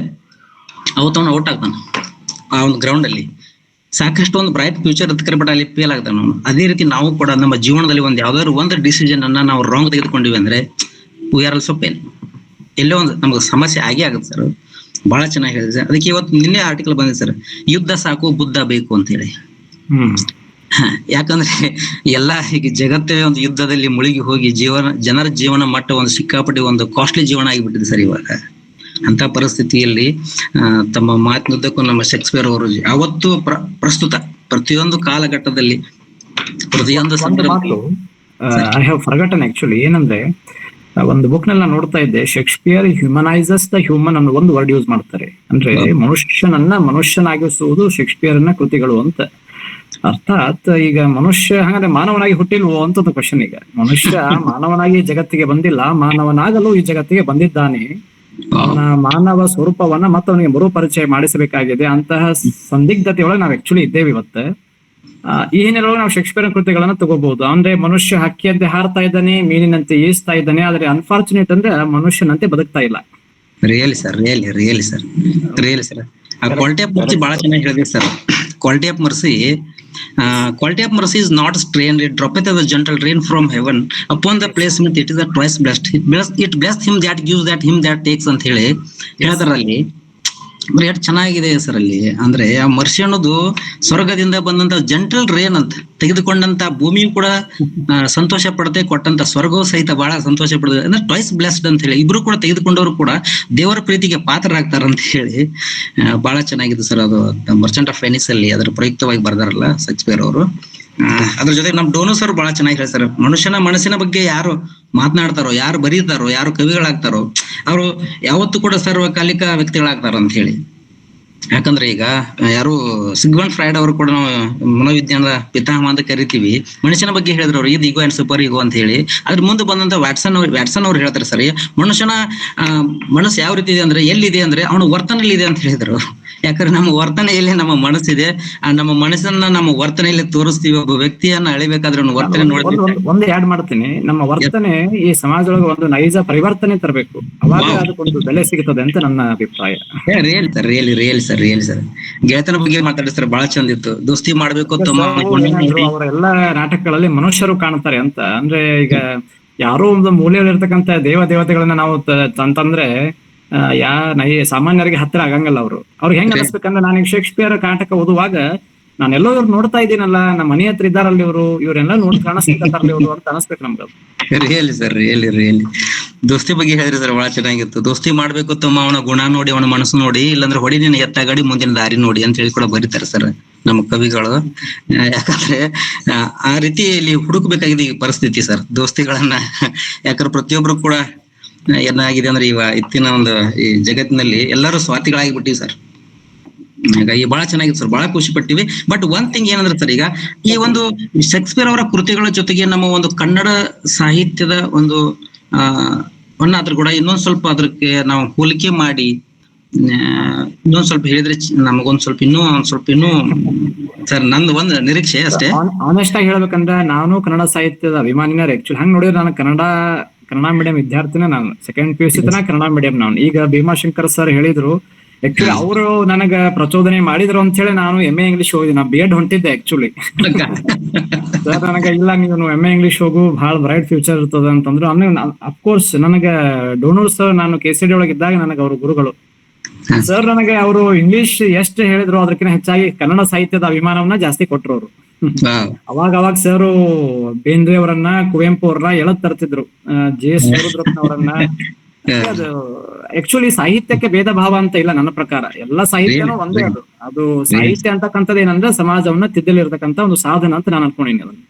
ಅವತ್ತವನು ಔಟ್ ಆಗ್ತಾನ ಆ ಒಂದು ಗ್ರೌಂಡ್ ಅಲ್ಲಿ. ಸಾಕಷ್ಟು ಒಂದು ಬ್ರೈಟ್ ಫ್ಯೂಚರ್ ಇರ್ತಾರೆ, ಬಟ್ ಅಲ್ಲಿ ಫೇಲ್ ಆಗ್ತಾನೆ ಅವನು. ಅದೇ ರೀತಿ ನಾವು ಕೂಡ ನಮ್ಮ ಜೀವನದಲ್ಲಿ ಒಂದು ಯಾವ್ದಾದ್ರು ಒಂದು ಡಿಸಿಷನ್ ಅನ್ನ ನಾವು ರಾಂಗ್ ತೆಗೆದುಕೊಂಡಿವಿ ಅಂದ್ರೆ ವಿ ಆರ್ ಆಲ್ಸೋ ಫೇಲ್. ಎಲ್ಲೋ ಒಂದು ನಮ್ಗೆ ಸಮಸ್ಯೆ ಆಗೇ ಆಗುತ್ತೆ ಸರ್. ಬಹಳ ಚೆನ್ನಾಗಿ ಹೇಳಿದೆ ಸರ್. ಅದಕ್ಕೆ ಇವತ್ತು ನಿನ್ನೆ ಆರ್ಟಿಕಲ್ ಬಂದಿದೆ ಸರ್, ಯುದ್ಧ ಸಾಕು ಬುದ್ಧ ಬೇಕು ಅಂತ ಹೇಳಿ. ಯಾಕಂದ್ರೆ ಎಲ್ಲಾ ಈಗ ಜಗತ್ತೇ ಒಂದು ಯುದ್ಧದಲ್ಲಿ ಮುಳುಗಿ ಹೋಗಿ ಜನರ ಜೀವನ ಮಟ್ಟ ಒಂದು ಸಿಕ್ಕಾಪಟ್ಟಿ ಒಂದು ಕಾಸ್ಟ್ಲಿ ಜೀವನ ಆಗಿಬಿಟ್ಟಿದೆ ಸರ್ ಇವಾಗ. ಅಂತ ಪರಿಸ್ಥಿತಿಯಲ್ಲಿ ತಮ್ಮ ಮಾತಿನುದ್ದಕ್ಕೂ ನಮ್ಮ ಶೇಕ್ಸ್ಪಿಯರ್ ಅವರು ಯಾವತ್ತು ಪ್ರಸ್ತುತ ಪ್ರತಿಯೊಂದು ಕಾಲಘಟ್ಟದಲ್ಲಿ ಪ್ರತಿಯೊಂದು ಸಂದರ್ಭದಲ್ಲಿ ಐ ಹ್ಯಾವ್ ಫರ್ಗಟನ್ ಆಕ್ಚುಲಿ ಏನಂದ್ರೆ, ಒಂದು ಬುಕ್ ನಲ್ಲಿ ನಾನು ನೋಡ್ತಾ ಇದ್ದೆ, ಶೇಕ್ಸ್ಪಿಯರ್ ಹ್ಯೂಮನೈಸಸ್ ದ ಹ್ಯೂಮನ್ ಅನ್ನೋ ಒಂದು ವರ್ಡ್ ಯೂಸ್ ಮಾಡ್ತಾರೆ. ಅಂದ್ರೆ ಮನುಷ್ಯನಾಗಿಸುವುದು ಶೇಕ್ಸ್ಪಿಯರ್ನ ಕೃತಿಗಳು ಅಂತ. ಅರ್ಥಾತ್ ಈಗ ಮನುಷ್ಯ ಹಾಗಾದ್ರೆ ಮಾನವನಾಗಿ ಹುಟ್ಟಿಲ್ವೋ ಅಂತ ಒಂದು ಕ್ವಶನ್. ಈಗ ಮನುಷ್ಯ ಮಾನವನಾಗಿ ಜಗತ್ತಿಗೆ ಬಂದಿಲ್ಲ, ಮಾನವನಾಗಲು ಈ ಜಗತ್ತಿಗೆ ಬಂದಿದ್ದಾನೆ. ಅವನ ಮಾನವ ಸ್ವರೂಪವನ್ನ ಮತ್ತು ಅವನಿಗೆ ಮರುಪರಿಚಯ ಮಾಡಿಸಬೇಕಾಗಿದೆ. ಅಂತಹ ಸಂದಿಗ್ಧತೆಯೊಳಗೆ ನಾವು ಆಕ್ಚುಲಿ ಇದ್ದೇವೆ ಇವತ್ತು. ಈ ಹಿನ್ನೆಲೆಯೊಳಗೆ ನಾವು ಶೇಕ್ಸ್ಪಿಯರ್ ಕೃತಿಗಳನ್ನ ತಗೋಬಹುದು. ಅಂದ್ರೆ ಮನುಷ್ಯ ಹಕ್ಕಿಯಂತೆ ಹಾರ್ತಾ ಇದ್ದಾನೆ, ಮೀನಿನಂತೆ ಈಸ್ತಾ ಇದ್ದಾನೆ, ಆದ್ರೆ ಅನ್ಫಾರ್ಚುನೇಟ್ ಅಂದ್ರೆ ಮನುಷ್ಯನಂತೆ ಬದುಕ್ತಾ ಇಲ್ಲ. Really sir. ಆ ಕ್ವಾಲಿಟಿ ಆಫ್ ಮರ್ಸಿ ಬಹಳ ಚೆನ್ನಾಗಿ ಹೇಳಿದೆ sir. Quality of mercy is not strained, it droppeth as a gentle rain from heaven upon the placement, it is a twice blessed, it blessed him that gives, that him that takes ಅಂತ ಹೇಳಿ ಹೇಳೋದ್ರಲ್ಲಿ ಎಷ್ಟು ಚೆನ್ನಾಗಿದೆ ಸರ್ ಅಲ್ಲಿ. ಅಂದ್ರೆ ಆ ಮರ್ಸಿ ಅನ್ನೋದು ಸ್ವರ್ಗದಿಂದ ಬಂದಂತ ಜಂಟಲ್ ರೇನ್ ಅಂತ ತೆಗೆದುಕೊಂಡಂತ ಭೂಮಿಯು ಕೂಡ ಸಂತೋಷ ಪಡುತ್ತೆ, ಕೊಟ್ಟಂತ ಸ್ವರ್ಗವು ಸಹಿತ ಬಹಳ ಸಂತೋಷ ಪಡುತ್ತೆ. ಅಂದ್ರೆ ಟ್ವೈಸ್ ಬ್ಲೆಸ್ಡ್ ಅಂತ ಹೇಳಿ ಇಬ್ರು ಕೂಡ ತೆಗೆದುಕೊಂಡವರು ಕೂಡ ದೇವರ ಪ್ರೀತಿಗೆ ಪಾತ್ರರಾಗ್ತಾರ ಅಂತ ಹೇಳಿ ಬಹಳ ಚೆನ್ನಾಗಿದೆ ಸರ್. ಅದು ಮರ್ಚೆಂಟ್ ಆಫ್ ವೆನಿಸ್ ಅಲ್ಲಿ ಅದರ ಪ್ರಯುಕ್ತವಾಗಿ ಬರ್ದಾರಲ್ಲ ಶೇಕ್ಸ್ಪಿಯರ್ ಅವರು. ಅದ್ರ ಜೊತೆ ನಮ್ ಡೋನು ಸರ್ ಬಹಳ ಚೆನ್ನಾಗಿ ಹೇಳ್ತಾರೆ, ಮನುಷ್ಯನ ಮನಸ್ಸಿನ ಬಗ್ಗೆ ಯಾರು ಮಾತನಾಡ್ತಾರೋ, ಯಾರು ಬರೀತಾರೋ, ಯಾರು ಕವಿಗಳಾಗ್ತಾರೋ ಅವರು ಯಾವತ್ತೂ ಕೂಡ ಸರ್ವಕಾಲಿಕ ವ್ಯಕ್ತಿಗಳಾಗ್ತಾರ ಅಂತ ಹೇಳಿ. ಯಾಕಂದ್ರೆ ಈಗ ಯಾರು ಸಿಗ್ಮಂಡ್ ಫ್ರಾಯ್ಡ್ ಅವರು ಕೂಡ ನಾವು ಮನೋವಿಜ್ಞಾನದ ಪಿತಾಮಹ ಅಂತ ಕರಿತೀವಿ. ಮನುಷ್ಯನ ಬಗ್ಗೆ ಹೇಳಿದ್ರು ಅವ್ರು, ಇದು ಈಗೋ ಅಂಡ್ ಸೂಪರ್ ಈಗೋ ಅಂತ ಹೇಳಿ. ಅದ್ರ ಮುಂದೆ ಬಂದಂತ ವ್ಯಾಟ್ಸನ್ ಅವ್ರು ಹೇಳ್ತಾರೆ ಸರ್, ಮನುಷ್ಯನ ಮನಸ್ಸು ಯಾವ ರೀತಿ ಇದೆ ಅಂದ್ರೆ ಎಲ್ಲಿದೆ ಅಂದ್ರೆ ಅವನ ವರ್ತನೆಯಲ್ಲಿ ಇದೆ ಅಂತ ಹೇಳಿದ್ರು. ಯಾಕಂದ್ರೆ ನಮ್ಮ ವರ್ತನೆಯಲ್ಲಿ ನಮ್ಮ ಮನಸ್ಸಿದೆ, ನಮ್ಮ ಮನಸ್ಸನ್ನ ನಮ್ಮ ವರ್ತನೆಯಲ್ಲಿ ತೋರಿಸ್ತೀವಿ. ಒಬ್ಬ ವ್ಯಕ್ತಿಯನ್ನ ಅಳಿಬೇಕಾದ್ರೆ ಅವ್ನ ವರ್ತನೆ ನೋಡ್ತೀವಿ. ಒಂದು ಆಡ್ ಮಾಡ್ತೀನಿ, ನಮ್ಮ ವರ್ತನೆ ಈ ಸಮಾಜದೊಳಗೆ ಒಂದು ನೈಜ ಪರಿವರ್ತನೆ ತರಬೇಕು, ಅವಾಗ ಅದಕ್ಕೊಂದು ಬೆಲೆ ಸಿಗುತ್ತದೆ ಅಂತ ನನ್ನ ಅಭಿಪ್ರಾಯ. ರಿಯಲಿ ಸರ್ ಗೆಳೆತನ ಬಗ್ಗೆ ಮಾತಾಡಿಸ್ತಾರೆ, ಬಹಳ ಚಂದ ಇತ್ತು. ದೋಸ್ತಿ ಮಾಡ್ಬೇಕು ಅವರ ಎಲ್ಲಾ ನಾಟಕಗಳಲ್ಲಿ ಮನುಷ್ಯರು ಕಾಣ್ತಾರೆ ಅಂತ. ಅಂದ್ರೆ ಈಗ ಯಾರೋ ಒಂದು ಮೂಲೆಯಲ್ಲಿರ್ತಕ್ಕಂಥ ದೇವತೆಗಳನ್ನ ನಾವು ಅಂತಂದ್ರೆ ಸಾಮಾನ್ಯರಿಗೆ ಹತ್ತಿರ ಆಗಂಗಲ್ಲ. ಅವ್ರಿಗೆ ಹೆಂಗ್ ಅನಿಸ್ಬೇಕಂದ್ರೆ, ನಾನು ಶೇಕ್ಸ್ಪಿಯರ್ ನಾಟಕ ಓದುವಾಗ ನಾನೆಲ್ಲೋ ಇವ್ರು ನೋಡ್ತಾ ಇದ್ದೀನಲ್ಲ, ನಮ್ಮ ಮನೆ ಹತ್ರ ಇದ್ದಾರಲ್ಲಿ ಇವರೆಲ್ಲ ನೋಡಿ ಕಾಣಿಸ್ತಾರಲ್ಲ ಇವರು ಅಂತ ಅನಿಸ್ಬೇಕು ನಮ್ಗೆ. ರಿಯಲಿ ದೋಸ್ತಿ ಬಗ್ಗೆ ಹೇಳಿದ್ರಿ ಸರ್, ಬಹಳ ಚೆನ್ನಾಗಿತ್ತು. ದೋಸ್ತಿ ಮಾಡ್ಬೇಕು ತಮ್ಮ ಅವನ ಗುಣ ನೋಡಿ, ಅವನ ಮನಸ್ಸು ನೋಡಿ, ಇಲ್ಲಾಂದ್ರೆ ಹೊಡಿ ನಿನ್ನ ಎತ್ತಾಗಡಿ ಮುಂದಿನ ದಾರಿ ನೋಡಿ ಅಂತ ಹೇಳಿ ಕೂಡ ಬರೀತಾರೆ ಸರ್ ನಮ್ಮ ಕವಿಗಳು. ಯಾಕಂದ್ರೆ ಆ ರೀತಿಯಲ್ಲಿ ಹುಡುಕ್ಬೇಕಾಗಿದೆ ಈ ಪರಿಸ್ಥಿತಿ ಸರ್ ದೋಸ್ತಿಗಳನ್ನ. ಯಾಕಂದ್ರೆ ಪ್ರತಿಯೊಬ್ರು ಕೂಡ ಏನಾಗಿದೆ ಅಂದ್ರೆ ಇತ್ತಿನ ಒಂದು ಈ ಜಗತ್ತಿನಲ್ಲಿ ಎಲ್ಲರೂ ಸ್ವಾರ್ಥಿಗಳಾಗಿ ಬಿಟ್ಟಿವಿ ಸರ್. ಹಾಗಾಗಿ ಬಹಳ ಚೆನ್ನಾಗಿತ್ತು ಸರ್, ಬಹಳ ಖುಷಿ ಪಟ್ಟಿವಿ. ಬಟ್ ಒಂದ್ ಥಿಂಗ್ ಏನಂದ್ರೆ ಸರ್, ಈಗ ಈ ಒಂದು ಶೇಕ್ಸ್ಪಿಯರ್ ಅವರ ಕೃತಿಗಳ ಜೊತೆಗೆ ನಮ್ಮ ಒಂದು ಕನ್ನಡ ಸಾಹಿತ್ಯದ ಒಂದು ಅದ್ರ ಕೂಡ ಇನ್ನೊಂದ್ ಸ್ವಲ್ಪ ಅದಕ್ಕೆ ನಾವು ಹೋಲಿಕೆ ಮಾಡಿ ಇನ್ನೊಂದ್ ಸ್ವಲ್ಪ ಹೇಳಿದ್ರೆ ನಮಗೊಂದ್ ಸ್ವಲ್ಪ ಇನ್ನೂ ಸರ್ ನಂದು ಒಂದು ನಿರೀಕ್ಷೆ ಅಷ್ಟೇ. ಆನೆಸ್ಟ್ ಆಗಿ ಹೇಳ್ಬೇಕಂದ್ರೆ ನಾನು ಕನ್ನಡ ಸಾಹಿತ್ಯದ ಅಭಿಮಾನಿನ. ಆಕ್ಚುಲಿ ಹಂಗ್ ನೋಡಿದ್ರೆ ನಾನು ಕನ್ನಡ ಮೀಡಿಯಂ ವಿದ್ಯಾರ್ಥಿನ. ನಾನು ಸೆಕೆಂಡ್ PUC ತನ ಕನ್ನಡ ಮೀಡಿಯಂ. ನಾನು ಈಗ ಭೀಮಾಶಂಕರ್ ಸರ್ ಹೇಳಿದ್ರು, ಆಕ್ಚುಲಿ ಅವರು ನನಗ ಪ್ರಚೋದನೆ ಮಾಡಿದ್ರು ಅಂತ ಹೇಳಿ ನಾನು MA ಇಂಗ್ಲಿಷ್ ಹೋಗಿದ್ದೆ. ನಾ B.Ed ಹೊಂಟಿದ್ದೆ ಆಕ್ಚುಲಿ. ಸರ್ ನನಗ ಇಲ್ಲ, ನೀವು MA ಇಂಗ್ಲಿಷ್ ಹೋಗು, ಬಹಳ ಬ್ರೈಟ್ ಫ್ಯೂಚರ್ ಇರ್ತದ ಅಂತಂದ್ರು. ಅಫ್ಕೋರ್ಸ್ ನನಗ ಡೋನೂರ್ ಸರ್, ನಾನು KCD ಒಳಗಿದ್ದಾಗ ನನಗ ಅವರು ಗುರುಗಳು ಸರ್. ನನಗೆ ಅವರು ಇಂಗ್ಲಿಷ್ ಎಷ್ಟು ಹೇಳಿದ್ರು ಅದಕ್ಕಿಂತ ಹೆಚ್ಚಾಗಿ ಕನ್ನಡ ಸಾಹಿತ್ಯದ ಅಭಿಮಾನವನ್ನ ಜಾಸ್ತಿ ಕೊಟ್ರು ಅವರು. ಅವಾಗ ಸರ್ ಬೇಂದ್ರೆ ಅವರನ್ನ, ಕುವೆಂಪು ಅವ್ರನ್ನ ಎಳದ್ ತರ್ತಿದ್ರು, JS ಅವರನ್ನ. ಅದು ಆಕ್ಚುಲಿ ಸಾಹಿತ್ಯಕ್ಕೆ ಭೇದ ಭಾವ ಅಂತ ಇಲ್ಲ ನನ್ನ ಪ್ರಕಾರ. ಎಲ್ಲ ಸಾಹಿತ್ಯನೂ ಒಂದೇ. ಅದು ಸಾಹಿತ್ಯ ಅಂತಕ್ಕಂಥದ್ದು ಏನಂದ್ರೆ ಸಮಾಜವನ್ನ ತಿದ್ದಲಿರ್ತಕ್ಕಂಥ ಒಂದು ಸಾಧನ ಅಂತ ನಾನು ಅನ್ಕೊಂಡಿನಿ. ಅದನ್ನ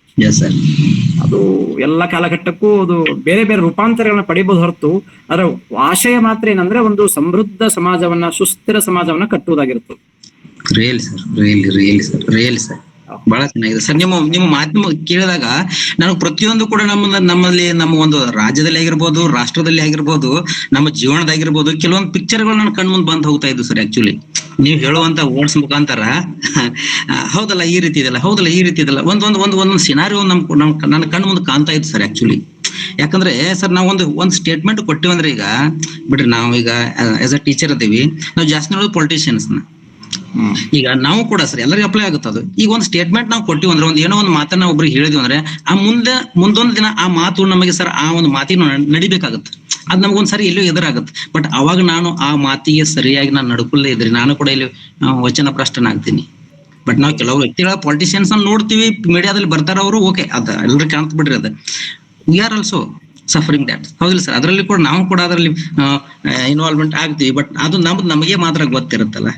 ಅದು ಎಲ್ಲ ಕಾಲಘಟ್ಟಕ್ಕೂ ಅದು ಬೇರೆ ಬೇರೆ ರೂಪಾಂತರಗಳನ್ನ ಪಡಿಬಹುದು ಹೊರತು ಅದರ ಆಶಯ ಮಾತ್ರ ಏನಂದ್ರೆ ಒಂದು ಸಮೃದ್ಧ ಸಮಾಜವನ್ನ, ಸುಸ್ಥಿರ ಸಮಾಜವನ್ನ ಕಟ್ಟುವುದಾಗಿರುತ್ತೆ. Really sir. ಬಹಳ ಚೆನ್ನಾಗಿದೆ ಸರ್. ನಿಮ್ಮ ಮಾತು ಕೇಳಿದಾಗ ನನಗೆ ಪ್ರತಿಯೊಂದು ಕೂಡ ನಮ್ಮಲ್ಲಿ ನಮ್ಮ ಒಂದು ರಾಜ್ಯದಲ್ಲಿ ಆಗಿರ್ಬೋದು, ರಾಷ್ಟ್ರದಲ್ಲಿ ಆಗಿರ್ಬೋದು, ನಮ್ಮ ಜೀವನದಾಗಿರ್ಬೋದು ಕೆಲವೊಂದು ಪಿಕ್ಚರ್ಗಳು ನನ್ನ ಕಣ್ ಮುಂದೆ ಬಂದ್ ಹೋಗ್ತಾ ಇದ್ವು ಸರ್. ಆಕ್ಚುಲಿ ನೀವು ಹೇಳುವಂತ ವರ್ಡ್ಸ್ ಮುಖಾಂತರ ಹೌದಲ್ಲ ಈ ರೀತಿ ಇದೆಲ್ಲ, ಹೌದಲ್ಲ ಈ ರೀತಿ ಇದೆಲ್ಲ, ಒಂದೊಂದು ಸಿನಾರಿಯೋ ನನ್ನ ಕಣ್ ಮುಂದೆ ಕಾಣ್ತಾ ಇತ್ತು ಸರ್ ಆಕ್ಚುಲಿ. ಯಾಕಂದ್ರೆ ಸರ್ ನಾವು ಒಂದು ಸ್ಟೇಟ್ಮೆಂಟ್ ಕೊಟ್ಟಿವಂದ್ರೆ ಈಗ ಬಿಡ್ರಿ, ನಾವು ಈಗ ಆಸ್ ಅ ಟೀಚರ್ ಇದ್ದೀವಿ, ನಾವು ಜಾಸ್ತಿ ನೋಡೋದು ಪೊಲಿಟಿಷಿಯನ್ಸ್ನ. ಈಗ ನಾವು ಕೂಡ ಸರ್ ಎಲ್ಲರಿಗೂ ಅಪ್ಲೈ ಆಗುತ್ತೆ ಅದು. ಈಗ ಒಂದು ಸ್ಟೇಟ್ಮೆಂಟ್ ನಾವು ಕೊಟ್ಟಿವಿ ಅಂದ್ರೆ, ಏನೋ ಒಂದು ಮಾತನ್ನ ಒಬ್ರಿಗೆ ಹೇಳಿದ್ವಿ ಅಂದ್ರೆ ಆ ಮುಂದೊಂದು ದಿನ ಆ ಮಾತು ನಮಗೆ ಸರ್ ಆ ಒಂದು ಮಾತಿಗೆ ನಡಿಬೇಕಾಗುತ್ತೆ. ಅದ್ ನಮಗೊಂದ್ ಸರಿ ಎಲ್ಲೋ ಎದುರಾಗುತ್ತೆ. ಬಟ್ ಅವಾಗ ನಾನು ಆ ಮಾತಿಗೆ ಸರಿಯಾಗಿ ನಾನು ನಡ್ಕೊಳ್ಳೇ ಇದ್ರಿ ನಾನು ಕೂಡ ಇಲ್ಲಿ ವಚನ ಭ್ರಷ್ಟನಾಗ್ತೀನಿ. ಬಟ್ ನಾವು ಕೆಲವು ವ್ಯಕ್ತಿಗಳ ಪೊಲಿಟಿಷಿಯನ್ಸ್ ನೋಡ್ತೀವಿ, ಮೀಡಿಯಾದಲ್ಲಿ ಬರ್ತಾರ ಅವರು, ಓಕೆ, ಅದ ಎಲ್ರು ಕಾಣ್ತ ಬಿಡ್ರಿ ಅದ. We are also suffering that, ಹೌದಿಲ್ಲ ಸರ್? ಅದರಲ್ಲಿ ಕೂಡ ನಾವು ಕೂಡ ಅದರಲ್ಲಿ ಇನ್ವಾಲ್ವ್ಮೆಂಟ್ ಆಗ್ತೀವಿ. ಬಟ್ ಅದು ನಮಗೆ ಮಾತ್ರ ಗೊತ್ತಿರುತ್ತಲ್ಲ.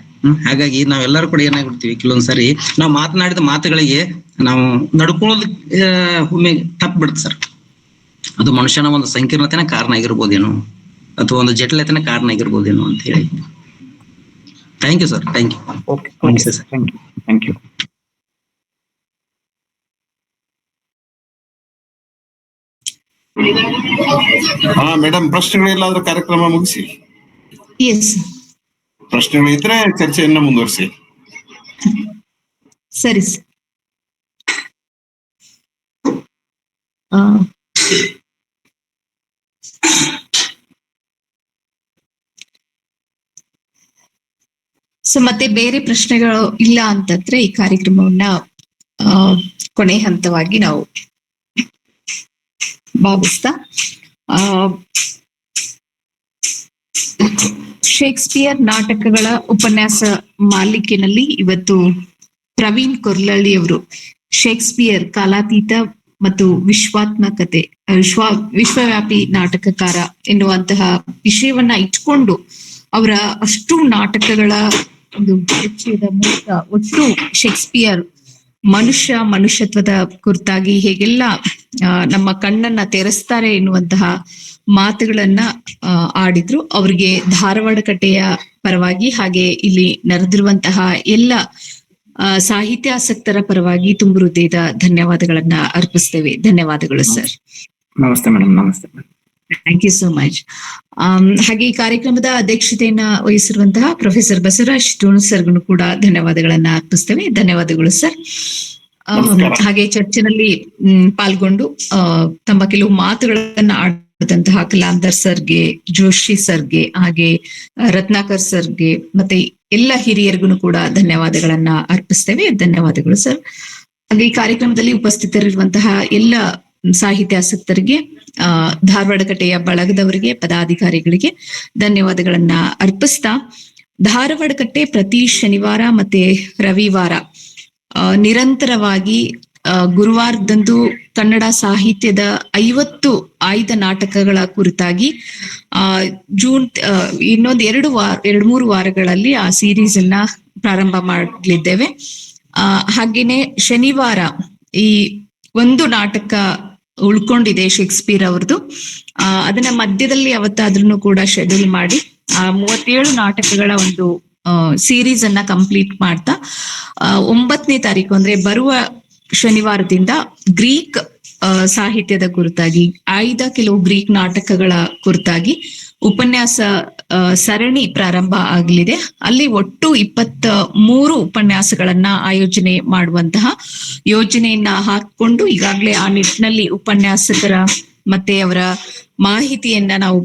ಹಾಗಾಗಿ ನಾವೆಲ್ಲರೂ ಕೂಡ ಏನಾಗ್ಬಿಡ್ತೀವಿ, ಕೆಲವೊಂದ್ಸರಿ ನಾವು ಮಾತನಾಡಿದ ಮಾತುಗಳಿಗೆ ನಾವು ನಡ್ಕೊಳ್ಳೋದು ಒಮ್ಮೆ ತಪ್ಪು ಬಿಡುತ್ತೆ ಸರ್. ಅದು ಮನುಷ್ಯನ ಒಂದು ಸಂಕೀರ್ಣತೆನ ಕಾರಣ ಆಗಿರ್ಬೋದೇನೋ, ಅಥವಾ ಒಂದು ಜಟಿಲತೆನ ಕಾರಣ ಆಗಿರ್ಬೋದೇನೋ ಅಂತ ಹೇಳಿ. Thank you sir, thank you. Okay sir, thank you. ಹಾ ಮೇಡಮ್, ಪ್ರಶ್ನೆಗಳಿಲ್ಲಾದ್ರೆ ಕಾರ್ಯಕ್ರಮ ಮುಗಿಸಿ. ಎಸ್ ಪ್ರಶ್ನೆಗಳಿದ್ರೆ ಚರ್ಚೆಯನ್ನ ಮುಂದುವರಿಸಿ. ಸರಿ ಸರ್. ಸೊ ಮತ್ತೆ ಬೇರೆ ಪ್ರಶ್ನೆಗಳು ಇಲ್ಲ ಅಂತಂದ್ರೆ ಈ ಕಾರ್ಯಕ್ರಮವನ್ನ ಕೊನೆ ಹಂತವಾಗಿ ನಾವು ಭಾವಿಸ್ತಾ ಶೇಕ್ಸ್ಪಿಯರ್ ನಾಟಕಗಳ ಉಪನ್ಯಾಸ ಮಾಲಿಕೆನಲ್ಲಿ ಇವತ್ತು ಪ್ರವೀಣ್ ಕೊರ್ಲಳ್ಳಿ ಅವರು ಶೇಕ್ಸ್ಪಿಯರ್ ಕಾಲಾತೀತ ಮತ್ತು ವಿಶ್ವಾತ್ಮಕತೆ ವಿಶ್ವವ್ಯಾಪಿ ನಾಟಕಕಾರ ಎನ್ನುವಂತಹ ವಿಷಯವನ್ನ ಇಟ್ಕೊಂಡು ಅವರ ಅಷ್ಟು ನಾಟಕಗಳ ಒಂದು ಪರಿಚಯದ ಮೂಲಕ ಒಟ್ಟು ಶೇಕ್ಸ್ಪಿಯರ್ ಮನುಷ್ಯತ್ವದ ಕುರಿತಾಗಿ ಹೇಗೆಲ್ಲ ನಮ್ಮ ಕಣ್ಣನ್ನ ತೆರೆಸ್ತಾರೆ ಎನ್ನುವಂತಹ ಮಾತುಗಳನ್ನ ಆಡಿದ್ರು. ಅವರಿಗೆ ಧಾರವಾಡ ಕಟ್ಟೆಯ ಪರವಾಗಿ ಹಾಗೆ ಇಲ್ಲಿ ನೆರೆದಿರುವಂತಹ ಎಲ್ಲ ಸಾಹಿತ್ಯಾಸಕ್ತರ ಪರವಾಗಿ ತುಂಬ ಹೃದಯದ ಧನ್ಯವಾದಗಳನ್ನ ಅರ್ಪಿಸ್ತೇವೆ. ಧನ್ಯವಾದಗಳು ಸರ್. ನಮಸ್ತೆ ಮೇಡಮ್. ನಮಸ್ತೆ. Thank you so much. ಹಾಗೆ ಈ ಕಾರ್ಯಕ್ರಮದ ಅಧ್ಯಕ್ಷತೆಯನ್ನ ವಹಿಸಿರುವಂತಹ ಪ್ರೊಫೆಸರ್ ಬಸವರಾಜ್ ಟೋಣ್ ಸರ್ಗೂ ಕೂಡ ಧನ್ಯವಾದಗಳನ್ನ ಅರ್ಪಿಸ್ತೇವೆ. ಧನ್ಯವಾದಗಳು ಸರ್. ಹಾಗೆ ಚರ್ಚೆನಲ್ಲಿ ಪಾಲ್ಗೊಂಡು ತಮ್ಮ ಕೆಲವು ಮಾತುಗಳನ್ನ ಆಡಿದಂತಹ ಕಲಾಂದರ್ ಸರ್ಗೆ, ಜೋಶಿ ಸರ್ಗೆ, ಹಾಗೆ ರತ್ನಾಕರ್ ಸರ್ಗೆ, ಮತ್ತೆ ಎಲ್ಲ ಹಿರಿಯರಿಗೂ ಕೂಡ ಧನ್ಯವಾದಗಳನ್ನ ಅರ್ಪಿಸ್ತೇವೆ. ಧನ್ಯವಾದಗಳು ಸರ್. ಹಾಗೆ ಈ ಕಾರ್ಯಕ್ರಮದಲ್ಲಿ ಉಪಸ್ಥಿತರಿರುವಂತಹ ಎಲ್ಲ ಸಾಹಿತ್ಯಾಸಕ್ತರಿಗೆ, ಧಾರವಾಡ ಕಟ್ಟೆಯ ಬಳಗದವರಿಗೆ, ಪದಾಧಿಕಾರಿಗಳಿಗೆ ಧನ್ಯವಾದಗಳನ್ನ ಅರ್ಪಿಸ್ತಾ, ಧಾರವಾಡ ಕಟ್ಟೆ ಪ್ರತಿ ಶನಿವಾರ ಮತ್ತೆ ರವಿವಾರ ನಿರಂತರವಾಗಿ ಗುರುವಾರದಂದು ಕನ್ನಡ ಸಾಹಿತ್ಯದ 50 ಆಯ್ದ ನಾಟಕಗಳ ಕುರಿತಾಗಿ ಜೂನ್ ಇನ್ನೊಂದು 2-3 ವಾರಗಳಲ್ಲಿ ಆ ಸೀರೀಸ್ ಅನ್ನ ಪ್ರಾರಂಭ ಮಾಡಲಿದ್ದೇವೆ. ಹಾಗೇನೆ ಶನಿವಾರ ಈ ಒಂದು ನಾಟಕ ಉಳ್ಕೊಂಡಿದೆ ಶೇಕ್ಸ್ಪಿಯರ್ ಅವ್ರದ್ದು. ಅದನ್ನ ಮಧ್ಯದಲ್ಲಿ ಯಾವತ್ತಾದ್ರೂ ಕೂಡ ಶೆಡ್ಯೂಲ್ ಮಾಡಿ 37 ನಾಟಕಗಳ ಒಂದು ಸೀರೀಸ್ ಅನ್ನ ಕಂಪ್ಲೀಟ್ ಮಾಡ್ತಾ 9ನೇ ತಾರೀಕು ಅಂದ್ರೆ ಬರುವ ಶನಿವಾರದಿಂದ ಗ್ರೀಕ್ ಸಾಹಿತ್ಯದ ಕುರಿತಾಗಿ ಆಯ್ದ ಕೆಲವು ಗ್ರೀಕ್ ನಾಟಕಗಳ ಕುರಿತಾಗಿ ಉಪನ್ಯಾಸ ಸರಣಿ ಪ್ರಾರಂಭ ಆಗಲಿದೆ. ಅಲ್ಲಿ ಒಟ್ಟು 23 ಉಪನ್ಯಾಸಗಳನ್ನ ಆಯೋಜನೆ ಮಾಡುವಂತಹ ಯೋಜನೆಯನ್ನ ಹಾಕೊಂಡು ಈಗಾಗಲೇ ಆ ನಿಟ್ಟಿನಲ್ಲಿ ಉಪನ್ಯಾಸಕರ ಮತ್ತೆ ಅವರ ಮಾಹಿತಿಯನ್ನ ನಾವು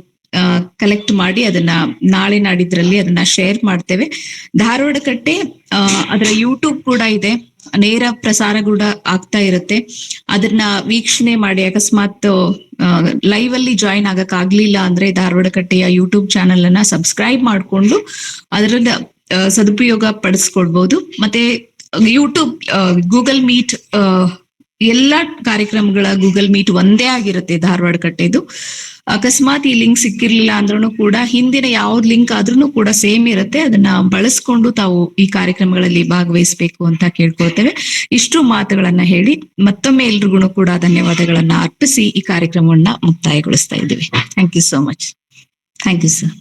ಕಲೆಕ್ಟ್ ಮಾಡಿ ಅದನ್ನ ನಾಳೆ ನಾಡಿದ್ರಲ್ಲಿ ಅದನ್ನ ಶೇರ್ ಮಾಡ್ತೇವೆ. ಧಾರವಾಡ ಕಟ್ಟೆ ಅದರ ಯೂಟ್ಯೂಬ್ ಕೂಡ ಇದೆ, ನೇರ ಪ್ರಸಾರ ಕೂಡ ಆಗ್ತಾ ಇರುತ್ತೆ. ಅದನ್ನ ವೀಕ್ಷಣೆ ಮಾಡಿ, ಅಕಸ್ಮಾತ್ ಲೈವ್ ಅಲ್ಲಿ ಜಾಯಿನ್ ಆಗಕ್ ಆಗ್ಲಿಲ್ಲ ಅಂದ್ರೆ ಧಾರವಾಡ ಕಟ್ಟೆಯ ಯೂಟ್ಯೂಬ್ ಚಾನೆಲ್ ಅನ್ನ ಸಬ್ಸ್ಕ್ರೈಬ್ ಮಾಡ್ಕೊಂಡು ಅದರಿಂದ ಸದುಪಯೋಗ ಪಡಿಸ್ಕೊಳ್ಬಹುದು. ಮತ್ತೆ ಯೂಟ್ಯೂಬ್ ಗೂಗಲ್ ಮೀಟ್ ಎಲ್ಲಾ ಕಾರ್ಯಕ್ರಮಗಳ ಗೂಗಲ್ ಮೀಟ್ ಒಂದೇ ಆಗಿರುತ್ತೆ ಧಾರವಾಡ ಕಟ್ಟೆದು. ಅಕಸ್ಮಾತ್ ಈ ಲಿಂಕ್ ಸಿಕ್ಕಿರ್ಲಿಲ್ಲ ಅಂದ್ರೂ ಕೂಡ ಹಿಂದಿನ ಯಾವ್ದು ಲಿಂಕ್ ಆದ್ರೂ ಕೂಡ ಸೇಮ್ ಇರುತ್ತೆ. ಅದನ್ನ ಬಳಸ್ಕೊಂಡು ತಾವು ಈ ಕಾರ್ಯಕ್ರಮಗಳಲ್ಲಿ ಭಾಗವಹಿಸಬೇಕು ಅಂತ ಕೇಳ್ಕೊಳ್ತೇವೆ. ಇಷ್ಟು ಮಾತುಗಳನ್ನ ಹೇಳಿ ಮತ್ತೊಮ್ಮೆ ಎಲ್ರಿಗೂ ಕೂಡ ಧನ್ಯವಾದಗಳನ್ನ ಅರ್ಪಿಸಿ ಈ ಕಾರ್ಯಕ್ರಮವನ್ನ ಮುಕ್ತಾಯಗೊಳಿಸ್ತಾ ಇದ್ದೀವಿ. Thank you so much. Thank you sir.